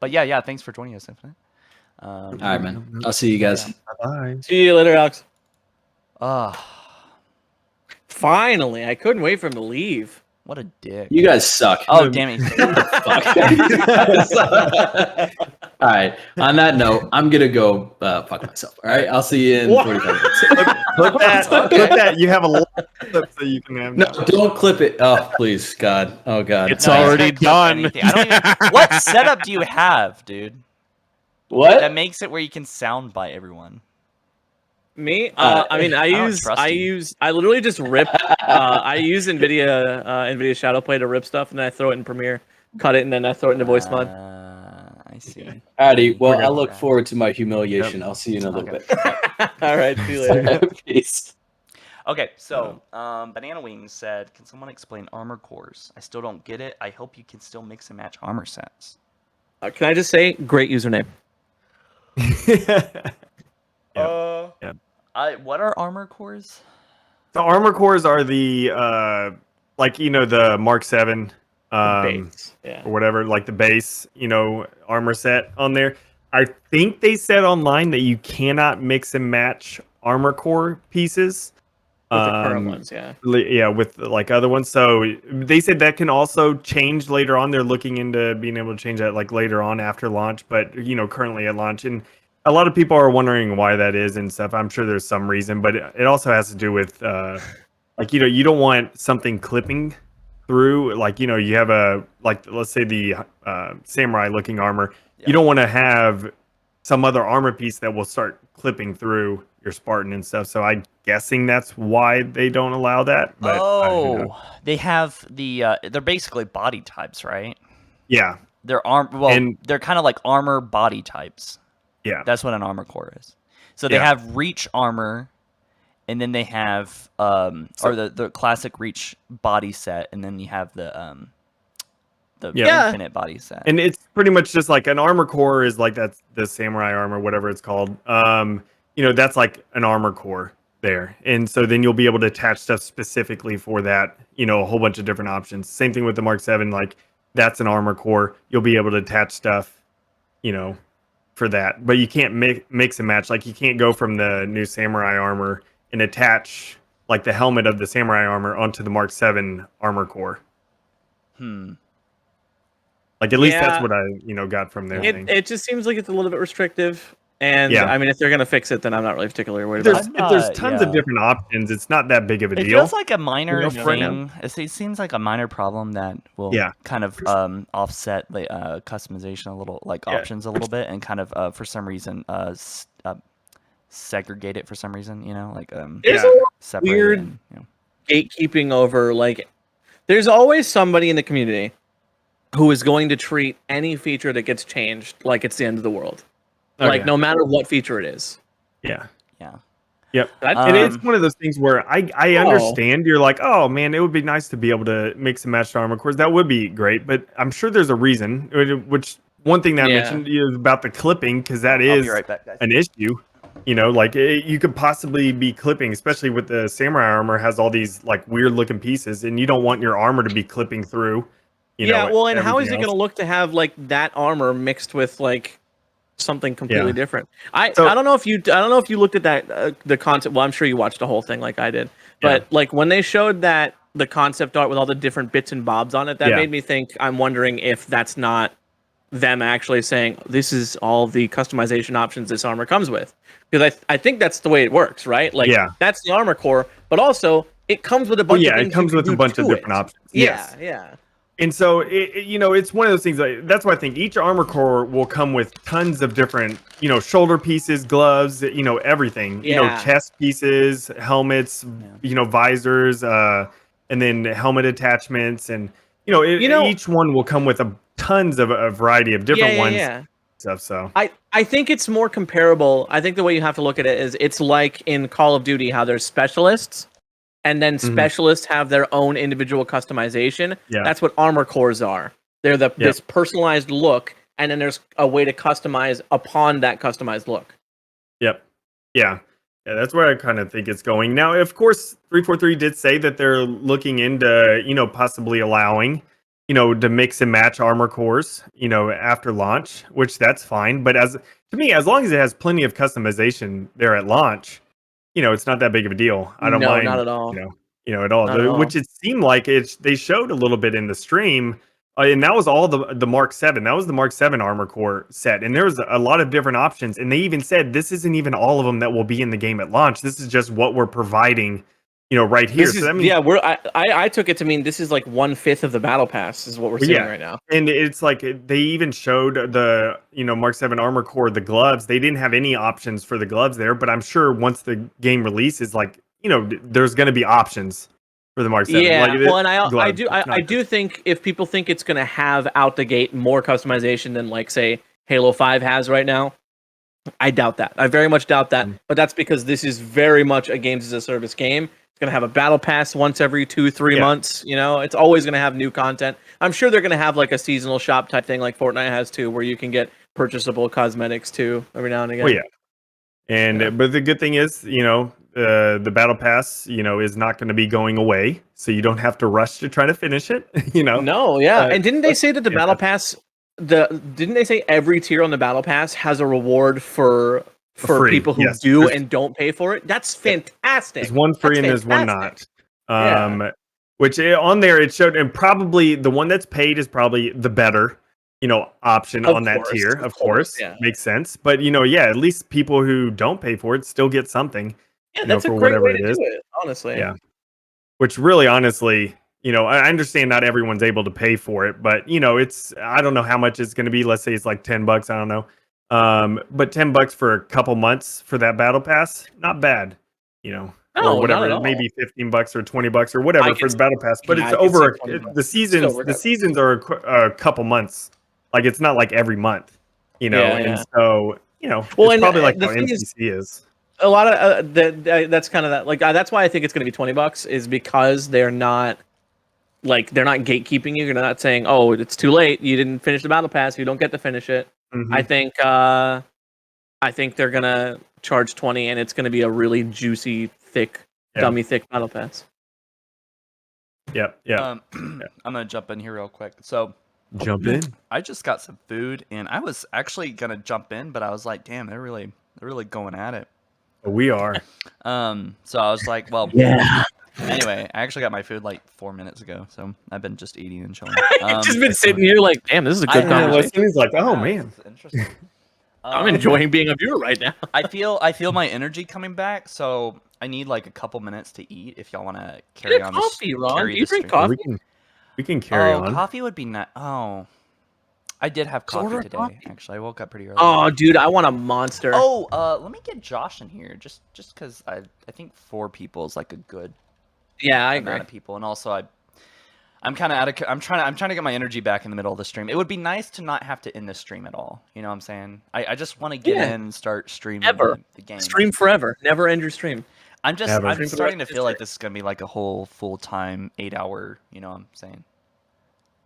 But yeah. Thanks for joining us, Infinite. All right, man. I'll see you guys. Bye. See you later, Alex. Finally, I couldn't wait for him to leave. what a dick. You guys suck. Oh, damn it. All right. On that note, I'm gonna go fuck myself. All right. I'll see you in 45 minutes. Clip that. You have a lot of clips that you can have. No, now. don't clip it. Oh, please, God. Oh, God. It's No, you already can't clip done. anything. I don't even, what setup do you have, dude? What? That makes it where you can soundbite everyone. Me? Uh, I mean, I literally just rip. I use NVIDIA Shadow Play to rip stuff, and then I throw it in Premiere, cut it, and then I throw it into voice mod. I see. Alrighty. Well, Okay. I look forward to my humiliation. I'll see you in a little bit. All right, see you later. Peace. Okay, so Banana Wings said, "Can someone explain armor cores? I still don't get it. I hope you can still mix and match armor sets." Can I just say, great username. What are armor cores? The armor cores are the the Mark 7 Base. Yeah. or whatever, like the base, armor set on there. I think they said online that you cannot mix and match armor core pieces. With the current ones, yeah. Yeah, with like other ones. So they said that can also change later on. They're looking into being able to change that like later on after launch, but currently at launch. And a lot of people are wondering why that is and stuff. I'm sure there's some reason, but it also has to do with you don't want something clipping through. Like, you have let's say the samurai looking armor. Yeah. You don't want to have some other armor piece that will start clipping through your Spartan and stuff. So I'm guessing that's why they don't allow that. But who knows? They have the they're basically body types, right? Yeah, They're they're kind of like armor body types. yeah. That's what an armor core is. So they Yeah. have reach armor and then they have or the classic Reach body set, and then you have the Yeah. Infinite body set. And it's pretty much just like an armor core is like that's the samurai armor, whatever it's called. That's like an armor core there. And so then you'll be able to attach stuff specifically for that, a whole bunch of different options. Same thing with the Mark 7, like that's an armor core. You'll be able to attach stuff, for that. But you can't mix and match. Like you can't go from the new samurai armor and attach like the helmet of the samurai armor onto the Mark 7 armor core. Like at least that's what I, got from their thing. It just seems like it's a little bit restrictive. And Yeah. I mean, if they're gonna fix it, then I'm not really particularly worried about it. If there's tons of different options, it's not that big of a It deal. feels like a minor for right now. thing. It seems like a minor problem that will kind of offset the customization a little, like options a little bit, and kind of for some reason segregate it for some reason. There's a separate weird and, gatekeeping over like. There's always somebody in the community who is going to treat any feature that gets changed like it's the end of the world. Like no matter what feature it is. Yeah. Yeah. Yep. And it's one of those things where I understand you're like, oh man, it would be nice to be able to mix and match armor cores. That would be great, but I'm sure there's a reason. Which one thing that I mentioned is about the clipping, because that I'll is be right back, guys. an issue. You could possibly be clipping, especially with the samurai armor has all these like weird looking pieces, and you don't want your armor to be clipping through. And how is it everything going to else. look to have like that armor mixed with like something completely different? I don't know if you looked at that the concept. Well, I'm sure you watched the whole thing like I did, but like when they showed that the concept art with all the different bits and bobs on it, that made me think. I'm wondering if that's not them actually saying this is all the customization options this armor comes with, because I think that's the way it works, right? Like that's the armor core, but also it comes with a bunch. It comes with a bunch of different options. Yes. Yeah. And so, it's one of those things. That's why I think each armor core will come with tons of different, shoulder pieces, gloves, everything. Chest pieces, helmets, visors, and then helmet attachments, and each one will come with tons of a variety of different ones. Stuff. So I think it's more comparable. I think the way you have to look at it is it's like in Call of Duty how there's specialists. And then specialists have their own individual customization. Yeah. That's what armor cores are. They're this personalized look, and then there's a way to customize upon that customized look. Yep. Yeah, that's where I kind of think it's going. Now, of course, 343 did say that they're looking into, possibly allowing, to mix and match armor cores, after launch, which that's fine. But to me, as long as it has plenty of customization there at launch, it's not that big of a deal. I don't mind. Not at all. At all. Which it seemed like they showed a little bit in the stream, and that was all the Mark 7. That was the Mark 7 armor core set, and there was a lot of different options. And they even said this isn't even all of them that will be in the game at launch. This is just what we're providing, right here. So that means, I took it to mean this is like 1/5 of the battle pass is what we're seeing right now. And it's like they even showed the Mark 7 armor core, the gloves. They didn't have any options for the gloves there, but I'm sure once the game releases, like there's going to be options for the Mark 7. Yeah, like, well, and I do think if people think it's going to have out the gate more customization than like say Halo 5 has right now, I doubt that. I very much doubt that. But that's because this is very much a games as a service game. It's going to have a battle pass once every 2-3 months. It's always going to have new content. I'm sure they're going to have like a seasonal shop type thing like Fortnite has too, where you can get purchasable cosmetics too every now and again. Well, yeah. And but the good thing is, the battle pass, is not going to be going away, so you don't have to rush to try to finish it. No, yeah. And didn't they say that the battle pass? Didn't they say every tier on the battle pass has a reward for people who do and don't pay for it? That's fantastic. There's one free and there's one not. Which on there it showed, and probably the one that's paid is probably the better, option on that tier. Of course, makes sense. But at least people who don't pay for it still get something. Yeah, that's a great way to do it. Honestly, yeah. Which really, honestly, I understand not everyone's able to pay for it, but I don't know how much it's going to be. Let's say it's like $10. I don't know. But $10 for a couple months for that battle pass, not bad, or whatever, maybe $15 or $20 or whatever for the battle pass. But it's over the seasons. The seasons are a couple months. Like it's not like every month, and so it's probably like how MCC is. a lot of that's kind of that. Like that's why I think it's going to be $20 is because they're not gatekeeping you. You're not saying, oh, it's too late. You didn't finish the battle pass. You don't get to finish it. Mhm. I think they're gonna charge 20, and it's gonna be a really juicy, thick, gummy thick battle pass. Yep. Yeah. I'm gonna jump in here real quick. So Jump in. I just got some food, and I was actually gonna jump in, but I was like, damn, they're really going at it. We are. So I was like, well, Yeah. Anyway, I actually got my food like 4 minutes ago, so I've been just eating and chilling. I've just been sitting here like, damn, this is a good conversation. He's like, oh man, this is interesting. I'm enjoying being a viewer right now. I feel my energy coming back, so I need like a couple minutes to eat. If y'all want to carry Get on, coffee, Ron. carry Do you the drink stream. coffee? we can carry on. Coffee would be nice. Oh, I did have coffee order today. coffee. Actually, I woke up pretty early. Oh, dude, I want a monster. Oh, let me get Josh in here, just because I think 4 people is like a good yeah, I amount agree. of people, and also I'm kind of out of. I'm trying to get my energy back in the middle of the stream. It would be nice to not have to end the stream at all. You know what I'm saying? I just want to get in and start streaming the game. Stream forever. Never end your stream. I'm just Never. I'm Stream for the starting to rest of feel like history. this is gonna be like a whole full-time 8-hour. You know what I'm saying?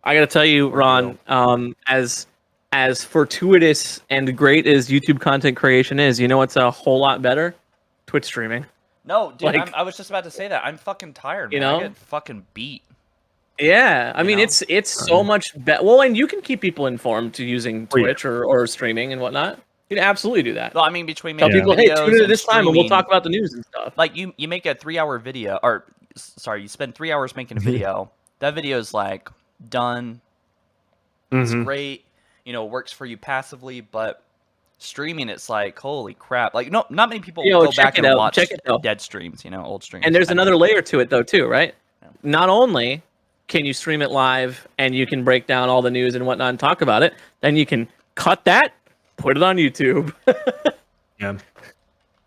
I gotta tell you, Ron, as fortuitous and great as YouTube content creation is, you know what's a whole lot better? Twitch streaming. No, dude, Like- I was just about to say that. I'm fucking tired. You Man. I know? get fucking beat. Yeah, I You mean know? it's so much better. Well, and you can keep people informed using Oh, yeah. Twitch or streaming and whatnot. You can absolutely do that. Well, I mean, between Tell making people, hey, videos tune in at and this time and we'll streaming- talk about the news and stuff. Like you make a 3-hour video, or sorry, you spend 3 hours making a video. That video is like done. It's Mhm. great. You know, it works for you passively, but streaming, it's like holy crap. Like not many people Yo, go check back it and out, watch check it out. dead streams. You know, old streams. And there's I another think. layer to it though too, right? Yeah. Not only can you stream it live and you can break down all the news and whatnot and talk about it, then you can cut that, put it on YouTube. Yeah.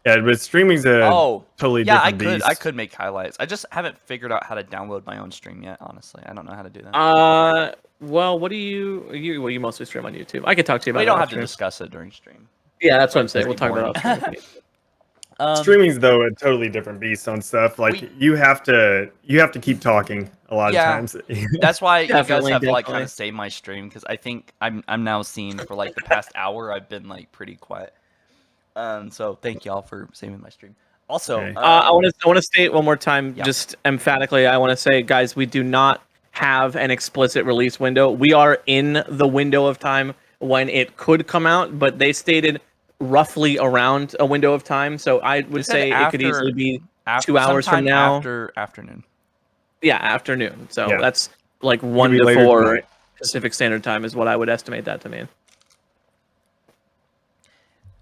Yeah, but streaming's a Oh, totally yeah, different I beast. could make highlights. I just haven't figured out how to download my own stream yet. Honestly, I don't know how to do that. Well, what do you mostly stream on YouTube? I could talk to you about We it don't off have to stream. discuss it during stream. Yeah, that's what I'm saying. Pretty We'll talk about it off stream. Streaming's though a totally different beast on stuff. Like you have to keep talking a lot Yeah. of times. That's why you guys Definitely, have to like definitely. kind of save my stream, because I think I'm now seeing for like the past hour I've been like pretty quiet. So thank y'all for saving my stream. Also, Okay. I want to state one more time, Yeah. just emphatically. I want to say, guys, we do not have an explicit release window. We are in the window of time when it could come out, but they stated roughly around a window of time. So I would said say it could after- easily be after, 2 hours from sometime now. after afternoon. Afternoon. So Yeah. that's like 1 be to later 4 tonight. Pacific Standard Time is what I would estimate that to mean.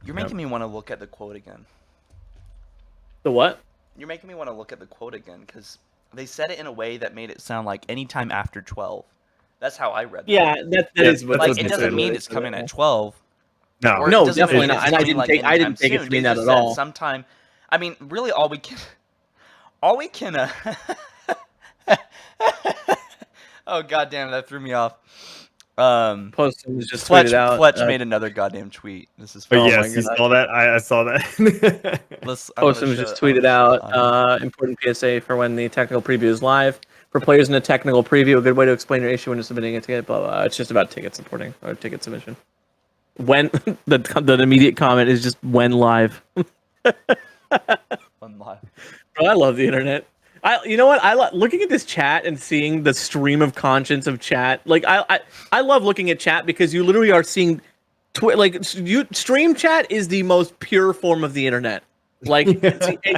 You're making me want to look at the quote again. The what? You're making me want to look at the quote again, because they said it in a way that made it sound like anytime after 12. That's how I read that. Yeah, that Yeah, is what that's Like what it they doesn't said. mean it's coming at 12. No. Or it No, doesn't definitely mean not. it's And I coming, didn't like, take- I anytime didn't take it to soon. mean They that just at said all. Sometime. I mean, really, all we can. Oh goddamn, that threw me off. Postum was just Fletch, tweeted out. Fletch made another goddamn tweet. This is. But Oh my yes, you God. saw that. I saw that. Postum just tweeted out important PSA for when the technical preview is live. For players in a technical preview, a good way to explain your issue when you're submitting a ticket. Blah, blah. It's just about ticket supporting or ticket submission. When the immediate comment is just when live. Bro, I love the internet. You know what? Looking at this chat and seeing the stream of conscience of chat. Like I love looking at chat because you literally are seeing, stream chat is the most pure form of the internet. Like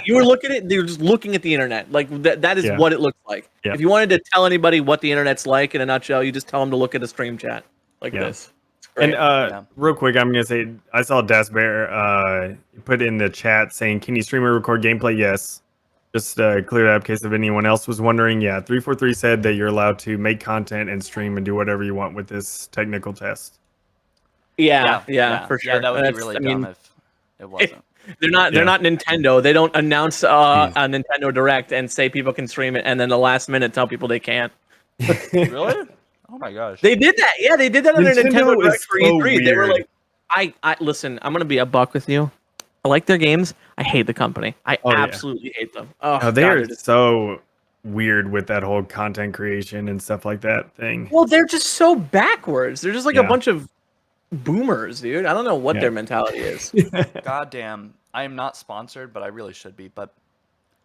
you were looking at, you're just looking at the internet. Like that is Yeah. what it looks like. Yeah. If you wanted to tell anybody what the internet's like in a nutshell, you just tell them to look at a stream chat like Yeah. this. It's great. And real quick, I'm gonna say I saw Das Bear put in the chat saying, "Can you stream or record gameplay?" Yes. Just clear that up in case if anyone else was wondering. Yeah, 343 said that you're allowed to make content and stream and do whatever you want with this technical test. yeah, for sure. Yeah, that would be That's- really I mean, dumb if it wasn't. They're not Nintendo. They don't announce a Nintendo Direct and say people can stream it, and then the last minute tell people they can't. Really? Oh my gosh. They did that. Yeah, they did that on their Nintendo Nintendo is Direct for so E3. They were weird. like, I listen. I'm gonna be a buck with you. I like their games. I hate the company. I Oh, yeah. absolutely hate them. Oh, No, they God, are they're just- so weird with that whole content creation and stuff like that thing. well, they're just so backwards. They're just like a Yeah. bunch of boomers, dude. I don't know what Yeah. their mentality is. Goddamn, I am not sponsored, but I really should be. But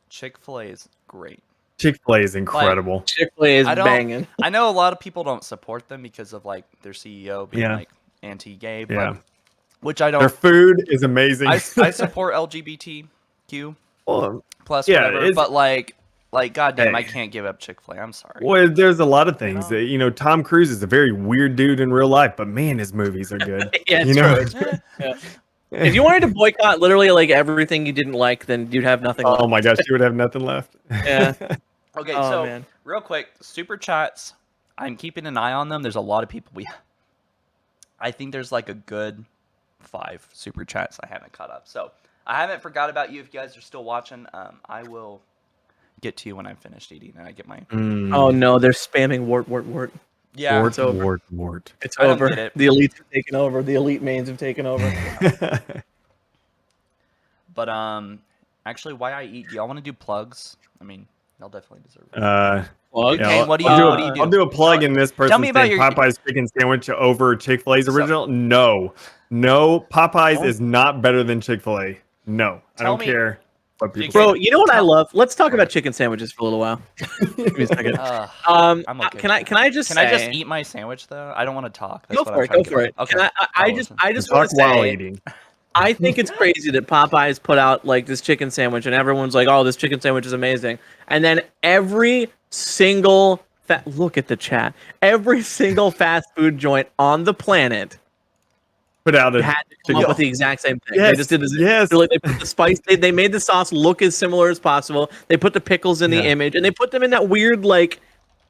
Chick-fil-A is great. Chick-fil-A is incredible. Chick-fil-A is I don't- banging. I know a lot of people don't support them because of like their CEO being Yeah. like anti-gay, but Yeah. which I Their don't. food is amazing. I support LGBTQ Well, plus Yeah, whatever, it's- but like goddamn, I Hey. can't give up Chick-fil-A. I'm sorry. well, there's a lot of things. That, Tom Cruise is a very weird dude in real life, but man, his movies are good. Yeah, it's you know? true. It's true. Yeah. If you wanted to boycott literally like everything you didn't like, then you'd have nothing left. Oh my gosh, you would have nothing left. Yeah. Okay, Oh, so man. real quick, super chats. I'm keeping an eye on them. There's a lot of people. I think there's like a good 5 super chats I haven't caught up. So I haven't forgot about you. If you guys are still watching, I will get to you when I'm finished eating and I get my. Oh no, they're spamming wart. Yeah, Wart, it's over. wart. It's I don't over. get it. The elites have taken over. The elite mains have taken over. but actually, why I eat? Do y'all want to do plugs? I mean, they'll definitely deserve it. Plug? Yeah, Kane, what do you I'll what do you do? I'll do a plug in this person. Tell me about saying your- Popeye's chicken sandwich over Chick-fil-A's original. No, Popeye's is not better than Chick-fil-A. No, I Tell don't me- care what people Bro, say. you know what I love? Let's talk about chicken sandwiches for a little while. Give me a second. I'm okay Can I just Can say? I just eat my sandwich though? I don't want to talk. That's Go what for I'm it. trying Go to for get it. at. Okay. Can I I'll just listen. want Talk to while say. eating. I think it's crazy that Popeyes put out like this chicken sandwich, and everyone's like, "Oh, this chicken sandwich is amazing," and then every single look at the chat. Every single fast food joint on the planet Put out a had to come chicken- up with the exact same thing. Yes, They just did this. yes. They put the spice. They made the sauce look as similar as possible. They put the pickles in the Yeah. image, and they put them in that weird like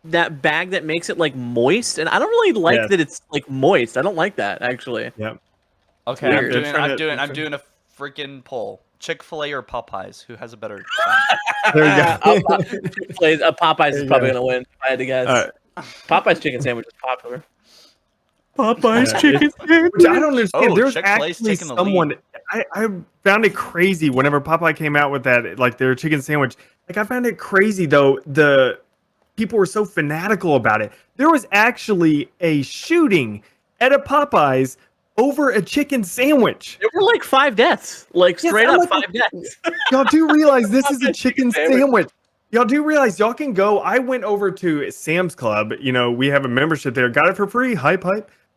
that bag that makes it like moist. And I don't really like Yes. that it's like moist. I don't like that actually. Yep. Okay, Weird. I'm doing a freaking poll. Chick-fil-A or Popeyes? Who has a better? There you go. Popeyes is There you probably go. gonna win. If I had to guess. All right. Popeyes chicken sandwich is popular. Popeyes chicken sandwich. Which I don't understand. Oh, There's Chick-fil-A's actually taking the someone. I found it crazy whenever Popeye came out with that, like their chicken sandwich. Like I found it crazy though. The people were so fanatical about it. There was actually a shooting at a Popeyes over a chicken sandwich. There were like 5 deaths. Like Yes, straight I'm up like- 5 deaths. Y'all do realize this is a chicken sandwich. sandwich. Y'all do realize y'all can go. I went over to Sam's Club. You know, we have a membership there. Got it for free. Hype.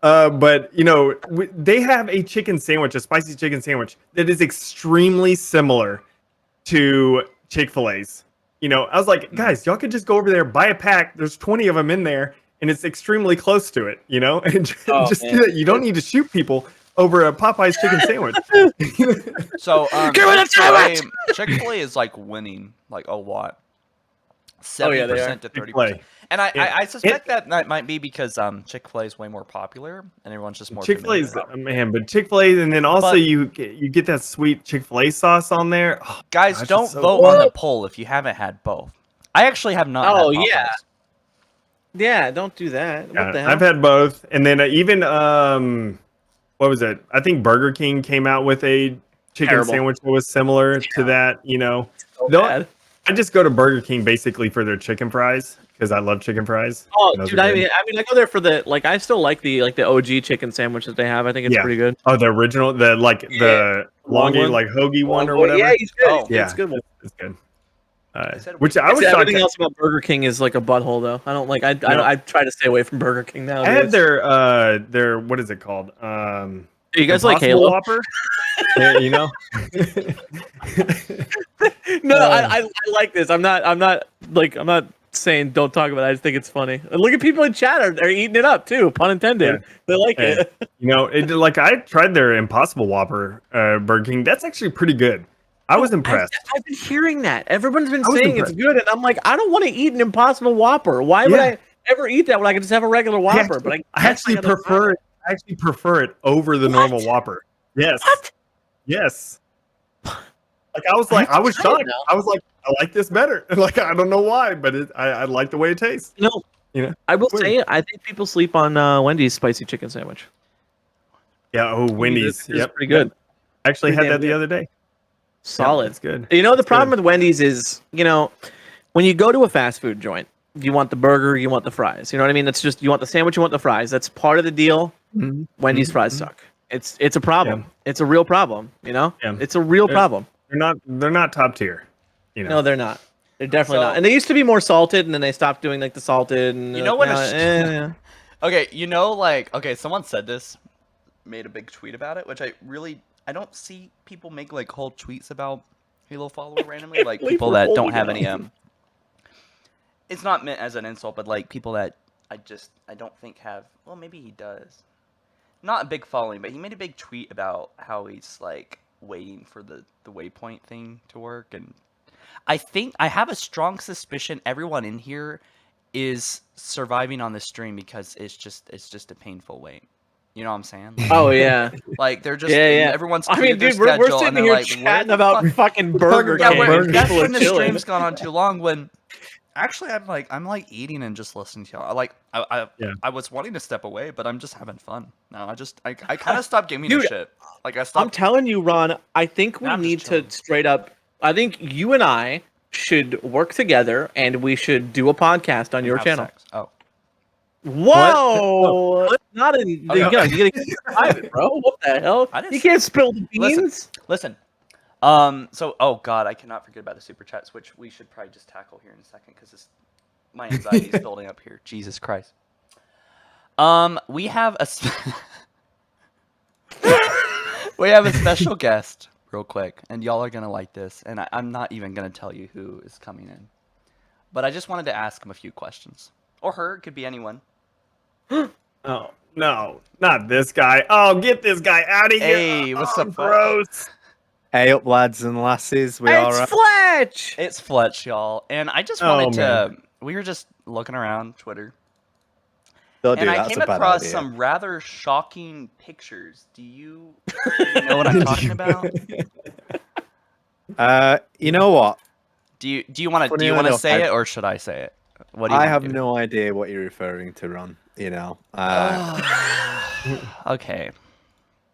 But you know, they have a chicken sandwich, a spicy chicken sandwich that is extremely similar to Chick-fil-A's. You know, I was like, guys, y'all could just go over there, buy a pack. There's 20 of them in there, and it's extremely close to it. You know, and just man. do that. You don't need to shoot people over a Popeye's chicken sandwich. So Give me the sandwich! Chick-fil-A is like winning like a lot. Oh, yeah, they 70% to Chick-fil-A. 30%. And I Yeah. suspect that might be because Chick-fil-A is way more popular and everyone's just more Chick-fil-A's familiar. man, but Chick-fil-A, and then also But- you get that sweet Chick-fil-A sauce on there. Oh, Guys, gosh, don't it's so vote good. on the poll if you haven't had both. I actually have not. Oh, had yeah. Popeyes. Yeah, don't do that. What Yeah, the hell? I've had both, and then even what was it? I think Burger King came out with a chicken Terrible. sandwich that was similar to that. You know, so No, bad. I just go to Burger King basically for their chicken fries because I love chicken fries. Oh, Those dude, are I good. mean, I go there for the like. I still like the OG chicken sandwich that they have. I think it's Yeah. pretty good. Oh, the original, the the Long longy one. like hoagie one or Oh, whatever. Yeah, he's good. Oh, yeah. It's a good one. It's good. said Which I was shocked. Everything else about Burger King is like a butthole, though. I don't like. I try to stay away from Burger King now. I had their what is it called? You guys like Impossible Halo? Whopper? Yeah, you know. No, I like this. I'm not saying don't talk about it. I just think it's funny. And look at people in chat are eating it up too. Pun intended. They like Hey, it. You know, like I tried their Impossible Whopper, Burger King. That's actually pretty good. I was impressed. I've been hearing that. Everyone's been I was saying it's good, and I'm like, I don't want to eat an Impossible Whopper. Why would Yeah. I ever eat that when I could just have a regular Whopper? But I actually guess I gotta prefer try it. I actually prefer it over the normal Whopper. Yes. What? Yes. Like I was like, I was try it shocked. now. I was like, I like this better. Like I don't know why, but I like the way it tastes. No, You know? I will Weird. say it. I think people sleep on Wendy's spicy chicken sandwich. Yeah. Oh, Wendy's. It's Yep. pretty good. Actually Pretty had damn that the good. other day. Solid. That's good. You know, the That's problem good. with Wendy's is, you know, when you go to a fast food joint, you want the burger, you want the fries. You know what I mean? That's just, you want the sandwich, you want the fries. That's part of the deal. Mhm. Wendy's fries suck. It's a problem. Yeah. It's a real problem. You know, Yeah. it's a real They're- problem. They're not top tier. You know. No, they're not. They're definitely So- not. And they used to be more salted, and then they stopped doing like the salted. And You know what? now- Okay, you know, like, okay, someone said this, made a big tweet about it, which I don't see people make like whole tweets about Halo follower randomly, like believe people we're that don't holding have out. any It's not meant as an insult, but like people that I don't think have. Well, maybe he does. Not a big following, but he made a big tweet about how he's like waiting for the waypoint thing to work, and I think I have a strong suspicion everyone in here is surviving on the stream because it's just a painful wait. You know what I'm saying? Like, Oh yeah, like they're just yeah. everyone's. I mean, their dude, we're schedule, sitting and they're here like, where chatting the about fuck- fucking Burger Yeah, King. where, that's People when are the chilling. stream's gone on too long. When actually, I'm like eating and just listening to y'all. I was wanting to step away, but I'm just having fun. No, I kind of stopped giving a Dude, shit. Like I I'm stopped. telling you, Ron. I think we I'm just need to chilling. straight up. I think you and I should work together, and we should do a podcast on your have channel. sex. Oh, Whoa! Not in. You Okay. gotta keep it private, bro. What the hell? I didn't You say- can't spill the beans. listen. So, oh god, I cannot forget about the super chats, which we should probably just tackle here in a second because my anxiety is building up here. Jesus Christ. We have a we have a special guest, real quick, and y'all are gonna like this, and I'm not even gonna tell you who is coming in, but I just wanted to ask him a few questions, or her. It could be anyone. Oh no, not this guy. Oh, get this guy out of here. Hey, what's up, bud? Gross. Hey up, lads and lasses. We all It's right? Fletch. It's Fletch, y'all, and I just Oh, wanted to. man. We were just looking around Twitter. Don't do And that. I That's came a bad across idea. some rather shocking pictures. Do you know what I'm talking about? You know what? Do you want to Funny enough, say I- it or should I say it? What do you I wanna have do? no idea what you're referring to, Ron. You know, Okay.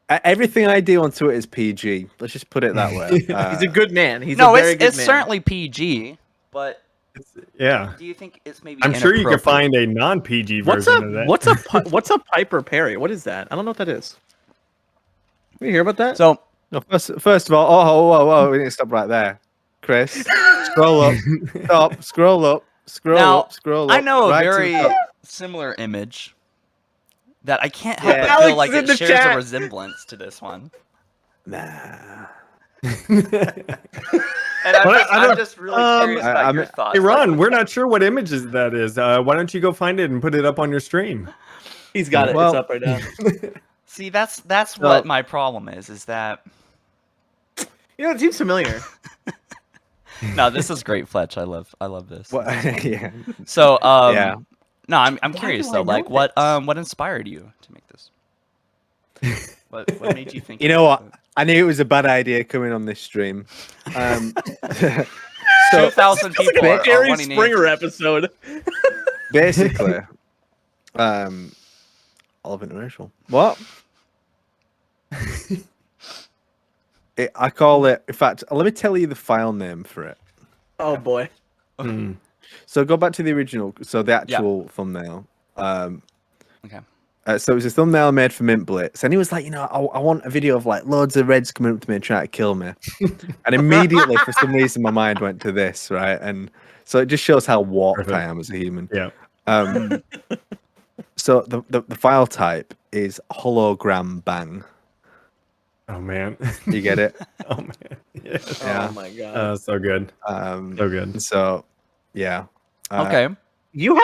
everything I do on Twitter is PG. Let's just put it that way. He's a good man. He's No, a very good it's man. certainly PG, but Yeah. do you think it's maybe I'm sure you could inappropriate? find a non-PG What's version a of that. what's a Piper Perry? What is that? I don't know what that is. You hear about that? So, No, first of all, whoa, we need to stop right there, Chris. Scroll up, stop, scroll up, scroll Now, up, scroll up. I know a right to the very top. similar image that I can't help but Alex feel like is in it the shares chat. a resemblance to this one. Nah. And Well, I I'm don't- just really curious about I'm- your thoughts. Hey Ron, Like, we're not sure what images that is. Why don't you go find it and put it up on your stream? He's got it. Well- It's up right now. see, that's what Well- my problem is that You know, it seems familiar. no, this is great, Fletch. I love this. What? Yeah. So, Yeah. no, I'm curious do I though. know Like, what inspired you to make this? What made you think? You know what? I knew it was a bad idea coming on this stream. So 2,000 people are Jerry wanting Springer answers. episode. basically, Oliver Commercial. What? I call it. In fact, let me tell you the file name for it. Oh boy. So go back to the original. So the actual thumbnail. Okay. So it was a thumbnail made for Mint Blitz, and he was like, you know, I want a video of like loads of Reds coming up to me and trying to kill me. And immediately, for some reason, my mind went to this, right? And so it just shows how warped I am as a human. Yeah. So the file type is hologram bang. Oh man. You get it? Oh man. Yes. Yeah. Oh my god. So good. So good. So yeah. Okay. You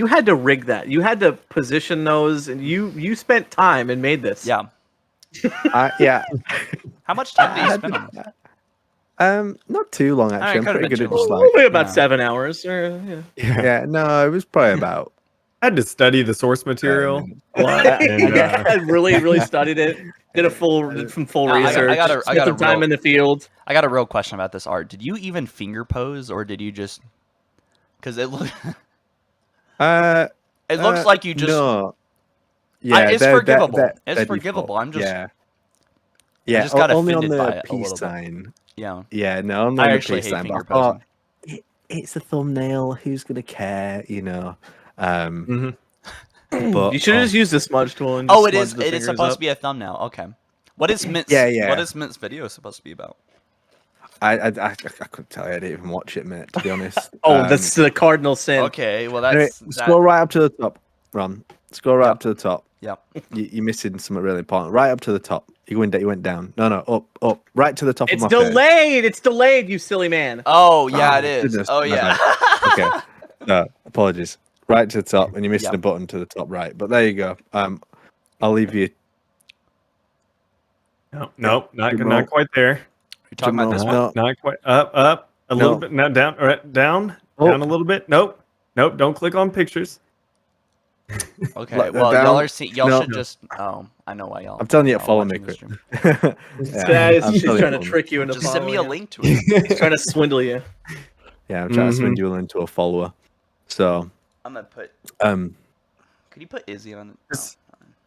had to rig that. You had to position those, and you spent time and made this. Yeah. Yeah. How much time did you spend on this? Not too long Alright, actually. I'm could've pretty been good at too just long. like. Probably about Yeah. 7 hours. Or, yeah. Yeah. No, it was probably about. I had to study the source material a lot. And, I really studied it. Did a full No, I got- research. I got a spent some time real- in the field. I got a real question about this art. Did you even finger pose, or did you just? Because it looks like you just. No. Yeah, it's they're- forgivable. they're It's default. forgivable. I'm just. Yeah. Yeah. just got only on offended by the it a little peace bit. sign. Yeah. Yeah, no, I'm I not actually hate but finger I thought, posing. it's a thumbnail. Who's gonna care? You know. Mhm. But You should have just used the smudge tool and Oh, just smudge the it is fingers supposed up. to be a thumbnail. Okay. What is Mint's? Yeah. What is Mint's video supposed to be about? I couldn't tell you. I didn't even watch it, mate. To be honest. Oh, that's the cardinal sin. Okay, well Anyway, that's scroll right up to the top, Ron. Scroll right Yep. up to the top. Yep. You're missing something really important. Right up to the top. You went down. No, up. Right to the top It's of my page. delayed. It's delayed, you silly man. Oh yeah, Oh, it is. goodness, Oh my yeah. Okay. No, apologies. Right to the top, and you're missing Yep. a button to the top right. But there you go. I'll leave you. Nope, Good not roll. quite there. You're talking about this one. No. Not quite. Up, a little bit. Now down, all right, down Oh. a little bit. Nope. Don't click on pictures. Okay. Like, Well, down- y'all are y'all no. should just. Oh, I know why y'all. I'm telling you to y'all follow me, watching this Chris. stream. She's I'm trying to trick you into Just send me a following link to it. you. He's trying to swindle you. Yeah, I'm trying to Mhm. swindle you into a follower. So, I'm gonna put. um, Could you put Izzy on? Just-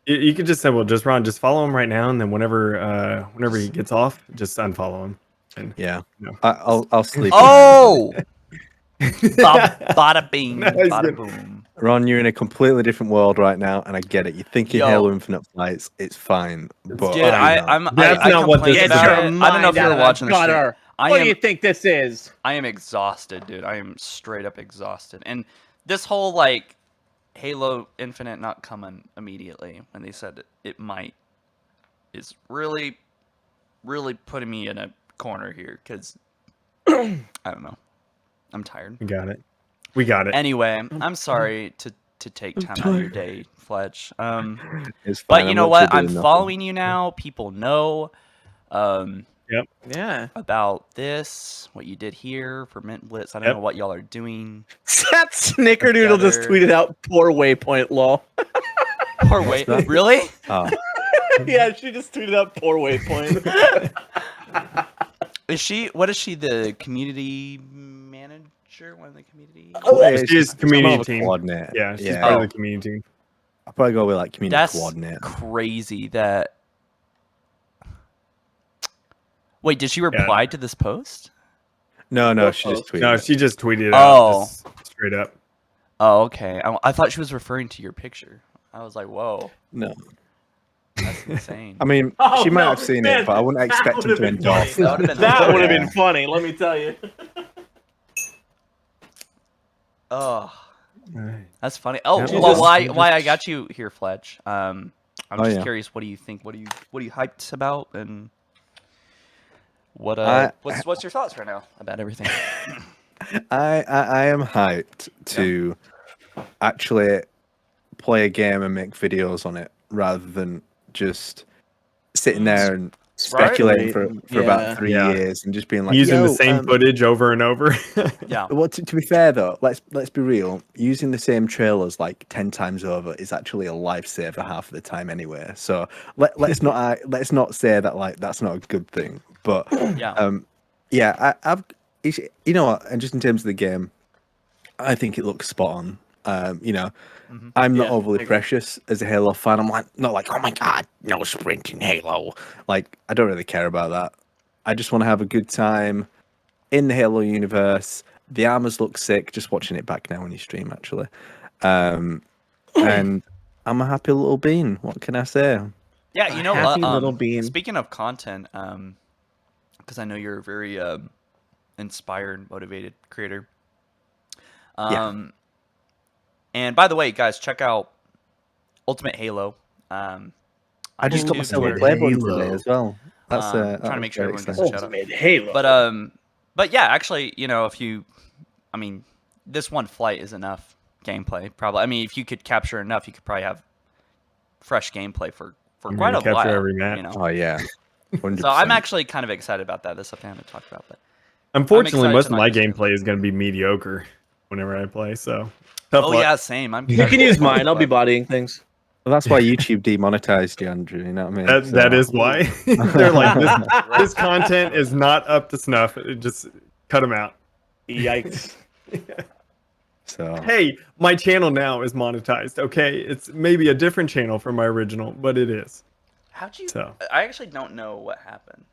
You could just say, well, just Ron, just follow him right now, and then whenever he gets off, just unfollow him. And yeah, No. I'll sleep. Oh. Bada bing, No, he's bada good. boom. Ron, you're in a completely different world right now, and I get it. You're thinking Yo. Halo Infinite flights. It's fine, but Dude, you know. That's I not what complained this is about about. it. I don't know if you were watching the stream. What do you think this is? I am exhausted, dude. I am straight up exhausted. And this whole like Halo Infinite not coming immediately when they said it might is really, really putting me in a corner here because I don't know. I'm tired. We got it. Anyway, I'm sorry to take time out of your day, Fletch. It's fine. But you I'm know literally what? I'm doing nothing. following you now. People know. Yeah. About this, what you did here for Mint Blitz. I don't Yep. know what y'all are doing. That Snickerdoodle just Together. tweeted out poor waypoint lol. Poor wait, really? Oh, Yeah, she just tweeted out poor waypoint. Is she? What is she? The community manager? One of the community? it's She's just- community I'm a team. coordinator. Yeah, she's yeah. part Oh. of the community team. I'll probably go with like community That's coordinator. crazy. That. Wait, did she reply to this post? No, she just tweeted. No, it. she just tweeted it Oh. out just straight up. Oh, okay. I thought she was referring to your picture. I was like, whoa, No, that's insane. I mean, Oh, she might no, have seen man, it, but I wouldn't that expect him would've to been endorse funny. That would've been That would have Yeah. been funny, let me tell you. Oh, Right. that's funny. Oh, Yeah, well, just- why I got you here, Fletch? I'm Oh, just yeah. curious. What do you think? What are you hyped about? And what what's your thoughts right now about everything? I am hyped to actually play a game and make videos on it rather than just sitting there and speculating for Yeah. about 3 Yeah. years and just being like Using "Yo, the same footage over and over. Yeah. Well, to be fair though, let's be real. Using the same trailers like 10 times over is actually a lifesaver half of the time anyway. So let's not say that like that's not a good thing. But Yeah. I've you know what? And just in terms of the game, I think it looks spot on. I'm not Yeah, overly I agree. precious as a Halo fan. I'm like not like, oh my god, no sprint in Halo. Like I don't really care about that. I just want to have a good time in the Halo universe. The armors look sick. Just watching it back now when you stream, actually. And I'm a happy little bean. What can I say? Yeah, you know happy what? little bean. Speaking of content, because I know you're a very inspired, motivated creator. And by the way, guys, check out Ultimate Halo. I just got YouTube, myself a Twitter. play button today as well. That's Trying to that make was sure very everyone gets exciting. a shout out. Ultimate Halo. But yeah, actually, if you, I mean, this one flight is enough gameplay. Probably, I mean, if you could capture enough, you could probably have fresh gameplay for I'm quite gonna a capture while. every map. Oh yeah, 100%. So I'm actually kind of excited about that. That's something I haven't talked about, but Unfortunately, excited most to of my not use it. gameplay is going to be mediocre whenever I play. So, tough oh luck. yeah, same. I'm. You can use mine, I'll be bodying things. Well, that's why YouTube demonetized you, Andrew. You know what I mean? That is why they're like this content is not up to snuff. Just cut them out. Yikes. So Hey, my channel now is monetized. Okay, it's maybe a different channel from my original, but it is. How'd you? So. I actually don't know what happened.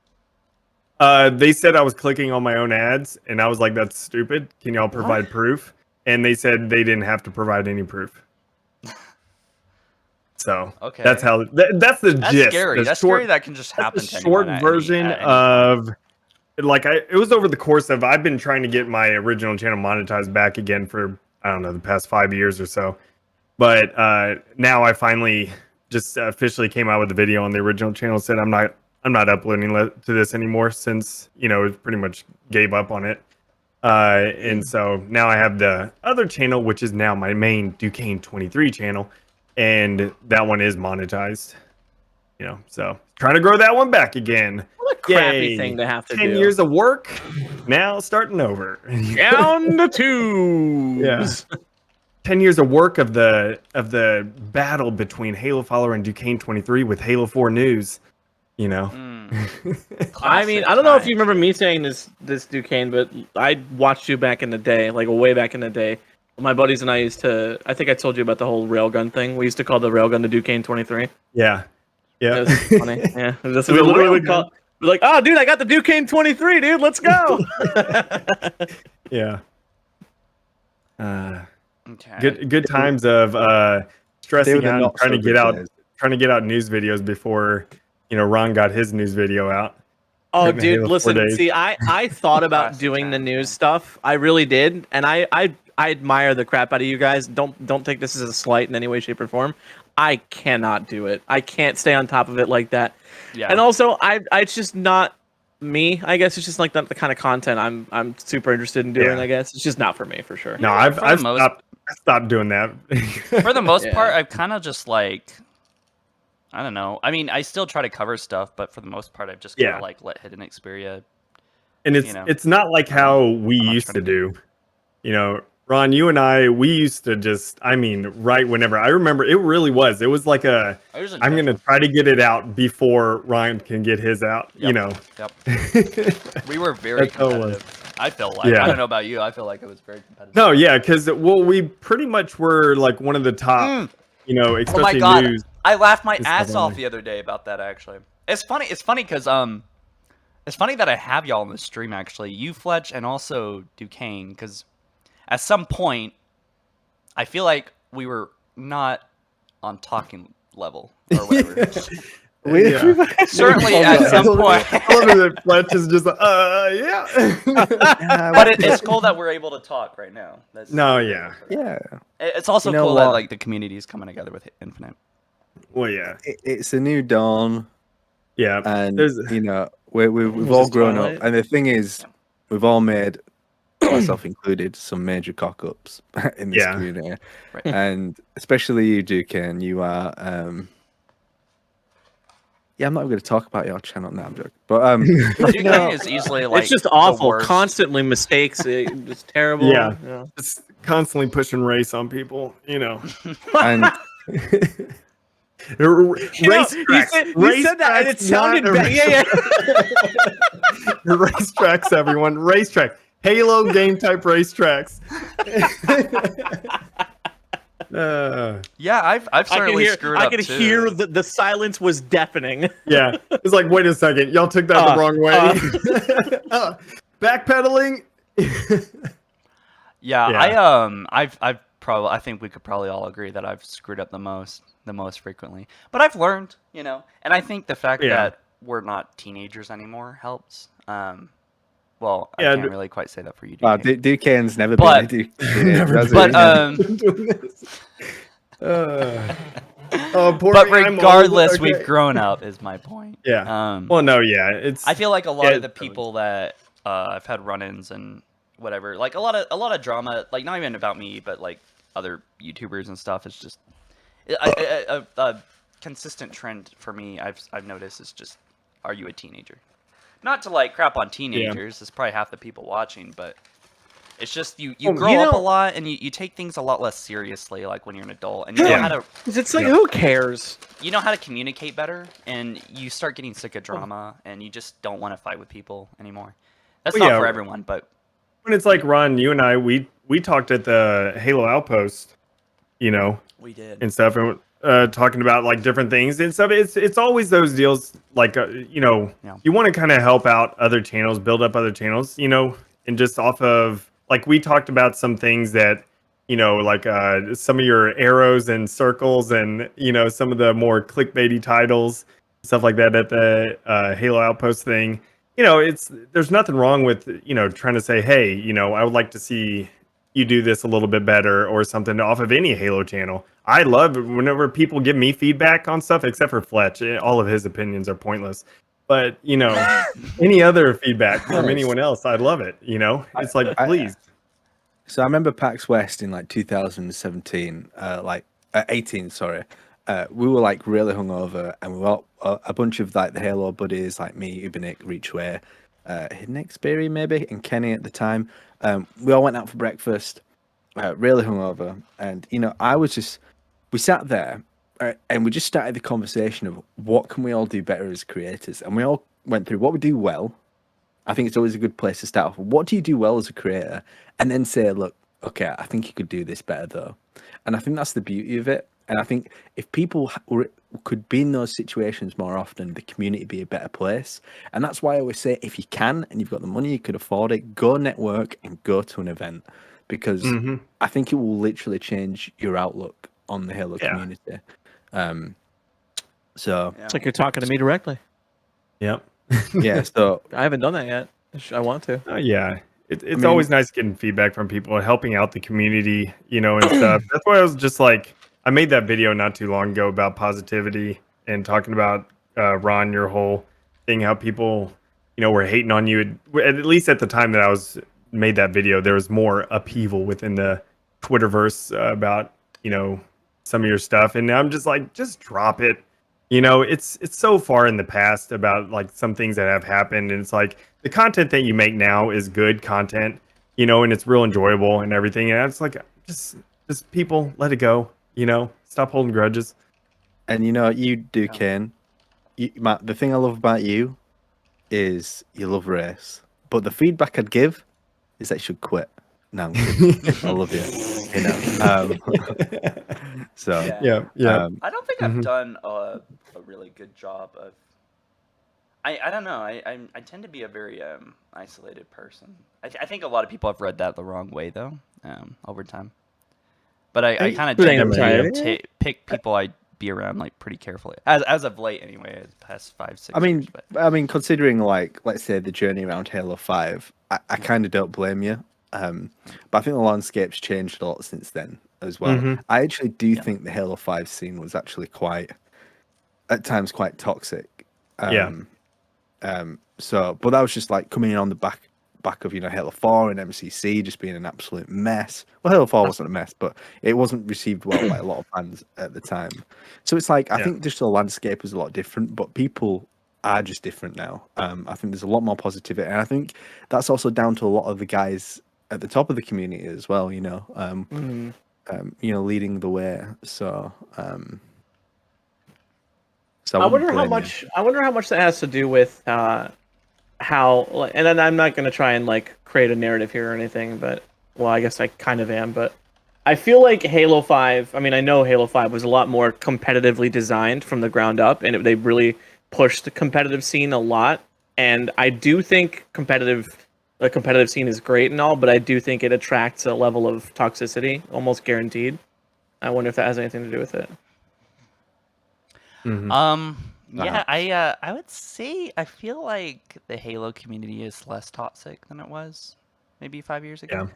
They said I was clicking on my own ads, and I was like, "That's stupid. Can y'all provide proof?" And they said they didn't have to provide any proof. So Okay. that's how. That's the That's gist. scary. The That's short, scary. That can just happen. that's to the short anyone version at any of. Like it was over the course of I've been trying to get my original channel monetized back again for I don't know the past 5 years or so, but now I finally just officially came out with the video on the original channel. Said I'm not uploading to this anymore since it pretty much gave up on it. And so now I have the other channel, which is now my main Duquesne 23 channel, and that one is monetized. So trying to grow that one back again. What a crappy Yay. thing to have to 10 do. years of work, now starting over. Down to two. Yeah. 10 years of work of the battle between Halo Follower and Duquesne 23 with Halo 4 news. I mean, I don't know if you remember me saying this Duquesne, but I watched you back in the day, like way back in the day. My buddies and I used to, I think I told you about the whole railgun thing. We used to call the railgun the Duquesne 23. Yeah. It was funny. Yeah. We literally would call, we're like, oh, dude, I got the Duquesne 23, dude. Let's go. Yeah. Okay. Good times of stressing were the out and not trying so to good get out news videos before Ron got his news video out. Oh, During the dude, Halo 4 listen. days. See, I thought about Classic doing the time, news yeah. stuff. I really did, and I admire the crap out of you guys. Don't take this as a slight in any way, shape, or form. I cannot do it. I can't stay on top of it like that. Yeah. And also, it's just not me. I guess it's just like not the kind of content I'm super interested in doing. Yeah. I guess it's just not for me for sure. No, For I've the most- stopped doing that. For the most Yeah. part, I've kind of just like, I don't know. I mean, I still try to cover stuff, but for the most part, I've just kind of Yeah. like let Hidden Xperia. And it's not like how we I'm not used trying to to do. Ron, you and I, we used to just, right whenever. I remember it really was. It was like I'm going to try to get it out before Ryan can get his out, Yep. We were very That's how it was. competitive. I felt like. Yeah. I don't know about you. I feel like it was very competitive. No, yeah, because, we pretty much were like one of the top, Oh especially my god! news. I laughed my It's ass not off only- the other day about that. Actually, it's funny. It's funny because it's funny that I have y'all on the stream. Actually, you, Fletch, and also Duquesne, because at some point, I feel like we were not on talking level or whatever. Certainly at some point. I love it that Fletch is just yeah. But it's cool that we're able to talk right now. That's No, yeah. Yeah, It's also You know cool that what? like the community is coming together with Infinite. Well, yeah. it's a new dawn, Yeah. and There's- we've Was all this grown Twilight? up. And the thing is, we've all made, myself included, some major cock ups in this Yeah. community, Right. and especially you, Duquesne. You are. Yeah, I'm not going to talk about your channel now, I'm joking. But Duquesne is easily like it's just the awful. worst. Constantly mistakes. It's terrible. Yeah. Yeah. Just constantly pushing race on people, and Race tracks. You said that, and it sounded bad. Yeah, yeah. Racetracks, everyone. Racetrack. Halo game type racetracks. Yeah, I've certainly screwed up I could too. hear the silence was deafening. Yeah. It's like, wait a second. Y'all took that the wrong way. Backpedaling. Yeah, I think we could probably all agree that I've screwed up the most frequently. But I've learned, and I think the fact Yeah. that we're not teenagers anymore helps. Well, I Yeah, can't really quite say that for you. wow, DK. Duquesne's never But- been a Duquesne. Poor But me, I'm old. regardless, Okay. we've grown up. Is my point. Yeah. Well, no, yeah. It's. I feel like a lot yeah, of the people that I've had run-ins and whatever, like a lot of drama, like not even about me, but like other YouTubers and stuff. It's just a consistent trend for me. I've noticed is just, are you a teenager? Not to like crap on teenagers. It's probably half the people watching, but it's just you grow up a lot and you take things a lot less seriously. Like when you're an adult and you know how to. It's like, who cares? You know how to communicate better, and you start getting sick of drama, and you just don't want to fight with people anymore. That's Well, not yeah. for everyone, but When it's like, Ron, you and I, we talked at the Halo Outpost, we did. and stuff. And talking about like different things and stuff. It's always those deals like you want to kind of help out other channels, build up other channels, and just off of like we talked about some things that like some of your arrows and circles and some of the more clickbaity titles, stuff like that at the Halo Outpost thing. There's nothing wrong with trying to say, hey, I would like to see you do this a little bit better or something off of any Halo channel. I love it whenever people give me feedback on stuff, except for Fletch. All of his opinions are pointless. But any other feedback from anyone else, I love it. It's like, please. So I remember PAX West in like 2017, 18, sorry. We were like really hungover, and we were all, a bunch of like the Halo buddies, like me, Ubinik, Reachway, Hidden Xperia maybe, and Kenny at the time. We all went out for breakfast, really hungover, and we sat there, and we just started the conversation of what can we all do better as creators, and we all went through what we do well. I think it's always a good place to start off. What do you do well as a creator? And then say, look, okay, I think you could do this better though. And I think that's the beauty of it. And I think if people could be in those situations more often, the community would be a better place. And that's why I always say, if you can and you've got the money, you could afford it, go network and go to an event, because I think it will literally change your outlook on the Halo community. So it's like you're talking to me directly. Yep. Yeah. So I haven't done that yet. I want to. Yeah. It's always nice getting feedback from people and helping out the community, and stuff. That's why I was just like, I made that video not too long ago about positivity and talking about Ron, your whole thing, how people, were hating on you. At least at the time that I made that video, there was more upheaval within the Twitterverse about, some of your stuff. And I'm just like, just drop it. It's so far in the past about like some things that have happened, and it's like the content that you make now is good content, and it's real enjoyable and everything. And it's like just people let it go, stop holding grudges. And you do, Kane. Matt, the thing I love about you is you love race, but the feedback I'd give is that you should quit. No, I'm kidding. I love you. So yeah. I don't think I've done a really good job of. I don't know. I tend to be a very isolated person. I think a lot of people have read that the wrong way though, over time. But I kind of tend to pick people I'd be around like pretty carefully, as of late anyway, the past 5-6 years. I mean, considering like let's say the journey around Halo 5, I kind of don't blame you. But I think the landscape's changed a lot since then as well. I actually do think the Halo 5 scene was actually at times quite toxic. So, but that was just like coming in on the back of Halo 4 and MCC just being an absolute mess. Well, Halo 4 wasn't a mess, but it wasn't received well by a lot of fans at the time. So it's like I think just the landscape was a lot different, but people are just different now. I think there's a lot more positivity, and I think that's also down to a lot of the guys at the top of the community as well. Leading the way. So. I wonder how much that has to do with how, and then I'm not going to try and like create a narrative here or anything, but I guess I kind of am, but I feel like Halo 5, I know Halo 5 was a lot more competitively designed from the ground up, and they really pushed the competitive scene a lot, and I do think the competitive scene is great and all, but I do think it attracts a level of toxicity, almost guaranteed. I wonder if that has anything to do with it. Yeah, I would say I feel like the Halo community is less toxic than it was maybe 5 years ago.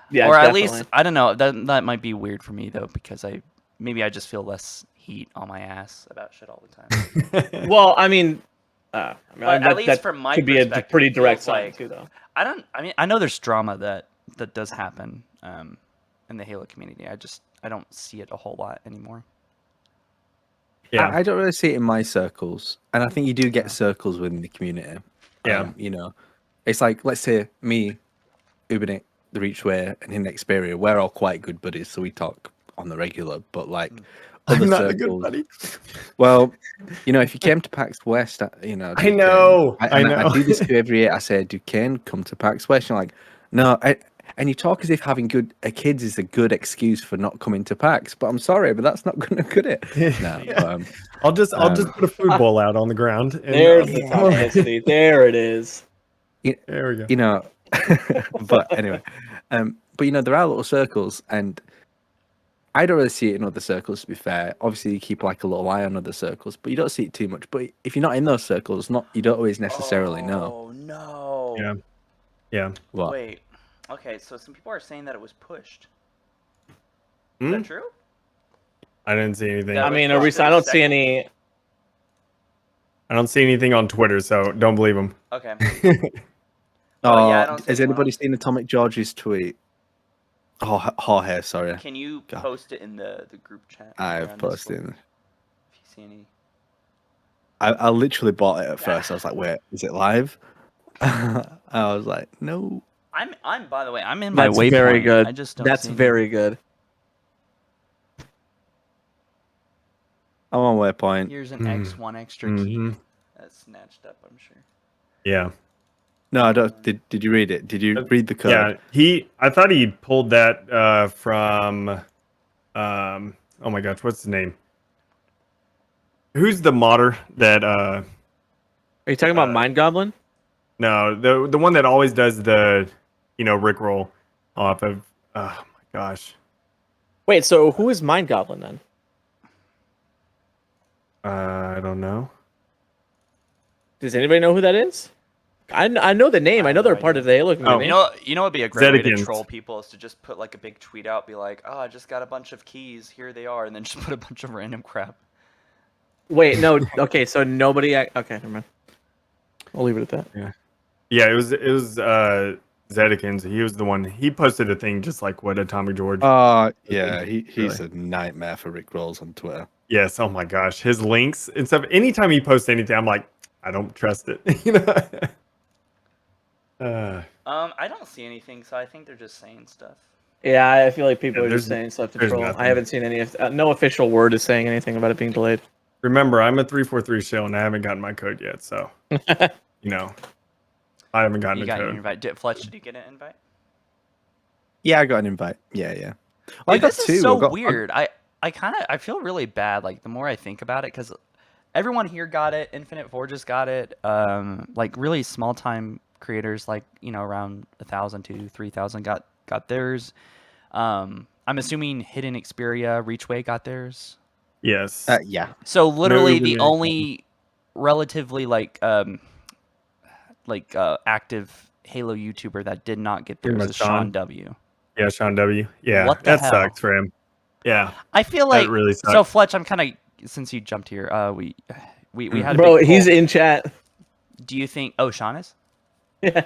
Yeah, or definitely. at least I don't know. That might be weird for me though, because I just feel less heat on my ass about shit all the time. Well, at least from my could be a perspective, pretty it direct feels sign like, too, though. I know there's drama that does happen in the Halo community. I don't see it a whole lot anymore. Yeah, I don't really see it in my circles, and I think you do get circles within the community. It's like, let's say me, Ubinik, the Reachway, and Hidden Xperia, we're all quite good buddies, so we talk on the regular. But like other I'm not circles, a good buddy. Well, if you came to PAX West, I know. I do this to you every year. I say, "Do Kane come to PAX West?" And you're like, "No." and you talk as if having kids is a good excuse for not coming to PAX. But I'm sorry, but that's not going to cut it. No, I'll just put a food bowl out on the ground. And There's the toxicity. There it is. there we go. you know, but anyway, but you know, there are little circles, and I don't really see it in other circles. To be fair, obviously you keep like a little eye on other circles, but you don't see it too much. But if you're not in those circles, you don't always necessarily know. Oh no. Yeah. Yeah. What? Wait. Okay, so some people are saying that it was pushed. Is Hmm? that true? I didn't see anything. Yeah, I mean, pushed I it a don't see second. any. I don't see anything on Twitter, so don't believe them. Okay. Oh, yeah, I don't see has anyone anybody else. seen Atomic George's tweet? Jorge, sorry. Can you God. post it in the group chat? I've or on posted. Discord, If you see any. I literally bought it at first. I was like, wait, is it live? I was like, no. I'm by the way, I'm in my That's waypoint. very good. I just don't That's see any. very good. I'm on waypoint. Here's an Hmm. X1 extra key. Mhm. That's snatched up, I'm sure. Yeah. No, I don't. Did you read it? Did you read the code? Yeah. I thought he pulled that from oh my gosh, what's his name? Who's the modder that Are you talking about Mind Goblin? no, the one that always does the Rickroll off of oh my gosh. Wait, so who is Mind Goblin then? I don't know. Does anybody know who that is? I know the name. I know they're part of the Halo community. You know what'd be a great way to Zedekins. troll people is to just put like a big tweet out, be like, "Oh, I just got a bunch of keys. Here they are," and then just put a bunch of random crap. Wait, no. Okay, so nobody. Okay, never mind. I'll leave it at that. Yeah, it was Zedekins. He was the one. He posted a thing just like what Atomic George. Yeah, he's a nightmare for Rick Rolls on Twitter. Yes. Oh my gosh, his links and stuff. Anytime he posts anything, I'm like, I don't trust it. I don't see anything, so I think they're just saying stuff. Yeah, I feel like people Yeah, are just there's- saying stuff to there's troll. nothing. I haven't seen any. No official word is saying anything about it being delayed. Remember, I'm a 343 shell and I haven't gotten my code yet, so I haven't gotten You a got your code. invite. Fletch, did you get an invite? Yeah, I got an invite. Yeah. Dude, I got this two. is so I got- weird. I feel really bad. Like the more I think about it, because everyone here got it. Infinite Forges got it. Like really small time creators, like around 1,000 to 3,000 got theirs. I'm assuming Hidden Xperia, Reachway got theirs. Yes. Yeah. So literally Nobody the got only relatively active Halo YouTuber that did not get Pretty theirs much is Sean Sean. W. Yeah, Sean W. Yeah, What the that hell? sucks for him. Yeah, I feel that like really sucks. so Fletch. I'm kind of since you jumped here. We had a Bro, big he's poll. in chat. Do you think? Oh, Sean is. Yeah.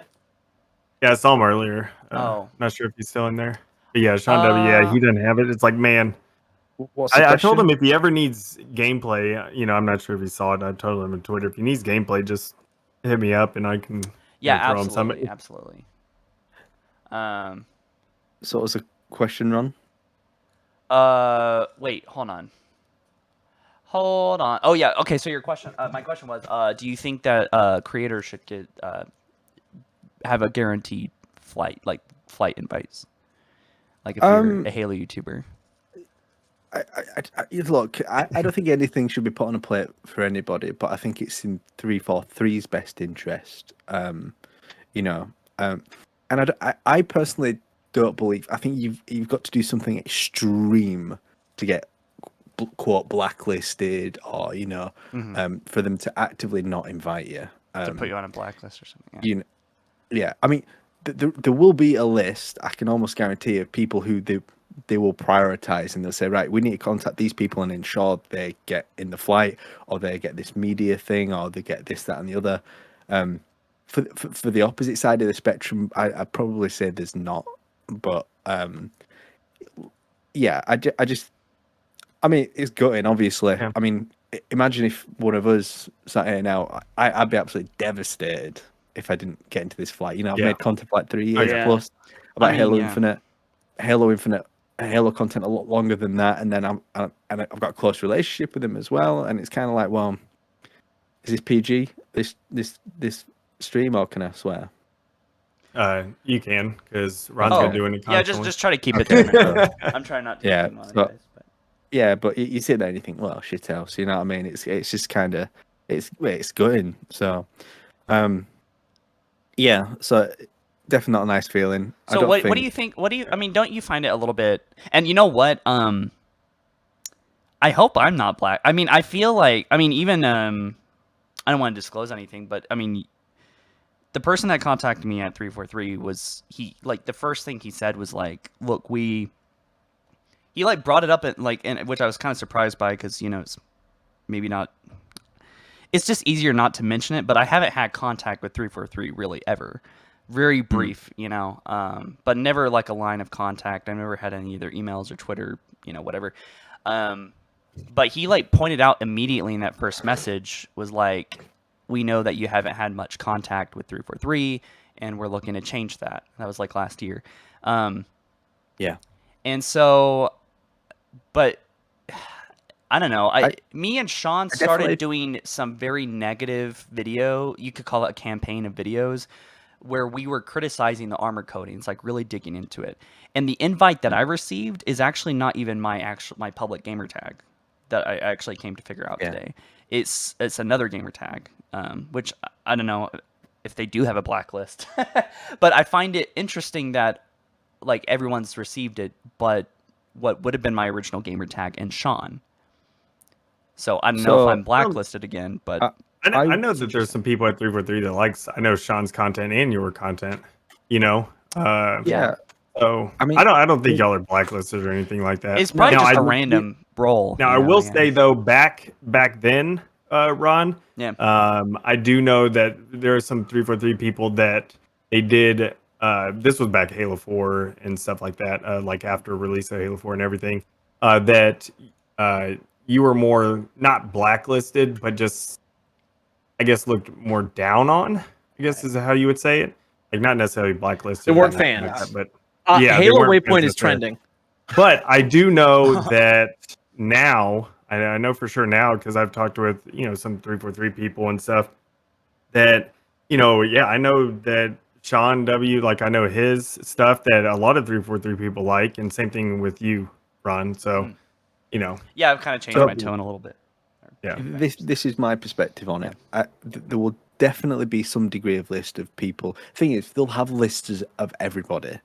Yeah, I saw him earlier. Oh. Not sure if he's still in there. But yeah, Sean W. Yeah, he didn't have it. It's like, man, What's the I told question? him if he ever needs gameplay, I'm not sure if he saw it. I told him on Twitter, if he needs gameplay, just hit me up and I can Yeah, throw him some. absolutely. So what was the question, Ron? Wait, hold on. Oh yeah, okay. So your question, my question was, do you think that creators should get have a guaranteed flight invites, like if you're a Halo YouTuber? Look, I don't think anything should be put on a plate for anybody, but I think it's in 343's best interest. And I personally don't believe. I think you've got to do something extreme to get quote blacklisted, or for them to actively not invite you. To put you on a blacklist or something. Yeah. I mean, there will be a list. I can almost guarantee of people who they will prioritize, and they'll say, right, we need to contact these people and ensure they get in the flight, or they get this media thing, or they get this, that, and the other. For the opposite side of the spectrum, I'd probably say there's not. But yeah, I mean, it's gutting, obviously. Yeah. I mean, imagine if one of us sat here now. I'd be absolutely devastated if I didn't get into this flight. I've made content for like 3 years yeah. plus about I mean, Halo Infinite, Halo content a lot longer than that, and then I've got a close relationship with him as well. And it's kind of like, well, is this PG? This stream, or can I swear? You can, because Ron's Oh, been doing it yeah, constantly. just try to keep it there. man. I'm trying not to. Yeah, demonetize, so- but- Yeah, but you sit there and you think, well, shit else. You know what I mean? It's just kind of it's good. So, yeah. So definitely not a nice feeling. I So don't what do think- you think? I mean, don't you find it a little bit? And you know what? I hope I'm not black. I mean, I feel like even I don't want to disclose anything, but I mean, the person that contacted me at 343 was the first thing he said was like, look, he brought it up at which I was kind of surprised by because it's maybe not. It's just easier not to mention it, but I haven't had contact with 343 really ever. Very brief, but never like a line of contact. I've never had any of their emails or Twitter, whatever. But he pointed out immediately in that first message was like, we know that you haven't had much contact with 343 and we're looking to change that. That was like last year. Yeah. And so, but I don't know. Me and Sean started definitely- doing some very negative video. You could call it a campaign of videos where we were criticizing the armor coatings, like really digging into it. And the invite that I received is actually not even my public gamer tag that I actually came to figure out today. It's another gamer tag, which I don't know if they do have a blacklist, but I find it interesting that everyone's received it, but what would have been my original gamer tag and Sean. So I don't know if I'm blacklisted again, but I know that there's some people at 343 that likes. I know Sean's content and your content. Yeah. So I mean- I don't think y'all are blacklisted or anything like that. it's probably Now, just I a will- random role. Now I will say though, back then, Ron, Yeah. I do know that there are some 343 people that they did. This was back Halo 4 and stuff like that. Like after release of Halo 4 and everything, that you were more not blacklisted, but just I guess looked more down on. I guess is how you would say it. Like not necessarily blacklisted. They weren't or anything fans. like that, but yeah, they Halo weren't Waypoint fans is of fans. trending. But I do know that now, I know for sure now because I've talked with some 343 people and stuff. That I know that Sean W. I know his stuff that a lot of 343 people like, and same thing with you, Ron. So Yeah, I've kind of changed So- my tone a little bit. yeah. This is my perspective on it. There will definitely be some degree of list of people. Thing is, they'll have lists of everybody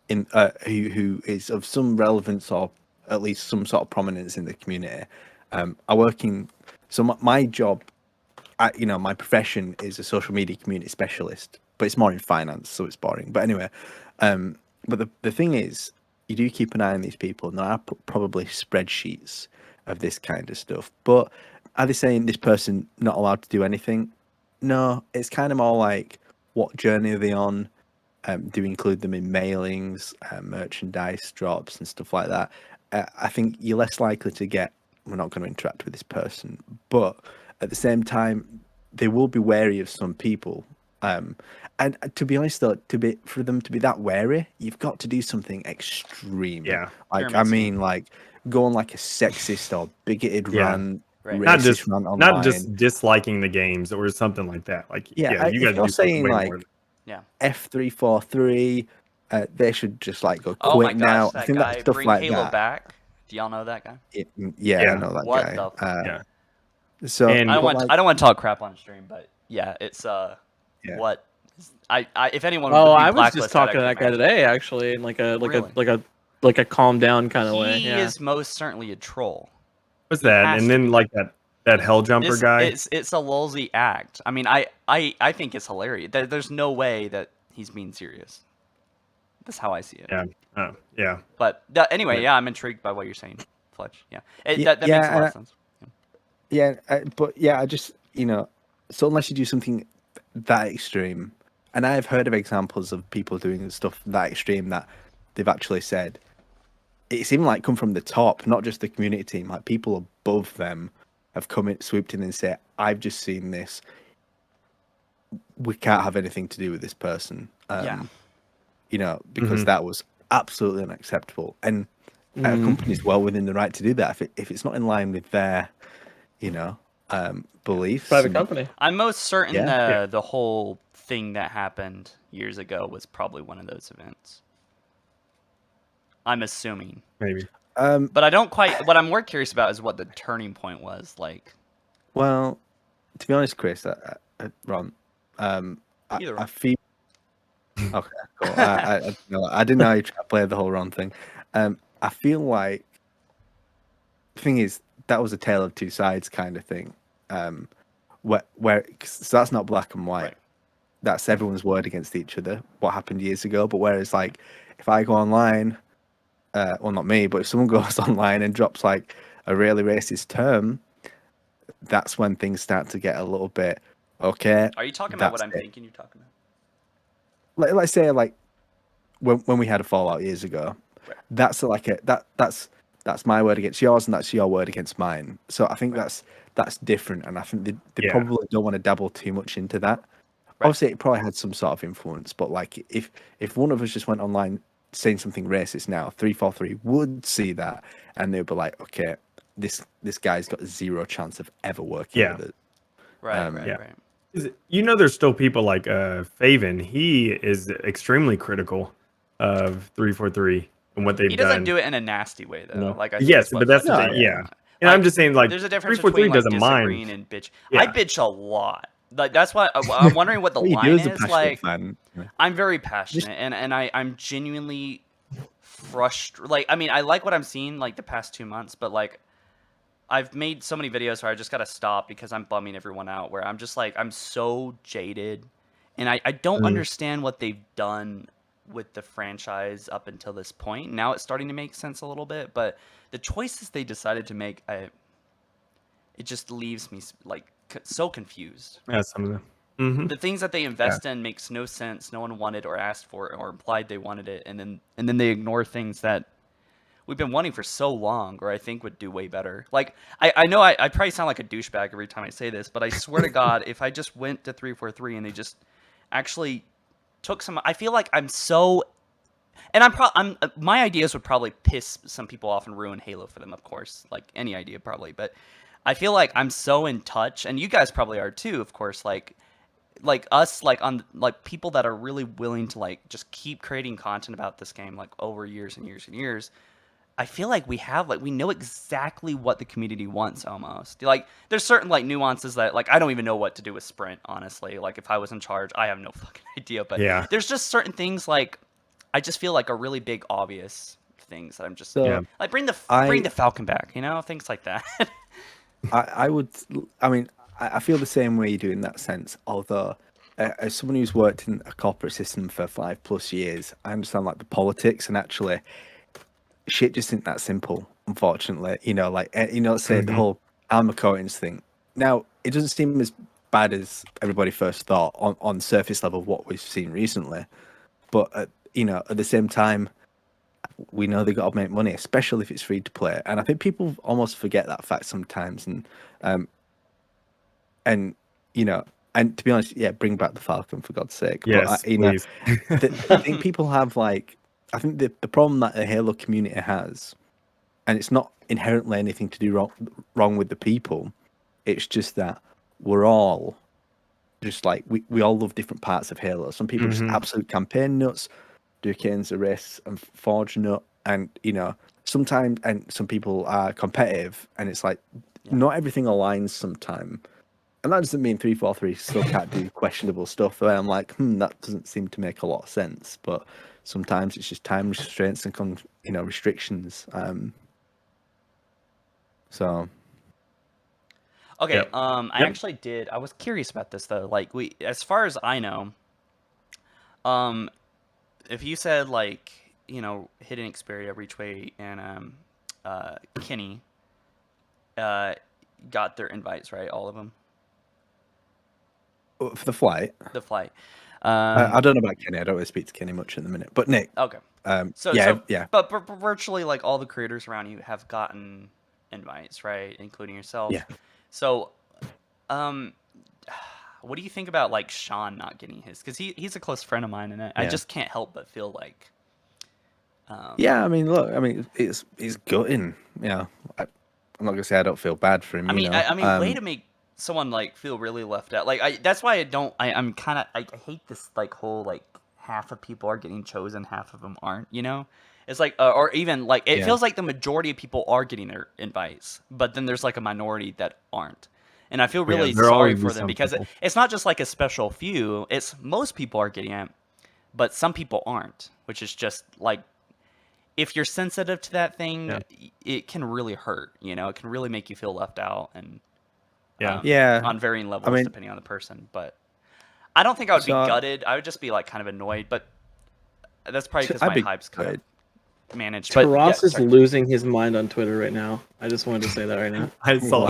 in who is of some relevance or at least some sort of prominence in the community. So my job, my profession is a social media community specialist, but it's more in finance, so it's boring. But anyway, but the thing is, you do keep an eye on these people, and there are probably spreadsheets of this kind of stuff. But are they saying this person not allowed to do anything? No, it's kind of more like, what journey are they on? Do we include them in mailings, merchandise drops, and stuff like that? I think you're less likely to get, we're not going to interact with this person. But at the same time, they will be wary of some people. And to be honest, though, for them to be that wary, you've got to do something extreme. Yeah. Go on like a sexist or bigoted Yeah. rant, Right. Not racist just rant online. not just disliking the games or something like that. Like Yeah, you if got to you're do something saying, way like, more. F343, they should just go quit Oh my gosh, now. that I think guy that stuff bring like Halo that. back. Do y'all know that guy? Yeah, Yeah. I know that What guy. the Yeah. So And- I don't but, want like, I don't want to talk crap on stream, but yeah, it's Yeah. what I if anyone. Oh, would be I was blacklisted, just talking to I'd that guy be today, actually, in like a Really? calm down kind of He way. Yeah. is most certainly a troll. What's that? has And to then be. like that hell jumper It's, guy. it's a lolsy act. I mean, I think it's hilarious. There's no way that he's being serious. That's how I see it. Yeah. Oh, yeah. But anyway, yeah, I'm intrigued by what you're saying, Fletch. Yeah, that makes a yeah, lot of sense. yeah, but yeah, I just so unless you do something that extreme, and I have heard of examples of people doing stuff that extreme that they've actually said it's even come from the top, not just the community team. Like people above them have swooped in and said, "I've just seen this. We can't have anything to do with this person." Yeah. Because that was absolutely unacceptable, and a company's well within the right to do that if it's not in line with their, beliefs. Private and- company. I'm most certain Yeah. the whole thing that happened years ago was probably one of those events. I'm assuming. Maybe. But I don't quite. What I'm more curious about is what the turning point was. Like, Well, to be honest, Chris, Ron, Either I one. feel okay. Cool. I didn't know how you try to play the whole Ron thing. I feel like the thing is that was a tale of two sides kind of thing. Where so that's not black and white. Right. That's everyone's word against each other. What happened years ago, but whereas like if I go online, well, not me, but if someone goes online and drops like a really racist term, that's when things start to get a little bit okay. are you talking about what that's I'm it. thinking you're talking about? Let's say like when we had a fallout years ago, Right. that's like that's my word against yours, and that's your word against mine. So I think that's different, and I think they Yeah. probably don't want to dabble too much into that. Obviously, it probably had some sort of influence, but like if one of us just went online saying something racist now, 343 would see that, and they'd be like, okay, this guy's got zero chance of ever working Yeah. with it. Right, Yeah. right. There's still people like Faven. He is extremely critical of 343 and what they've He done. doesn't do it in a nasty way though. No. Like I think Yes, what but that's the Fuzz thing. is Yeah. saying. And I'm just saying, like, there's a difference 343 between like doesn't mind. disagreeing and bitch. Yeah. I bitch a lot. Like that's why I'm wondering what the What you do line as a is. passionate Like fan. I'm very passionate, and I'm genuinely frustrated. Like I mean, I like what I'm seeing like the past 2 months, but like I've made so many videos where I just gotta stop because I'm bumming everyone out. Where I'm just like I'm so jaded, and I don't understand what they've done with the franchise up until this point. Now it's starting to make sense a little bit, but the choices they decided to make, it just leaves me like so confused. Yeah, some of them. Mm-hmm. The things that they invest in makes no sense. No one wanted or asked for it or implied they wanted it, and then they ignore things that we've been wanting for so long, or I think would do way better. Like I know I probably sound like a douchebag every time I say this, but I swear to God, if I just went to 343 and they just actually took some, I feel like I'm so, and I'm my ideas would probably piss some people off and ruin Halo for them, of course, like any idea probably, but I feel like I'm so in touch, and you guys probably are too, of course, like us, like on like people that are really willing to like just keep creating content about this game like over years and years and years. I feel like we know exactly what the community wants almost. Like there's certain like nuances that like I don't even know what to do with Sprint, honestly. Like if I was in charge, I have no fucking idea. But Yeah. there's just certain things like I just feel like are really big obvious things that I'm just like bring the Falcon back, you know, things like that. I feel the same way you do in that sense. Although, as someone who's worked in a corporate system for 5+ years, I understand like the politics, and actually, shit just isn't that simple. Unfortunately, let's say the whole armor coatings thing. Now, it doesn't seem as bad as everybody first thought on surface level of what we've seen recently, but at the same time, we know they got to make money, especially if it's free to play. And I think people almost forget that fact sometimes. And to be honest, bring back the Falcon for God's sake. Yes, please. I think people have I think the problem that the Halo community has, and it's not inherently anything to do wrong with the people. It's just that we're all just like we all love different parts of Halo. Some people are just absolute campaign nuts. Duquesne's a race and Forge nut, and sometimes, and some people are competitive, and it's like not everything aligns sometimes. And that doesn't mean 343 still can't do questionable stuff. Where I'm like, that doesn't seem to make a lot of sense. But sometimes it's just time restraints and restrictions. So. Okay. Yep. I actually did. I was curious about this though. Like as far as I know, if you said like Hidden Xperia, Reachway, and Kenny got their invites, right? All of them. For the flight. The flight. I don't know about Kenny. I don't really speak to Kenny much at the minute. But Nick. Okay. So. But virtually like all the creators around you have gotten invites, right? Including yourself. Yeah. So, what do you think about like Sean not getting his? Because he's a close friend of mine, and I just can't help but feel like. It's gutting. I'm not gonna say I don't feel bad for him. I mean, way to make someone like feel really left out. Like that's why I'm kind of I hate this like whole like half of people are getting chosen, half of them aren't. You know, it's like or even like it feels like the majority of people are getting their invites, but then there's like a minority that aren't. And I feel really sorry for them because it's not just like a special few. It's most people are getting it, but some people aren't, which is just like if you're sensitive to that thing, it can really hurt. You know, it can really make you feel left out and on varying levels depending on the person. But I don't think I would be gutted. I would just be like kind of annoyed. But that's probably because my hype's kind of managed. Ross is losing his mind on Twitter right now. I just wanted to say that right now. I saw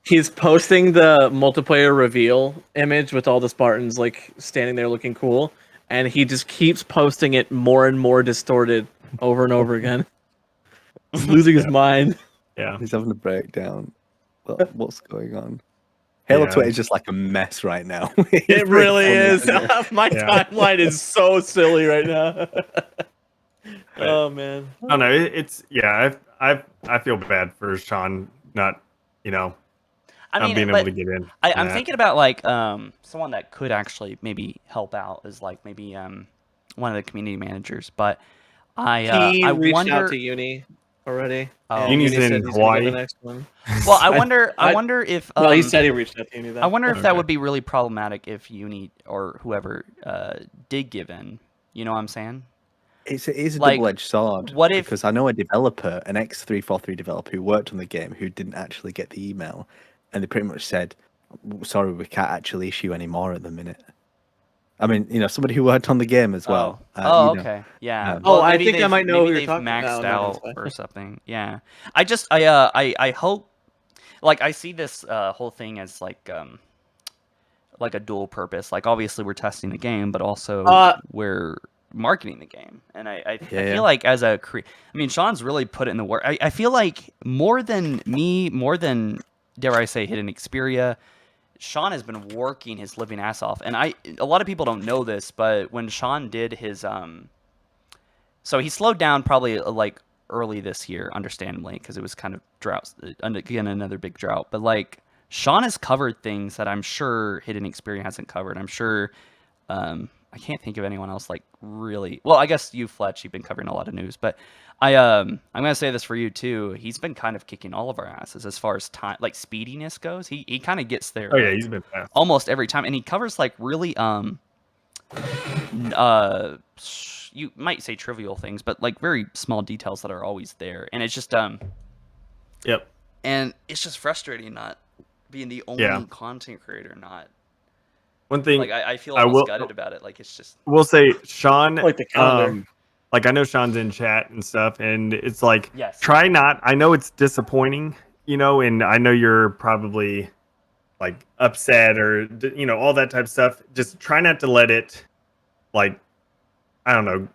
He's posting the multiplayer reveal image with all the Spartans like standing there looking cool, and he just keeps posting it more and more distorted over and over again. He's losing his mind. Yeah, he's having a breakdown. What's going on? Halo Twitter is just like a mess right now. It really is. My timeline is so silly right now. Oh man. I don't know. It's I feel bad for Sean not being able to get in. I'm thinking about like someone that could actually maybe help out is like maybe one of the community managers. But I reached wonder out to Uni already. Uni's in Hawaii. The next one. Well, I wonder if well, he said he reached out to Uni. I wonder if that would be really problematic if Uni or whoever did give in. You know what I'm saying? It is a Like, double-edged sword. what if- Because I know a developer, an X343 developer who worked on the game, who didn't actually get the email, and they pretty much said, "Sorry, we can't actually issue any more at the minute." I mean, somebody who worked on the game as well. Okay. Yeah. I maybe think I they've- might know maybe who you're they've talking maxed about. out No, or something. Yeah. I hope, like, I see this whole thing as like a dual purpose. Like, obviously we're testing the game, but also we're marketing the game. And I feel like as a Sean's really put it in the work. I feel like more than dare I say Hidden Xperia, Sean has been working his living ass off. And a lot of people don't know this, but when Sean did his so he slowed down probably like early this year, understandably, because it was kind of drought again, another big drought. But like Sean has covered things that I'm sure Hidden Xperia hasn't covered. I'm sure I can't think of anyone else like really. Well, I guess you, Fletch, you've been covering a lot of news, but I'm gonna say this for you too. He's been kind of kicking all of our asses as far as time, like speediness goes. He kind of gets there. Oh yeah, he's been fast almost every time, and he covers like really you might say trivial things, but like very small details that are always there, and it's just Yep. And it's just frustrating not being the only content creator not. One thing, like I feel almost gutted about it. Like it's just. We'll say Sean. Like the calendar. Like I know Sean's in chat and stuff, and it's like Yes. try not. I know it's disappointing, and I know you're probably like upset or all that type of stuff. Just try not to let it, like, I don't know,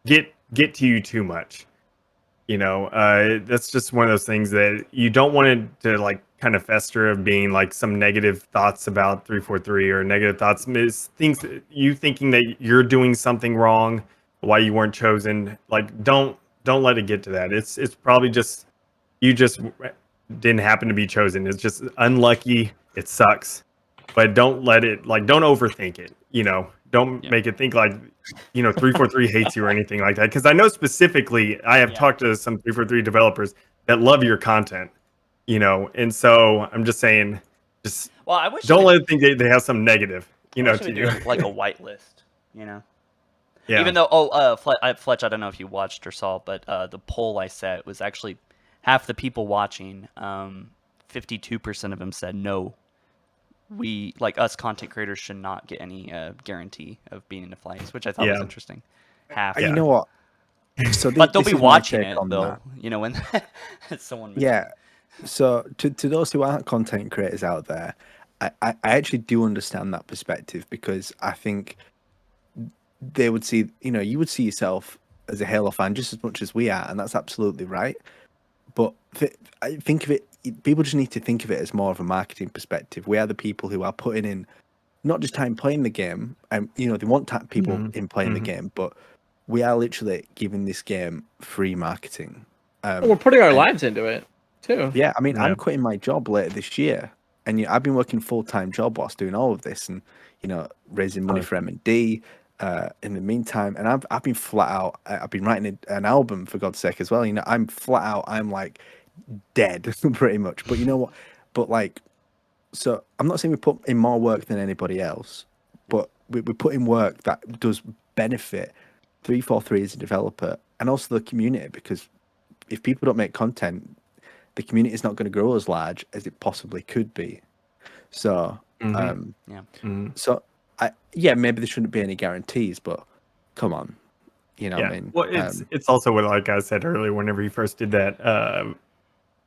get to you too much. That's just one of those things that you don't want it to like kind of fester of being like some negative thoughts about 343 or negative thoughts, things you thinking that you're doing something wrong, why you weren't chosen. Like don't let it get to that. It's probably just you just didn't happen to be chosen. It's just unlucky. It sucks, but don't let it don't overthink it. Don't make it think like 343 hates you or anything like that. Because I know specifically, I have talked to some 343 developers that love your content. And so I'm just saying, I wish don't let it think they have some negative, to you. Like a whitelist, Yeah. Even though, Fletch, I don't know if you watched or saw, but the poll I set was actually half the people watching. 52% of them said no. We us content creators should not get any guarantee of being in the flights, which I thought was interesting. Half. You know what? So but they'll be is my watching take it on though. that. When someone. Yeah. So to those who aren't content creators out there, I actually do understand that perspective, because I think they would see, you would see yourself as a Halo fan just as much as we are, and that's absolutely right. But I think of it, people just need to think of it as more of a marketing perspective. We are the people who are putting in not just time playing the game, and they want people in playing the game, but we are literally giving this game free marketing. We're putting our lives into it too. Yeah, I mean, I'm quitting my job later this year and I've been working full-time job whilst doing all of this, and raising money for M&D in the meantime, and I've been flat out. I've been writing an album, for God's sake, as well. I'm flat out. I'm like dead pretty much. But you know what? But like, so I'm not saying we put in more work than anybody else, but we put in work that does benefit 343 as a developer and also the community, because if people don't make content, the community is not going to grow as large as it possibly could be. So, so maybe there shouldn't be any guarantees, but come on, what I mean? Well, it's also what, like I said earlier, whenever you first did that,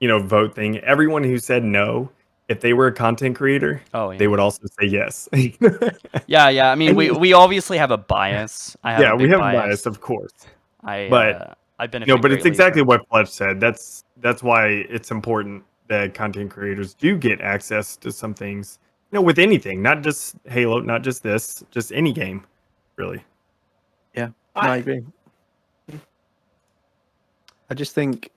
vote thing, everyone who said no, if they were a content creator, they would also say yes. Yeah. I mean, we obviously have a bias. We have a bias, of course. I've been, but it's exactly what Fletch said. That's why it's important that content creators do get access to some things. With anything, not just Halo, not just this, just any game, really. Yeah, I agree. I just think,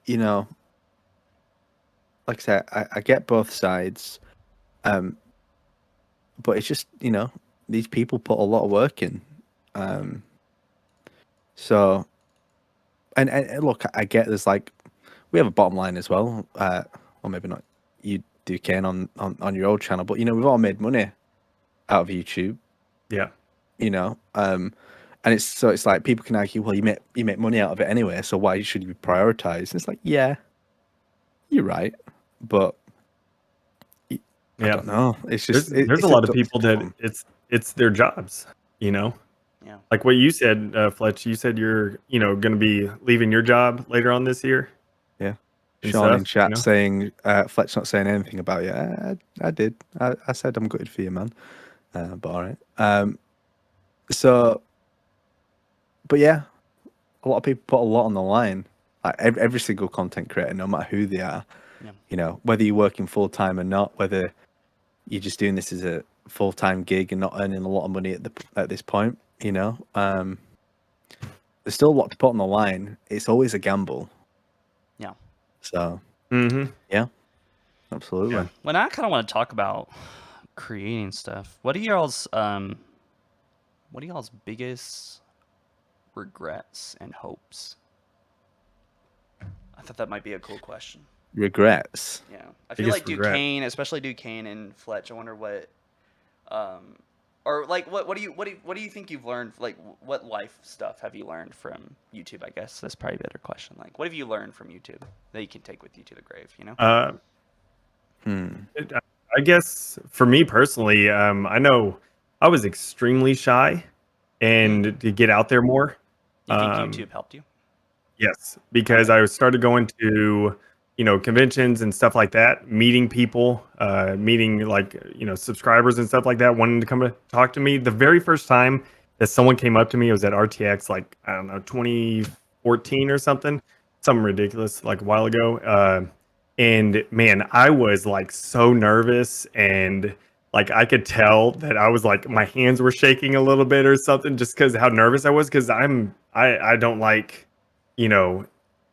like I said, I get both sides, but it's just, these people put a lot of work in. So, and look, I get there's like, we have a bottom line as well, or maybe not. You do, Kane, on your old channel, but we've all made money out of YouTube. Yeah. And it's like people can argue, well, you make money out of it anyway, so why should you prioritize? And it's like, yeah, you're right, but I don't know. It's just there's a lot of people that it's their jobs. Yeah. Like what you said, Fletch. You said you're going to be leaving your job later on this year. Yeah. Sean in chat saying Fletch not saying anything about you. I did. I said I'm gutted for you, man. But all right. But yeah, a lot of people put a lot on the line. Like every single content creator, no matter who they are. Yeah. Whether you're working full time or not, whether you're just doing this as a full time gig and not earning a lot of money at this point. There's still a lot to put on the line. It's always a gamble. Yeah. So, yeah, absolutely. Yeah. When I kind of want to talk about creating stuff, what are y'all's biggest regrets and hopes? I thought that might be a cool question. Regrets. Yeah, I feel like Duquesne, especially Duquesne and Fletch. I wonder what, or like what do you think you've learned? Like what life stuff have you learned from YouTube? I guess that's probably a better question. Like what have you learned from YouTube that you can take with you to the grave? I guess for me personally, I know I was extremely shy, and to get out there more. You think YouTube helped you? Yes, because I started going to conventions and stuff like that, meeting people, meeting like subscribers and stuff like that, wanting to come to talk to me. The very first time that someone came up to me, it was at RTX, like I don't know, 2014 or something ridiculous, like a while ago. And man, I was like so nervous, and like I could tell that I was like my hands were shaking a little bit or something, just because how nervous I was. Because I don't like,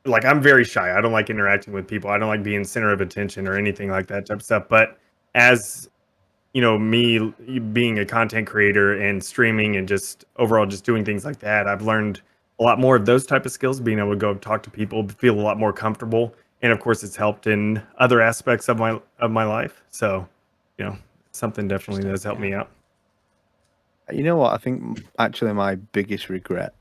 like I'm very shy. I don't like interacting with people. I don't like being center of attention or anything like that type of stuff. But as me being a content creator and streaming and just overall just doing things like that, I've learned a lot more of those type of skills, being able to go talk to people, feel a lot more comfortable. And of course, it's helped in other aspects of my life. So, something definitely does help me out. You know what? I think actually my biggest regret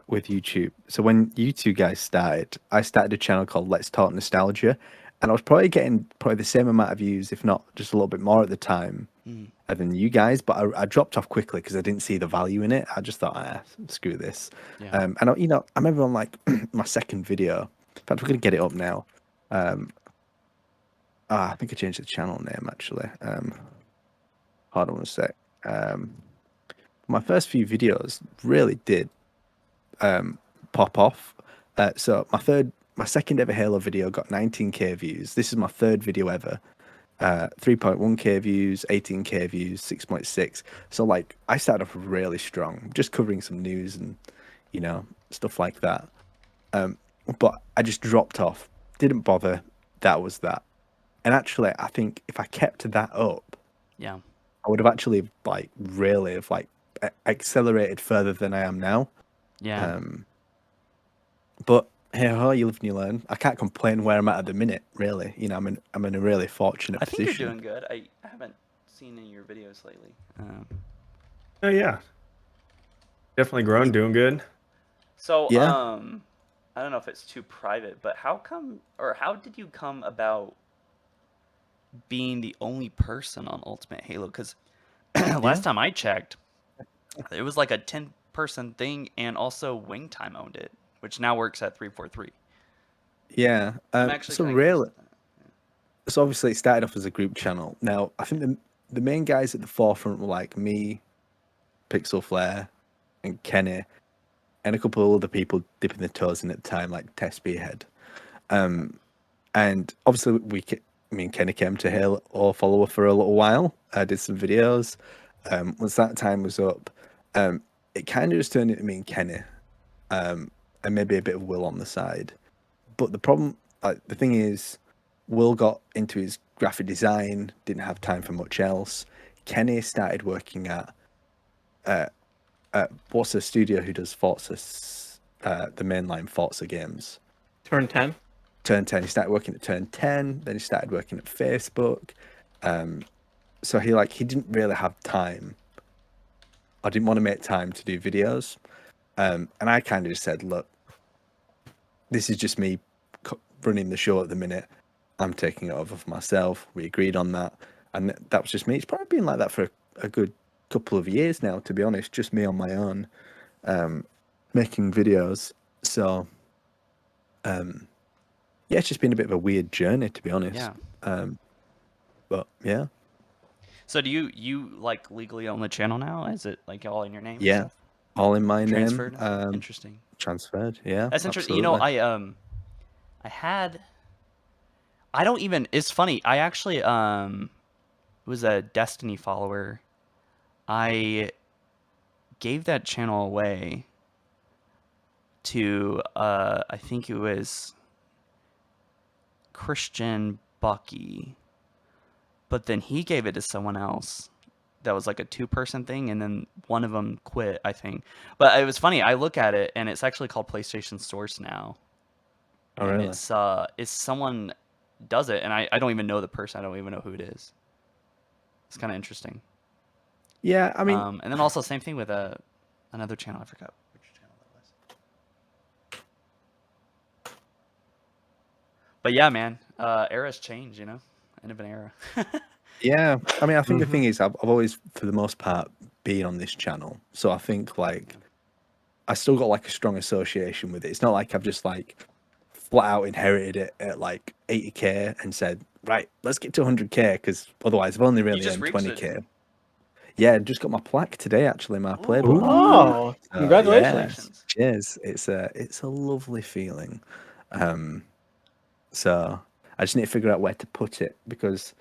with YouTube. So when you two guys started, I started a channel called Let's Talk Nostalgia, and I was probably getting the same amount of views, if not just a little bit more at the time than you guys. But I dropped off quickly because I didn't see the value in it. I just thought, screw this. Yeah. And I remember on like my second video. In fact, we're gonna get it up now. I think I changed the channel name actually. Hold on a sec. My first few videos really did pop off. So my second ever Halo video got 19k views. This is my third video ever. 3.1k views, 18k views, 6.6. So like I started off really strong, just covering some news and stuff like that. But I just dropped off, didn't bother. That was that. And actually, I think if I kept that up, Yeah. I would have actually like really have like accelerated further than I am now. Yeah. But hey ho, you live and you learn. I can't complain where I'm at the minute, really. You know, I'm in a really fortunate I think position. you're doing good. I haven't seen any of your videos lately. Oh yeah, definitely grown, doing good. So Yeah. I don't know if it's too private, but how did you come about being the only person on Ultimate Halo? Because last time I checked, it was like a 10-person thing, and also Wing Time owned it, which now works at 343. Yeah. I'm actually So kinda curious really, about that. so obviously it started off as a group channel. Now I think the main guys at the forefront were like me, Pixel Flare, and Kenny, and a couple of other people dipping their toes in at the time, like Test Spearhead. And obviously me and Kenny came to Halo or follower for a little while. I did some videos. Once that time was up, it kind of just turned into me and Kenny, and maybe a bit of Will on the side. But the problem, the thing is, Will got into his graphic design, didn't have time for much else. Kenny started working at what's the studio who does Forza, the mainline Forza games? Turn 10. Turn 10. He started working at Turn 10. Then he started working at Facebook. So he didn't really have time. I didn't want to make time to do videos. And I kind of just said, look, this is just me running the show at the minute. I'm taking it over for myself. We agreed on that. And that was just me. It's probably been like that for a good couple of years now, to be honest. Just me on my own, making videos. So, yeah, it's just been a bit of a weird journey, to be honest. Yeah. But yeah. So do you like legally own the channel now? Is it like all in your name? and Yeah. stuff? All in my Transferred? name. Interesting. Transferred, yeah. That's interesting. You know, absolutely. I don't even. It's funny. I actually was a Destiny follower. I gave that channel away to I think it was Christian Bucky, but then he gave it to someone else. That was like a 2-person thing, and then one of them quit, I think. But it was funny. I look at it, and it's actually called PlayStation Source now. Oh, And really? it's someone does it, and I don't even know the person. I don't even know who it is. It's kind of interesting. Yeah, I mean, And then also same thing with another channel. I forgot which channel that was. But yeah, man, eras change. You know, end of an era. yeah. I mean, I think the thing is, I've always, for the most part, been on this channel. So I think, like, I still got, like, a strong association with it. It's not like I've just, like, flat out inherited it at, like, 80k and said, right, let's get to 100k, because otherwise I've only really just earned reached it. 20k. Yeah, just got my plaque today, actually, my playbook. Oh, So, congratulations. yeah, cheers. It's a lovely feeling. So I just need to figure out where to put it, because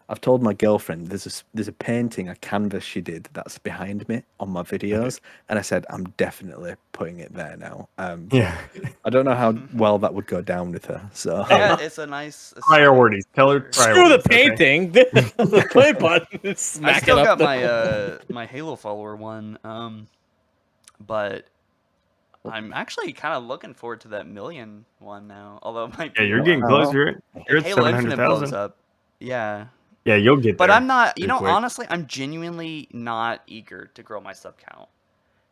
I've told my girlfriend there's a painting, a canvas she did that's behind me on my videos, and I said I'm definitely putting it there now. Yeah. I don't know how well that would go down with her. So Yeah, it's a nice Priorities. Tell her Screw the priorities. okay? painting. The play button. I Smack still it up got there. my Halo follower one, but I'm actually kind of looking forward to that 1,000,000 one now. Although it might Yeah, be you're a getting while. close. You're at If Halo Infinite blows 700,000. up. Yeah. Yeah, you'll get But there. I'm not, you pretty know, quick. honestly, I'm genuinely not eager to grow my sub count.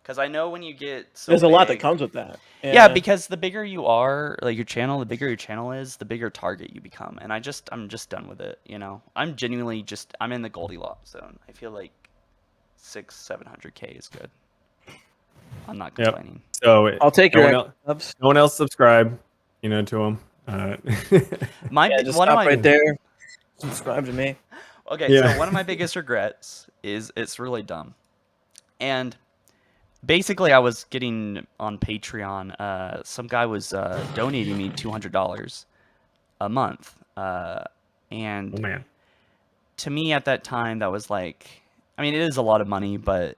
Because I know when you get so There's a lot that big- comes with that. Yeah, because the bigger you are, like your channel, the bigger your channel is, the bigger target you become. And I'm just done with it, you know? I'm genuinely I'm in the Goldilocks zone. I feel like 600-700K is good. I'm not Yep. complaining. So I'll take no your one subs. no one else subscribe, to him. My Yeah, big- just one of stop my right there. Subscribe to me. Okay, Yeah. so one of my biggest regrets is it's really dumb. And basically I was getting on Patreon, some guy was donating me $200 a month. And Oh man. to me at that time that was like, I mean, it is a lot of money, but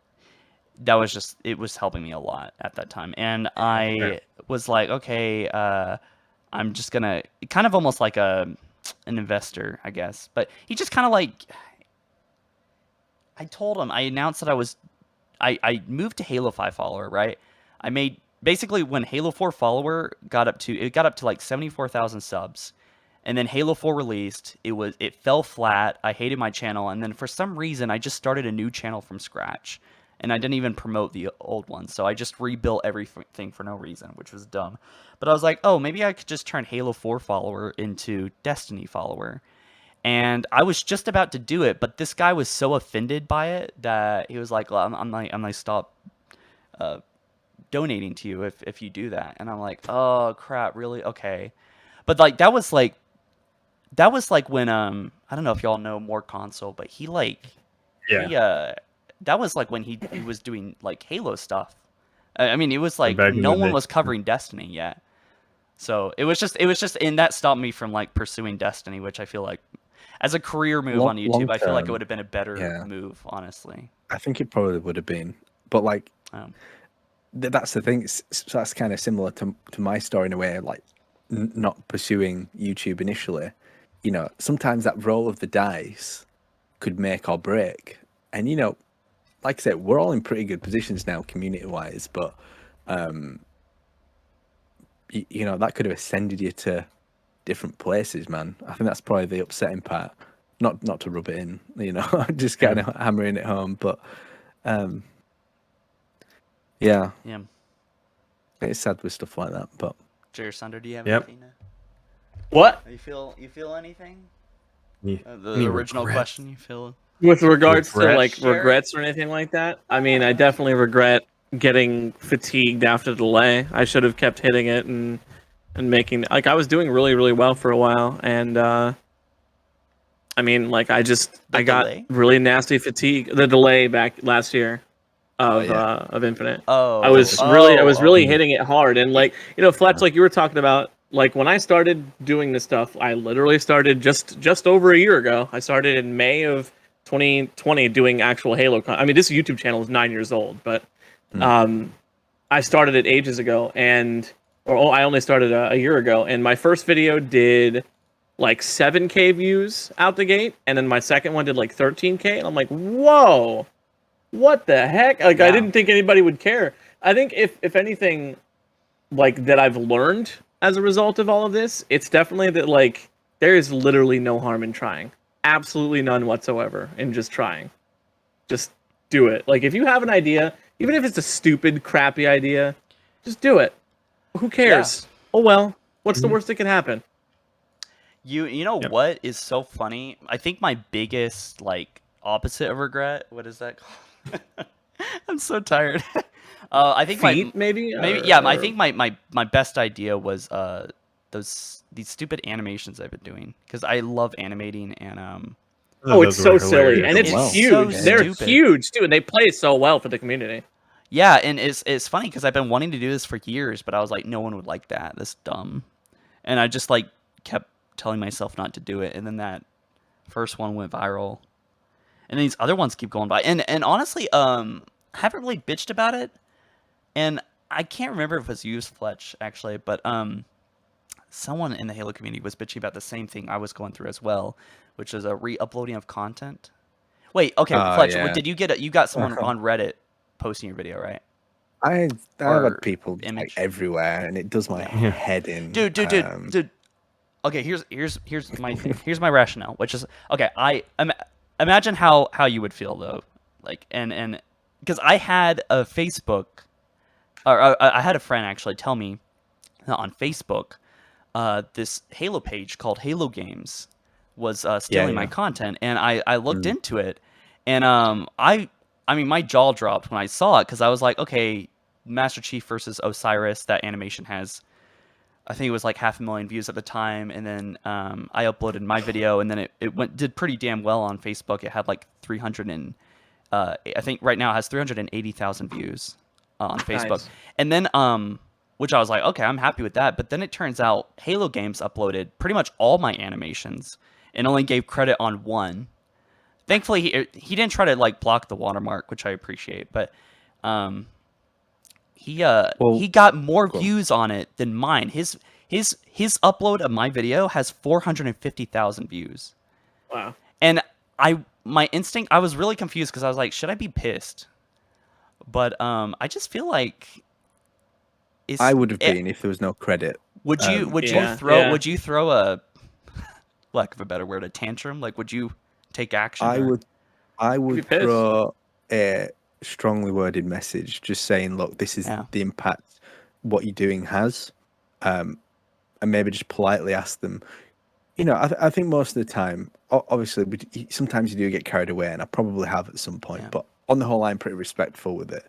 that was just, it was helping me a lot at that time. And I was like, okay, I'm just gonna, kind of almost like a an investor, I guess. But he just kind of like, I told him, I announced that I moved to Halo 5 follower, right? I made, basically when Halo 4 follower got up to like 74,000 subs. And then Halo 4 released, it fell flat. I hated my channel, and then for some reason I just started a new channel from scratch. And I didn't even promote the old one, so I just rebuilt everything for no reason, which was dumb. But I was like, oh, maybe I could just turn Halo 4 follower into Destiny follower. And I was just about to do it, but this guy was so offended by it that he was like, well, I'm like stop donating to you if you do that. And I'm like, oh crap, really? Okay. But like that was like when I don't know if y'all know More Console, but he that was like when he was doing like Halo stuff. I mean, it was like no one was covering Destiny yet. So it was just, and that stopped me from like pursuing Destiny, which I feel like as a career move on YouTube, I feel like it would have been a better move, honestly. I think it probably would have been, but like that's the thing. So that's kind of similar to my story in a way, like not pursuing YouTube initially. You know, sometimes that roll of the dice could make or break, and you know, like I said, we're all in pretty good positions now, community-wise, but you know, that could have ascended you to different places, man. I think that's probably the upsetting part. Not to rub it in, you know, just kind of hammering it home, but yeah, it's sad with stuff like that. But Jer Sunder, do you have anything? What? You feel anything? The original question, you feel? With regards to like regrets or anything like that, I mean, I definitely regret getting fatigued after the delay. I should have kept hitting it and making, like, I was doing really, really well for a while, and I mean, like, I got really nasty fatigue. The delay back last year of Infinite. I was really hitting it hard, and like, you know, Fletch, like you were talking about, like when I started doing this stuff, I literally started just over a year ago. I started in May of 2020 doing actual Halo. I mean, this YouTube channel is 9 years old, but I started it ages ago, I only started a year ago, and my first video did like 7K views out the gate, and then my second one did like 13K, and I'm like, whoa, what the heck? Like, I didn't think anybody would care. I think if anything, like, that I've learned as a result of all of this, it's definitely that, like, there is literally no harm in trying. Absolutely none whatsoever in just trying. Just do it. Like, if you have an idea, even if it's a stupid, crappy idea, just do it. Who cares? Oh well, what's the worst that can happen? You know what is so funny? I think my biggest, like, opposite of regret, what is that called? I'm so tired. I think maybe I think my best idea was these stupid animations I've been doing, because I love animating, and it's so silly, and it's huge. So They're huge too, and they play so well for the community. Yeah, and it's funny because I've been wanting to do this for years, but I was like, no one would like that. That's dumb. And I just like kept telling myself not to do it, and then that first one went viral, and these other ones keep going by. And honestly, I haven't really bitched about it, and I can't remember if it was you, Fletch, actually, but someone in the Halo community was bitching about the same thing I was going through as well, which is a re-uploading of content. Wait, okay, Fletch, did you get you got someone on Reddit posting your video, right? I've had people like everywhere, and it does my head in. Dude. Okay, here's my rationale, which is, okay, I imagine how you would feel though, like, and because I had a Facebook, or I had a friend actually tell me that on Facebook, this Halo page called Halo Games was stealing my content, and I looked into it, and I mean, my jaw dropped when I saw it, because I was like, okay, Master Chief versus Osiris, that animation has, I think it was like 500,000 views at the time, and then I uploaded my video, and then it did pretty damn well on Facebook. It had like I think right now it has 380,000 views on Facebook. Nice. And then, which I was like, okay, I'm happy with that. But then it turns out Halo Games uploaded pretty much all my animations and only gave credit on one. Thankfully, he didn't try to like block the watermark, which I appreciate. But he got more views on it than mine. His his upload of my video has 450,000 views. Wow. And my instinct, I was really confused because I was like, should I be pissed? But I just feel like I would have been if there was no credit. Would you Yeah, throw yeah. would you throw a, lack of a better word, a tantrum? Like, would you take action? I or- would be pissed. throw a strongly worded message just saying, look, this is Yeah. the impact what you're doing has, and maybe just politely ask them. You know, I think most of the time, obviously, sometimes you do get carried away, and I probably have at some point. Yeah. But on the whole, I'm pretty respectful with it.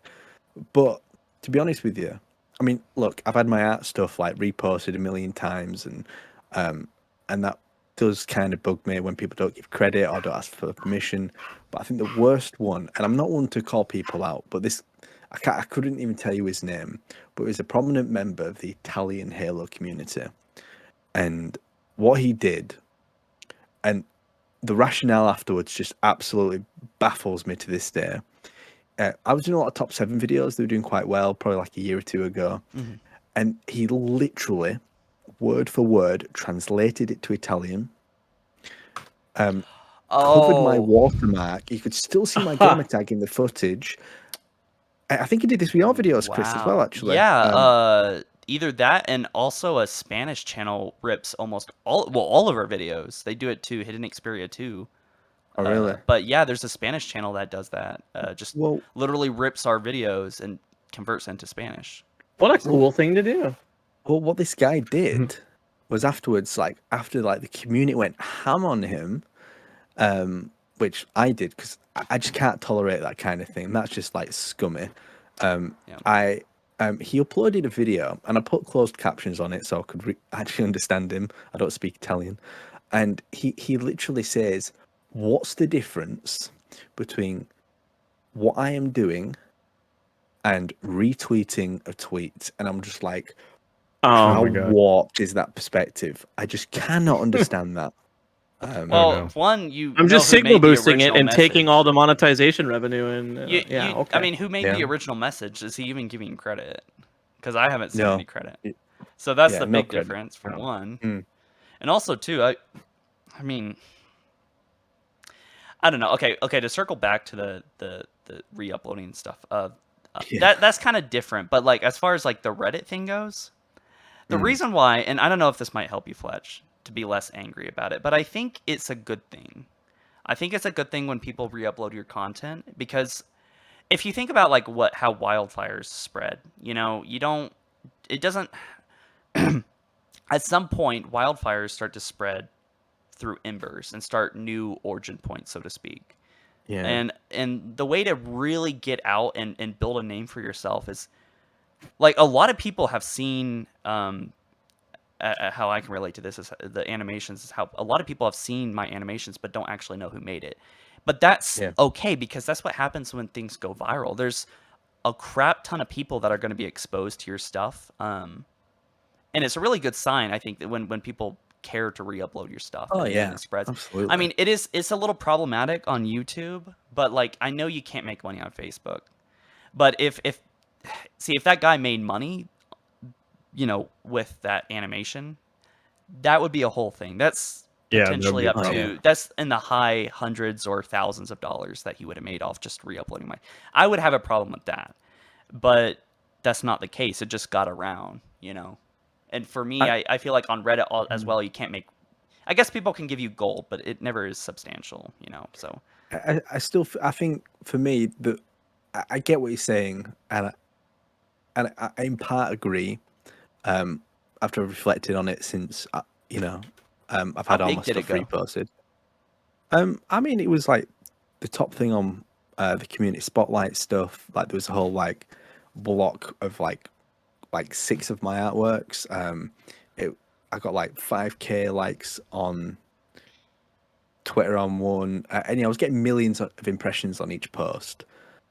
But to be honest with you, I mean, look, I've had my art stuff like reposted a million times, and that does kind of bug me when people don't give credit or don't ask for permission. But I think the worst one, and I'm not one to call people out, but this, I couldn't even tell you his name, but he was a prominent member of the Italian Halo community, and what he did, and the rationale afterwards just absolutely baffles me to this day. I was doing a lot of top 7 videos. They were doing quite well, probably like a year or two ago. Mm-hmm. And he literally, word for word, translated it to Italian. Covered my watermark. You could still see my gamer tag in the footage. I think he did this with your videos, Chris, as well, Wow. actually. Yeah, either that and also a Spanish channel rips almost all of our videos. They do it to Hidden Xperia too. Oh, really? But yeah, there's a Spanish channel that does that. Just Well, literally rips our videos and converts into Spanish. What a cool thing to do. well, what this guy did was afterwards, like after like the community went ham on him, which I did because I just can't tolerate that kind of thing. That's just like scummy. He uploaded a video and I put closed captions on it so I could actually understand him. I don't speak Italian, and he literally says, "What's the difference between what I am doing and retweeting a tweet?" And I'm just like, how my God. warped is that perspective? I just cannot understand that. Well, one, I'm just who made signal the boosting it original and taking message. all the monetization revenue and yeah, okay. I mean, who made the Yeah. original message? Is he even giving credit? Because I haven't seen No. any credit. So that's Yeah, the no big credit. difference for No. one. Mm. And also too, I mean, I don't know. Okay, to circle back to the re-uploading stuff. Yeah. That's kind of different. But like as far as like the Reddit thing goes, the reason why, and I don't know if this might help you, Fletch, to be less angry about it, but I think it's a good thing. I think it's a good thing when people re-upload your content, because if you think about like how wildfires spread, it doesn't at some point wildfires start to spread through embers and start new origin points, so to speak. Yeah. And the way to really get out and build a name for yourself is, like, a lot of people have seen how I can relate to this is the animations, is how a lot of people have seen my animations but don't actually know who made it. But that's okay, because that's what happens when things go viral. There's a crap ton of people that are going to be exposed to your stuff. And it's a really good sign, I think, that when people care to re-upload your stuff. Oh, and yeah, it spreads. absolutely. I mean, it's a little problematic on YouTube, but like I know you can't make money on Facebook. But if that guy made money, with that animation, that would be a whole thing. That's potentially up to that's in the high hundreds or thousands of dollars that he would have made off just re-uploading my. I would have a problem with that, but that's not the case. It just got around, And for me, I feel like on Reddit as well, you can't make. I guess people can give you gold, but it never is substantial, So I think for me that I get what you're saying, and I in part agree. After I've reflected on it since I've had all my stuff reposted. I mean, it was like the top thing on the community spotlight stuff. Like there was a whole like block of like 6 of my artworks. I got like 5K likes on Twitter on one, and I was getting millions of impressions on each post.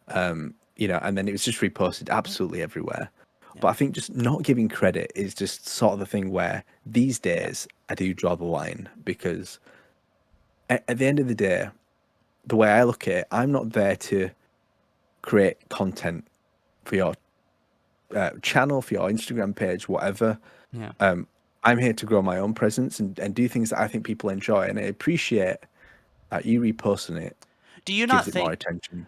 And then it was just reposted absolutely everywhere. But I think just not giving credit is just sort of the thing where these days I do draw the line, because at the end of the day, the way I look at it, I'm not there to create content for your channel, for your Instagram page, whatever. Yeah. I'm here to grow my own presence and do things that I think people enjoy, and I appreciate that you reposting it. Do you not Gives it more think? attention.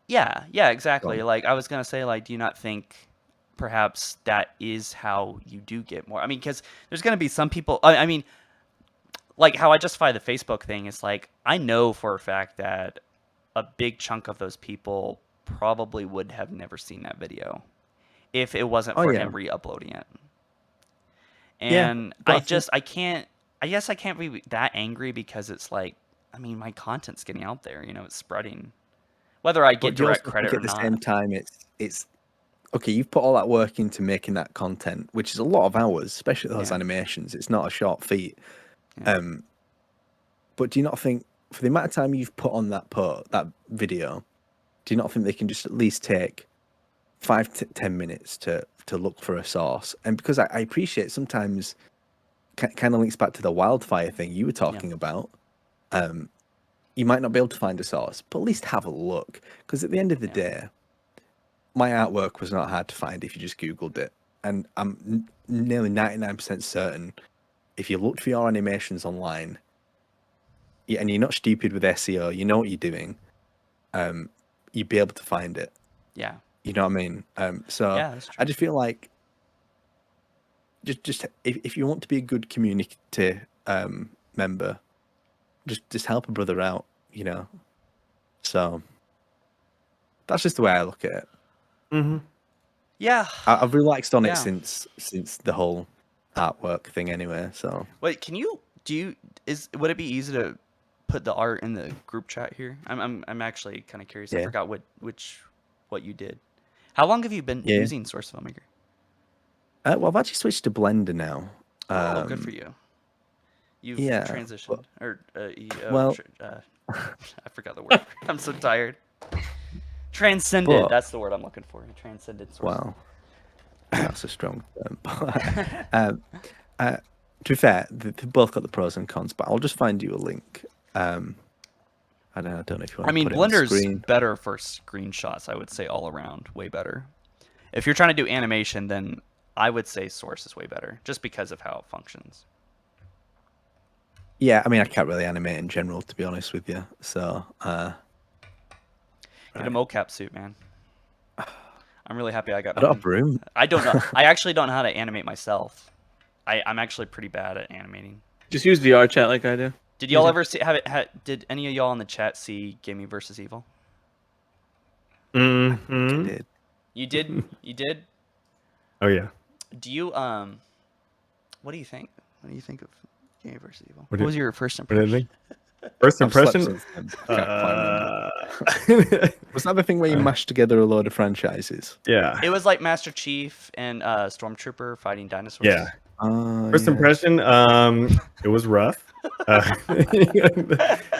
Yeah, exactly. Like I was gonna say, like, do you not think perhaps that is how you do get more? I mean, because there's gonna be some people. I mean, like how I justify the Facebook thing is like I know for a fact that a big chunk of those people probably would have never seen that video if it wasn't for him re-uploading it. And I guess I can't be that angry because it's like, I mean, my content's getting out there, it's spreading. Whether I get direct credit or not. At the same time, it's okay. You've put all that work into making that content, which is a lot of hours, especially those animations. It's not a short feat. Yeah. But do you not think, for the amount of time you've put on that video, do you not think they can just at least take 5 to 10 minutes to look for a source? And because I appreciate sometimes, kind of links back to the wildfire thing you were talking about. You might not be able to find a source, but at least have a look. Because at the end of the day, my artwork was not hard to find if you just Googled it. And I'm nearly 99% certain if you looked for your animations online, and you're not stupid with SEO, you know what you're doing, you'd be able to find it. Yeah. You know what I mean? So that's true. I just feel like just if you want to be a good community member, just help a brother out, So that's just the way I look at it. Mm-hmm. Yeah. I've relaxed on it since the whole artwork thing anyway. So wait, would it be easy to put the art in the group chat here? I'm actually kind of curious. I forgot what you did. How long have you been using Source Filmmaker? Well, I've actually switched to Blender now. Oh, good for you. You've transitioned, I forgot the word. I'm so tired. Transcended. That's the word I'm looking for. Transcended Source. Wow, that's a strong term. To be fair, they've both got the pros and cons, but I'll just find you a link. I don't know if you want to. I mean, put it on Blender's better for screenshots. I would say all around, way better. If you're trying to do animation, then I would say Source is way better, just because of how it functions. Yeah, I mean, I can't really animate in general, to be honest with you. So, get a mocap suit, man. I'm really happy I got. I don't have room. I don't know. I actually don't know how to animate myself. I'm actually pretty bad at animating. Just use VR chat like I do. Did y'all ever see? Did any of y'all in the chat see Gaming versus Evil? Mm-hmm. You did. You did. Oh yeah. Do you what do you think? What do you think of Gaming versus Evil? What was your first What did I impression? think? First impression? Was that the thing where you mashed together a load of franchises? Yeah. It was like Master Chief and Stormtrooper fighting dinosaurs. Yeah. First impression, it was rough.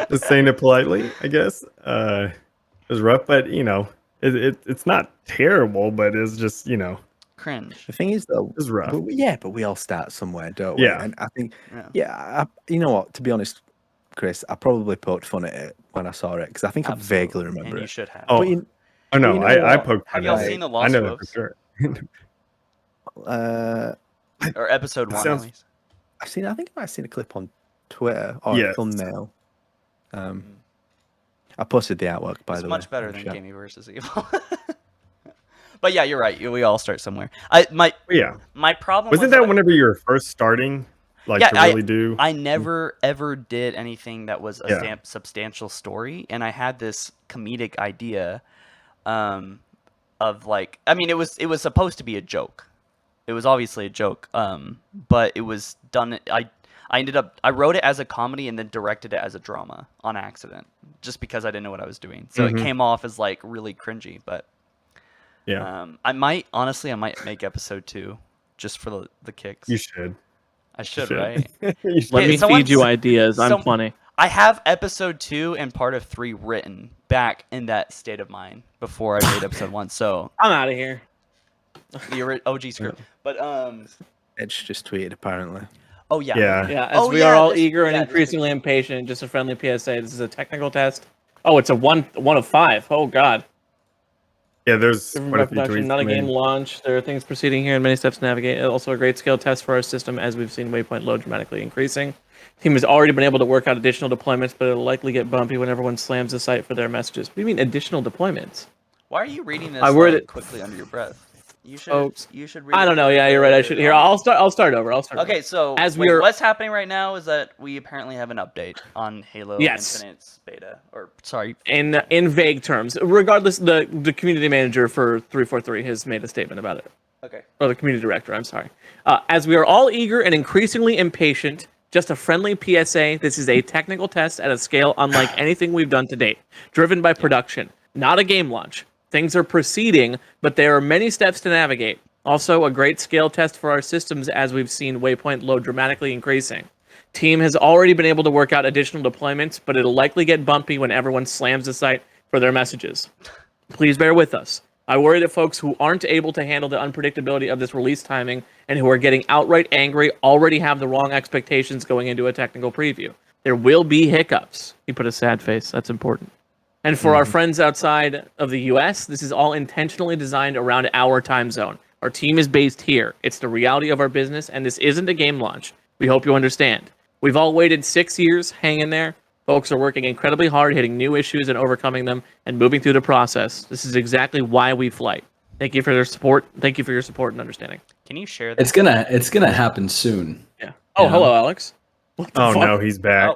Just saying it politely, I guess. It was rough, but it's not terrible, but it's just cringe. The thing is, though, it's rough. But we all start somewhere, don't we? Yeah. And I think, you know what? To be honest, Chris, I probably poked fun at it when I saw it because I think I vaguely remember and it. you should have. Oh, no, I poked fun Have y'all at it. seen the I Lost know that Wolves? for sure. Or episode 1, at least. I think I might have seen a clip on Twitter or a thumbnail. I posted the artwork, by the way. It's much better than Gaming versus Evil. But yeah, you're right. We all start somewhere. My problem wasn't that whenever you were first starting, really do. I never ever did anything that was a substantial story, and I had this comedic idea, of like, I mean, it was supposed to be a joke. It was obviously a joke, but it was done. I wrote it as a comedy and then directed it as a drama on accident, just because I didn't know what I was doing. So it came off as like really cringy, but. Yeah. I might make episode 2 just for the kicks. You should. I should, right? Let me feed you ideas. I'm funny. I have episode 2 and part of 3 written back in that state of mind before I made episode 1. So I'm out of here. The OG script, but Edge just tweeted apparently. Oh yeah. As we are all eager and increasingly impatient. Just a friendly PSA. This is a technical test. Oh, it's a one of 5. Oh God. Yeah, there's Driven quite by a few production, tweets. not a coming game in. launch. There are things proceeding here and many steps to navigate. Also a great scale test for our system as we've seen waypoint load dramatically increasing. Team has already been able to work out additional deployments, but it'll likely get bumpy when everyone slams the site for their messages. What do you mean additional deployments? Why are you reading this I worded- like, quickly under your breath? You should. Folks, You should read. I it don't know. Yeah, you're right. I should. Here, I'll start over. Okay, so As wait, we are- what's happening right now is that we apparently have an update on Halo Yes. Infinite's beta, or sorry, In vague terms, regardless, the community manager for 343 has made a statement about it. okay. Or the community director, I'm sorry. As we are all eager and increasingly impatient, just a friendly PSA, this is a technical test at a scale unlike anything we've done to date, driven by production, not a game launch. Things are proceeding, but there are many steps to navigate. Also, a great scale test for our systems as we've seen waypoint load dramatically increasing. Team has already been able to work out additional deployments, but it'll likely get bumpy when everyone slams the site for their messages. Please bear with us. I worry that folks who aren't able to handle the unpredictability of this release timing and who are getting outright angry already have the wrong expectations going into a technical preview. There will be hiccups. He put a sad face. That's important. And for our friends outside of the US, this is all intentionally designed around our time zone. Our team is based here. It's the reality of our business, and this isn't a game launch. We hope you understand. We've all waited 6 years. Hang in there. Folks are working incredibly hard, hitting new issues and overcoming them, and moving through the process. This is exactly why we flight. Thank you for their support. Thank you for your support and understanding. Can you share that? It's gonna happen soon. Yeah. Oh, hello, Alex. What the Oh fuck? no, he's back.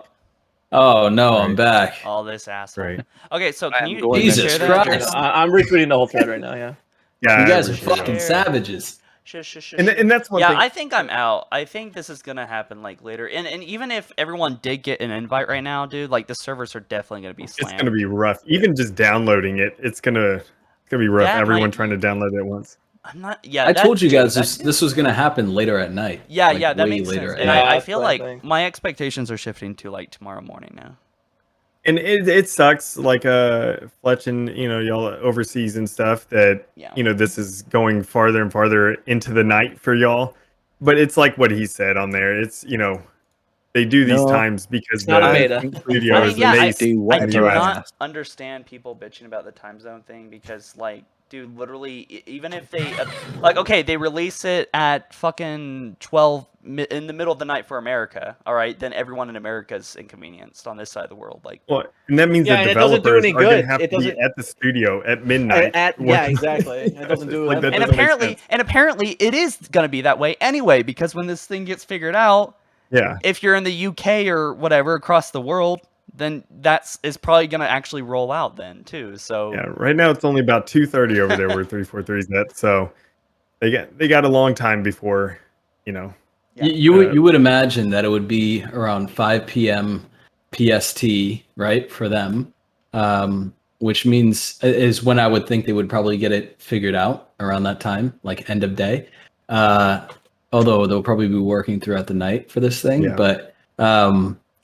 Oh no, I'm back. All this asshole. Right. Okay, so can you Jesus share that? Christ. I'm retweeting the whole thread right now, yeah. Yeah, You guys I are appreciate fucking it. savages. And that's one yeah, thing. I think I'm out. I think this is gonna happen like later. And even if everyone did get an invite right now, dude, like the servers are definitely gonna be It's slammed. gonna be rough. Even just downloading it, it's gonna be rough. That Everyone might- trying to download it at once. I'm not. Yeah, I told you guys that's- this was gonna happen later at night. Yeah, Like, yeah, that way makes later sense. at And night. I that's feel what I like think. my expectations are shifting to like tomorrow morning now. And it sucks, like Fletch and y'all overseas and stuff, that Yeah. this is going farther and farther into the night for y'all. But it's like what he said on there. It's they do these No, times because not a the beta. studios I mean, yeah, and I, they do I what do you not asked. understand people bitching about the time zone thing because, like, dude, literally, even if they, like, okay, they release it at fucking 12 in the middle of the night for America, all right, then everyone in America is inconvenienced on this side of the world. Like, well, and that means Yeah, the and it doesn't do developers any are going good. to have It to be doesn't- at the studio at midnight. yeah, exactly. It doesn't do Like, that and doesn't make apparently it is gonna be that way anyway because when this thing gets figured out, Yeah. if you're in the UK or whatever across the world, then is probably gonna actually roll out then too. So Yeah, right now it's only about 2:30 over there where 343's at. So they got a long time before, Yeah. You would imagine that it would be around 5 p.m. PST, right, for them, which means is when I would think they would probably get it figured out around that time, like end of day. Although they'll probably be working throughout the night for this thing, Yeah. but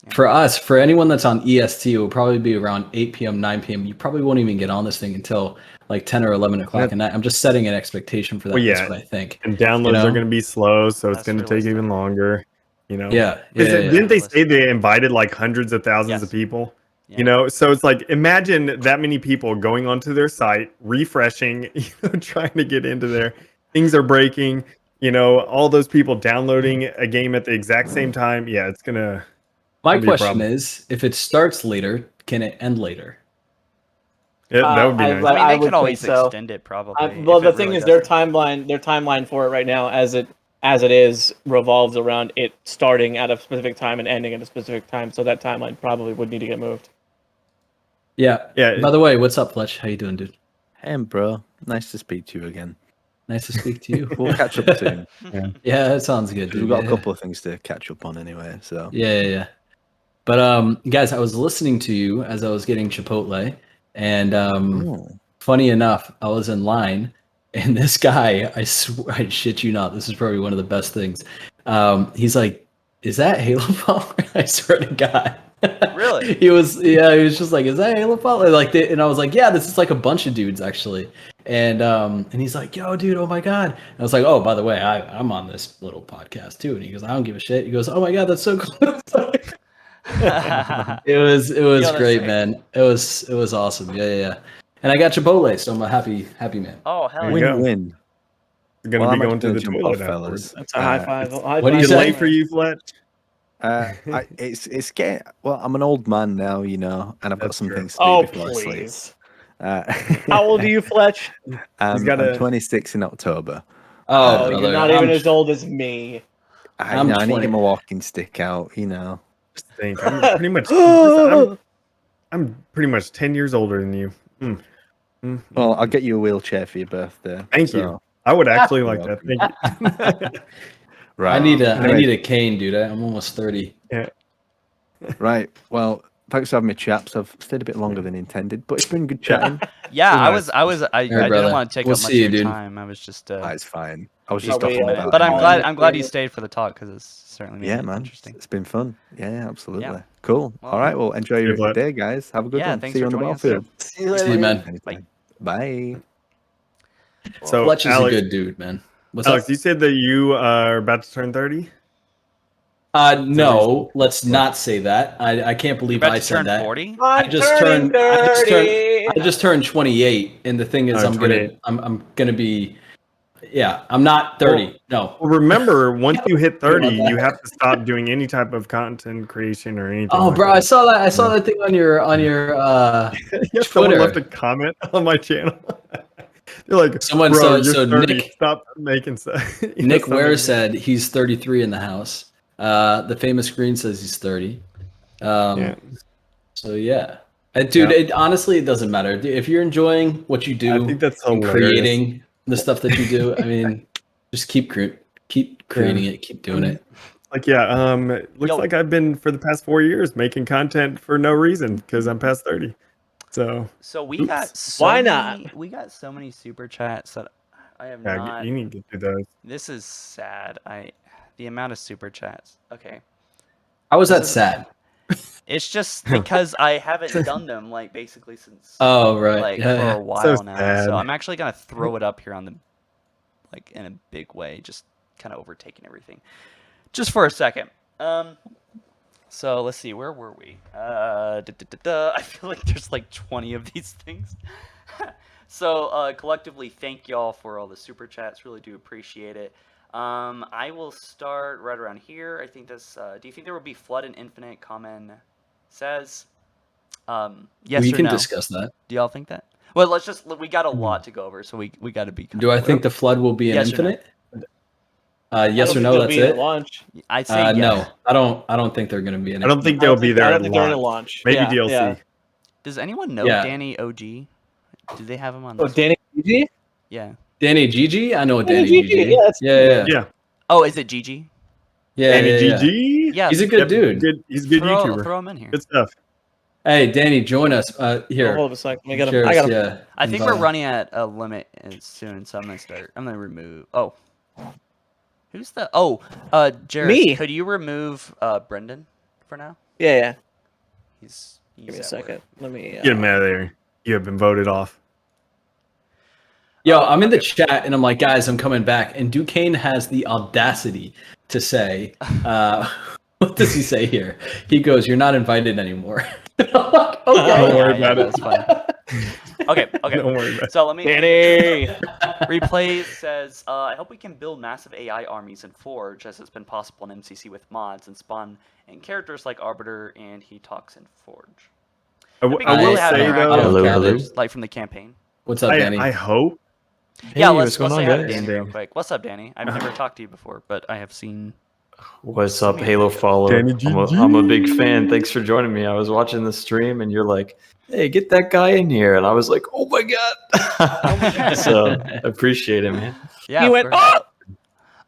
for us, for anyone that's on EST, it will probably be around 8 p.m., 9 p.m. You probably won't even get on this thing until like 10 or 11 o'clock at night. I'm just setting an expectation for that. Well, That's yeah. what I think. and downloads You know? are going to be slow, so it's That's going to take realistic. even longer. Yeah. 'Cause yeah, didn't they yeah. say they invited like hundreds of thousands Yes. of people? Yeah. So it's like imagine that many people going onto their site, refreshing, trying to get into there. Things are breaking. All those people downloading a game at the exact same time. Yeah, it's gonna. My That'd be a question problem. is, if it starts later, can it end later? Yeah, that would be I- nice. I mean, I they would could always think so. extend it probably. Well, if the it thing really is, their doesn't. timeline for it right now, as it is, revolves around it starting at a specific time and ending at a specific time. So that timeline probably would need to get moved. Yeah. Yeah. By the way, what's up, Fletch? How you doing, dude? Hey, bro. Nice to speak to you again. Nice to speak to you. We'll catch up soon. Yeah, that sounds good, dude. We've got Yeah. a couple of things to catch up on anyway. So Yeah. But guys, I was listening to you as I was getting Chipotle, and Oh. funny enough, I was in line, and this guy, I shit you not, this is probably one of the best things. He's like, "Is that Halo Power?" I swear to God. Really? He was just like, "Is that Halo Power?" And I was like, "Yeah, this is like a bunch of dudes actually." And he's like, "Yo, dude, oh my God." And I was like, "Oh, by the way, I'm on this little podcast too." And he goes, "I don't give a shit." He goes, "Oh my God, that's so cool." It was Yo, that's great, sick. man. It was awesome. Yeah. and I got Chipotle, so I'm a happy man. Oh hell There you yeah! go. Win-win. You're gonna Well, be I'm going actually to the gonna jump toilet off, afterwards. fellas. That's a high five. what do you Is it say? late for you, Fletch? It's getting well. I'm an old man now, you know, and I've got That's some true. things to do Oh, before I sleep. please. Uh, How old are you, Fletch? I'm got 26 in October. Oh, brother, you're not even I'm- as old as me. I'm I need to 20. get my walking stick out, you know. Think I'm pretty much. I'm pretty much 10 years older than you. Well, I'll get you a wheelchair for your birthday. Thank you. I would actually like that. welcome. Thank you. Right. I need Anyway. a cane, dude. I'm almost 30. Right. Well, thanks for having me, chaps. I've stayed a bit longer than intended, but it's been good chatting. Yeah, I Nice. I brother. didn't want to take We'll up much see of you, your dude. time. I was just It's fine. I was Yeah, just talking about. but it. I'm glad you stayed for the talk because it's certainly made Yeah, it man. interesting. It's been fun. Yeah, absolutely. Yeah. Cool. Well, All right. Well, enjoy your Vlad. day, guys. Have a good Yeah, one. thanks See you for on the joining us. battlefield. See you See you, later. man. Anytime. Bye. So, Fletch is Alex, a good dude, man. What's Alex, up? you said that you are about to turn 30. No, let's not say that. I can't believe About I to said turn that. 40. I just turned 28, and the thing is, Oh, I'm 28. gonna be, yeah, I'm not 30. No. Well, remember, once you hit 30, about that. you have to stop doing any type of content creation or anything. Oh, like bro, that. I saw that. I saw that thing on your Yeah, someone Twitter. left a comment on my channel. They're like, Someone bro, said- you're so 30. Nick- Stop making stuff. Nick Ware said he's 33 in the house. The famous screen says he's 30. Yeah. So yeah, dude. Yeah. Honestly, it doesn't matter if you're enjoying what you do. I think that's and hilarious. creating the stuff that you do. I mean, just keep creating it, keep doing it. Like, yeah, it looks Yo. like I've been for the past 4 years making content for no reason because I'm past 30. So So we Oops. got so Why many, not? we got so many super chats that I have yeah, not. you need to do those. This is sad. The amount of super chats. Okay. How was that This is- sad? It's just because I haven't done them like basically since Oh right, like yeah, for yeah. a while now. sad. So I'm actually gonna throw it up here on the like in a big way, just kind of overtaking everything. Just for a second. So let's see, where were we? I feel like there's like 20 of these things. So collectively, thank y'all for all the super chats. Really do appreciate it. I will start right around here. I think this. Do you think there will be flood in Infinite? Common says. Yes We or can no? discuss that. Do y'all think that? Well, let's just. We got a lot to go over, so we got to be. kind Do of I think the flood will be an Yes or no? infinite? Yes or no? That's it. Launch. I'd say yes. No, I don't think they're going to be an. I don't think I they'll don't be think- there I at don't think they're in a launch. launch. Maybe Yeah, DLC. yeah. Does anyone know Yeah. Danny OG? Do they have him on? Oh, This? Danny G? Yeah. Danny Gigi. I know what Danny Danny Gigi, Gigi. yeah, that's- Yeah. Yeah, Oh, is it Gigi? Yeah. Danny yeah. GG. Yeah. He's a good dude. Good, he's a good throw, YouTuber. Throw him in here. Good stuff. Hey, Danny, join us. Here. Oh, hold up a second. I got Cheers, him. yeah. I think Invite we're him. running at a limit soon, so I'm gonna start. I'm gonna remove. Oh, who's the? Oh, Jared. Me. Could you remove Brendan for now? Yeah. He's Give me a at second. work. Let me. Get him out of there. You have been voted off. Yo, I'm in the chat and I'm like, guys, I'm coming back. And Duquesne has the audacity to say, what does he say here? He goes, "You're not invited anymore." I'm like, okay. Don't worry about it. That's fine. Okay. Don't worry about it. So let me. Danny. Replay says, I hope we can build massive AI armies in Forge, as it's been possible in MCC with mods, and spawn in characters like Arbiter, and he talks in Forge. I That'd be will cool to have say interaction though, with Hello, hello. characters, like from the campaign. What's up, Danny? I hope. Yeah, Hey, let's what's going say on, hi to guys? Danny real quick. What's up, Danny? I've never talked to you before, but I have seen. What's up, Halo follower? Danny I'm a big fan. Thanks for joining me. I was watching the stream and you're like, hey, get that guy in here. And I was like, oh my God. So I appreciate it, man. Yeah. He of went, course.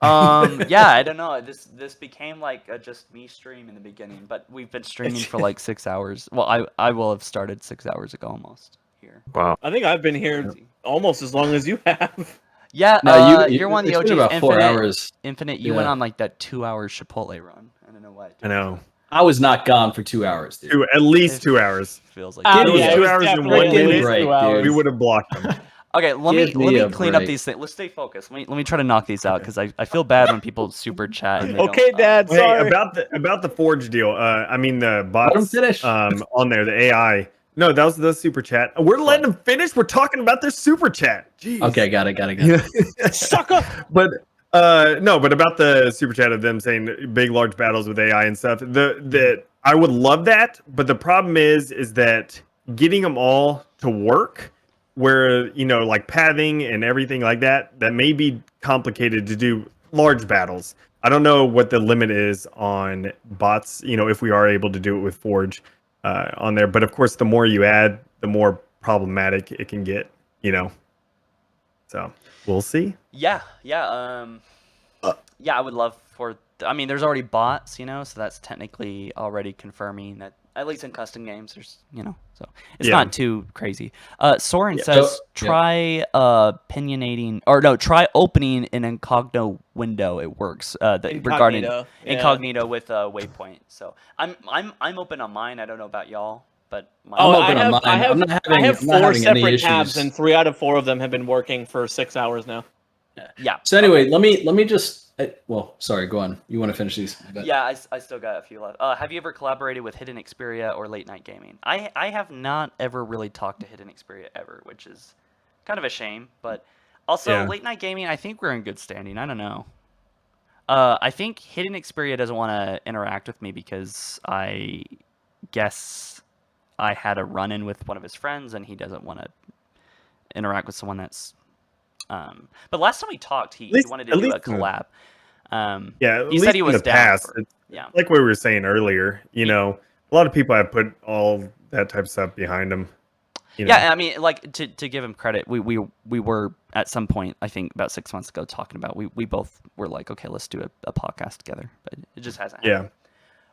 oh! Yeah, I don't know. This became like a just me stream in the beginning, but we've been streaming for like 6 hours. Well, I will have started 6 hours ago almost here. Wow. I think I've been here almost as long as you have. Yeah, No, you're one of the it's been OGs. about 4 Infinite, hours. Infinite, you went Yeah. on like that 2 hour Chipotle run. I don't know why. I know. I was not gone for 2 hours, dude. At least 2 hours. Feels like. It was yeah, 2 it was hours and definitely 1 at least minute. 2 Break, hours. dude. We would have blocked them. Okay, let Give me me a clean up break. these things. Let's stay focused. Let me try to knock these out because I feel bad when people super chat. And they Okay, don't, Dad. Hey, Sorry. about the Forge deal. I mean the Let him bots finish. on there, the AI. No, that was the super chat. We're letting them finish. We're talking about their super chat. Jeez. Okay, got it. Sucker. But no, but about the super chat of them saying big large battles with AI and stuff. The I would love that, but the problem is that getting them all to work, where like pathing and everything like that may be complicated to do large battles. I don't know what the limit is on bots. If we are able to do it with Forge on there, but of course, the more you add, the more problematic it can get. So we'll see. Yeah. I would love for. I mean, there's already bots, so that's technically already confirming that at least in custom games, there's, so it's not too crazy. Soren says try opinionating or no, try opening an incognito window. It works. Regarding incognito with Waypoint. So I'm open on mine. I don't know about y'all, but I have 4 separate tabs, and 3 out of 4 of them have been working for 6 hours now. Yeah. So anyway, let me just. Well, sorry. Go on. You want to finish these? Yeah, I still got a few left. Have you ever collaborated with Hidden Xperia or Late Night Gaming? I have not ever really talked to Hidden Xperia ever, which is kind of a shame. But also, Late Night Gaming, I think we're in good standing. I don't know. I think Hidden Xperia doesn't want to interact with me because I guess I had a run-in with one of his friends, and he doesn't want to interact with someone that's. But last time we talked, he wanted to do a collab. He said he was down. Like we were saying earlier, a lot of people have put all that type of stuff behind them. Yeah, I mean, like to give him credit, we were at some point, I think about 6 months ago, talking about we both were like, okay, let's do a podcast together, but it just hasn't happened.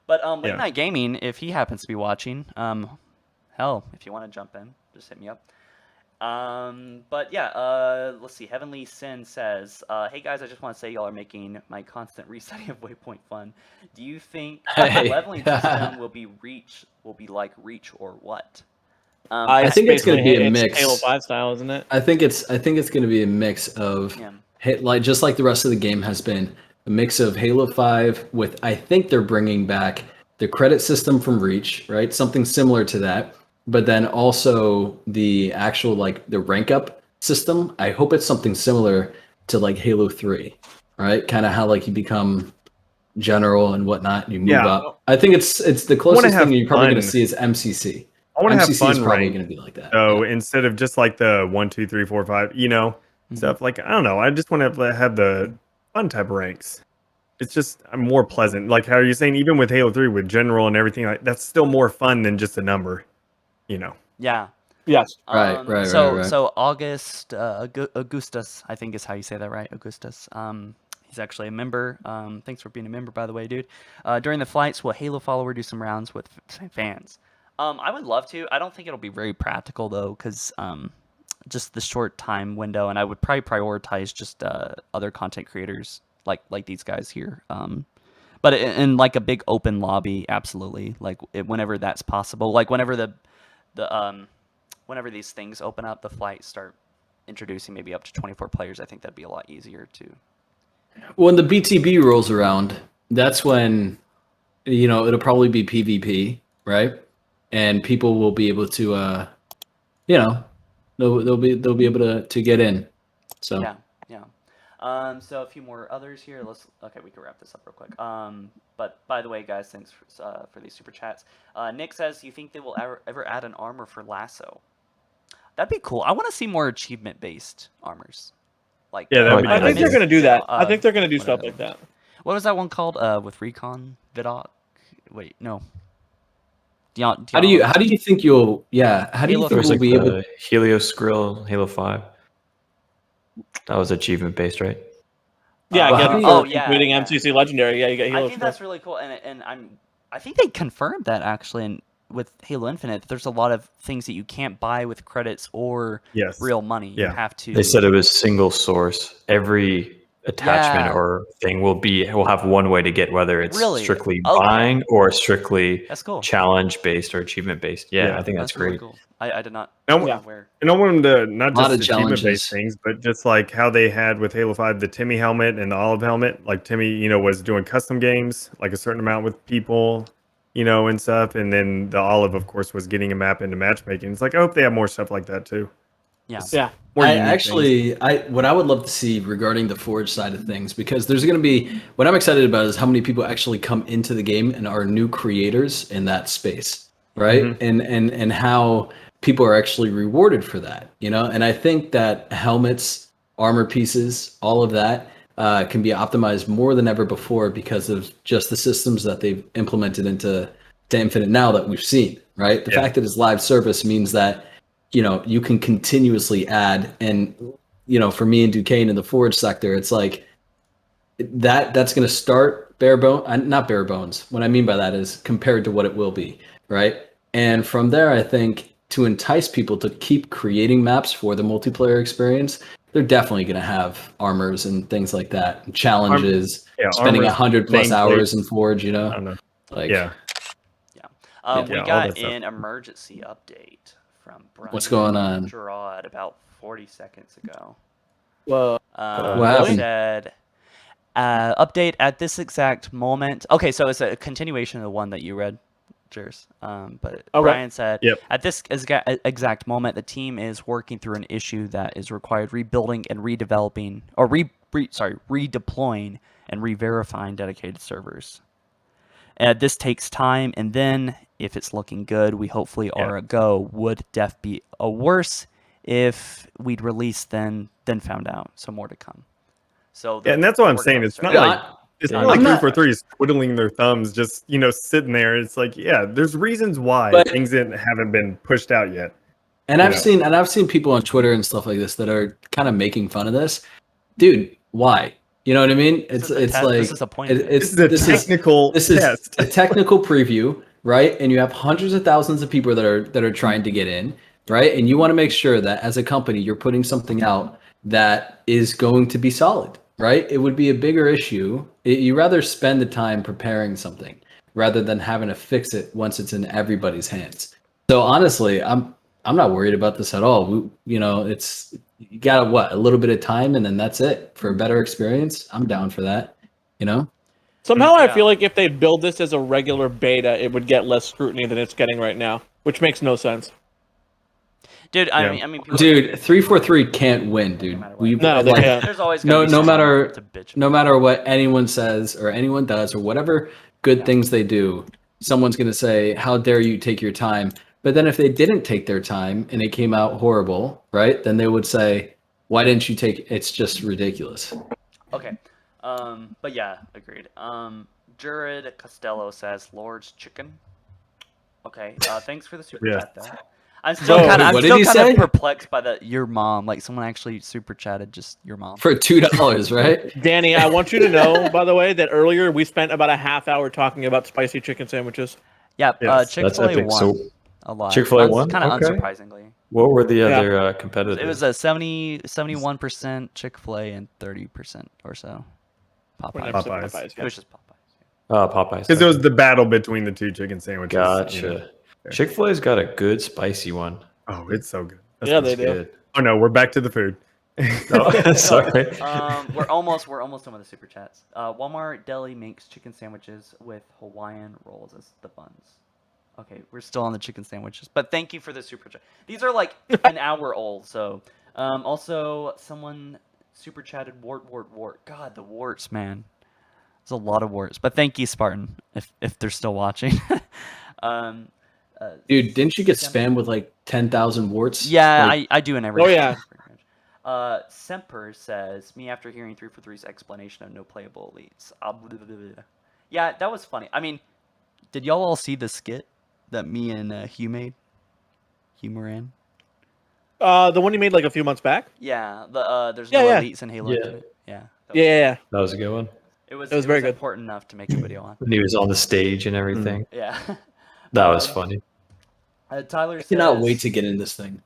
But Late Night Gaming, if he happens to be watching, hell, if you want to jump in, just hit me up. But yeah, let's see. Heavenly Sin says, hey guys, I just want to say y'all are making my constant resetting of Waypoint fun. Do you think the leveling system will be like Reach or what? I think it's going to be a mix. Halo 5 style, isn't it? I think it's going to be a mix of just like the rest of the game has been a mix of Halo 5 with, I think they're bringing back the credit system from Reach, right? Something similar to that. But then also the actual the rank up system. I hope it's something similar to like Halo 3, right? Kind of how you become general and whatnot, and you move up. I think it's the closest thing you're probably going to see is MCC. I want to have fun. Is probably going to be like that. So instead of just like the 1, 2, 3, 4, 5, stuff I don't know. I just want to have the fun type of ranks. It's just more pleasant. Like how you're saying, even with Halo 3 with general and everything, that's still more fun than just a number. Yeah. Yes. Right. So August Augustus, I think is how you say that, right? Augustus. He's actually a member. Thanks for being a member, by the way, dude. During the flights, will Halo follower do some rounds with fans? I would love to. I don't think it'll be very practical though, because just the short time window, and I would probably prioritize just other content creators like these guys here. But in like a big open lobby, absolutely. Whenever that's possible. Whenever whenever these things open up, the flights start introducing maybe up to 24 players, I think that'd be a lot easier to. When the BTB rolls around, that's when, it'll probably be PvP, right? And people will be able to, they'll be able to get in. So yeah. So a few more others here. We can wrap this up real quick. But by the way, guys, thanks for these super chats. Nick says, you think they will ever add an armor for Lasso? That'd be cool. I want to see more achievement-based armors. I think they're going to do that. I think they're going to do stuff like that. What was that one called with Recon Vidok? Wait, no. How do you think you'll be able to Helios Grill Halo 5? That was achievement based, right? Yeah, completing MCC Legendary. Yeah, you got Halo. I think that's really cool, and I think they confirmed that actually with Halo Infinite. There's a lot of things that you can't buy with credits or real money. You have to. They said it was single source. Every attachment or thing will have one way to get, whether it's strictly buying or strictly challenge based or achievement based. I think that's great. Really cool. I did not. And I want them to not just achievement based things, but just like how they had with Halo 5, the Timmy helmet and the Olive helmet. Like Timmy, was doing custom games, like a certain amount with people. and stuff. And then the Olive, of course, was getting a map into matchmaking. It's like, I hope they have more stuff like that too. Yeah. More I unique actually, what I would love to see regarding the Forge side of things, because there's going to be, what I'm excited about is how many people actually come into the game and are new creators in that space, right? And how people are actually rewarded for that, And I think that helmets, armor pieces, all of that can be optimized more than ever before because of just the systems that they've implemented into Infinite now that we've seen, right? The fact that it's live service means that you can continuously add, and for me and Duquesne in the Forge sector, it's like that's going to start not bare bones. What I mean by that is compared to what it will be, right? And from there, I think to entice people to keep creating maps for the multiplayer experience, they're definitely going to have armors and things like that, challenges, spending 100+ hours in Forge, I don't know. We got an emergency update from Brian. What's going on? Gerard about 40 seconds ago. What happened? Said, update at this exact moment. Okay, so it's a continuation of the one that you read, Jers. But Brian said, at this exact moment, the team is working through an issue that is required rebuilding and redeveloping, or redeploying and re-verifying dedicated servers. This takes time, and then if it's looking good, we hopefully are a go. Would def be a worse if we'd released then found out? So more to come. So and that's what I'm saying. It's not like 343 is twiddling their thumbs, just sitting there. It's like, there's reasons why things haven't been pushed out yet. And I've seen people on Twitter and stuff like this that are kind of making fun of this. Dude, why? You know what I mean? It's like this is a point. This is a technical test. A technical preview, right? And you have hundreds of thousands of people that are trying to get in, right? And you want to make sure that as a company you're putting something out that is going to be solid, right? It would be a bigger issue. You rather spend the time preparing something rather than having to fix it once it's in everybody's hands. So honestly, I'm not worried about this at all. It's you got a little bit of time, and then that's it for a better experience. I'm down for that. Somehow I feel like if they build this as a regular beta, it would get less scrutiny than it's getting right now, which makes no sense. Dude, I mean, dude, 343 can't win, dude. There's always no matter what anyone says or anyone does or whatever good things they do, someone's gonna say, "How dare you take your time?" But then if they didn't take their time and it came out horrible, right? Then they would say, "Why didn't you take it?" It's just ridiculous. Okay. But yeah, agreed. Jared Costello says Lord's Chicken. Okay. Thanks for the super chat though. I'm still kind of perplexed by your mom. Like someone actually super chatted just your mom. For $2, right? Danny, I want you to know, by the way, that earlier we spent about a half hour talking about spicy chicken sandwiches. Yeah, Chick-fil-A won a lot. Chick-fil-A won? Kind of unsurprisingly. What were the other competitors? It was a 71% Chick-fil-A and 30% or so Popeyes. It was just Popeyes. Popeyes. Because it was the battle between the two chicken sandwiches. Gotcha. Chick-fil-A's got a good spicy one. Oh, it's so good. They do. Oh no, we're back to the food. Sorry. We're almost done with the super chats. Walmart Deli makes chicken sandwiches with Hawaiian rolls as the buns. Okay, we're still on the chicken sandwiches, but thank you for the super chat. These are like an hour old, so. Also, someone super chatted wart. God, the warts, man. There's a lot of warts, but thank you, Spartan, if they're still watching. Dude, didn't you get spammed with like 10,000 warts? Yeah, I do in every. Oh yeah. Semper says, me after hearing 343's explanation of no playable elites. Yeah, that was funny. I mean, did y'all all see the skit that me and Hugh made? Hugh Moran? The one you made like a few months back? Yeah, there's no elites in Halo Infinite. Yeah. Yeah. That was a good one. It was very good. Important enough to make a video on. When he was on the stage and everything. Yeah. That was funny. Tyler says, I cannot wait to get in this thing.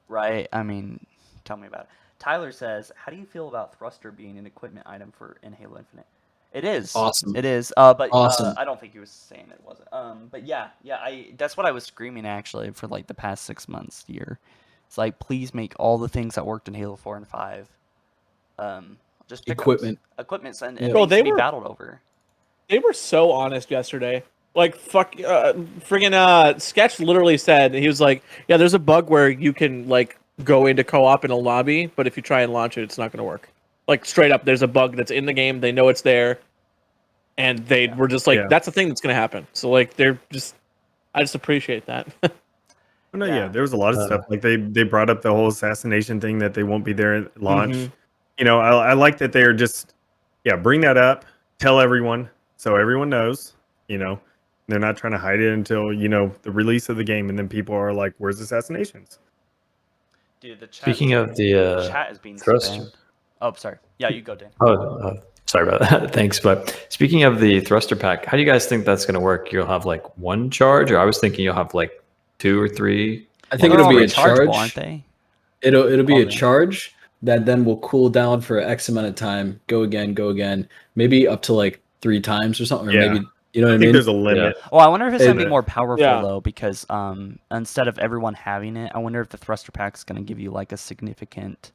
Right. I mean, tell me about it. Tyler says, how do you feel about thruster being an equipment item in Halo Infinite? It is awesome. It is. But awesome. I don't think he was saying it wasn't. But yeah. That's what I was screaming actually for like the past 6 months, year. It's like, please make all the things that worked in Halo 4 and 5. Just equipment and it needs to be battled over. They were so honest yesterday. Like friggin' Sketch literally said he was like, yeah, there's a bug where you can like go into co-op in a lobby, but if you try and launch it, it's not gonna work. Like straight up, there's a bug that's in the game. They know it's there, and they were just like, that's the thing that's gonna happen. So like they're just, I just appreciate that. No, there was a lot of stuff. Like they brought up the whole assassination thing that they won't be there at launch. Mhm. You know, I like that they're just bring that up, tell everyone so everyone knows. You know, they're not trying to hide it until the release of the game, and then people are like, "Where's assassinations?" Dude, the chat. Speaking of the chat is being thruster. spammed. Oh, sorry. Yeah, you go, Dan. Sorry about that. Thanks. But speaking of the thruster pack, how do you guys think that's going to work? You'll have like one charge, or I was thinking you'll have like 2 or 3. I think it'll be a charge, aren't they? It'll be a charge that then will cool down for X amount of time. Go again, maybe up to like 3 times or something, or maybe you know what I mean. There's a limit. Oh, I wonder if it's gonna be more powerful though, because instead of everyone having it, I wonder if the thruster pack is gonna give you like a significant.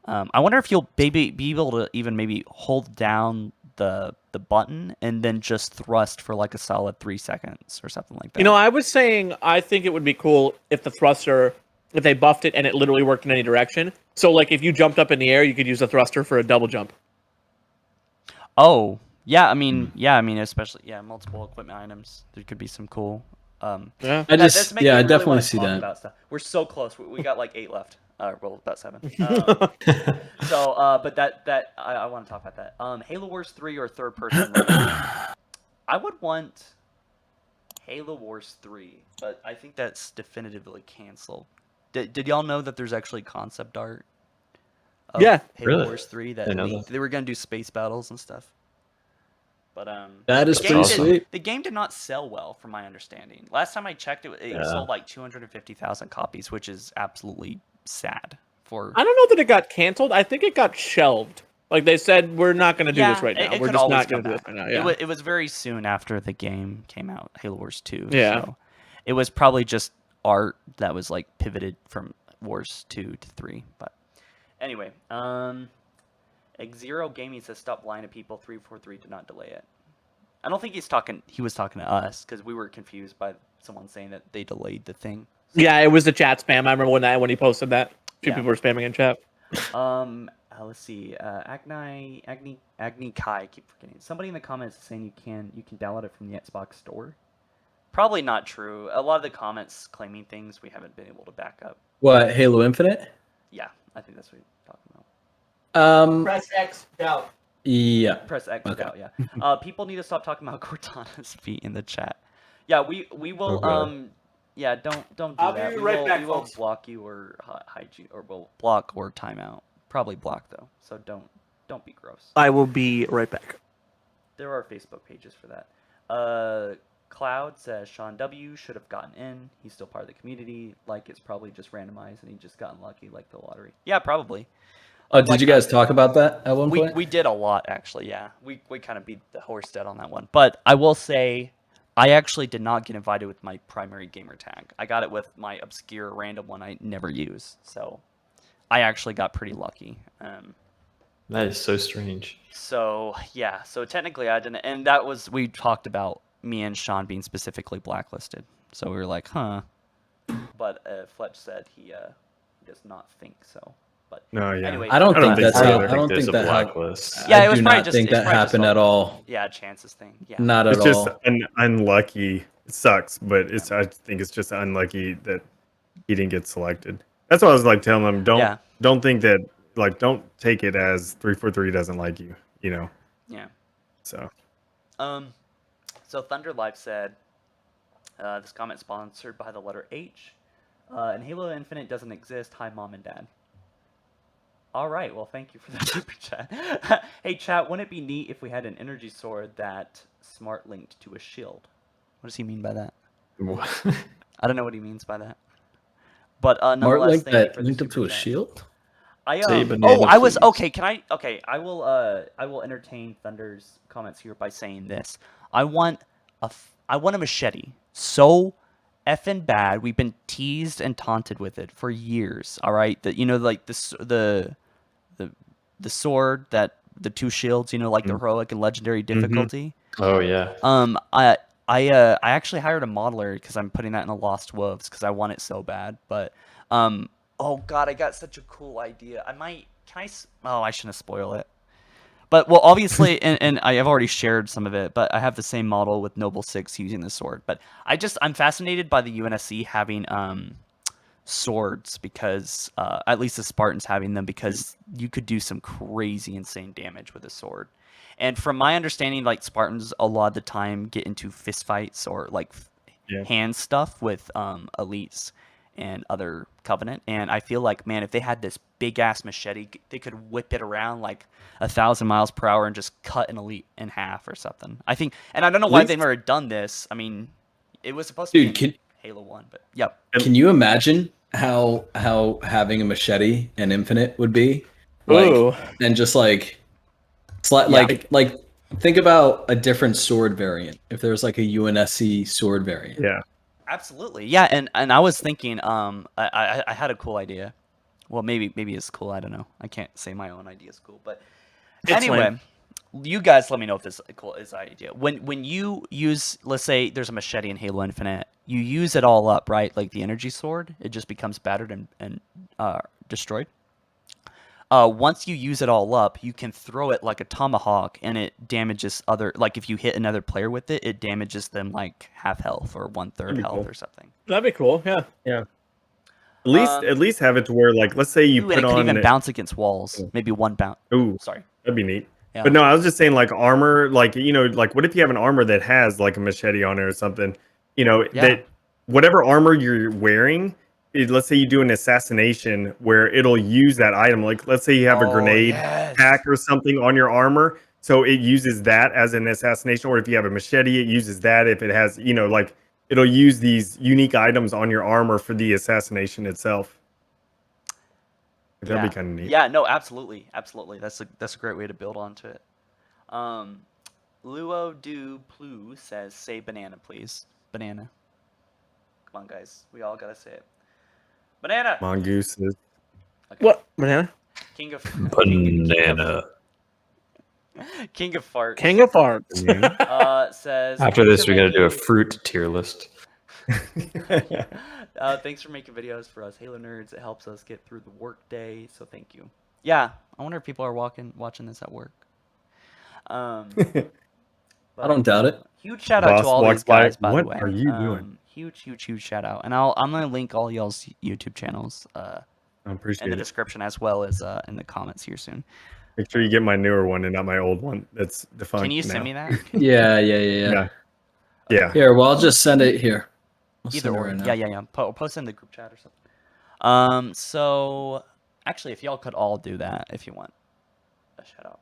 I wonder if you'll maybe be able to even maybe hold down the button and then just thrust for like a solid 3 seconds or something like that. You know, I was saying I think it would be cool if the thruster, if they buffed it and it literally worked in any direction. So like if you jumped up in the air, you could use the thruster for a double jump. Oh, yeah, I mean, especially multiple equipment items. There could be some cool. I definitely see that. We're so close. We got like 8 left. Well, about 7. But that I want to talk about that. Halo Wars 3 or third person. I would want Halo Wars 3, but I think that's definitively canceled. Did y'all know that there's actually concept art? Of Halo Wars 3 that they were gonna do space battles and stuff. But that is pretty sweet. The game did not sell well, from my understanding. Last time I checked, it sold like 250,000 copies, which is absolutely sad. I don't know that it got canceled. I think it got shelved. Like they said, we're not going to do this right now. We're just not going to do this right now. Yeah. It was very soon after the game came out, Halo Wars 2. Yeah. So it was probably just art that was like pivoted from Wars 2 to 3. But anyway, Xero Gaming says stop lying to people. 343 did not delay it. I don't think he was talking to us because we were confused by someone saying that they delayed the thing. Yeah, it was the chat spam. I remember when he posted that. Two people were spamming in chat. Let's see. Agni Kai, I keep forgetting. Somebody in the comments is saying you can download it from the Xbox store. Probably not true. A lot of the comments claiming things we haven't been able to back up. What, Halo Infinite? Yeah, I think that's what you're talking about. Press X out. Yeah. Press X out. Yeah. People need to stop talking about Cortana's feet in the chat. Yeah, we will. Yeah, don't do that. Be right back, we will folks. block you or hide you, or we'll block or timeout. Probably block though. So don't be gross. I will be right back. There are Facebook pages for that. Cloud says Sean W should have gotten in. He's still part of the community. Like it's probably just randomized and he just got unlucky, like the lottery. Yeah, probably. Did you guys talk about that at one point? We did a lot actually. Yeah, we kind of beat the horse dead on that one. But I will say, I actually did not get invited with my primary gamer tag. I got it with my obscure random one I never use. So I actually got pretty lucky. That is so strange. So yeah, so technically I didn't, and that was, we talked about me and Sean being specifically blacklisted. So we were like, huh. But Fletch said he does not think so. But no, yeah. Anyway, I don't think that's how. I don't think that blacklist. Yeah, it I was do probably not just, think that happened at all. Yeah, chances thing. Yeah. Not at it's just all. unlucky. It sucks, but I think it's just unlucky that he didn't get selected. That's why I was like telling him, don't think that, like, don't take it as 343 doesn't like you, you know. Yeah. So. So Thunder Life said, this comment sponsored by the letter H. And Halo Infinite doesn't exist. Hi, Mom and Dad. All right. Well, thank you for that super chat. Hey, chat, wouldn't it be neat if we had an energy sword that smart linked to a shield? What does he mean by that? I don't know what he means by that. But nonetheless, that linked up to a shield? I will entertain Thunder's comments here by saying this. I want a machete so effing bad. We've been teased and taunted with it for years. All right, that like the sword, that the 2 shields, like the heroic and legendary difficulty. Oh yeah. I actually hired a modeler because I'm putting that in the Lost Wolves because I want it so bad. But oh god, I got such a cool idea. Oh, I shouldn't spoil it. But well, obviously, and I have already shared some of it. But I have the same model with Noble 6 using the sword. But I'm fascinated by the UNSC having swords because at least the Spartans having them because you could do some crazy insane damage with a sword. And from my understanding, like Spartans a lot of the time get into fist fights or like hand stuff with elites and other Covenant. And I feel like, man, if they had this big ass machete, they could whip it around like 1,000 miles per hour and just cut an elite in half or something. I think, and I don't know why they've never done this. I mean, it was supposed to be in Halo 1, but yep. Can you imagine how having a machete and infinite would be? Like, and just like think about a different sword variant. If there was like a UNSC sword variant. Yeah. Absolutely. Yeah, and I was thinking I had a cool idea. Well, maybe it's cool, I don't know. I can't say my own idea is cool, but anyway, you guys let me know if this is cool is an idea. When you use, let's say there's a machete in Halo Infinite, you use it all up, right? Like the energy sword, it just becomes battered and destroyed. Once you use it all up, you can throw it like a tomahawk, and it damages other. Like if you hit another player with it, it damages them like half health or 1/3 health or something. That'd be cool. Yeah. Yeah. At least have it to where, like, let's say you put and it on. Could even bounce against walls. Maybe one bounce. Ooh, sorry. That'd be neat. Yeah. But no, I was just saying, like armor, like like what if you have an armor that has like a machete on it or something? That whatever armor you're wearing. Let's say you do an assassination where it'll use that item. Like, let's say you have a grenade pack or something on your armor. So it uses that as an assassination. Or if you have a machete, it uses that. If it has, like it'll use these unique items on your armor for the assassination itself. That'd be kind of neat. Yeah, no, absolutely. Absolutely. That's a great way to build onto it. Luo Du Plu says, say banana, please. Banana. Come on, guys. We all got to say it. Banana. Mongooses. Okay. What? Banana? King of Banana. King of farts. King of farts. Says. After this, we got to do a fruit tier list. Thanks for making videos for us Halo nerds. It helps us get through the work day. So thank you. Yeah, I wonder if people are watching this at work. I don't doubt it. Huge shout out to all these guys. By the way, what are you doing? Huge shout out, and I'm gonna link all y'all's YouTube channels I appreciate in the it. description as well as in the comments here soon. Make sure you get my newer one and not my old one. That's defunct. Can you now. send me that? Yeah. Here, well, I'll just send it here. Either or. Yeah. Post in the group chat or something. So actually, if y'all could all do that, if you want a shout out.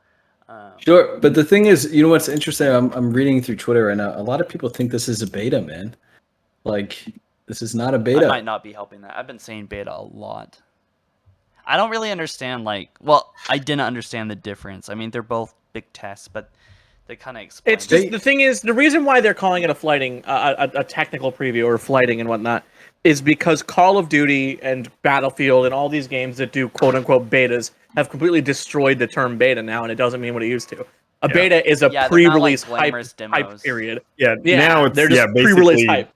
Sure, but the thing is, what's interesting? I'm reading through Twitter right now. A lot of people think this is a beta, man. Like, this is not a beta. I might not be helping that. I've been saying beta a lot. I don't really understand, I didn't understand the difference. I mean, they're both big tests, but they kind of explain. It's just, the thing is, the reason why they're calling it a flighting, a technical preview or flighting and whatnot, is because Call of Duty and Battlefield and all these games that do quote-unquote betas have completely destroyed the term beta now, and it doesn't mean what it used to. A beta is a pre-release hype period. Yeah, now they're just basically pre-release hype.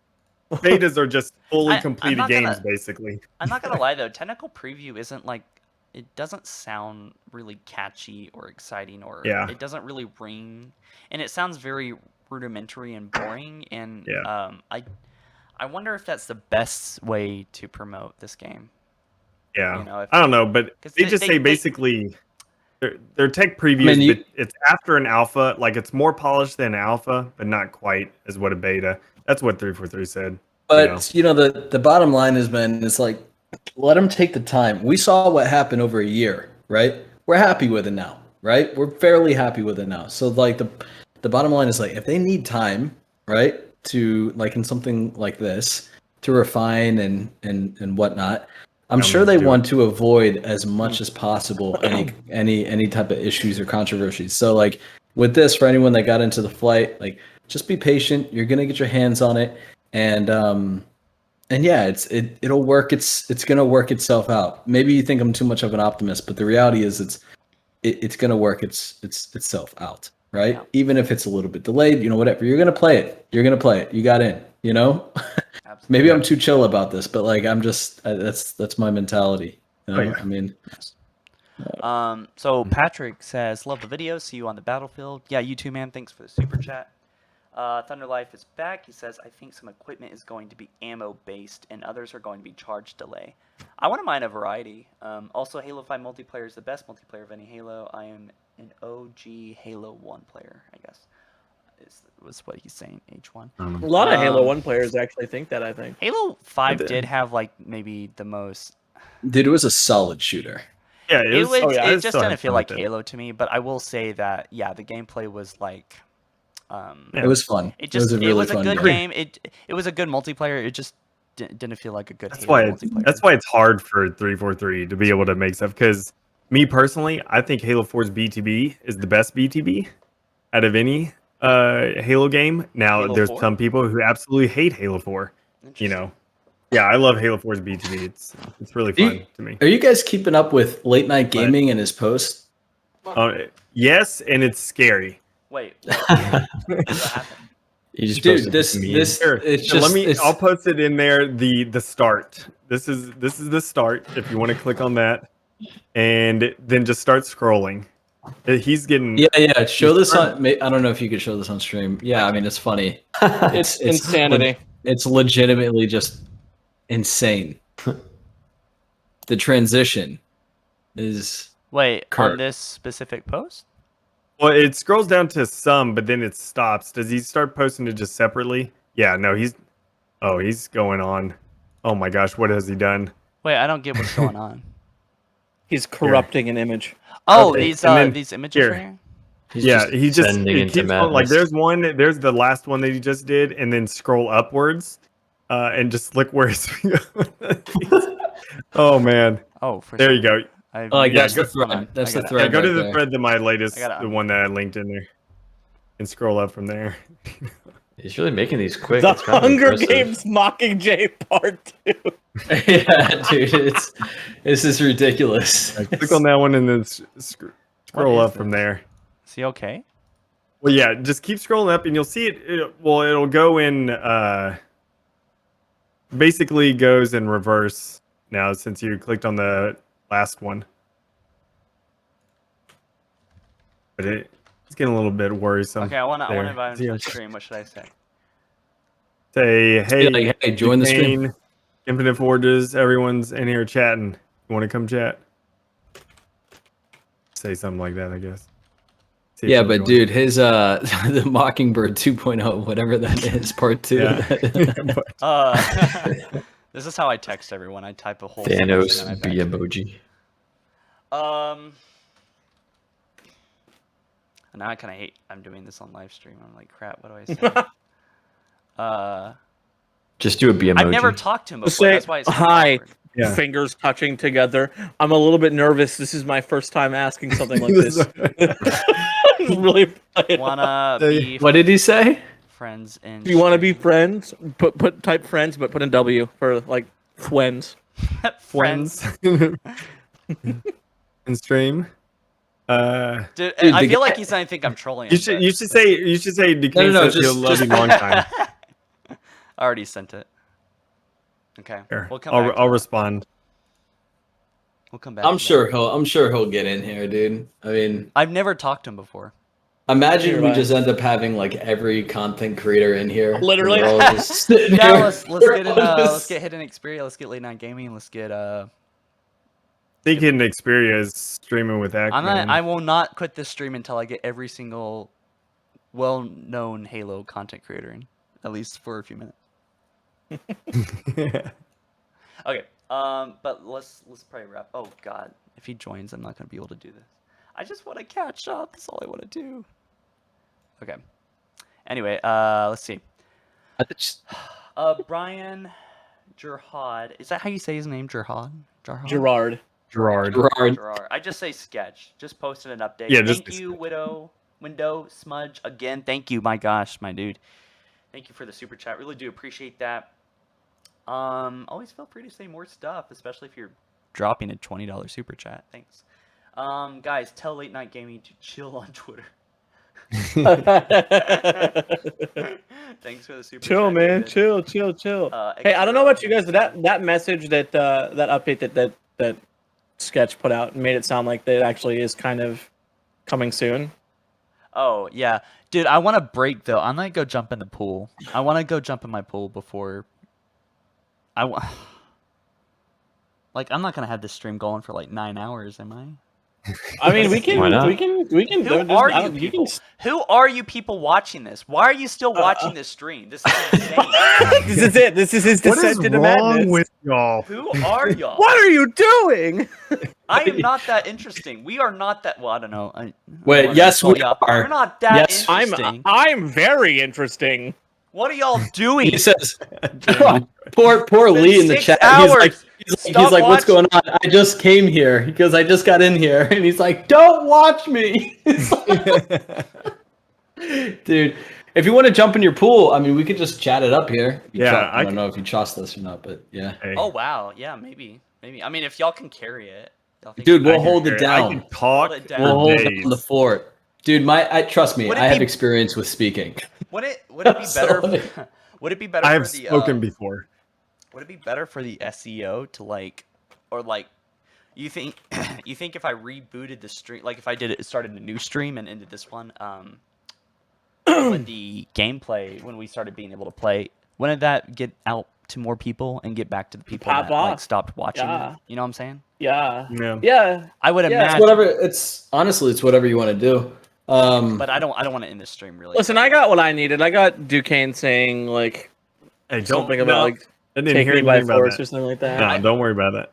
Betas are just fully completed games, basically. I'm not gonna lie though, technical preview isn't it doesn't sound really catchy or exciting, or it doesn't really ring, and it sounds very rudimentary and boring. And I wonder if that's the best way to promote this game. Yeah, I don't know, but they just say basically they're tech previews, but it's after an alpha. Like, it's more polished than an alpha, but not quite as what a beta. That's what 343 said. But the bottom line has been, it's like, let them take the time. We saw what happened over a year, right? We're happy with it now, right? We're fairly happy with it now. So like the bottom line is, like, if they need time, right, to, like, in something like this, to refine and whatnot, I'm sure they want to avoid as much as possible any type of issues or controversies. So like with this, for anyone that got into the flight, like, just be patient. You're gonna get your hands on it, and yeah, it'll work. It's gonna work itself out. Maybe you think I'm too much of an optimist, but the reality is it's gonna work itself out. right? Yeah. Even if it's a little bit delayed, whatever. You're gonna play it. You're gonna play it. You got in. Maybe I'm too chill about this, but like I'm just that's my mentality. I mean. So Patrick says, "Love the video. See you on the battlefield." Yeah, you too, man. Thanks for the super chat. Thunder Life is back. He says, "I think some equipment is going to be ammo based, and others are going to be charge delay. I wouldn't mind a variety. Also, Halo 5 multiplayer is the best multiplayer of any Halo. I am an OG Halo 1 player, I guess." Was what he's saying. H1. A lot of Halo 1 players actually think that. I think Halo 5 did have like maybe the most. Dude, it was a solid shooter. Yeah, it just didn't feel like Halo to me. But I will say that the gameplay was like. It was fun. It was a good game. It was a good multiplayer. It just didn't feel like a good Halo multiplayer. That's why it's hard for 343 to be able to make stuff. Because me personally, I think Halo 4's BTB is the best BTB out of any Halo game. Now, Halo there's 4? some people who absolutely hate Halo 4. Yeah, I love Halo 4's BTB. It's really fun to me. Are you guys keeping up with Late Night Gaming and his posts? Yes, and it's scary. Wait, what happened? You just Dude, I'll post it in there. The start. This is the start. If you want to click on that, and then just start scrolling. He's getting. Yeah. Show this on. I don't know if you could show this on stream. Yeah, I mean it's funny. it's insanity. It's legitimately just insane. The transition is. Wait, on this specific post? Well, it scrolls down to some, but then it stops. Does he start posting it just separately? Yeah, no, he's going on. Oh my gosh, what has he done? Wait, I don't get what's going on. He's corrupting an image. Oh, these images right here? He keeps on, like there's the last one that he just did, and then scroll upwards, and just look where it's going. Oh man. Oh, there you go. That's the thread. That's the thread. Go to the thread to my latest, the one that I linked in there, and scroll up from there. He's really making these quick. The Hunger Games Mockingjay Part 2. Yeah, dude, this is ridiculous. Click on that one and then scroll up from there. Is he okay? Well, yeah, just keep scrolling up and you'll see it. It'll go in. Basically, goes in reverse now since you clicked on the last one. But it's getting a little bit worrisome. Okay, I want to invite him to the stream. What should I say? Say, hey, join the stream. Infinite Forges, everyone's in here chatting. You want to come chat? Say something like that, I guess. Yeah, but dude, his the Mockingbird 2.0, whatever that is, part 2. Yeah. This is how I text everyone. I type a whole Thanos B emoji. Now I kind of hate I'm doing this on live stream. I'm like, crap, what do I say? Just do a B emoji. I've never talked to him before. Say That's why it's hi. Fingers touching together. I'm a little bit nervous. This is my first time asking something like this. Really wanna be what did he say? Friends in. Do you want to be friends? Type friends, but put in W for like friends. Friends. In stream. Dude, I feel like he's gonna think I'm trolling. You should say no, you'll love him long time. I already sent it. Okay. Here, We'll come back. I'll respond. We'll come back. I'm sure he'll get in here, dude. I mean, I've never talked to him before. Imagine we just end up having like every content creator in here. Literally. Let's get Hidden Xperia. Let's get Late Night Gaming. Let's get I think Hidden Xperia is streaming with Ackman. I will not quit this stream until I get every single well-known Halo content creator in, at least for a few minutes. Okay. But let's probably wrap. Oh God, if he joins, I'm not gonna be able to do this. I just want to catch up. That's all I want to do. Okay. Anyway, let's see. Brian Gerhard. Is that how you say his name? Gerhard. Gerard. I just say sketch. Just posted an update. Yeah, Thank you, Window Smudge again. Thank you. My gosh, my dude. Thank you for the super chat. Really do appreciate that. Always feel free to say more stuff, especially if you're dropping a $20 super chat. Thanks. Guys, tell Late Night Gaming to chill on Twitter. Thanks for the super Chill, chat, man. David. Chill. Hey, I don't know about you guys, but that message that that update that Sketch put out made it sound like that actually is kind of coming soon. Oh yeah, dude. I want to break though. I'm gonna go jump in the pool. I want to go jump in my pool before. Like, I'm not gonna have this stream going for like 9 hours, am I? I mean, we can. Who are you people? Who are you people watching this? Why are you still watching this stream? This is insane. This is it. This is his descent into madness. What is wrong with y'all? Who are y'all? What are you doing? I am not that interesting. We are not that. Well, I don't know. Wait, yes, we are. We're not that Yes, interesting. I'm very interesting. What are y'all doing? He says, poor Lee in the 6 chat. hours. He's like, what's going on? I just came here because I just got in here, and he's like, don't watch me, dude. If you want to jump in your pool, I mean, we could just chat it up here. I don't know if you trust this or not, but yeah. Hey. Oh wow, yeah, maybe. I mean, if y'all can carry it, Dude, we'll hold it down. I can talk. Hold it down. We'll hold down the fort, dude. Trust me, Would it I have be- experience with speaking. Would it be better? Would it be better? I have for the, spoken before. Would it be better for the SEO to like, or like, you think if I rebooted the stream, like if I started a new stream and ended this one, with the gameplay, when we started being able to play, wouldn't that get out to more people and get back to the people that like stopped watching? Yeah. You know what I'm saying? Yeah. I would imagine. It's whatever. It's whatever you want to do. But I don't want to end this stream really. Listen, I got what I needed. I got Duquesne saying like something about like I didn't take hear me by anything about force that. or something like that. No, don't worry about that.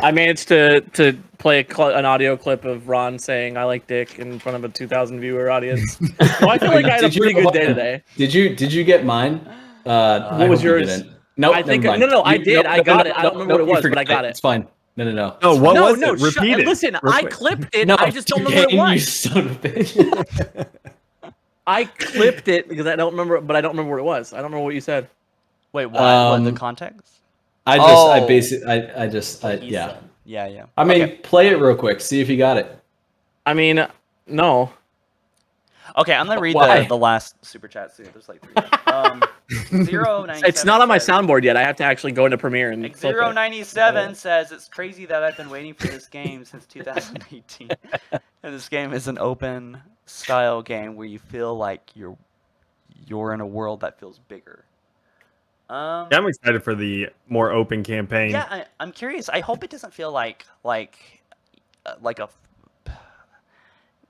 I managed to play an audio clip of Ron saying "I like dick" in front of a 2,000 viewer audience. So I feel like I had a pretty good day today. Did you get mine? What was yours? No, I think no, I did. I got it. I don't remember what it was, but I got it. It's fine. No. No, what was no, it? Repeat it. Listen, real I quick. clipped it. No, I just don't remember what it you was. son of a bitch. I clipped it because I don't remember, but I don't remember what it was. I don't know what you said. Wait, what the context? Yeah. Yeah. I mean, play it real quick. See if you got it. I mean, no. Okay, I'm gonna read the last super chat soon. There's like 3. 097. It's not on my soundboard yet. I have to actually go into Premiere and. flip it. 097 says it's crazy that I've been waiting for this game since 2018, and this game is an open style game where you feel like you're in a world that feels bigger. Yeah, I'm excited for the more open campaign. Yeah, I'm curious. I hope it doesn't feel like a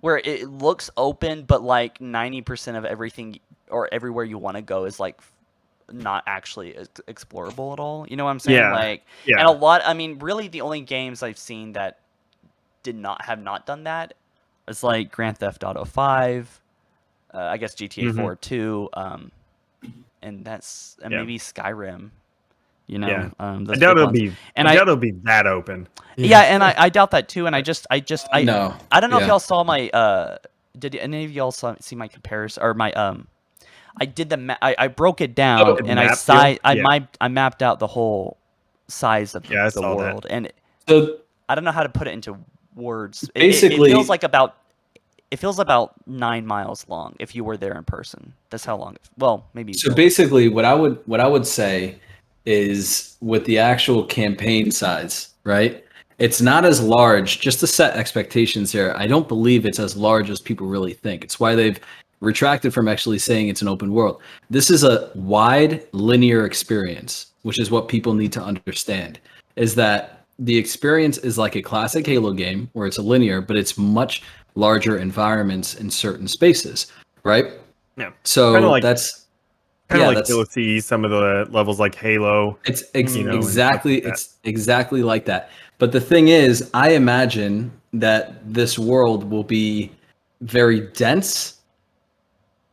where it looks open, but like 90% of everything or everywhere you want to go is like not actually explorable at all. You know what I'm saying? Yeah. And a lot. I mean, really, the only games I've seen that have not done that is like Grand Theft Auto 5, I guess GTA 4 too, and maybe Skyrim. You know, I doubt it'll be. I doubt it'll be that open. Yeah, and I doubt that too. And I don't know if y'all saw my. Did any of y'all see my comparison or my I did I broke it down and I mapped out the whole size of the world, and so I don't know how to put it into words. Basically, it feels about 9 miles long if you were there in person. That's how long. Well, maybe. So basically, what I would say is with the actual campaign size, right? It's not as large. Just to set expectations here, I don't believe it's as large as people really think. It's why they've retracted from actually saying it's an open world. This is a wide linear experience, which is what people need to understand, is that the experience is like a classic Halo game where it's a linear, but it's much larger environments in certain spaces, right? Yeah. So that's you'll see some of the levels like Halo. It's exactly like that. But the thing is, I imagine that this world will be very dense.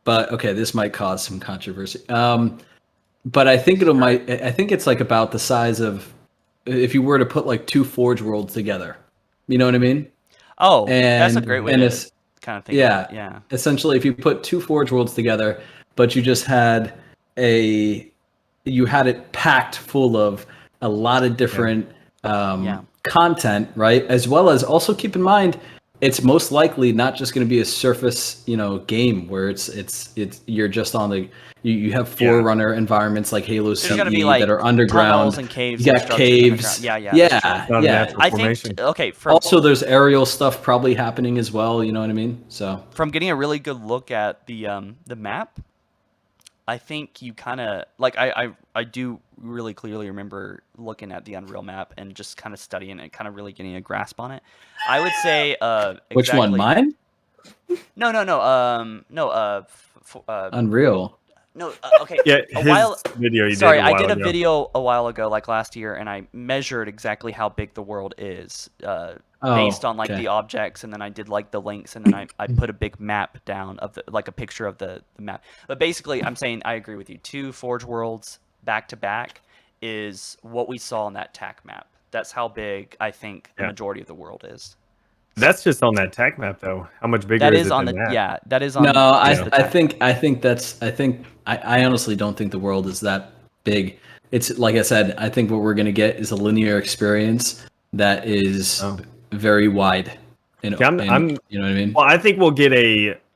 But okay, this might cause some controversy. But I think I think it's like about the size of if you were to put like two Forge worlds together. You know what I mean? Oh, that's a great way to kind of think. Yeah. Essentially, if you put two Forge worlds together, but you just had it packed full of a lot of different content, right? As well as also keep in mind, it's most likely not just going to be a surface, game where it's you're just on the you have Forerunner environments like Halo CE that are underground tunnels and caves. You got caves. Yeah. I think also there's aerial stuff probably happening as well. You know what I mean? So from getting a really good look at the map, I think you kind of like I do really clearly remember looking at the Unreal map and just kind of studying it, kind of really getting a grasp on it. I would say Which one? Mine? No. Unreal. No, okay. Yeah, video you sorry, I did a video a while ago, like last year, and I measured exactly how big the world is based on like the objects, and then I did like the links, and then I put a big map down of a picture of the map. But basically, I'm saying I agree with you. 2 Forge Worlds back to back is what we saw on that TAC map. That's how big I think the majority of the world is. That's just on that TAC map, though. How much bigger that is is it on than the that? yeah that is on. No, I I honestly don't think the world is that big. It's like I said. I think what we're gonna get is a linear experience that is very wide. You know what I mean? Well, I think we'll get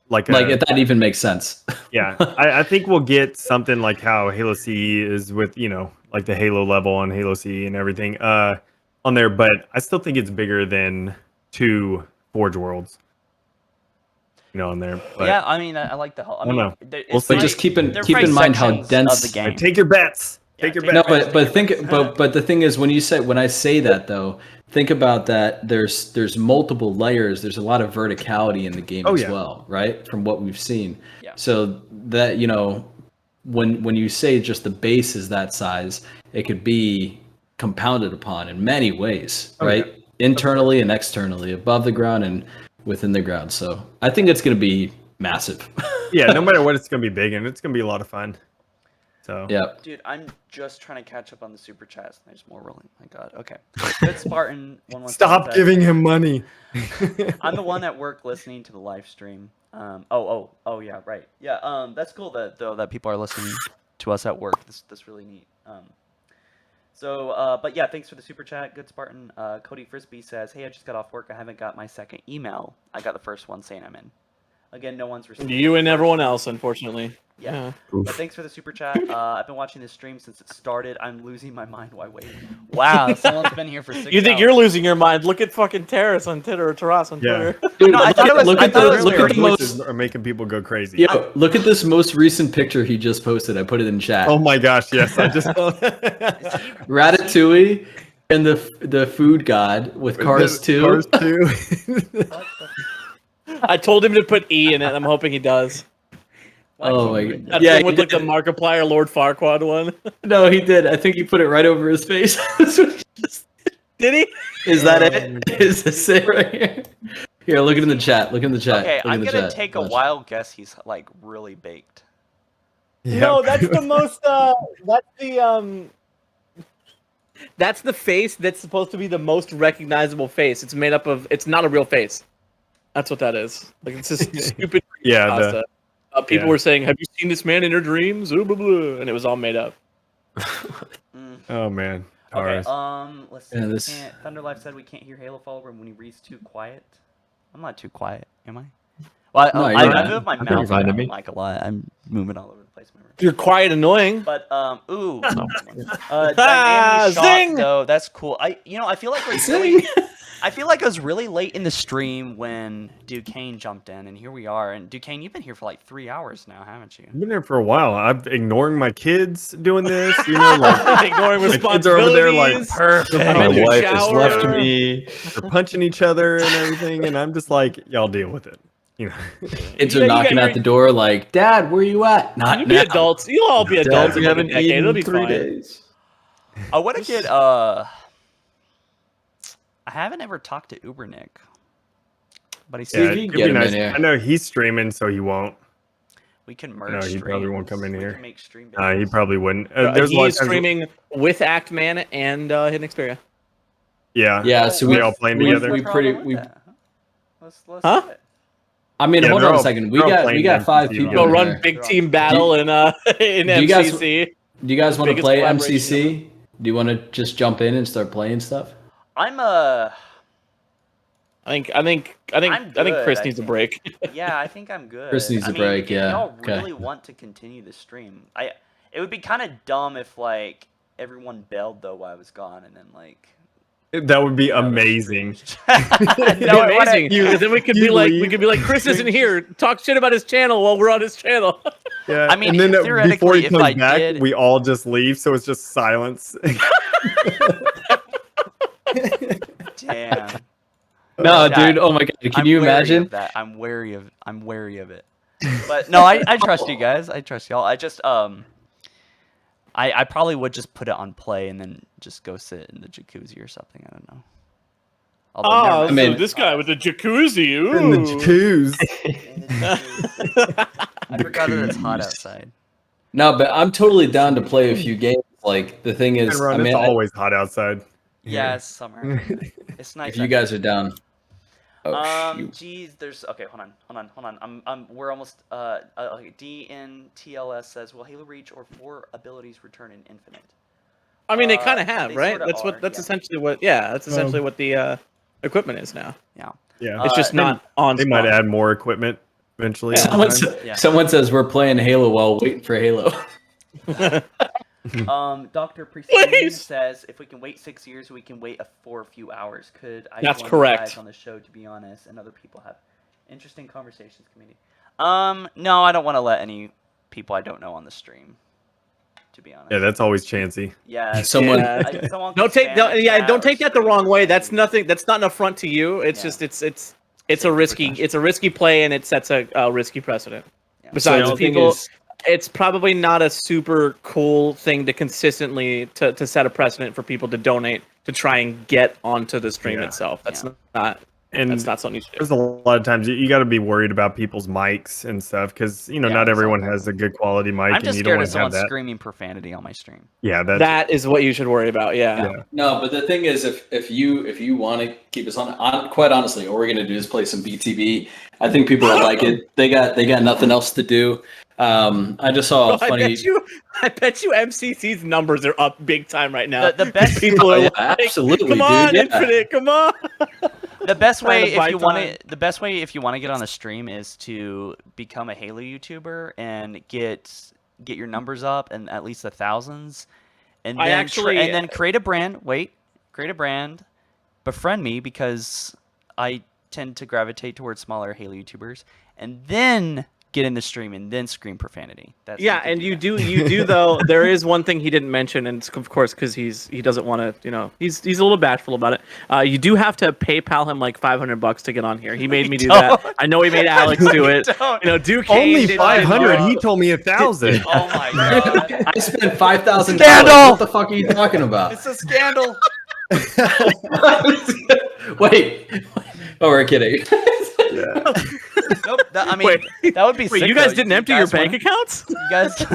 like if that even makes sense. Yeah, I think we'll get something like how Halo CE is with like the Halo level on Halo CE and everything on there, but I still think it's bigger than 2 Forge Worlds. On there. But yeah, I mean, I like the whole. I don't mean, know. But just keep in mind how dense the game. Take your bets. Take your bets. No, but the thing is, when I say that though, think about that. There's multiple layers. There's a lot of verticality in the game as well, right? From what we've seen. Yeah. So that when you say just the base is that size, it could be compounded upon in many ways, right? Yeah. Internally and externally, above the ground and within the ground. So I think it's going to be massive. Yeah, no matter what, it's going to be big and it's going to be a lot of fun. So yeah, dude, I'm just trying to catch up on the super chats. There's more rolling. My God. Okay. Good Spartan. Stop giving him money. I'm the one at work listening to the live stream. Oh yeah, right. Yeah. That's cool that people are listening to us at work. That's really neat. But yeah, thanks for the super chat. Good Spartan. Cody Frisbee says, "Hey, I just got off work. I haven't got my second email. I got the first one saying I'm in. Again, no one's received. You and everyone else, unfortunately. Yeah. But thanks for the super chat. I've been watching this stream since it started. I'm losing my mind. Why wait? Wow, someone's been here for 6 hours. You think you're losing your mind? Look at fucking Terrace on Twitter or Taras on Twitter. Dude, no, I thought it was. Look at the most are making people go crazy. Yo, look at this most recent picture he just posted. I put it in chat. Oh my gosh, yes, I just Ratatouille and the food god with Cars 2. Cars 2. I told him to put E in it. I'm hoping he does. Oh my god! That's the one with like the Markiplier Lord Farquaad one. No, he did. I think he put it right over his face. Did he? Is that it? Is this it right here? Here, look it in the chat. Look in the chat. Okay, look I'm gonna take a wild guess. He's like really baked. Yep. No, that's the most. That's the face that's supposed to be the most recognizable face. It's made up of. It's not a real face. That's what that is. Like it's just stupid. Yeah. People were saying, "Have you seen this man in your dreams?" Blah, blah, blah, and it was all made up. Oh man. Okay. Let's see. Thunderlife said we can't hear Halo Fall when he reads too quiet. I'm not too quiet, am I? Well, no, I move my mouth around the mic a lot. I'm moving all over the place. You're quiet, annoying. But ooh. Dynamic shot, though. That's cool. I feel like I feel like I was really late in the stream when Duquesne jumped in, and here we are. And Duquesne, you've been here for like 3 hours now, haven't you? I've been here for a while. I'm ignoring my kids doing this. Like ignoring responsibilities. Kids are over there like perfect. My wife has left me. They're punching each other and everything, and I'm just like, y'all deal with it. Kids are knocking at the door like, "Dad, where you at?" Not You'll now. be adults. You'll all be adults. We haven't eaten It'll be 3 fine. days. I want to get I haven't ever talked to Ubernick, but he said you get him nice. in here. I know he's streaming, so he won't. We can merge. No, he probably won't come in we here. Can make stream He probably wouldn't. He's streaming with Actman and Hidden Xperia. Yeah. Yeah, so we all playing together. Huh? I mean, hold on a second. We got 5 people. Go in run there. big team battle in MCC. Do you guys want to Biggest play collaboration MCC? Do you want to just jump in and start playing stuff? I'm I think Chris needs a break. Yeah, I think I'm good. Chris needs a break, If yeah. y'all Okay. really want to continue the stream, it would be kind of dumb if like everyone bailed though while I was gone, and then like. That would be amazing. That'd be amazing. Then we could be leave. like, Chris isn't here. Talk shit about his channel while we're on his channel. Yeah, I mean, and then theoretically, before he if comes I back, did- we all just leave, so it's just silence. Damn. No, Yeah. dude. Oh my god. Can I'm you wary imagine? of that. I'm wary of it. But no, I trust you guys. I trust y'all. I just I probably would just put it on play and then just go sit in the jacuzzi or something. I don't know. Although never mind. mean- this guy with the jacuzzi. Ooh. In the jacuzzi. I forgot that it's hot outside. No, but I'm totally down to play a few games. Like the thing is, Ron, I mean, it's always hot outside. Yeah, it's summer. It's nice. if you out guys here. are down. Oh, shoot. Geez, there's okay. Hold on. We're almost. DNTLS says, "Will Halo Reach or 4 abilities return in Infinite?" I mean, they kind of have, they right? sorta That's are, what. That's yeah. essentially what. Yeah, that's essentially what the equipment is now. Yeah. Yeah, It's just not on. they might spot. add more equipment eventually. Yeah. Someone says we're playing Halo while waiting for Halo. Dr. Pristine Please. says, "If we can wait 6 years, we can wait for a few hours. Could I That's join correct. you guys on the show, to be honest, and other people have interesting conversations, community?" No, I don't want to let any people I don't know on the stream, to be honest. Yeah, that's always chancy. Yeah, Someone- someone Don't can take. spam Don't, the yeah, chat don't or take that the scream wrong way. or That's something. nothing. That's not an affront to you. It's Yeah. just it's a risky play and it sets a risky precedent. Yeah. Besides, So the thing people, is- it's probably not a super cool thing to consistently to set a precedent for people to donate to try and get onto the stream Yeah. itself. That's Yeah. not. And That's not something you should do. there's a lot of times you got to be worried about people's mics and stuff because Yeah, not everyone exactly. has a good quality mic, I'm and just you don't scared want of to have someone that. screaming profanity on my stream. Yeah, That is what you should worry about. Yeah. Yeah. No, but the thing is, if you want to keep us on, quite honestly, all we're gonna do is play some BTB. I think people will like it. They got nothing else to do. I just saw a funny. I bet you MCC's numbers are up big time right now. The best People are Oh, yeah, like, absolutely, come on, dude, yeah. Infinite, come on. The best Trying way to buy if you want time. to the best way if you want to get on the stream is to become a Halo YouTuber and get your numbers up and at least the thousands, and I then actually- and then create a brand. Create a brand, befriend me because I tend to gravitate towards smaller Halo YouTubers, and then get in the stream and then scream profanity. That's Yeah, and you do though. There is one thing he didn't mention, and it's, of course because he doesn't want to. He's a little bashful about it. You do have to PayPal him like $500 to get on here. He made me do that. I know he made Alex do it. Don't. Duke Only did 500. it. He told me 1,000. Oh my god! I spent $5,000. Scandal! What the fuck are you talking about? It's a scandal. Wait. Oh, we're kidding. Nope. I mean, Wait. that would be. Wait, sick, you guys though. didn't empty your guys bank wanna- accounts? You guys.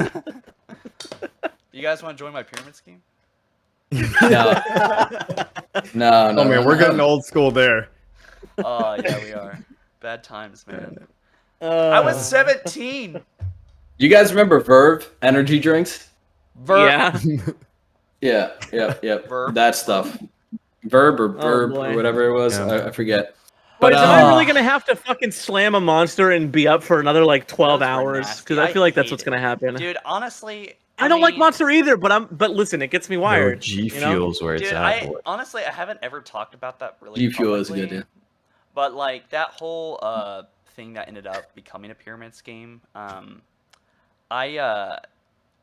You guys want to join my pyramid scheme? No. No. Oh man, we're getting old school there. Oh yeah, we are. Bad times, man. I was 17. You guys remember Verve energy drinks? Yeah. Yeah. Verb? That stuff. Verb or Verb boy. or whatever it was. Yeah. I forget. But But am I really gonna have to fucking slam a monster and be up for another like 12 Those were hours? nasty. Because I feel like that's hate what's it. gonna happen. Dude, honestly, I don't like mean, Monster either, but listen, it gets me No, wired. G you know? Fuel's where it's Dude, at. boy. honestly, I haven't ever talked about that really. G Fuel is publicly, good, yeah. But like that whole thing that ended up becoming a pyramid scheme,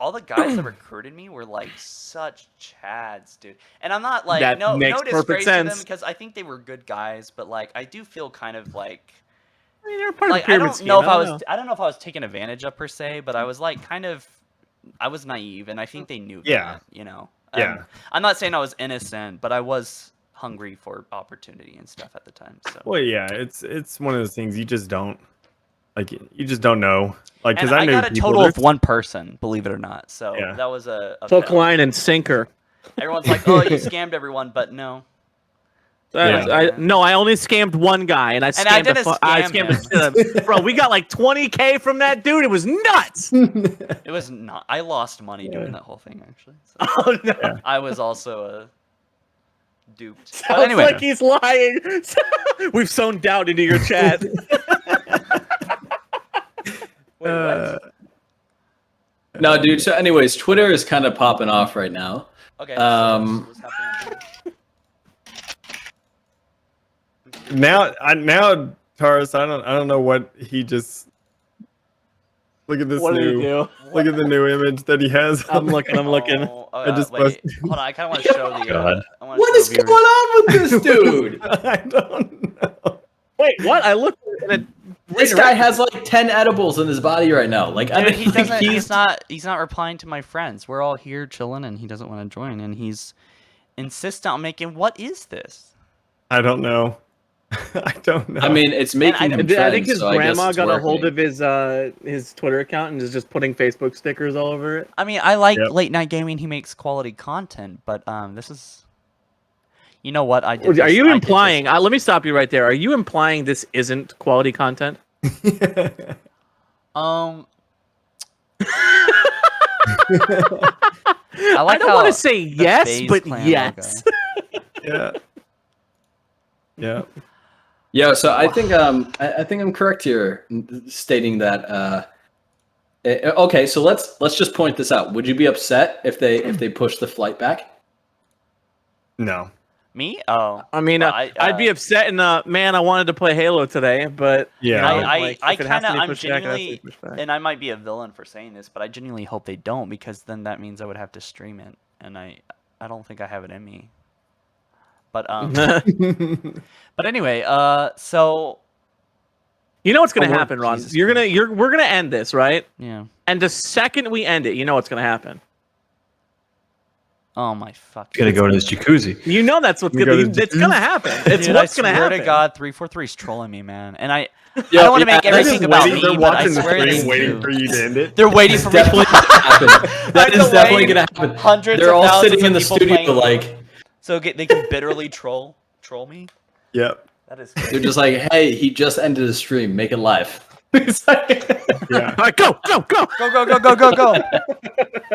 all the guys that recruited me were like such chads, dude. And I'm not like That no makes perfect disgrace to them sense. because I think they were good guys, but like I do feel kind of like I mean, they're part like of the I pyramid don't scheme. know if I don't was know. I don't know if I was taken advantage of per se, but I was like kind of I was naive and I think they knew Yeah. that, you know. Yeah. I'm not saying I was innocent, but I was hungry for opportunity and stuff at the time. So Well, yeah, it's one of those things you just don't you just don't know. Like and because I I knew got a people, total of there's- one person, believe it or not. So Yeah. that was a Hook, fail. line, and sinker. Everyone's like, "Oh, you scammed everyone," but no. No, I only scammed one guy, and I scammed. I didn't I scam bro, we got like 20K from that dude. It was nuts. It was not. I lost money doing that whole thing actually. So Oh no. I was also duped. Sounds But anyway, like he's lying. We've sown doubt into your chat. wait, what? No, dude. So, anyways, Twitter is kind of popping off right now. Okay. So what's happening? Now, Taurus, I don't know what he just. Look at this What did he new. do? Look at the new image that he has. I'm looking. Oh, I just wait. Hold on. I kind of want to show the. God. I wanna What show is viewers. going on with this dude? I don't know. Wait, what? I looked at it. This guy has like 10 edibles in his body right now. Like, I Dude, he think doesn't. He's not replying to my friends. We're all here chilling, and he doesn't want to join. And he's insistent on making. What is this? I don't know. I don't know. I mean, it's making him I trend, think his so I guess grandma it's got a hold working. of his Twitter account and is just putting Facebook stickers all over it. I mean, I like Yep. late night gaming. He makes quality content, but this is. You know what? I did. Are this- you I did implying? Let me stop you right there. Are you implying this isn't quality content? this- I like don't how want to say the yes, FaZe but Clan yes. Yeah. Yeah. Yeah, so I think I think I'm correct here stating that. Okay, so let's just point this out. Would you be upset if they push the flight back? No. Me? Oh. I mean, Well, I'd be upset and man, I wanted to play Halo today, but Yeah. you know, I like, I if it has kind of to be I'm pushed back, it has to be genuinely, pushed back. and I might be a villain for saying this, but I genuinely hope they don't, because then that means I would have to stream it, and I don't think I have it in me. But but anyway, so You know what's gonna Oh, happen, Ron? Jesus We're gonna end this, right? yeah. And the second we end it, you know what's gonna happen. Oh my fuck. Gonna go in his jacuzzi. You know that's what's You gonna. go to It's gonna happen. It's Dude, what's I gonna swear happen. to God, 343 is trolling me, man. And I Yeah, don't want to make yeah, everything about me, They're but I watching the swear they stream, waiting do. for you to end it. They're waiting for me. Definitely gonna happen. That Like is the definitely way gonna happen. hundreds They're of all thousands sitting in of the people studio playing- like So they can bitterly troll me. Yep. That is. they're just like, hey, he just ended his stream, make it live. It's like, Yeah. All right, go. Go.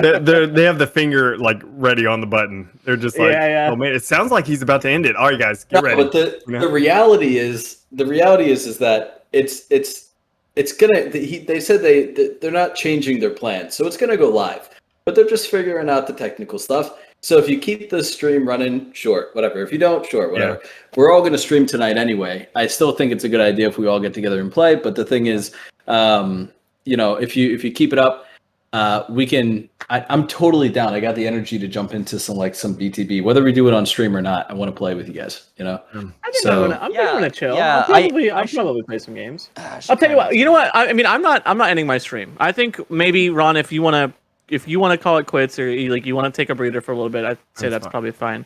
They have the finger like ready on the button. They're just like, Yeah. oh man, it sounds like he's about to end it. All right, guys, get no, ready. but the You know? the reality is that it's gonna. They said they're not changing their plans, so it's gonna go live. But they're just figuring out the technical stuff. So if you keep the stream running, sure, whatever. If you don't, sure, whatever. Yeah. We're all gonna stream tonight anyway. I still think it's a good idea if we all get together and play. But the thing is, if you keep it up, we can. I'm totally down. I got the energy to jump into some BTB, whether we do it on stream or not. I want to play with you guys. You know. I'm Yeah, gonna chill. yeah, I'll probably play some games. I'll tell you what. You know what? I mean, I'm not ending my stream. I think maybe Ron, if you wanna call it quits or you wanna take a breather for a little bit, I'd say that's probably fine.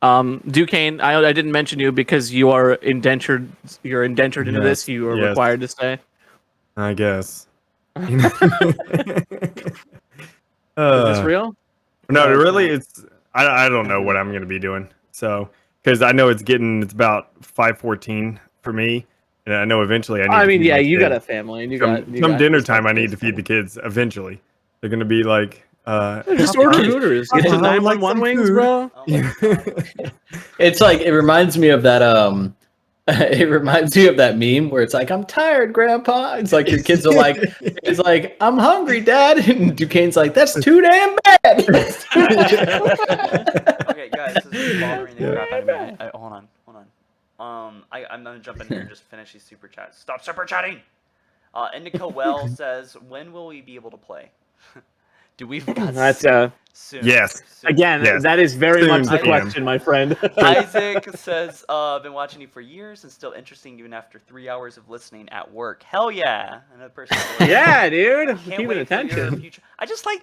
Duquesne, I didn't mention you because you are indentured. You're indentured into this. You are yes. required to stay. I guess. Is this real? No, really, it's. I don't know what I'm gonna be doing. So, because I know it's about 5:14 for me, and I know eventually I need. I mean, to feed yeah, my you kids. got a family, and you Come got dinner stuff time, I to need to feed the kids. Eventually, they're gonna be like, Just order Papa, Hooters. Papa, Get your I would like 911 some wings, food. bro. It's like it reminds me of that it reminds me of that meme where it's like, I'm tired, Grandpa. It's like your kids are like, it's like, I'm hungry, Dad. And Duquesne's like, that's too damn bad. Okay, guys, this is bothering the crap out of me. Hold on. I'm gonna jump in here and just finish these super chats. Stop super chatting. Indica Well says, when will we be able to play? Do we've got That's soon? Yes. Soon. again, Yes. that is very Soon, much the PM. question, my friend. Isaac says, been watching you for years and still interesting even after 3 hours of listening at work. Hell yeah! Another person. Yeah, dude. Can't Keeping wait for your attention. future.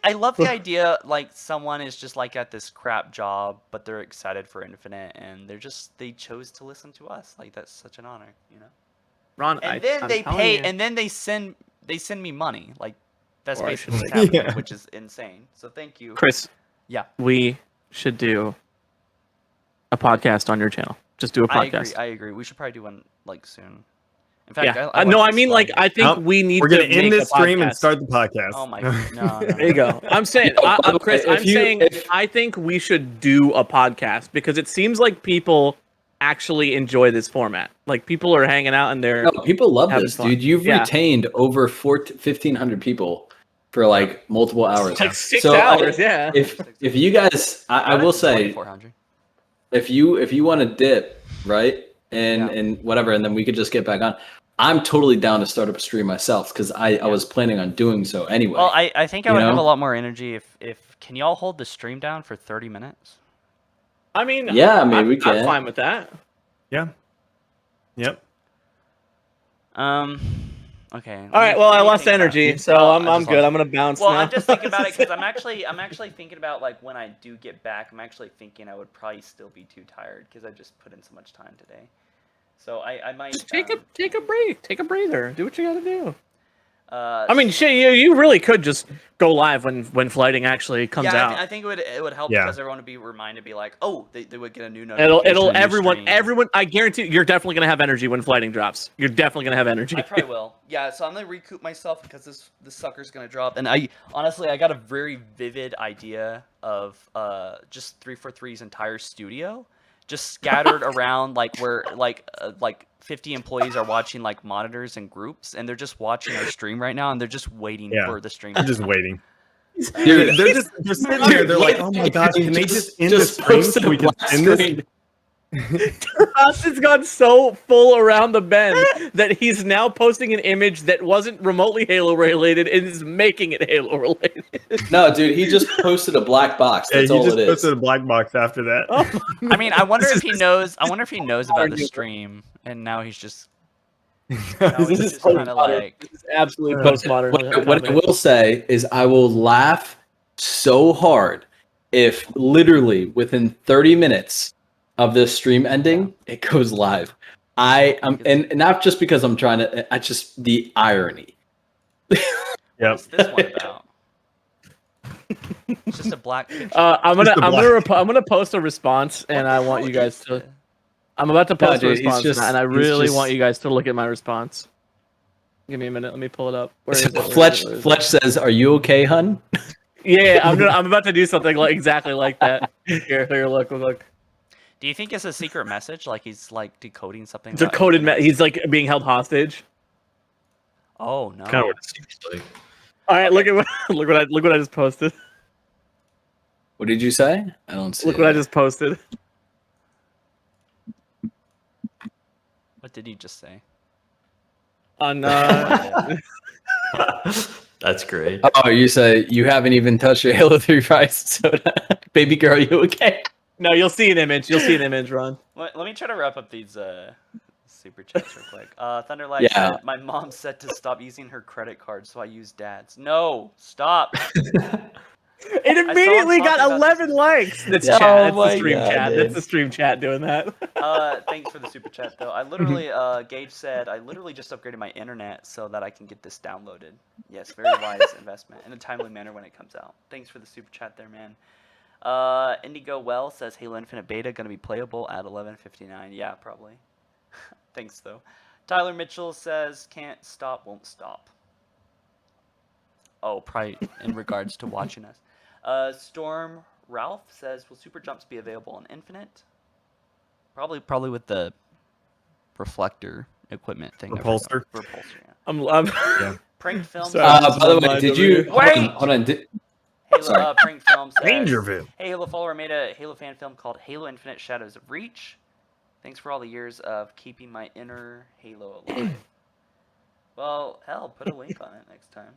I love the idea someone is just at this crap job, but they're excited for Infinite, and they chose to listen to us. That's such an honor, you know. Ron, And then I'm they telling pay, you. and then they send me money. That's Or I basically should what's say. happening, Yeah. which is insane. So thank you. Chris, Yeah. we should do a podcast on your channel. Just do a podcast. I agree. We should probably do one soon. In fact, Yeah. I No, like I mean, like, I think we need We're to gonna end make this a stream and podcast. start the podcast. Oh my god, no. There you go. I'm saying, Chris, I'm saying, I think we should do a podcast because it seems like people actually enjoy this format. Like, people are hanging out and they're No, people love having this, fun. dude. You've Yeah. retained over 1,500 people for like multiple hours. Like 6 So, hours, yeah. If you guys, I will say, 400. if you want to dip, right, and whatever, and then we could just get back on. I'm totally down to start up a stream myself because I was planning on doing so anyway. Well, I think I would You have a know? lot more energy if can y'all hold the stream down for 30 minutes? I mean, Yeah, I mean, we I'm can. fine with that. Yeah. Yep. Okay. All right. Well, I lost energy, so I'm good. I'm gonna bounce Well, now. I'm just thinking about it because I'm actually thinking about like when I do get back. I'm actually thinking I would probably still be too tired because I just put in so much time today. So I might Just take a break, take a breather, do what you gotta do. I I mean, shit, you really could just go live when flighting actually comes out. I think it would help Yeah. because everyone would be reminded, be like, oh, they would get a new notification. It'll a new everyone stream. I guarantee you're definitely gonna have energy when flighting drops. You're definitely gonna have energy. I probably will. Yeah, so I'm gonna recoup myself because this sucker's gonna drop. And I honestly I got a very vivid idea of just 343's entire studio, just scattered around like where like 50 employees are watching like monitors and groups, and they're just watching our stream right now, and they're just waiting Yeah. for the stream. I'm just waiting. Dude, They're sitting here. They're like, oh my gosh, can they just end the stream so we can end this? Austin's gone so full around the bend that he's now posting an image that wasn't remotely Halo related and is making it Halo related. No, dude, he just posted a black box. Yeah, That's he all just it is. posted a black box after that. I mean, I wonder if he knows. I wonder if he knows about the stream, and now he's just. This is kind of like. This is absolutely postmodern. What I will say is I will laugh so hard if literally within 30 minutes of this stream ending, it goes live. And not just because I'm trying to, I just the irony. Yep. What's this one about? It's just a black picture. I'm gonna post a response, and I want you guys to. I'm about to post a dude, he's response, just- now, and I he's really just- want you guys to look at my response. Give me a minute. Let me pull it up. Where is it? Where is Fletch it? Where is it? Fletch says, "Are you okay, hun?" Yeah, I'm about to do something like exactly like that. Here, look. Do you think it's a secret message? Like he's like decoding something? about Decoded. anything? He's like being held hostage. Oh no. Kind of what it seems like. All right, look what I just posted. What did you say? I don't see. Look what I just posted. What did he just say? On That's great. Oh, you say you haven't even touched your Halo 3 Rise soda. Baby girl, you okay? No, you'll see an image. You'll see an image, Ron. Let me try to wrap up these super chats real quick. Thunderlight Yeah. said, my mom said to stop using her credit card, so I used Dad's. No, stop. It immediately got talking about 11 likes. That's Oh chat. That's my the stream God, chat. dude. That's the stream chat doing that. Thanks for the super chat though. I literally, Gage said, I literally just upgraded my internet so that I can get this downloaded. Yes, very wise investment in a timely manner when it comes out. Thanks for the super chat there, man. Indigo Well says Halo Infinite Beta gonna be playable at 11:59. Yeah, probably. Thanks though. Tyler Mitchell says can't stop, won't stop. Oh, probably in regards to watching us. Storm Ralph says, will super jumps be available on Infinite? Probably with the reflector equipment thing. Repulsor. Repulsor, yeah. I'm Yeah. Prank Film Sorry, says, By the way, did you Wait! hold on? Halo, sorry. Prank Film says, Dangerville. hey, Halo follower made a Halo fan film called Halo Infinite Shadows of Reach. Thanks for all the years of keeping my inner Halo alive. Well, hell, put a link on it next time.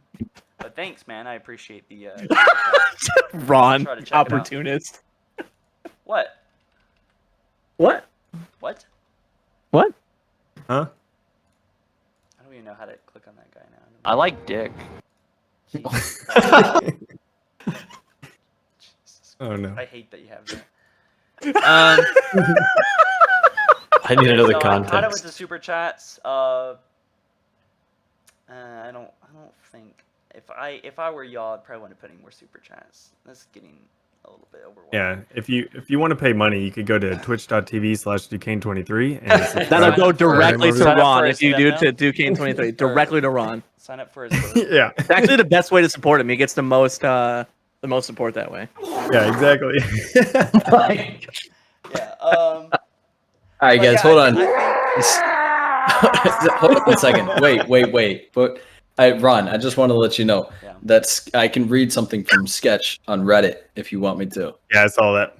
But thanks, man. I appreciate the. Ron, Try to check it out. opportunist. What? What? What? What? Huh? I don't even know how to click on that guy now. I like Dick. Oh no. I hate that you have that. I need another So I caught it with context. the super chats. I don't think if I were y'all, I'd probably want to put any more super chats. That's getting a little bit overwhelmed. Yeah, if you want to pay money, you could go to twitch.tv/Duquesne23 and That'll subscribe. go directly to Sign up Ron for if you his do Venmo? to Duquesne23. Directly to Ron. Sign up for his birthday. Yeah, It's actually the best way to support him. He gets the most support that way. yeah, exactly. Yeah. All right, guys, hold on. Hold on a second. Wait. But Ron, I just want to let you know that I can read something from Sketch on Reddit if you want me to. Yeah, I saw that.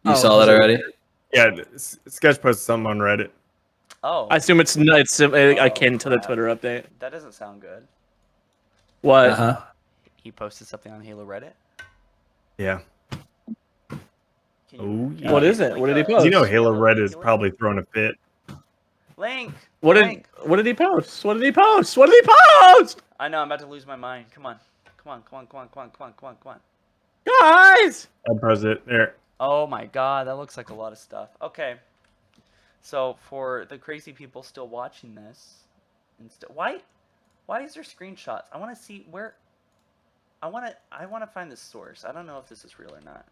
You saw that already? Yeah, Sketch posted something on Reddit. Oh. I assume it's akin to the Twitter update. That doesn't sound good. What? Uh-huh. He posted something on Halo Reddit. Yeah. Oh, yeah. What is it? What did he post? You know, Halo Reddit is probably throwing a fit. Link. What did Link. What did he post? What did he post? What did he post? I know. I'm about to lose my mind. Come on. Guys. I posted it there. Oh my God, that looks like a lot of stuff. Okay. So for the crazy people still watching this, why is there screenshots? I want to see where. I want to find the source. I don't know if this is real or not.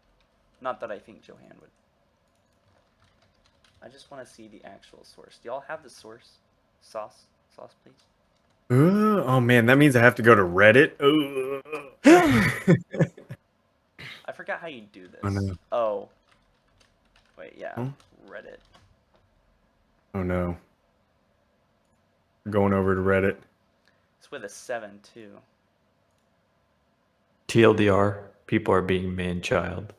Not that I think Johan would. I just want to see the actual source. Do y'all have the source? Sauce, please. Oh man, that means I have to go to Reddit. I forgot how you do this. Oh, no. Oh. Wait, yeah. Huh? Reddit. Oh no. Going over to Reddit. It's with a 7 too. TLDR, people are being man-child.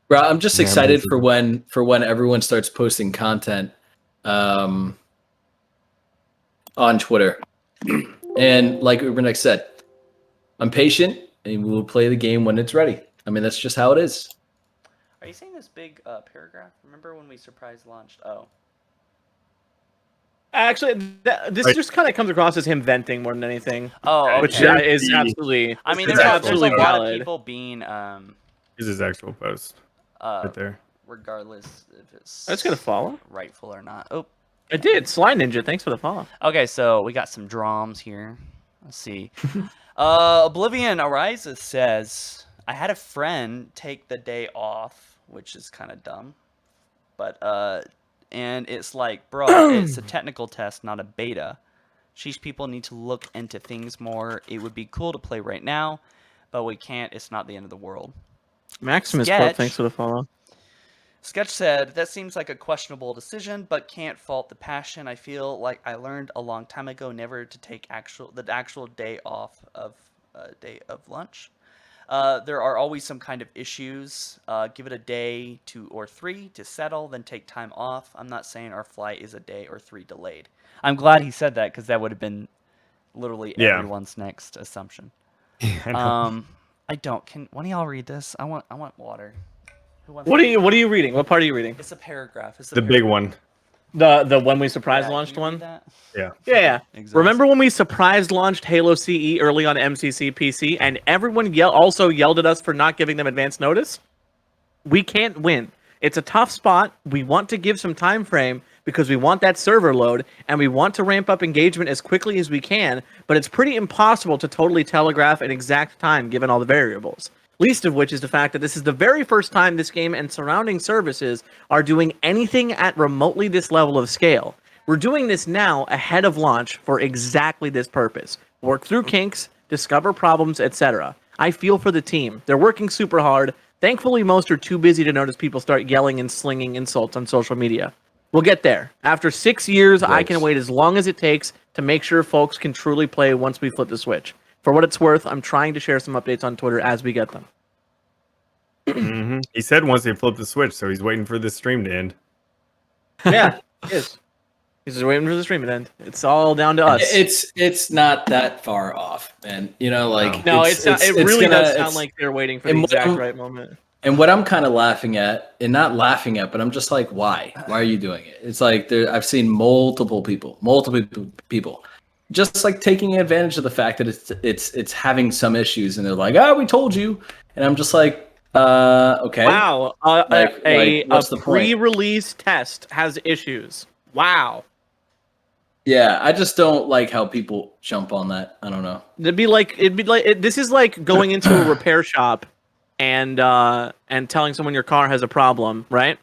Bro, I'm just Yeah, excited amazing. for when everyone starts posting content on Twitter. And like Ubernex said, I'm patient and we will play the game when it's ready. I mean, that's just how it is. Are you saying this big paragraph? Remember when we surprise launched? Oh. Actually, this just kind of comes across as him venting more than anything. Oh, okay. Which is absolutely. I mean, It's there's absolutely a lot valid. of people being This is actual post right there. regardless if it's That's gonna follow. rightful or not. Oh. I did. Sly Ninja, thanks for the follow. Okay, so we got some drums here. Let's see. Oblivion Arises says, I had a friend take the day off, which is kind of dumb. But, and it's like, bro, it's a technical test, not a beta. Sheesh, people need to look into things more. It would be cool to play right now, but we can't. It's not the end of the world. Maximus Sketch. Pro, thanks for the follow. Sketch said, that seems like a questionable decision, but can't fault the passion. I feel like I learned a long time ago never to take the actual day off of day of lunch. There are always some kind of issues. Give it a day, 2 or 3 to settle, then take time off. I'm not saying our flight is a day or 3 delayed. I'm glad he said that because that would have been literally everyone's next assumption. Yeah, I don't. Can one of y'all read this? I want water. Who wants What are you reading? What part are you reading? It's a paragraph. It's the big one. The when we surprise Yeah, launched can you read one? that? Yeah. Yeah. Exactly. Remember when we surprise launched Halo CE early on MCC PC and everyone also yelled at us for not giving them advance notice? We can't win. It's a tough spot. We want to give some time frame because we want that server load and we want to ramp up engagement as quickly as we can, but it's pretty impossible to totally telegraph an exact time given all the variables. Least of which is the fact that this is the very first time this game and surrounding services are doing anything at remotely this level of scale. We're doing this now ahead of launch for exactly this purpose. Work through kinks, discover problems, etc. I feel for the team. They're working super hard. Thankfully, most are too busy to notice people start yelling and slinging insults on social media. We'll get there. After 6 years, I can wait as long as it takes to make sure folks can truly play once we flip the switch. For what it's worth, I'm trying to share some updates on Twitter as we get them. Hmm. He said once they flip the switch, so he's waiting for this stream to end. Yeah, he is. He's just waiting for the stream to end. It's all down to us. It's not that far off, man. You know, like No, it really does sound like they're waiting for the and exact what- right moment. And what I'm kind of laughing at, and not laughing at, but I'm just like, why? Why are you doing it? It's like I've seen multiple people, just like taking advantage of the fact that it's having some issues, and they're like, "Oh, we told you," and I'm just like, okay. Wow, what's the point? pre-release test has issues. Wow. Yeah, I just don't like how people jump on that. I don't know. This is like going into a repair shop and telling someone your car has a problem, right?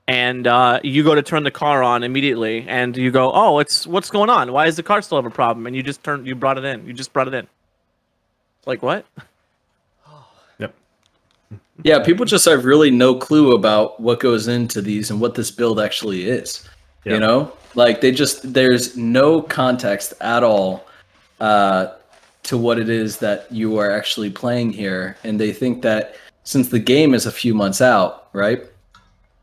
And you go to turn the car on immediately, and you go, "Oh, what's going on? Why does the car still have a problem?" And you just brought it in. You just brought it in. Like what? Yep. Yeah, people just have really no clue about what goes into these and what this build actually is. Yep. You know, like there's no context at all to what it is that you are actually playing here, and they think that since the game is a few months out, right?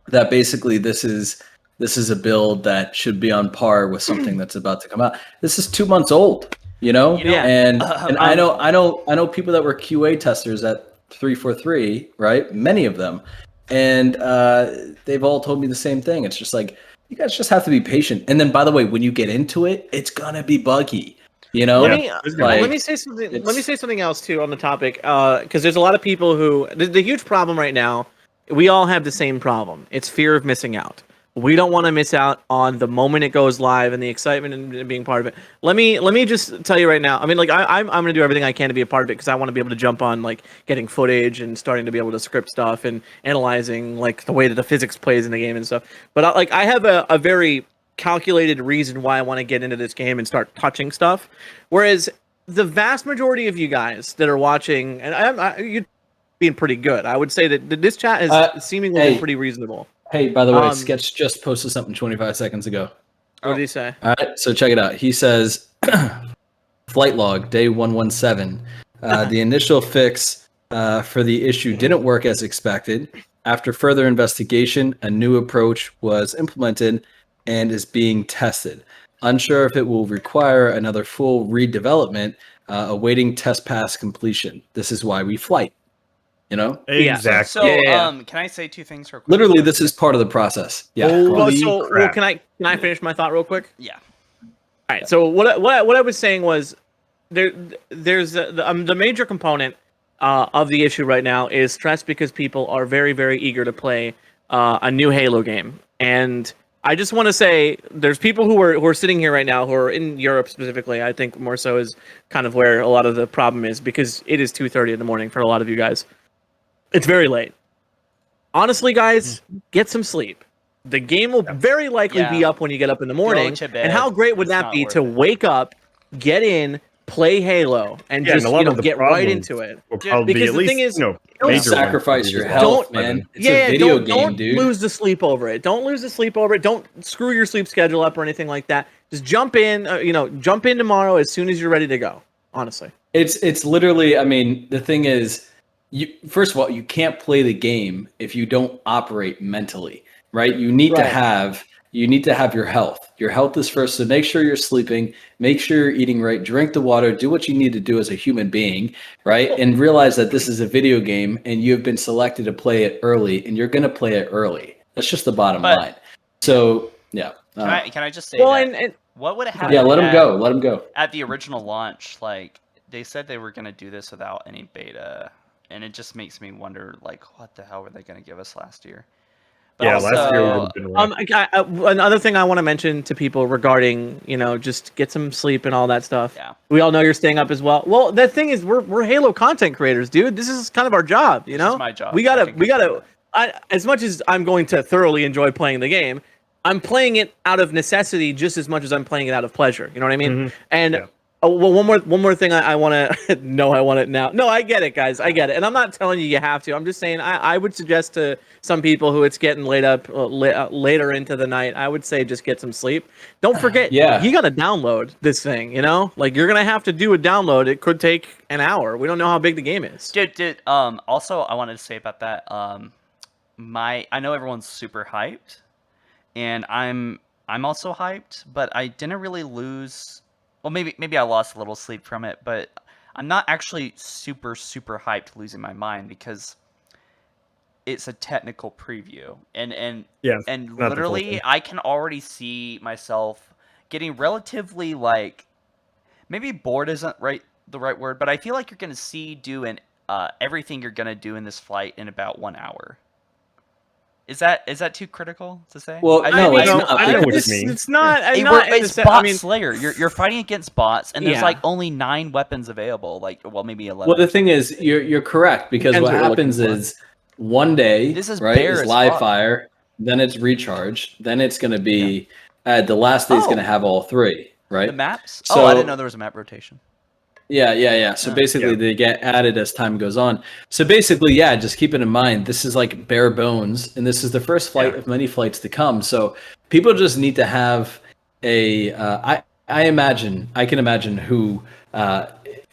That basically this is a build that should be on par with something that's about to come out. This is 2 months old, you know? Yeah. And I know people that were QA testers at 343, right? Many of them. And they've all told me the same thing. It's just like, you guys just have to be patient. And then by the way, when you get into it, it's gonna be buggy. You know, let me say something. Let me say something else too on the topic, because there's a lot of people who the huge problem right now. We all have the same problem. It's fear of missing out. We don't want to miss out on the moment it goes live and the excitement and being part of it. Let me just tell you right now. I mean, like I'm going to do everything I can to be a part of it because I want to be able to jump on like getting footage and starting to be able to script stuff and analyzing like the way that the physics plays in the game and stuff. But I have a very calculated reason why I want to get into this game and start touching stuff. Whereas the vast majority of you guys that are watching, and you being pretty good, I would say that this chat is seemingly been pretty reasonable. Hey, by the way, Sketch just posted something 25 seconds ago. What did he say? All right, so check it out. He says, flight log, day 117. The initial fix for the issue didn't work as expected. After further investigation, a new approach was implemented and is being tested. Unsure if it will require another full redevelopment, awaiting test pass completion. This is why we flight. You know? Exactly. So, can I say two things real quick? Literally, this is part of the process. Yeah. Can I finish my thought real quick? Yeah. All right. So what I was saying was there's the major component of the issue right now is stress because people are very, very eager to play a new Halo game. And I just want to say there's people who are sitting here right now who are in Europe specifically. I think more so is kind of where a lot of the problem is because it is 2:30 in the morning for a lot of you guys. It's very late. Honestly, guys, get some sleep. The game will very likely be up when you get up in the morning. And how great would that be to wake up, get in, play Halo, and just get right into it? Because the thing is, don't sacrifice your health, man. It's a video game, dude. Don't lose the sleep over it. Don't lose the sleep over it. Don't screw your sleep schedule up or anything like that. Just jump in. Jump in tomorrow as soon as you're ready to go. Honestly, it's literally. I mean, the thing is. First of all, you can't play the game if you don't operate mentally, right? You need to have your health. Your health is first, so make sure you're sleeping, make sure you're eating right, drink the water, do what you need to do as a human being, right? And realize that this is a video game and you have been selected to play it early and you're going to play it early. That's just the bottom line. So, yeah. Can I just say what would have happened? Yeah, let him go. Let him go. At the original launch, like they said they were going to do this without any beta. And it just makes me wonder, like, what the hell were they going to give us last year? But yeah, last year would have been rough. Another thing I want to mention to people regarding, just get some sleep and all that stuff. Yeah. We all know you're staying up as well. Well, the thing is, we're Halo content creators, dude. This is kind of our job, This is my job. We gotta. As much as I'm going to thoroughly enjoy playing the game, I'm playing it out of necessity just as much as I'm playing it out of pleasure. You know what I mean? Mm-hmm. And. Oh, well, one more thing I want to no, I want it now. No, I get it, guys. I get it. And I'm not telling you have to. I'm just saying I would suggest to some people who it's getting later into the night, I would say just get some sleep. Don't forget, you got to download this thing, Like, you're going to have to do a download. It could take an hour. We don't know how big the game is. Dude, also, I wanted to say about that, I know everyone's super hyped, and I'm also hyped, but I didn't really lose... Well, maybe I lost a little sleep from it, but I'm not actually super, super hyped losing my mind because it's a technical preview. And literally, I can already see myself getting relatively, like, maybe bored isn't the right word, but I feel like you're going to do everything you're going to do in this flight in about 1 hour. Is that too critical to say? Well, I no, mean, it's not. I know what it's, you mean. it's not. Hey, not in it's the bot I mean, slayer. You're fighting against bots, and there's Yeah. like only 9 weapons available. Like, well, maybe 11. Well, the thing is, you're correct because Depends what what you're happens looking for. is one day, This is right, bare is as live fuck. fire, then it's recharge, then it's going to be the last day is going to have all 3, right? The maps? So, I didn't know there was a map rotation. Yeah. So basically, they get added as time goes on. So basically, just keep it in mind. This is like bare bones, and this is the first flight of many flights to come. So people just need to have a. I can imagine who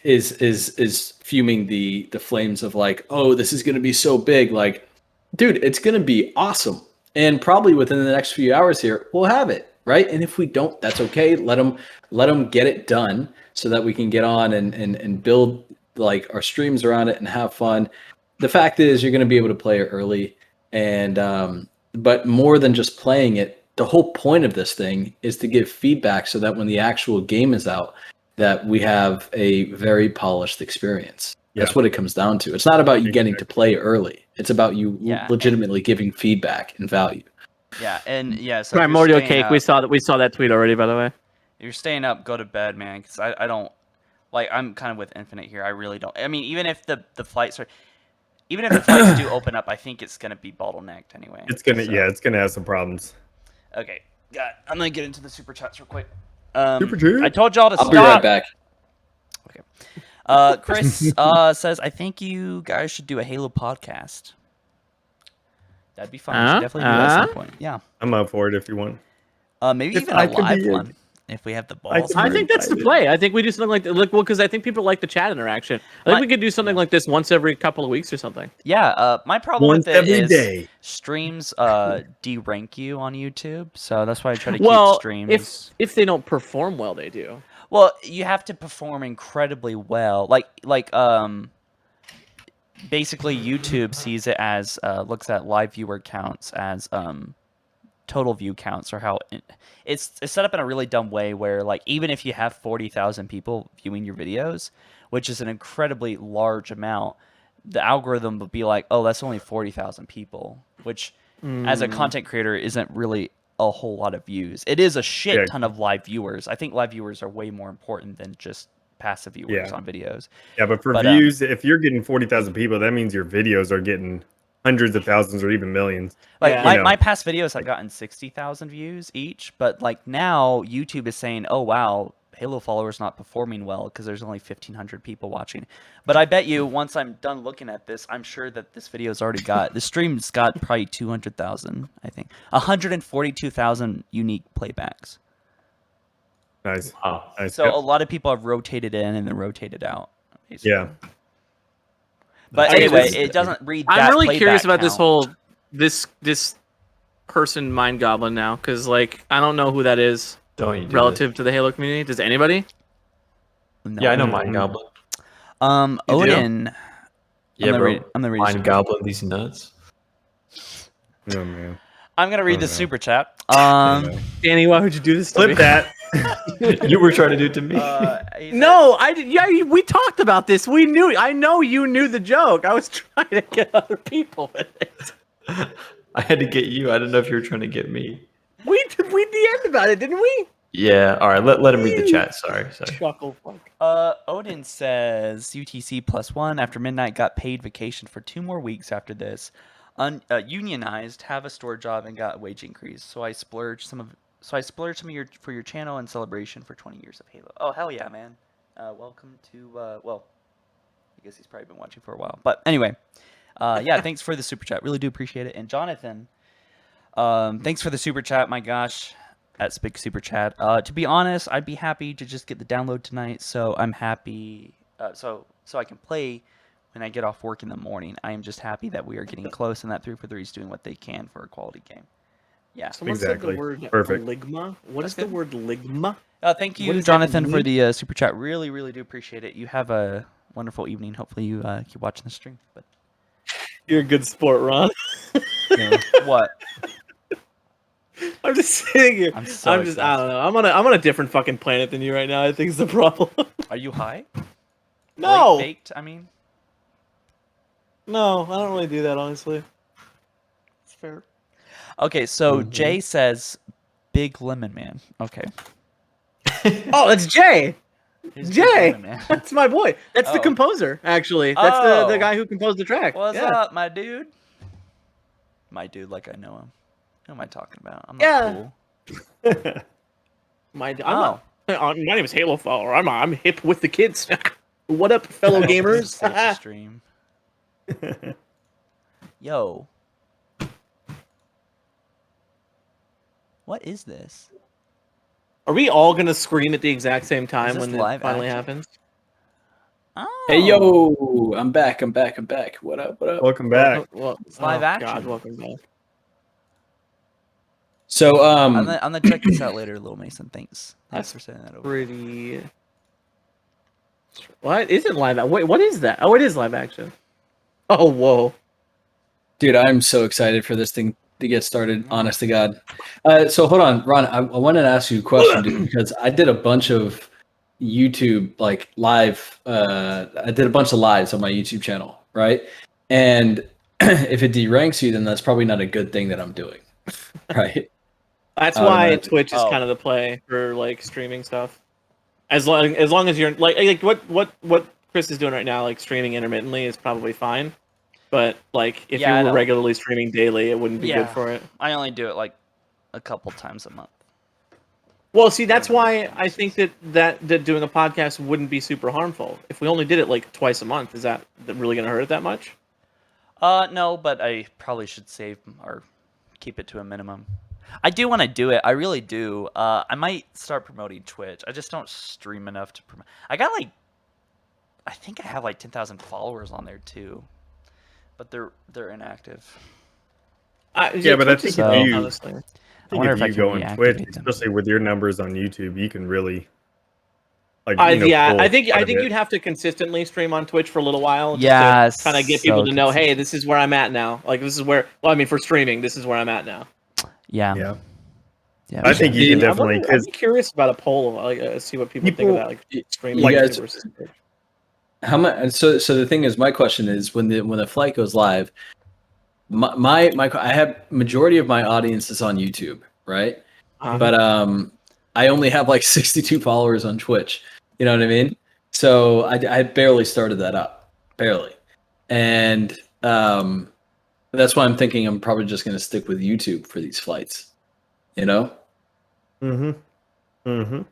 is fuming the flames of like, oh, this is going to be so big. Like, dude, it's going to be awesome, and probably within the next few hours here, we'll have it, right? And if we don't, that's okay. Let them get it done, so that we can get on and build like our streams around it and have fun. The fact is, you're going to be able to play it early, and but more than just playing it, the whole point of this thing is to give feedback so that when the actual game is out, that we have a very polished experience. That's what it comes down to. It's not about you getting to play early. It's about you legitimately giving feedback and value. Yeah, and so if you're Primordial staying Cake. up- We saw that tweet already, by the way. If you're staying up, go to bed, man. Because I don't like. I'm kind of with Infinite here. I really don't. I mean, even if the flights do open up, I think it's gonna be bottlenecked anyway. It's gonna have some problems. Okay, I'm gonna get into the super chats real quick. Super chat? I told y'all to I'll stop. be right back. Okay. Chris says, I think you guys should do a Halo podcast. That'd be fun. We should definitely do that at some point. Yeah. I'm up for it if you want. Maybe If even I a could live be in- one if we have the balls. I think that's the play. I think we do something like because I think people like the chat interaction. I think we could do something like this once every couple of weeks or something. Yeah, my problem Once with it every is day. streams de-rank you on YouTube, so that's why I try to Well, keep streams. if they don't perform well, they do. Well, you have to perform incredibly well. Basically YouTube sees it as looks at live viewer counts as total view counts, or how it's set up in a really dumb way where like even if you have 40,000 people viewing your videos, which is an incredibly large amount, the algorithm will be like, oh, that's only 40,000 people, which as a content creator isn't really a whole lot of views. It is a shit ton of live viewers. I think live viewers are way more important than just passive viewers on videos. Yeah, but views, if you're getting 40,000 people, that means your videos are getting hundreds of thousands or even millions. Like my past videos have gotten 60,000 views each, but like now YouTube is saying, oh wow, Halo followers not performing well because there's only 1,500 people watching. But I bet you once I'm done looking at this, I'm sure that this video's already got, the stream's got probably 200,000, I think. 142,000 unique playbacks. Nice. Wow. Nice. So a lot of people have rotated in and then rotated out. Basically. Yeah. But anyway, it doesn't read that I'm really playback curious about this count. whole this person Mind Goblin now, because like I don't know who that is Don't you do relative to the Halo community. Does anybody? No. Yeah, I know Mind Goblin. Odin. Yeah, I'm bro. gonna read Mind Goblin, these nuts. Oh, man. I'm gonna read the no. super chat. Danny, why would you do this to me? Flip that. You were trying to do it to me. No, I did. Yeah, we talked about this. We knew. I know you knew the joke. I was trying to get other people with it. I had to get you. I don't know if you were trying to get me. We DM'd about it, didn't we? Yeah. All right. Let him read the chat. Sorry. Chuckle fuck. Odin says UTC +1 after midnight got paid vacation for 2 more weeks after this. Unionized, have a store job and got a wage increase. So I splurged some for your channel in celebration for 20 years of Halo. Oh hell yeah, man! Welcome to well, I guess he's probably been watching for a while. But anyway, yeah, thanks for the super chat. Really do appreciate it. And Jonathan, thanks for the super chat. My gosh, that's big super chat. To be honest, I'd be happy to just get the download tonight. So I'm happy. So I can play when I get off work in the morning. I am just happy that we are getting close and that 343 is doing what they can for a quality game. Yeah. Someone said the word Perfect. ligma. What is the word ligma? Thank you, Jonathan, for the super chat. Really, really do appreciate it. You have a wonderful evening. Hopefully you keep watching the stream. But You're a good sport, Ron. what? I'm just sitting here. I'm I don't know. I'm on a different fucking planet than you right now. I think is the problem. Are you high? No. Late baked, I mean. No, I don't really do that honestly. It's fair. Okay, so Jay says Big Lemon Man. Okay. Oh, that's Jay. Here's Big Jay, Lemon Man. that's my boy. That's the Oh. composer, actually. That's the guy who composed the track. What's yeah. up, my dude? My dude, like I know him. Who am I talking about? I'm not cool. My name is Halo Follower. I'm hip with the kids. What up, fellow gamers? Stream. Yo. What is this? Are we all gonna scream at the exact same time this when it live finally action? happens? Oh. Hey yo, I'm back. What up? Welcome back. It's live action. God, welcome back. So I'm gonna check this out later, Little Mason. Thanks for saying that over. Pretty. What isn't live action? Wait, what is that? Oh, it is live action. Oh, whoa. dude, I'm so excited for this thing to get started. Honest to God. So hold on, Ron. I wanted to ask you a question, dude, because I did a bunch of YouTube like live. I did a bunch of lives on my YouTube channel, right? And if it deranks you, then that's probably not a good thing that I'm doing, right? That's why Twitch is kind of the play for like streaming stuff. As long as you're like what Chris is doing right now, like streaming intermittently, is probably fine. But like if you were regularly streaming daily, it wouldn't be good for it. I only do it like a couple times a month. Well, see, that's why I think that doing a podcast wouldn't be super harmful. If we only did it like twice a month, is that really going to hurt it that much? No, but I probably should save or keep it to a minimum. I do want to do it. I really do. I might start promoting Twitch. I just don't stream enough to promote. I think I have like 10,000 followers on there too, but they're inactive. Yeah, but I think if you, honestly. if you go on Twitch, especially with your numbers on YouTube, you can really like. I think you'd have to consistently stream on Twitch for a little while. Yes, to kind of get people to know, hey, this is where I'm at now. Like this is where. Well, I mean, for streaming, this is where I'm at now. Yeah. I think you can definitely. I'm curious about a poll, like see what people think of that, like streaming versus Twitch. How much? So the thing is, my question is, when the flight goes live, my I have majority of my audience is on YouTube, right? But I only have like 62 followers on Twitch. You know what I mean? So I barely started that up, barely, and that's why I'm thinking I'm probably just going to stick with YouTube for these flights. You know? Mm-hmm. Mm-hmm.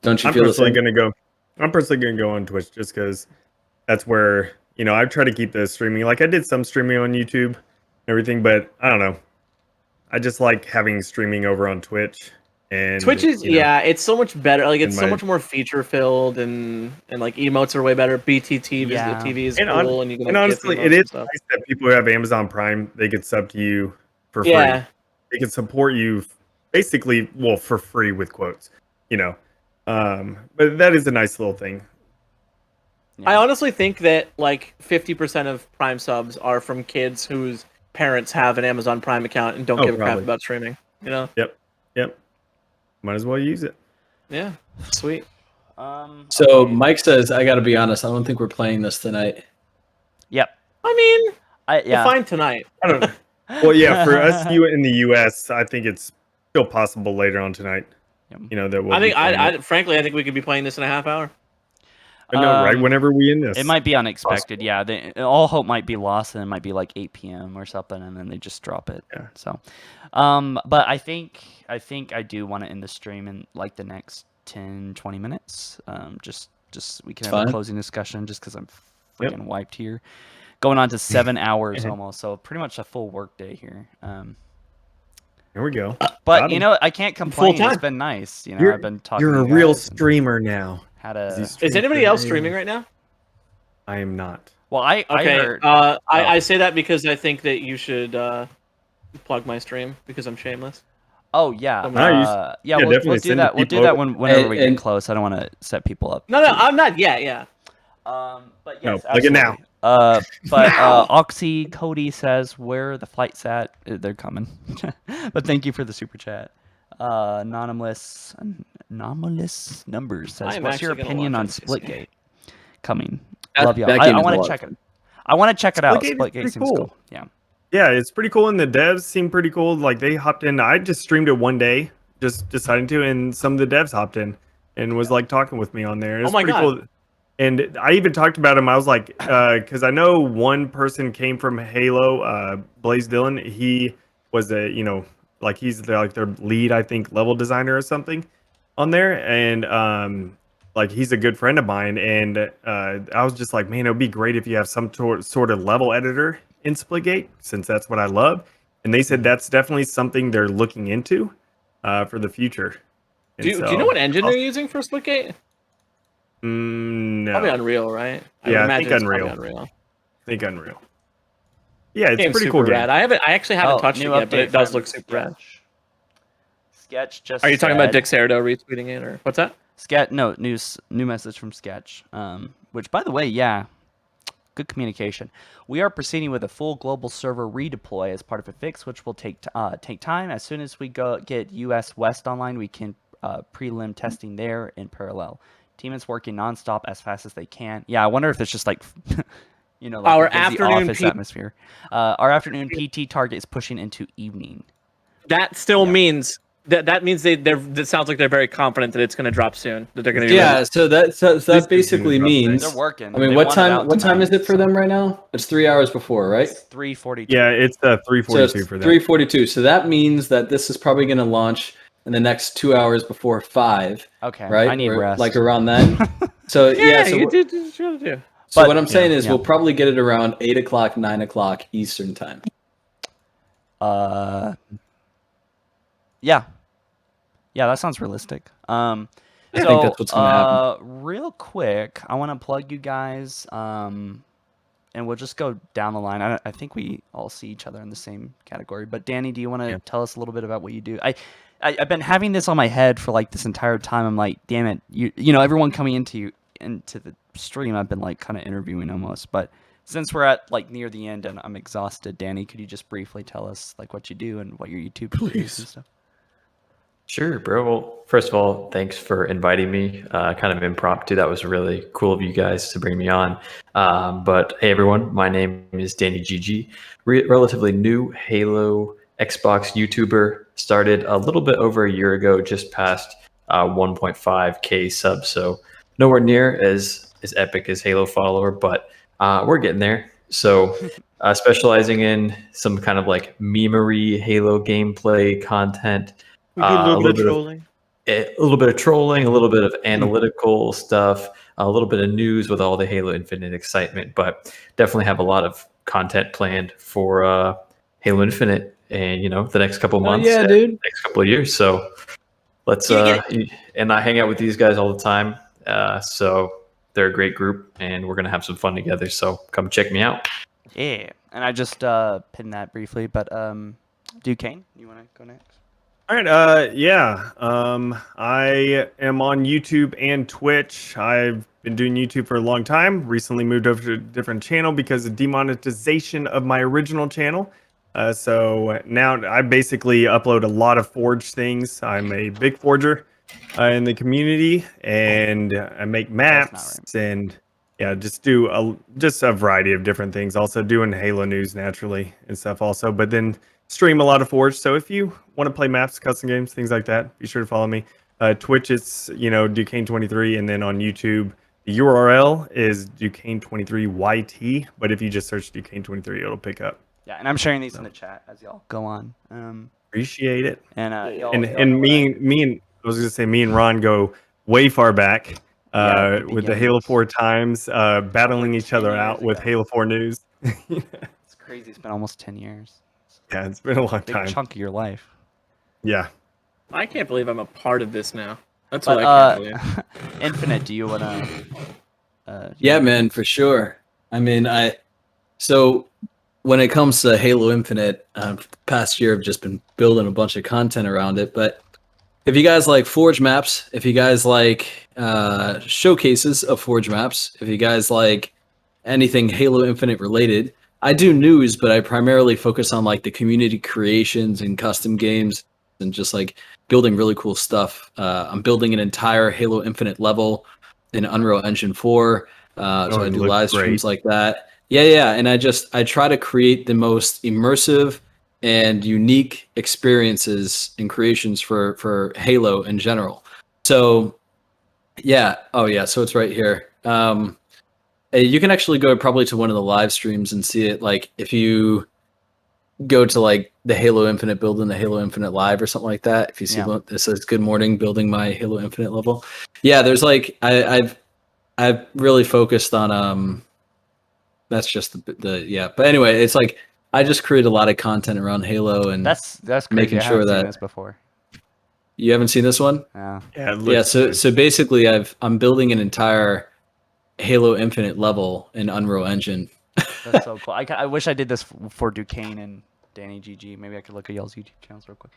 Don't you I'm feel personally going to go? I'm personally going to go on Twitch just because that's where I try to keep the streaming. Like I did some streaming on YouTube, and everything, but I don't know. I just like having streaming over on Twitch. And Twitch is it's so much better. Like it's so much more feature filled, and like emotes are way better. BTT TV is cool, and you can. And honestly, it is nice that people who have Amazon Prime, they could sub to you for free. They can support you basically, well, for free with quotes. But that is a nice little thing. I honestly think that like 50% of Prime subs are from kids whose parents have an Amazon Prime account and don't give a crap about streaming. Yep. Might as well use it. Yeah, sweet. So Mike says, I got to be honest, I don't think we're playing this tonight. Yep. I mean, we're fine tonight. I don't know. Well, yeah, for us in the U.S., I think it's still possible later on tonight. That we'll frankly, I think we could be playing this in a half hour. I know, right? Whenever we end this, it might be unexpected. Possible. Yeah, all hope might be lost, and it might be like 8 p.m. or something, and then they just drop it. Yeah. So, but I think I do want to end the stream in like the next 10-20 minutes. Just we can have a closing discussion, just because I'm freaking wiped here. Going on to 7 hours almost, so pretty much a full work day here. Here we go. But I can't complain. It's been nice. I've been talking. You're a real streamer now. Is anybody else streaming right now? I am not. Well, I heard. I say that because I think that you should plug my stream because I'm shameless. Oh yeah, we'll do that. We'll do that whenever we get close. I don't want to set people up. No, I'm not yet. Yeah. But yes, plug it now. But Oxy Cody says where the flight's at. They're coming. But thank you for the super chat. Anonymous Numbers says, what's your opinion on Splitgate coming? Love y'all. I want to check it. I want to check it out. Splitgate seems cool. Yeah. Yeah, it's pretty cool, and the devs seem pretty cool. Like they hopped in. I just streamed it one day, just deciding to, and some of the devs hopped in and was like talking with me on there. It was my pretty God. cool. And I even talked about him. I was like, because I know one person came from Halo, Blaze Dillon. He was like he's their lead, I think, level designer or something on there, and like he's a good friend of mine. And I was just like, man, it would be great if you have some sort of level editor in Splitgate, since that's what I love. And they said that's definitely something they're looking into for the future. Do you know what engine they're using for Splitgate? No. Probably Unreal, right? Yeah, I think it's Unreal. probably Unreal. I think Unreal. Yeah, it's Game's pretty super cool game. rad. I actually haven't touched it new yet, but update it does from look super rad. Sketch just. Are you talking about said- Dick Cerdo retweeting it, or what's that? No, new message from Sketch. Which, by the way, yeah, good communication. We are proceeding with a full global server redeploy as part of a fix, which will take time. As soon as we get US West online, we can prelim testing there in parallel. Team is working nonstop as fast as they can. Yeah, I wonder if it's just like, like Our a busy afternoon office atmosphere. Our afternoon PT target is pushing into evening. That still means that means it sounds like they're very confident that it's going to drop soon. That they're going to be Yeah, ready. so that basically means They're working. I mean, They what want it out time? What time tonight, is it for them right now? It's 3 hours before, right? It's 3:42. Yeah, it's 3:42 So for them. 3:42. So that means that this is probably going to launch in the next 2 hours before 5. Okay, Right? I need Or, rest. like around then. So Yeah, so you did what you gotta do. So But- what I'm saying is yeah. we'll probably get it around 8 o'clock, 9 o'clock Eastern time. Yeah, that sounds realistic. I think that's what's gonna happen. Real quick, I want to plug you guys, and we'll just go down the line. I think we all see each other in the same category. But Danny, do you want to tell us a little bit about what you do? I've been having this on my head for like this entire time. I'm like, damn it, you know, everyone coming into the stream, I've been like kind of interviewing almost. But since we're at like near the end and I'm exhausted, Danny, could you just briefly tell us like what you do and what your YouTube is and stuff? Sure, bro. Well, first of all, thanks for inviting me. Kind of impromptu. That was really cool of you guys to bring me on. But hey, everyone, my name is Danny GG. Relatively new Halo Xbox YouTuber. Started a little bit over a year ago, just past 1.5K subs. So nowhere near as epic as Halo follower, but we're getting there. So specializing in some kind of like memery Halo gameplay content. We do a little bit of trolling. A little bit of trolling, a little bit of analytical stuff, a little bit of news with all the Halo Infinite excitement, but definitely have a lot of content planned for Halo Infinite and, you know, the next couple months, yeah, dude. next couple of years. So let's, and I hang out with these guys all the time. So they're a great group and we're going to have some fun together. So come check me out. Yeah, and I just pinned that briefly, but Duquesne, you want to go next? All right, I am on YouTube and Twitch. I've been doing YouTube for a long time. Recently moved over to a different channel because of demonetization of my original channel. So now I basically upload a lot of Forge things. I'm a big forger in the community, and I make maps and just do a variety of different things. Also doing Halo news naturally and stuff also, but then stream a lot of Forge. So if you want to play maps, custom games, things like that, be sure to follow me. Twitch, it's Duquesne23, and then on YouTube, the URL is Duquesne23YT. But if you just search Duquesne23, it'll pick up. Yeah, and I'm sharing these in the chat as y'all go on. Appreciate it. And me and I was gonna say me and Ron go way far back with the Halo 4 times, battling each other out with Halo 4 news. It's crazy. It's been almost 10 years. Yeah, it's been a long Big time. chunk of your life. Yeah. I can't believe I'm a part of this now. That's But, what I can't believe. Infinite, do you want to? Yeah, man, for sure. I mean, so when it comes to Halo Infinite, past year I've just been building a bunch of content around it. But if you guys like Forge maps, if you guys like showcases of Forge maps, if you guys like anything Halo Infinite related, I do news, but I primarily focus on like the community creations and custom games and just like building really cool stuff. I'm building an entire Halo Infinite level in Unreal Engine 4. So I do live streams like that. Yeah, and I try to create the most immersive and unique experiences and creations for Halo in general. So yeah, so it's right here. You can actually go probably to one of the live streams and see it. Like if you go to like the Halo Infinite build in the Halo Infinite live or something like that. If you see one, it says "Good morning, building my Halo Infinite level." Yeah, there's like I've really focused on That's just the yeah. But anyway, it's like I just create a lot of content around Halo and that's crazy. making I sure haven't seen that this before. You haven't seen this one? Yeah. So basically, I'm building an entire Halo Infinite level in Unreal Engine. That's so cool. I wish I did this for Duquesne and Danny GG. Maybe I could look at y'all's YouTube channels real quick.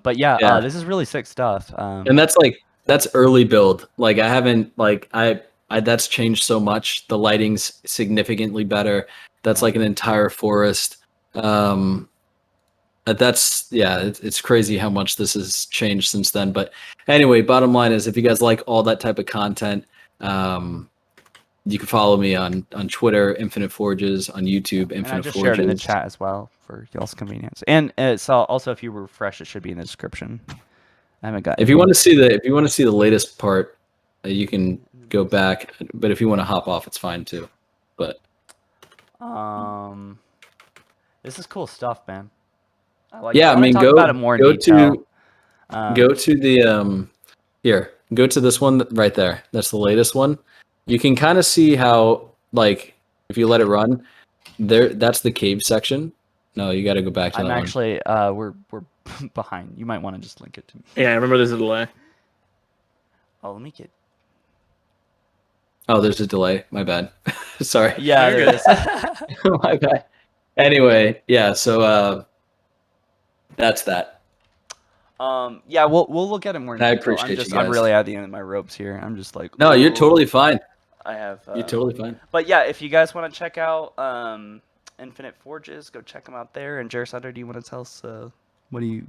But yeah, this is really sick stuff. And that's early build. Like I haven't I that's changed so much. The lighting's significantly better. That's like an entire forest. It's crazy how much this has changed since then. But anyway, bottom line is if you guys like all that type of content, you can follow me on Twitter, Infinite Forges, on YouTube, Infinite Forges. I just shared it in the chat as well for y'all's convenience. And so also if you refresh, it should be in the description. I haven't got. If you want to see the latest part, you can go back. But if you want to hop off, it's fine too. But this is cool stuff, man. Yeah, I mean, go about it more in detail. Go to the here. Go to this one right there. That's the latest one. You can kind of see how, like, if you let it run, there. That's the cave section. No, you got to go back to that one. I'm actually we're behind. You might want to just link it to me. Yeah, I remember there's a delay. Oh, let me get. Oh, there's a delay. My bad. Sorry. Yeah, there is. My bad. Anyway, yeah. So that's that. Yeah, we'll look at it more. I appreciate you guys. I'm really at the end of my ropes here. I'm just like. No, you're totally fine. I have. You're totally fine. But yeah, if you guys want to check out Infinite Forges, go check them out there. And Jareth Sunder, do you want to tell us what do you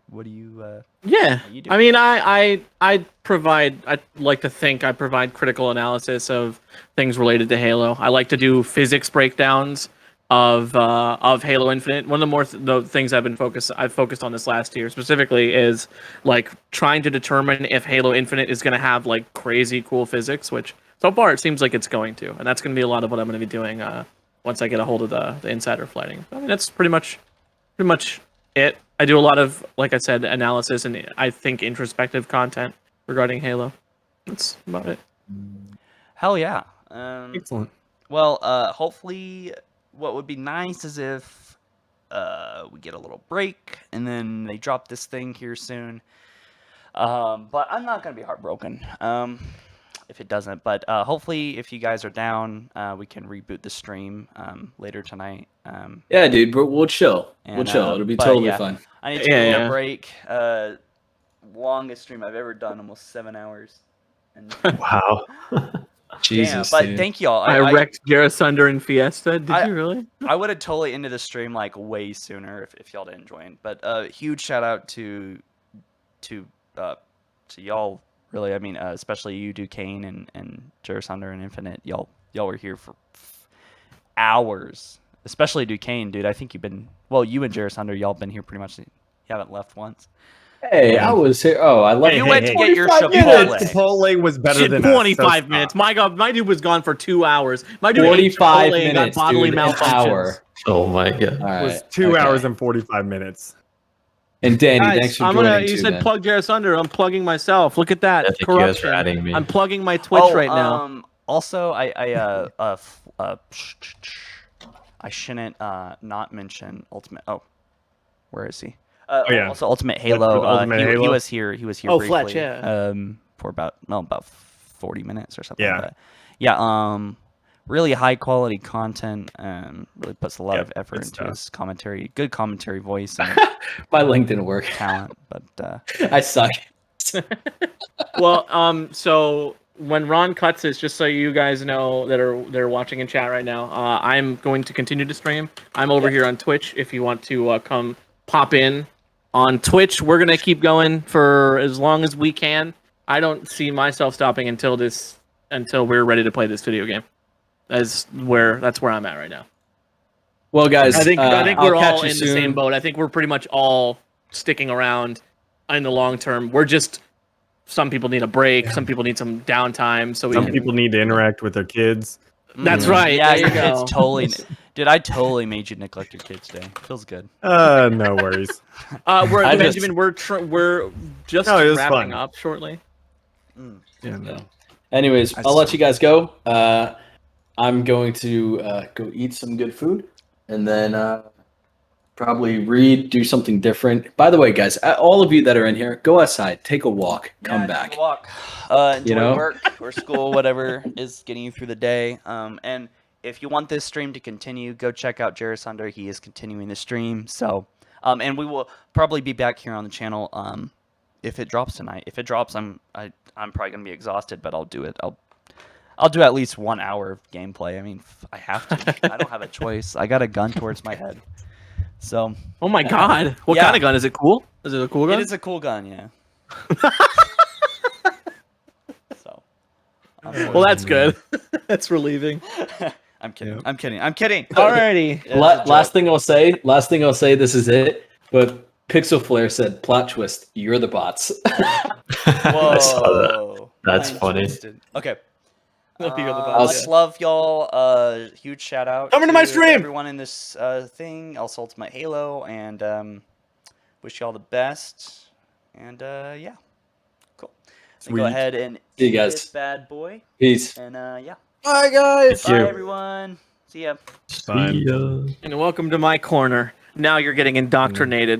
Yeah, you do? I mean, I like to think I provide critical analysis of things related to Halo. I like to do physics breakdowns of Halo Infinite. One of the things I've focused on this last year specifically is like trying to determine if Halo Infinite is going to have like crazy cool physics, which so far it seems like it's going to, and that's going to be a lot of what I'm going to be doing once I get a hold of the insider flighting. I mean, that's pretty much it. I do a lot of, like I said, analysis and I think introspective content regarding Halo. That's about it. Hell yeah. Excellent. Well, hopefully what would be nice is if we get a little break and then they drop this thing here soon. But I'm not going to be heartbroken if it doesn't. But hopefully if you guys are down, we can reboot the stream later tonight. Yeah, dude, we'll chill. We'll chill. It'll be totally fine. I need to take a break. Longest stream I've ever done, almost 7 hours. And wow. Jesus. But dude. thank y'all. I wrecked Jareth Sunder in Fiesta. Did you really? I would have totally ended the stream like way sooner if y'all didn't join. But huge shout out to y'all. Really, I mean, especially you, Duquesne, and Jareth Sunder and Infinite. Y'all were here for hours. Especially Duquesne, dude. I think you and Jareth Sunder, y'all been here pretty much. You haven't left once. Hey, I was here. Oh, I love you went to get your Chipotle. Chipotle was better than 25 minutes. My God, my dude was gone for 2 hours. My dude 45 ate Chipotle minutes, got bodily dude, malfunctions. an hour. Oh my God. All right. It was 2 hours and 45 minutes. And Danny, Guys, thanks for joining you too, said man. plug Jareth Sunder. I'm plugging myself. Look at that. I think you guys are Corruption. adding me. I'm plugging my Twitch right now. Also, I shouldn't not mention Ultimate. Oh, where is he? yeah. Also, Ultimate Halo. Ultimate He Halo? was here. He was here. Oh, briefly, Fletch, yeah. For about 40 minutes or something. Yeah. Like that. Yeah. Really high quality content. Really puts a lot of effort good into stuff. his commentary. Good commentary voice and My link didn't work. talent. But I suck. Well, so when Ron cuts this, just so you guys know that are watching in chat right now, I'm going to continue to stream. I'm over here on Twitch. If you want to come pop in on Twitch, we're gonna keep going for as long as we can. I don't see myself stopping until we're ready to play this video game. That's where I'm at right now. Well, guys, I think we're I'll catch all you in the soon. same boat. I think we're pretty much all sticking around in the long term. We're just some people need a break, some people need some downtime. So Some people need to interact with their kids. That's right. Yeah, there you your kids go. totally. Dude, I totally made you neglect your kids today. Feels good. No worries. We're Benjamin. We're just No, it was wrapping fun. up shortly. Yeah, no. Anyways, I'll let you guys go. I'm going to go eat some good food and then probably read, do something different. By the way, guys, all of you that are in here, go outside, take a walk, come back. Take a walk. Enjoy work or school, whatever is getting you through the day. And if you want this stream to continue, go check out Jarasunder. He is continuing the stream. So, and we will probably be back here on the channel if it drops tonight. If it drops, I'm probably gonna be exhausted, but I'll do it. I'll do at least 1 hour of gameplay. I mean, I have to. I don't have a choice. I got a gun towards my head. So. Oh my God! What kind of gun is it? Cool? Is it a cool gun? It is a cool gun, yeah. So. Well, that's good. That's relieving. I'm kidding. Yeah. I'm kidding. Alrighty. Last thing I'll say. This is it. But Pixel Flare said, "Plot twist. You're the bots." Whoa. I saw that. That's funny. Okay. I'll love y'all. Huge shout out to my stream. Everyone in this thing. Also Ultimate Halo, and wish y'all the best. And yeah, cool. So go ahead and see you guys. This bad boy. Peace. And yeah. Bye guys. Bye everyone. See ya. And welcome to my corner. Now you're getting indoctrinated.